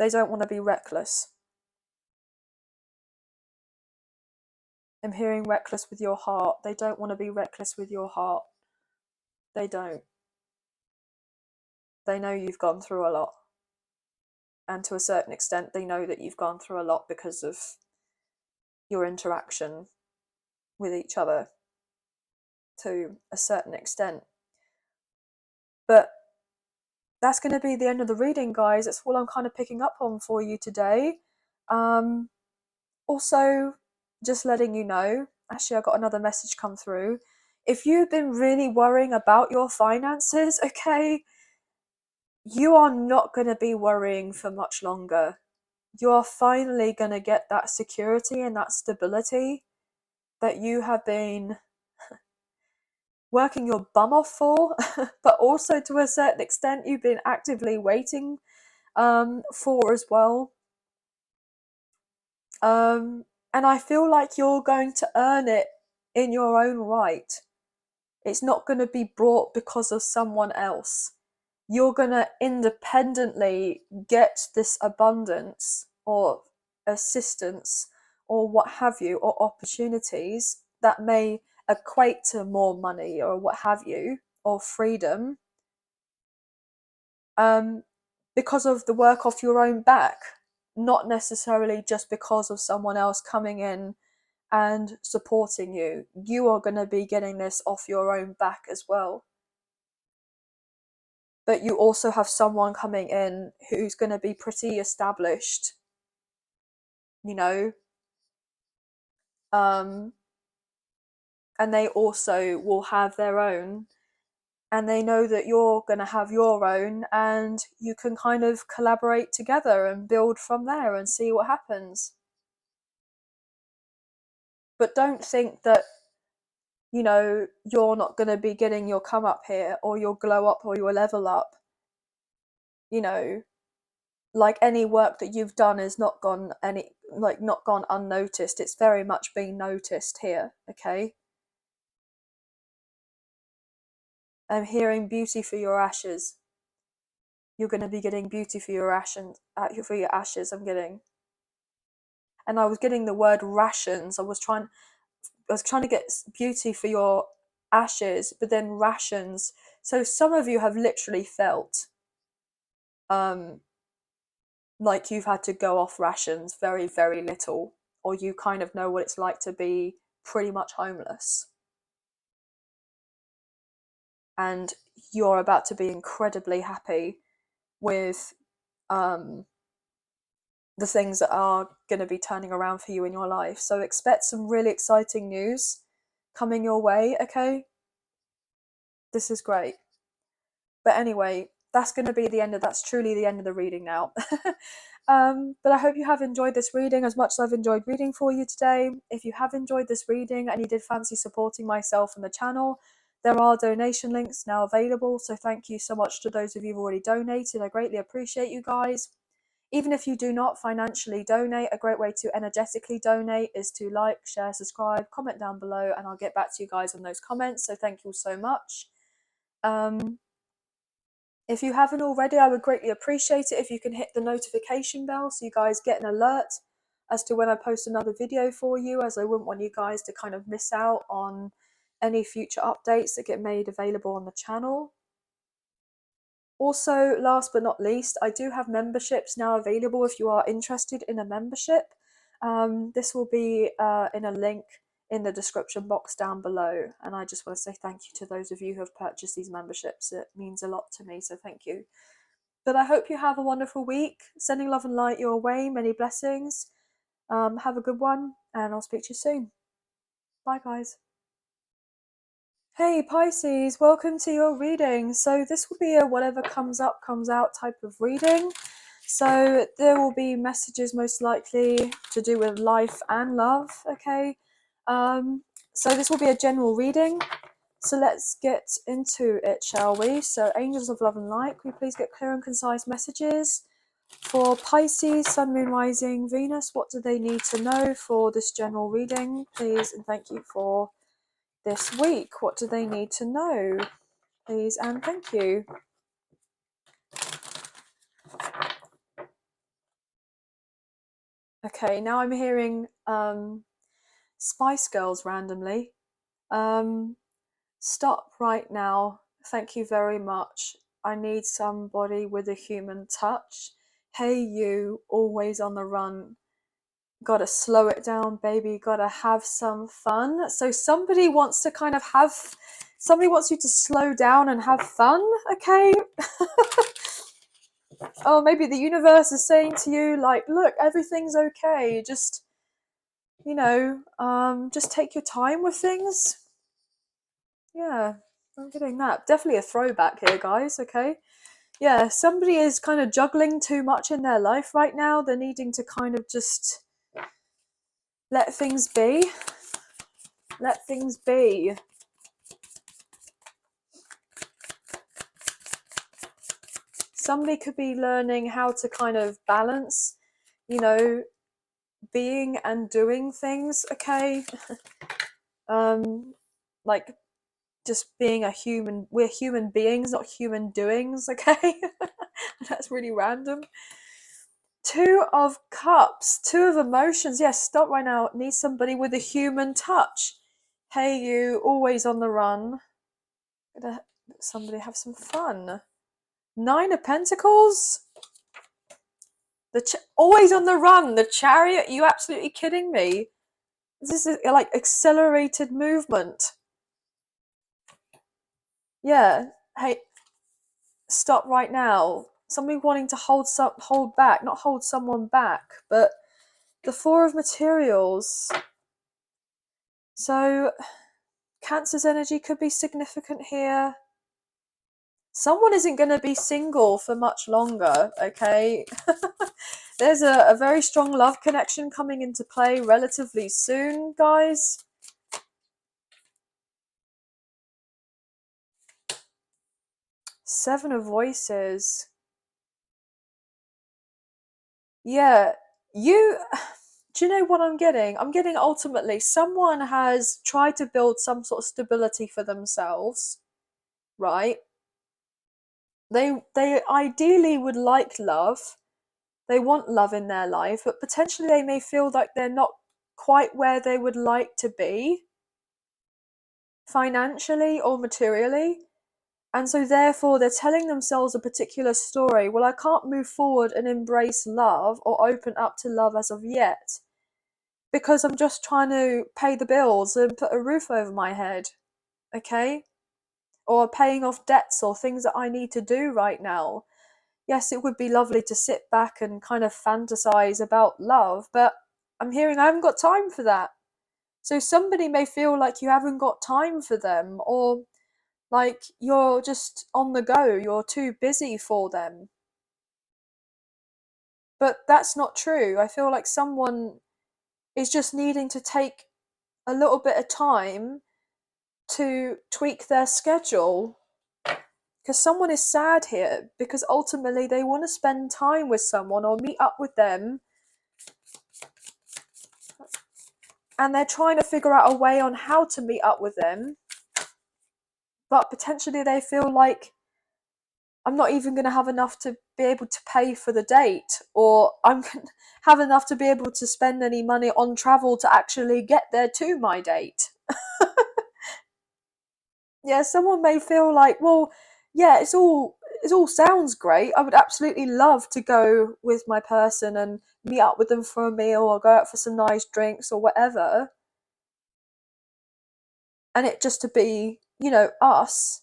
They don't want to be reckless. I'm hearing reckless with your heart. They don't want to be reckless with your heart. They don't. They know you've gone through a lot. And to a certain extent, they know that you've gone through a lot because of your interaction with each other to a certain extent. But that's going to be the end of the reading, guys. That's all I'm kind of picking up on for you today. Also, just letting you know, actually, I got another message come through. If you've been really worrying about your finances, okay, you are not going to be worrying for much longer. You are finally going to get that security and that stability that you have been working your bum off for, but also to a certain extent, you've been actively waiting for as well. And I feel like you're going to earn it in your own right. It's not going to be brought because of someone else. You're going to independently get this abundance or assistance or what have you, or opportunities that may equate to more money or what have you, or freedom, because of the work off your own back, not necessarily just because of someone else coming in and supporting you. You are going to be getting this off your own back as well. But you also have someone coming in who's going to be pretty established, you know, and they also will have their own, and they know that you're going to have your own, and you can kind of collaborate together and build from there and see what happens. But don't think that, you know, you're not going to be getting your come up here, or your glow up, or your level up. You know, like, any work that you've done is not gone unnoticed. It's very much being noticed here, okay? I'm hearing beauty for your ashes. You're going to be getting beauty for your ashes, I'm getting. And I was getting the word rations. I was trying to get beauty for your ashes, but then rations. So some of you have literally felt like you've had to go off rations very, very little, or you kind of know what it's like to be pretty much homeless. And you're about to be incredibly happy with the things that are going to be turning around for you in your life. So expect some really exciting news coming your way, okay? This is great. But anyway, that's truly the end of the reading now. But I hope you have enjoyed this reading as much as I've enjoyed reading for you today. If you have enjoyed this reading and you did fancy supporting myself and the channel, there are donation links now available. So thank you so much to those of you who've already donated. I greatly appreciate you guys. Even if you do not financially donate, a great way to energetically donate is to like, share, subscribe, comment down below, and I'll get back to you guys on those comments. So thank you all so much. If you haven't already, I would greatly appreciate it if you can hit the notification bell so you guys get an alert as to when I post another video for you, as I wouldn't want you guys to kind of miss out on any future updates that get made available on the channel. Also, last but not least, I do have memberships now available if you are interested in a membership. This will be in a link in the description box down below, and I just want to say thank you to those of you who have purchased these memberships. It means a lot to me, so thank you. But I hope you have a wonderful week. Sending love and light your way. Many blessings. Have a good one, and I'll speak to you soon. Bye, guys. Hey Pisces, welcome to your reading. So this will be a whatever comes up, comes out type of reading. So there will be messages most likely to do with life and love, okay? So this will be a general reading. So let's get into it, shall we? So angels of love and light, can we please get clear and concise messages For Pisces, Sun, Moon, Rising, Venus, what do they need to know for this general reading, please? And thank you for this week. What do they need to know, please? And thank you. Okay, now I'm hearing Spice Girls randomly. Stop right now. Thank you very much. I need somebody with a human touch. Hey you, always on the run. Gotta slow it down, baby. Gotta have some fun. So somebody wants to kind of have, somebody wants you to slow down and have fun, okay? Oh, maybe the universe is saying to you, like, look, everything's okay. Just, you know, just take your time with things. Yeah, I'm getting that. Definitely a throwback here, guys, okay? Yeah, somebody is kind of juggling too much in their life right now. They're needing to kind of just let things be. Let things be. Somebody could be learning how to kind of balance, you know, being and doing things, okay? Like just being a human. We're human beings, not human doings, okay? That's really random. Two of Cups, two of emotions. Yes, stop right now. Need somebody with a human touch. Hey you, always on the run. Gonna somebody have some fun. Nine of Pentacles. Always on the run. The Chariot. Are you absolutely kidding me? This is like accelerated movement. Yeah. Hey, stop right now. Somebody wanting to hold back, not hold someone back, but the Four of Materials. So Cancer's energy could be significant here. Someone isn't going to be single for much longer, okay? There's a very strong love connection coming into play relatively soon, guys. Seven of Voices. Yeah, you... Do you know what I'm getting? I'm getting ultimately someone has tried to build some sort of stability for themselves, right? They ideally would like love. They want love in their life, but potentially they may feel like they're not quite where they would like to be financially or materially. And so therefore they're telling themselves a particular story. Well, I can't move forward and embrace love or open up to love as of yet because I'm just trying to pay the bills and put a roof over my head, okay? Or paying off debts or things that I need to do right now. Yes, it would be lovely to sit back and kind of fantasize about love, but I'm hearing I haven't got time for that. So somebody may feel like you haven't got time for them, or like you're just on the go, you're too busy for them. But that's not true. I feel like someone is just needing to take a little bit of time to tweak their schedule. Because someone is sad here, because ultimately they want to spend time with someone or meet up with them, and they're trying to figure out a way on how to meet up with them, but potentially they feel like I'm not even going to have enough to be able to pay for the date, or I'm going to have enough to be able to spend any money on travel to actually get there to my date. Yeah, someone may feel like, well, yeah, it all sounds great. I would absolutely love to go with my person and meet up with them for a meal or go out for some nice drinks or whatever. And it just to be, you know, us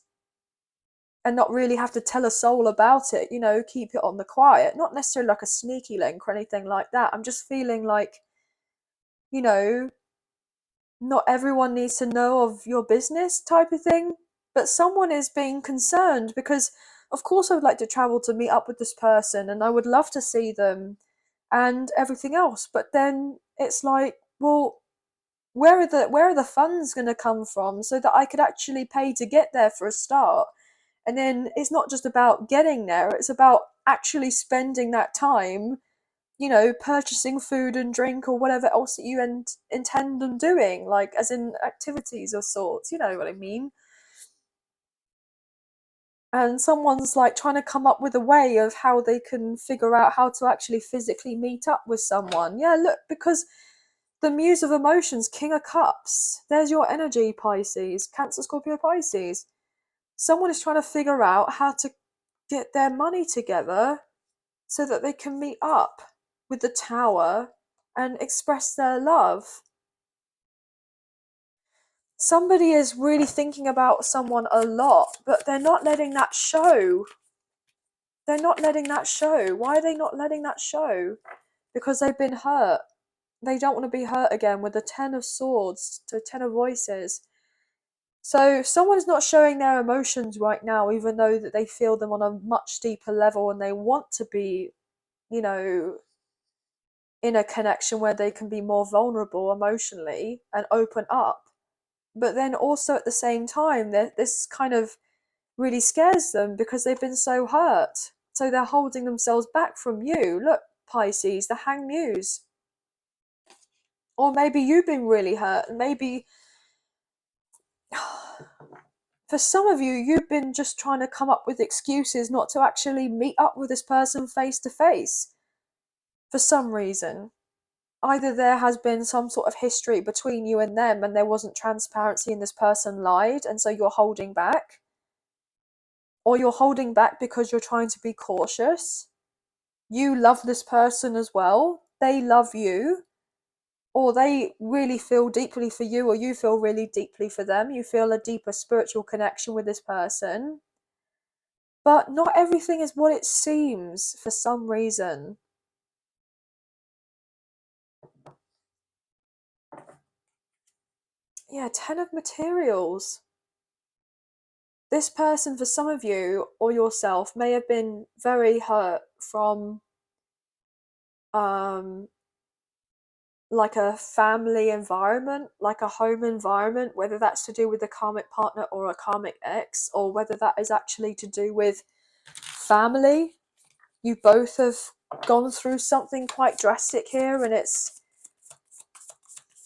and not really have to tell a soul about it, you know, keep it on the quiet. Not necessarily like a sneaky link or anything like that. I'm just feeling like, you know, not everyone needs to know of your business type of thing, but someone is being concerned because of course I would like to travel to meet up with this person and I would love to see them and everything else, but then it's like, well, where are the funds going to come from so that I could actually pay to get there for a start? And then it's not just about getting there, it's about actually spending that time, purchasing food and drink or whatever else that you intend on doing, like as in activities of sorts, you know what I mean? And someone's like trying to come up with a way of how they can figure out how to actually physically meet up with someone. Yeah, look, because the Muse of Emotions, King of Cups, there's your energy, Pisces, Cancer, Scorpio, Pisces. Someone is trying to figure out how to get their money together so that they can meet up with the Tower and express their love. Somebody is really thinking about someone a lot, but they're not letting that show. They're not letting that show. Why are they not letting that show? Because they've been hurt. They don't want to be hurt again with the Ten of Swords to Ten of Voices. So someone is not showing their emotions right now, even though that they feel them on a much deeper level and they want to be, in a connection where they can be more vulnerable emotionally and open up. But then also at the same time, this kind of really scares them because they've been so hurt. So they're holding themselves back from you. Look, Pisces, the Hanged Muse. Or maybe you've been really hurt. Maybe for some of you, you've been just trying to come up with excuses not to actually meet up with this person face to face for some reason. Either there has been some sort of history between you and them and there wasn't transparency and this person lied and so you're holding back. Or you're holding back because you're trying to be cautious. You love this person as well. They love you. Or they really feel deeply for you, or you feel really deeply for them. You feel a deeper spiritual connection with this person. But not everything is what it seems for some reason. Yeah, 10 of Materials. This person, for some of you or yourself, may have been very hurt from like a family environment, like a home environment, whether that's to do with a karmic partner or a karmic ex, or whether that is actually to do with family. You both have gone through something quite drastic here and it's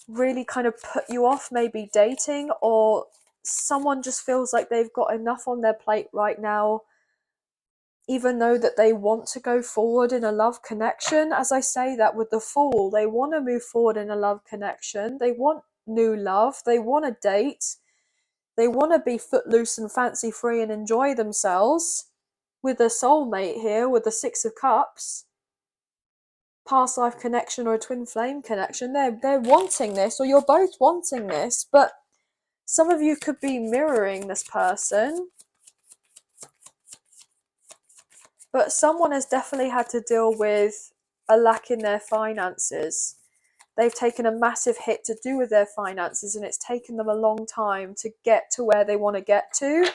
really kind of put you off maybe dating, or someone just feels like they've got enough on their plate right now, even though that they want to go forward in a love connection. As I say that with the Fool, they want to move forward in a love connection. They want new love. They want to date. They want to be footloose and fancy free and enjoy themselves. With a soulmate here, with the Six of Cups, past life connection or a twin flame connection, they're wanting this, or you're both wanting this, but some of you could be mirroring this person. But someone has definitely had to deal with a lack in their finances. They've taken a massive hit to do with their finances and it's taken them a long time to get to where they want to get to,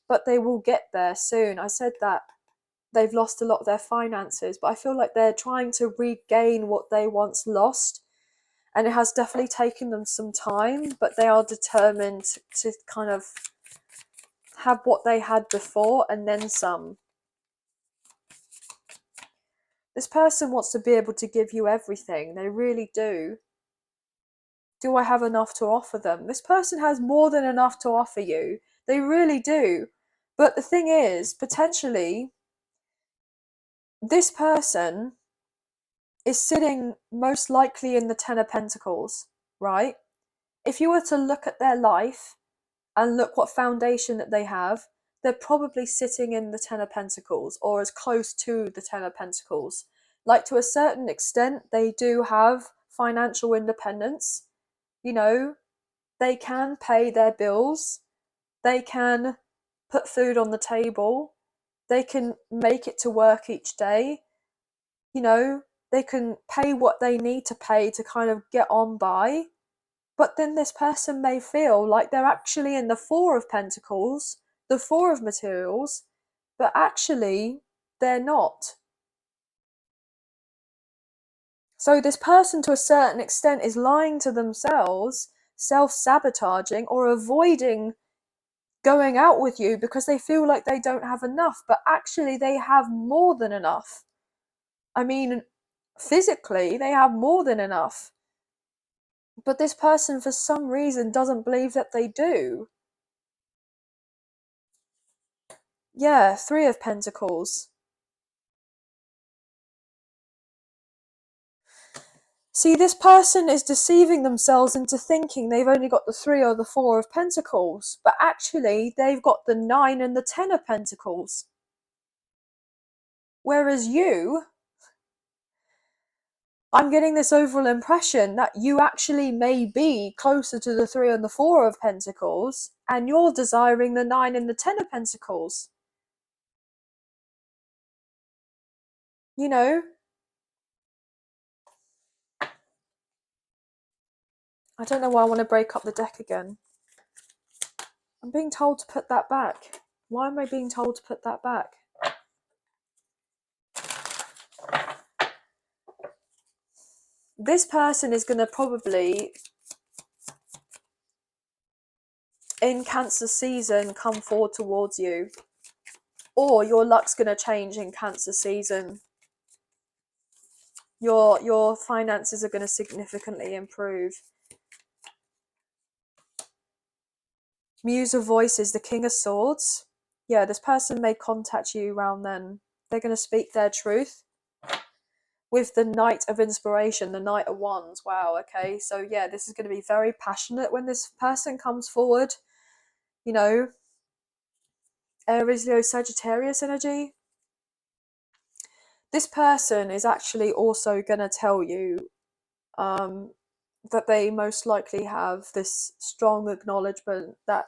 but they will get there soon. I said that they've lost a lot of their finances, but I feel like they're trying to regain what they once lost. And it has definitely taken them some time, but they are determined to kind of have what they had before and then some. This person wants to be able to give you everything. They really do. Do I have enough to offer them? This person has more than enough to offer you. They really do. But the thing is, potentially, this person is sitting most likely in the Ten of Pentacles, right? If you were to look at their life and look what foundation that they have, they're probably sitting in the Ten of Pentacles or as close to the Ten of Pentacles. Like, to a certain extent, they do have financial independence. They can pay their bills. They can put food on the table. They can make it to work each day. They can pay what they need to pay to kind of get on by. But then this person may feel like they're actually in the Four of Pentacles, the Four of Materials, but actually they're not. So this person, to a certain extent, is lying to themselves, self-sabotaging or avoiding going out with you because they feel like they don't have enough, but actually they have more than enough. I mean, physically, they have more than enough. But this person, for some reason, doesn't believe that they do. Yeah, Three of Pentacles. See, this person is deceiving themselves into thinking they've only got the 3 or the 4 of Pentacles, but actually they've got the 9 and the 10 of Pentacles. Whereas you, I'm getting this overall impression that you actually may be closer to the 3 and the 4 of Pentacles, and you're desiring the 9 and the 10 of Pentacles. You know? I don't know why I want to break up the deck again. I'm being told to put that back. Why am I being told to put that back? This person is going to probably, in Cancer season, come forward towards you. Or your luck's going to change in Cancer season. Your finances are going to significantly improve. Muse of Voices, the King of Swords. Yeah, this person may contact you around then. They're going to speak their truth. With the Knight of Inspiration, the Knight of Wands. Wow, okay. So yeah, this is going to be very passionate when this person comes forward. You know, Aries, Leo, Sagittarius energy. This person is actually also going to tell you that they most likely have this strong acknowledgement that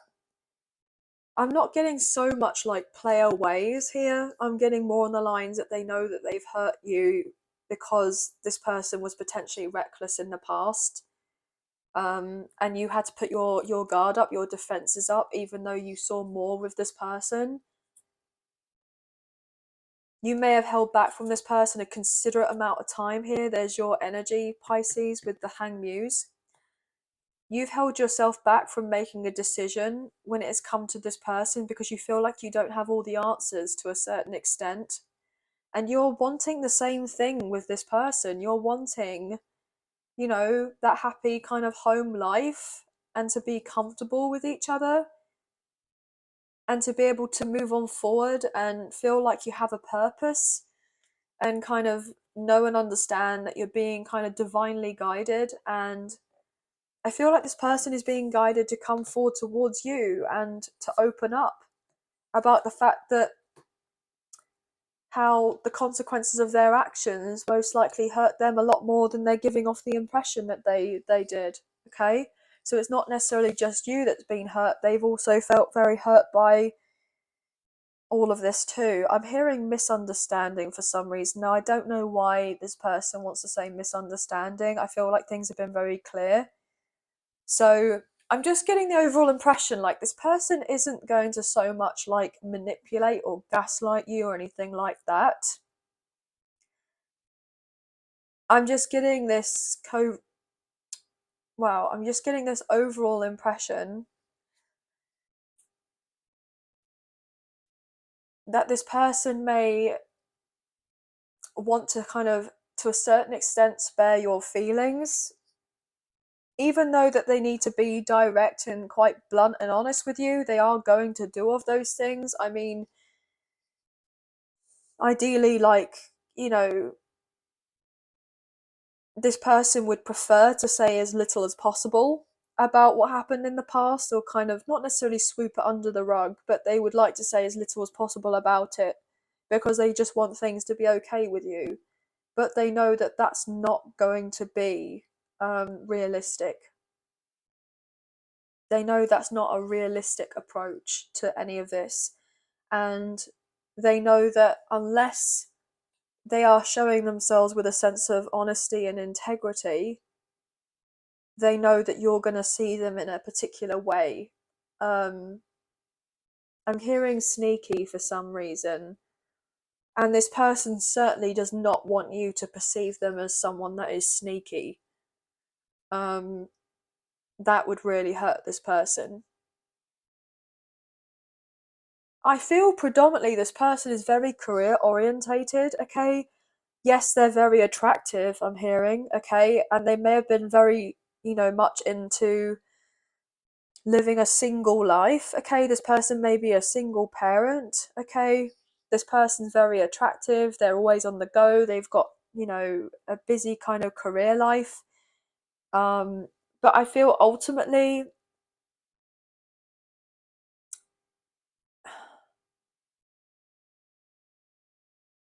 I'm not getting so much like player ways here. I'm getting more on the lines that they know that they've hurt you because this person was potentially reckless in the past. And you had to put your guard up, your defenses up, even though you saw more with this person. You may have held back from this person a considerate amount of time here. There's your energy, Pisces, with the Hanged Muse. You've held yourself back from making a decision when it has come to this person because you feel like you don't have all the answers to a certain extent. And you're wanting the same thing with this person. You're wanting, you know, that happy kind of home life and to be comfortable with each other and to be able to move on forward and feel like you have a purpose and kind of know and understand that you're being kind of divinely guided. And I feel like this person is being guided to come forward towards you and to open up about the fact that how the consequences of their actions most likely hurt them a lot more than they're giving off the impression that they did. Okay, so it's not necessarily just you that's been hurt. They've also felt very hurt by all of this too. I'm hearing misunderstanding for some reason. Now I don't know why this person wants to say misunderstanding. I feel like things have been very clear. So I'm just getting the overall impression like this person isn't going to so much like manipulate or gaslight you or anything like that. I'm just getting this I'm just getting this overall impression that this person may want to kind of, to a certain extent, spare your feelings, even though that they need to be direct and quite blunt and honest with you. They are going to do of those things. I mean, ideally, like, you know, this person would prefer to say as little as possible about what happened in the past, or kind of not necessarily sweep it under the rug, but they would like to say as little as possible about it because they just want things to be okay with you. But they know that that's not going to be realistic. They know that's not a realistic approach to any of this. And they know that unless they are showing themselves with a sense of honesty and integrity, they know that you're going to see them in a particular way. I'm hearing sneaky for some reason. And this person certainly does not want you to perceive them as someone that is sneaky. That would really hurt this person. I feel predominantly this person is very career orientated, okay? Yes, they're very attractive, I'm hearing, okay? And they may have been very, much into living a single life, okay? This person may be a single parent, okay? This person's very attractive, they're always on the go, they've got, a busy kind of career life. But I feel ultimately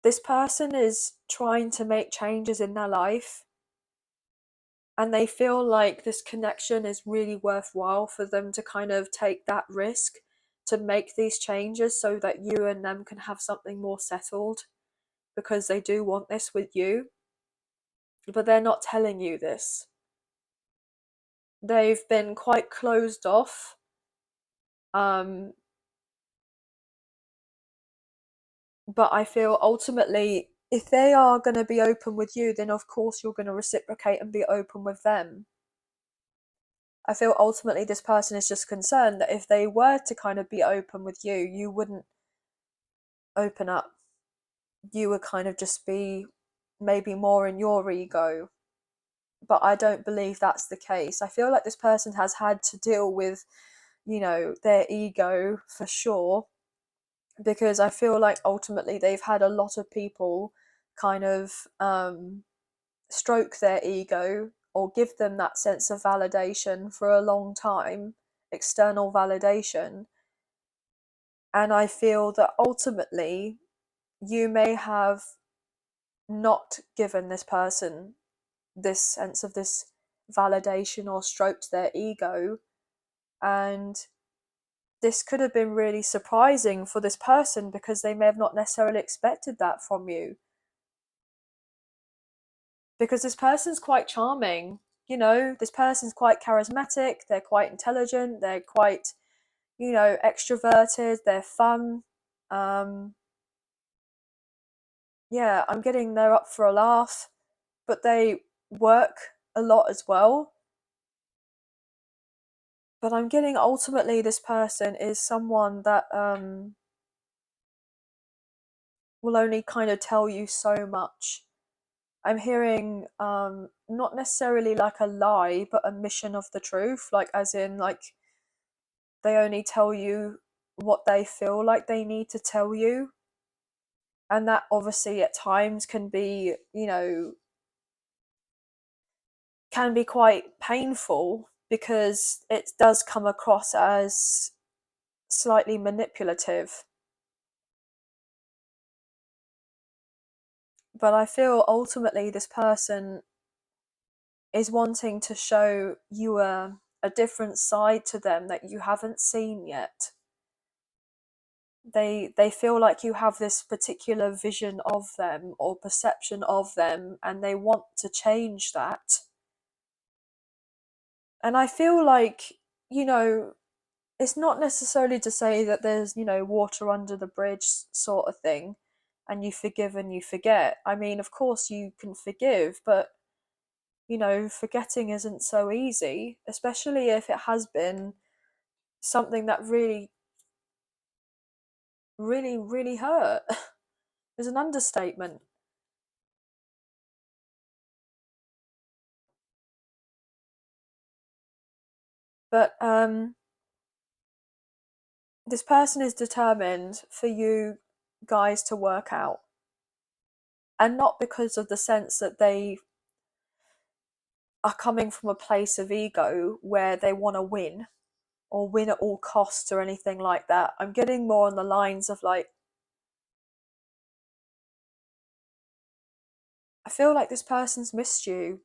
this person is trying to make changes in their life, and they feel like this connection is really worthwhile for them to kind of take that risk to make these changes so that you and them can have something more settled, because they do want this with you, but they're not telling you this. They've been quite closed off. But I feel ultimately, if they are going to be open with you, then of course you're going to reciprocate and be open with them. I feel ultimately this person is just concerned that if they were to kind of be open with you, you wouldn't open up. You would kind of just be maybe more in your ego. But I don't believe that's the case. I feel like this person has had to deal with, their ego for sure, because I feel like ultimately they've had a lot of people kind of stroke their ego or give them that sense of validation for a long time, external validation. And I feel that ultimately you may have not given this person this sense of this validation or stroked their ego. And this could have been really surprising for this person because they may have not necessarily expected that from you. Because this person's quite charming, this person's quite charismatic, they're quite intelligent, they're quite, extroverted, they're fun. Yeah, I'm getting they're up for a laugh, but they work a lot as well. But I'm getting ultimately this person is someone that will only kind of tell you so much. I'm hearing not necessarily like a lie, but a mission of the truth, like as in like they only tell you what they feel like they need to tell you. And that obviously at times can be, can be quite painful because it does come across as slightly manipulative. But I feel ultimately this person is wanting to show you a different side to them that you haven't seen yet. They feel like you have this particular vision of them or perception of them, and they want to change that. And I feel like, it's not necessarily to say that there's, water under the bridge sort of thing, and you forgive and you forget. I mean, of course you can forgive, but forgetting isn't so easy, especially if it has been something that really, really, really hurt. Is an understatement. But this person is determined for you guys to work out, and not because of the sense that they are coming from a place of ego where they want to win or win at all costs or anything like that. I'm getting more on the lines of like, I feel like this person's missed you.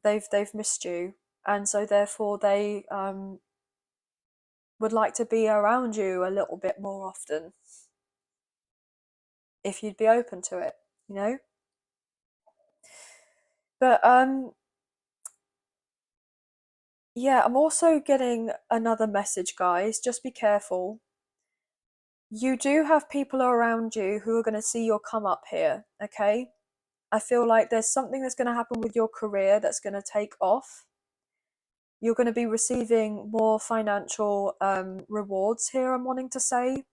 They've missed you, and so therefore they would like to be around you a little bit more often if you'd be open to it, But yeah, I'm also getting another message, guys. Just be careful. You do have people around you who are going to see your come up here, okay? I feel like there's something that's going to happen with your career that's going to take off. You're going to be receiving more financial rewards here, I'm wanting to say.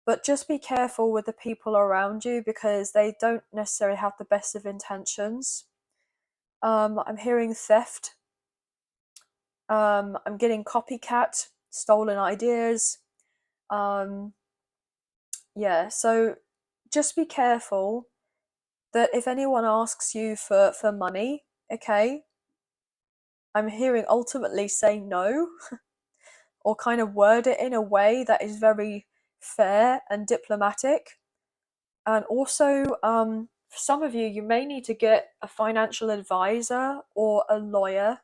But just be careful with the people around you because they don't necessarily have the best of intentions. I'm hearing theft. I'm getting copycat, stolen ideas. Yeah, so just be careful that if anyone asks you for money, okay, I'm hearing ultimately say no or kind of word it in a way that is very fair and diplomatic. And also, for some of you, you may need to get a financial advisor or a lawyer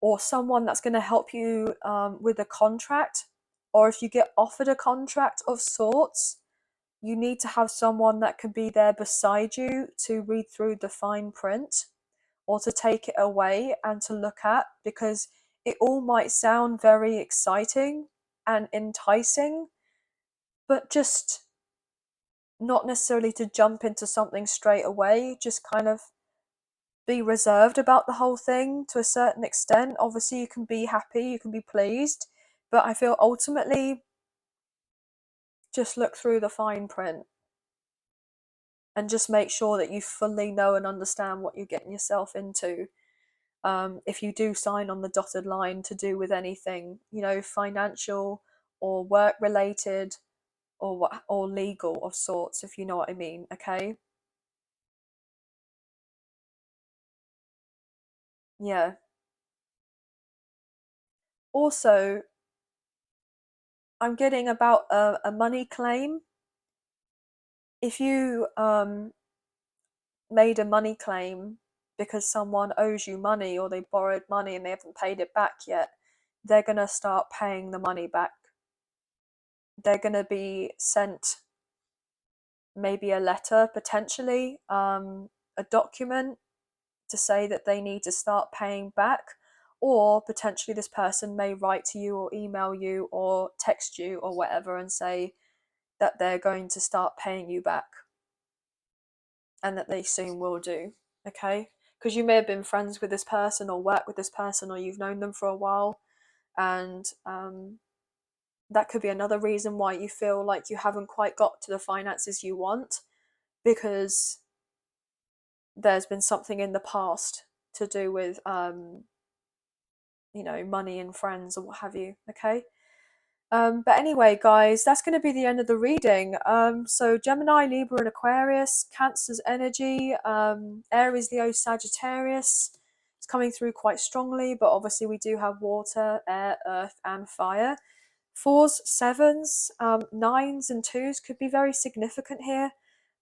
or someone that's going to help you with a contract. Or if you get offered a contract of sorts, you need to have someone that can be there beside you to read through the fine print or to take it away and to look at, because it all might sound very exciting and enticing, but just not necessarily to jump into something straight away. Just kind of be reserved about the whole thing to a certain extent. Obviously, you can be happy, you can be pleased, but I feel ultimately just look through the fine print and just make sure that you fully know and understand what you're getting yourself into. If you do sign on the dotted line to do with anything, you know, financial or work related or legal of sorts, if you know what I mean, okay? Yeah. Also, I'm getting about a money claim. If you made a money claim because someone owes you money or they borrowed money and they haven't paid it back yet, they're going to start paying the money back. They're going to be sent maybe a letter, potentially, a document to say that they need to start paying back, or potentially this person may write to you or email you or text you or whatever and say that they're going to start paying you back and that they soon will do, okay? Because you may have been friends with this person or work with this person or you've known them for a while, and that could be another reason why you feel like you haven't quite got to the finances you want, because there's been something in the past to do with you know, money and friends or what have you, okay? But anyway, guys, that's going to be the end of the reading. So Gemini, Libra, and Aquarius, Cancer's energy, Aries, Leo, Sagittarius. It's coming through quite strongly, but obviously we do have water, air, earth, and fire. Fours, sevens, nines, and twos could be very significant here.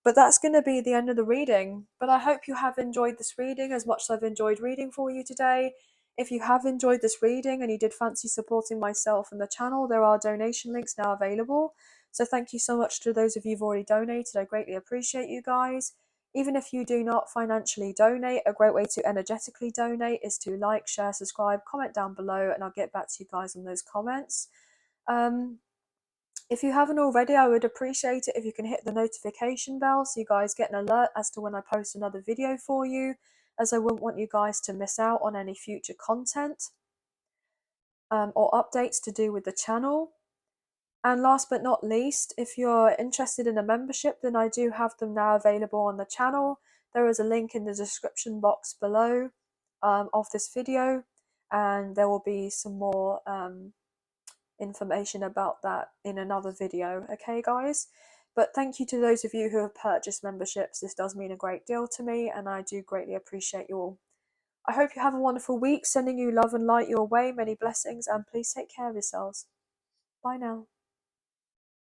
But that's going to be the end of the reading. But I hope you have enjoyed this reading as much as I've enjoyed reading for you today. If you have enjoyed this reading and you did fancy supporting myself and the channel, there are donation links now available. So thank you so much to those of you who've already donated. I greatly appreciate you guys. Even if you do not financially donate, a great way to energetically donate is to like, share, subscribe, comment down below, and I'll get back to you guys on those comments. If you haven't already, I would appreciate it if you can hit the notification bell so you guys get an alert as to when I post another video for you, as I wouldn't want you guys to miss out on any future content or updates to do with the channel. And last but not least, if you're interested in a membership, then I do have them now available on the channel. There is a link in the description box below of this video, and there will be some more information about that in another video, okay guys? But thank you to those of you who have purchased memberships. This does mean a great deal to me, and I do greatly appreciate you all. I hope you have a wonderful week, sending you love and light your way, many blessings, and please take care of yourselves. Bye now.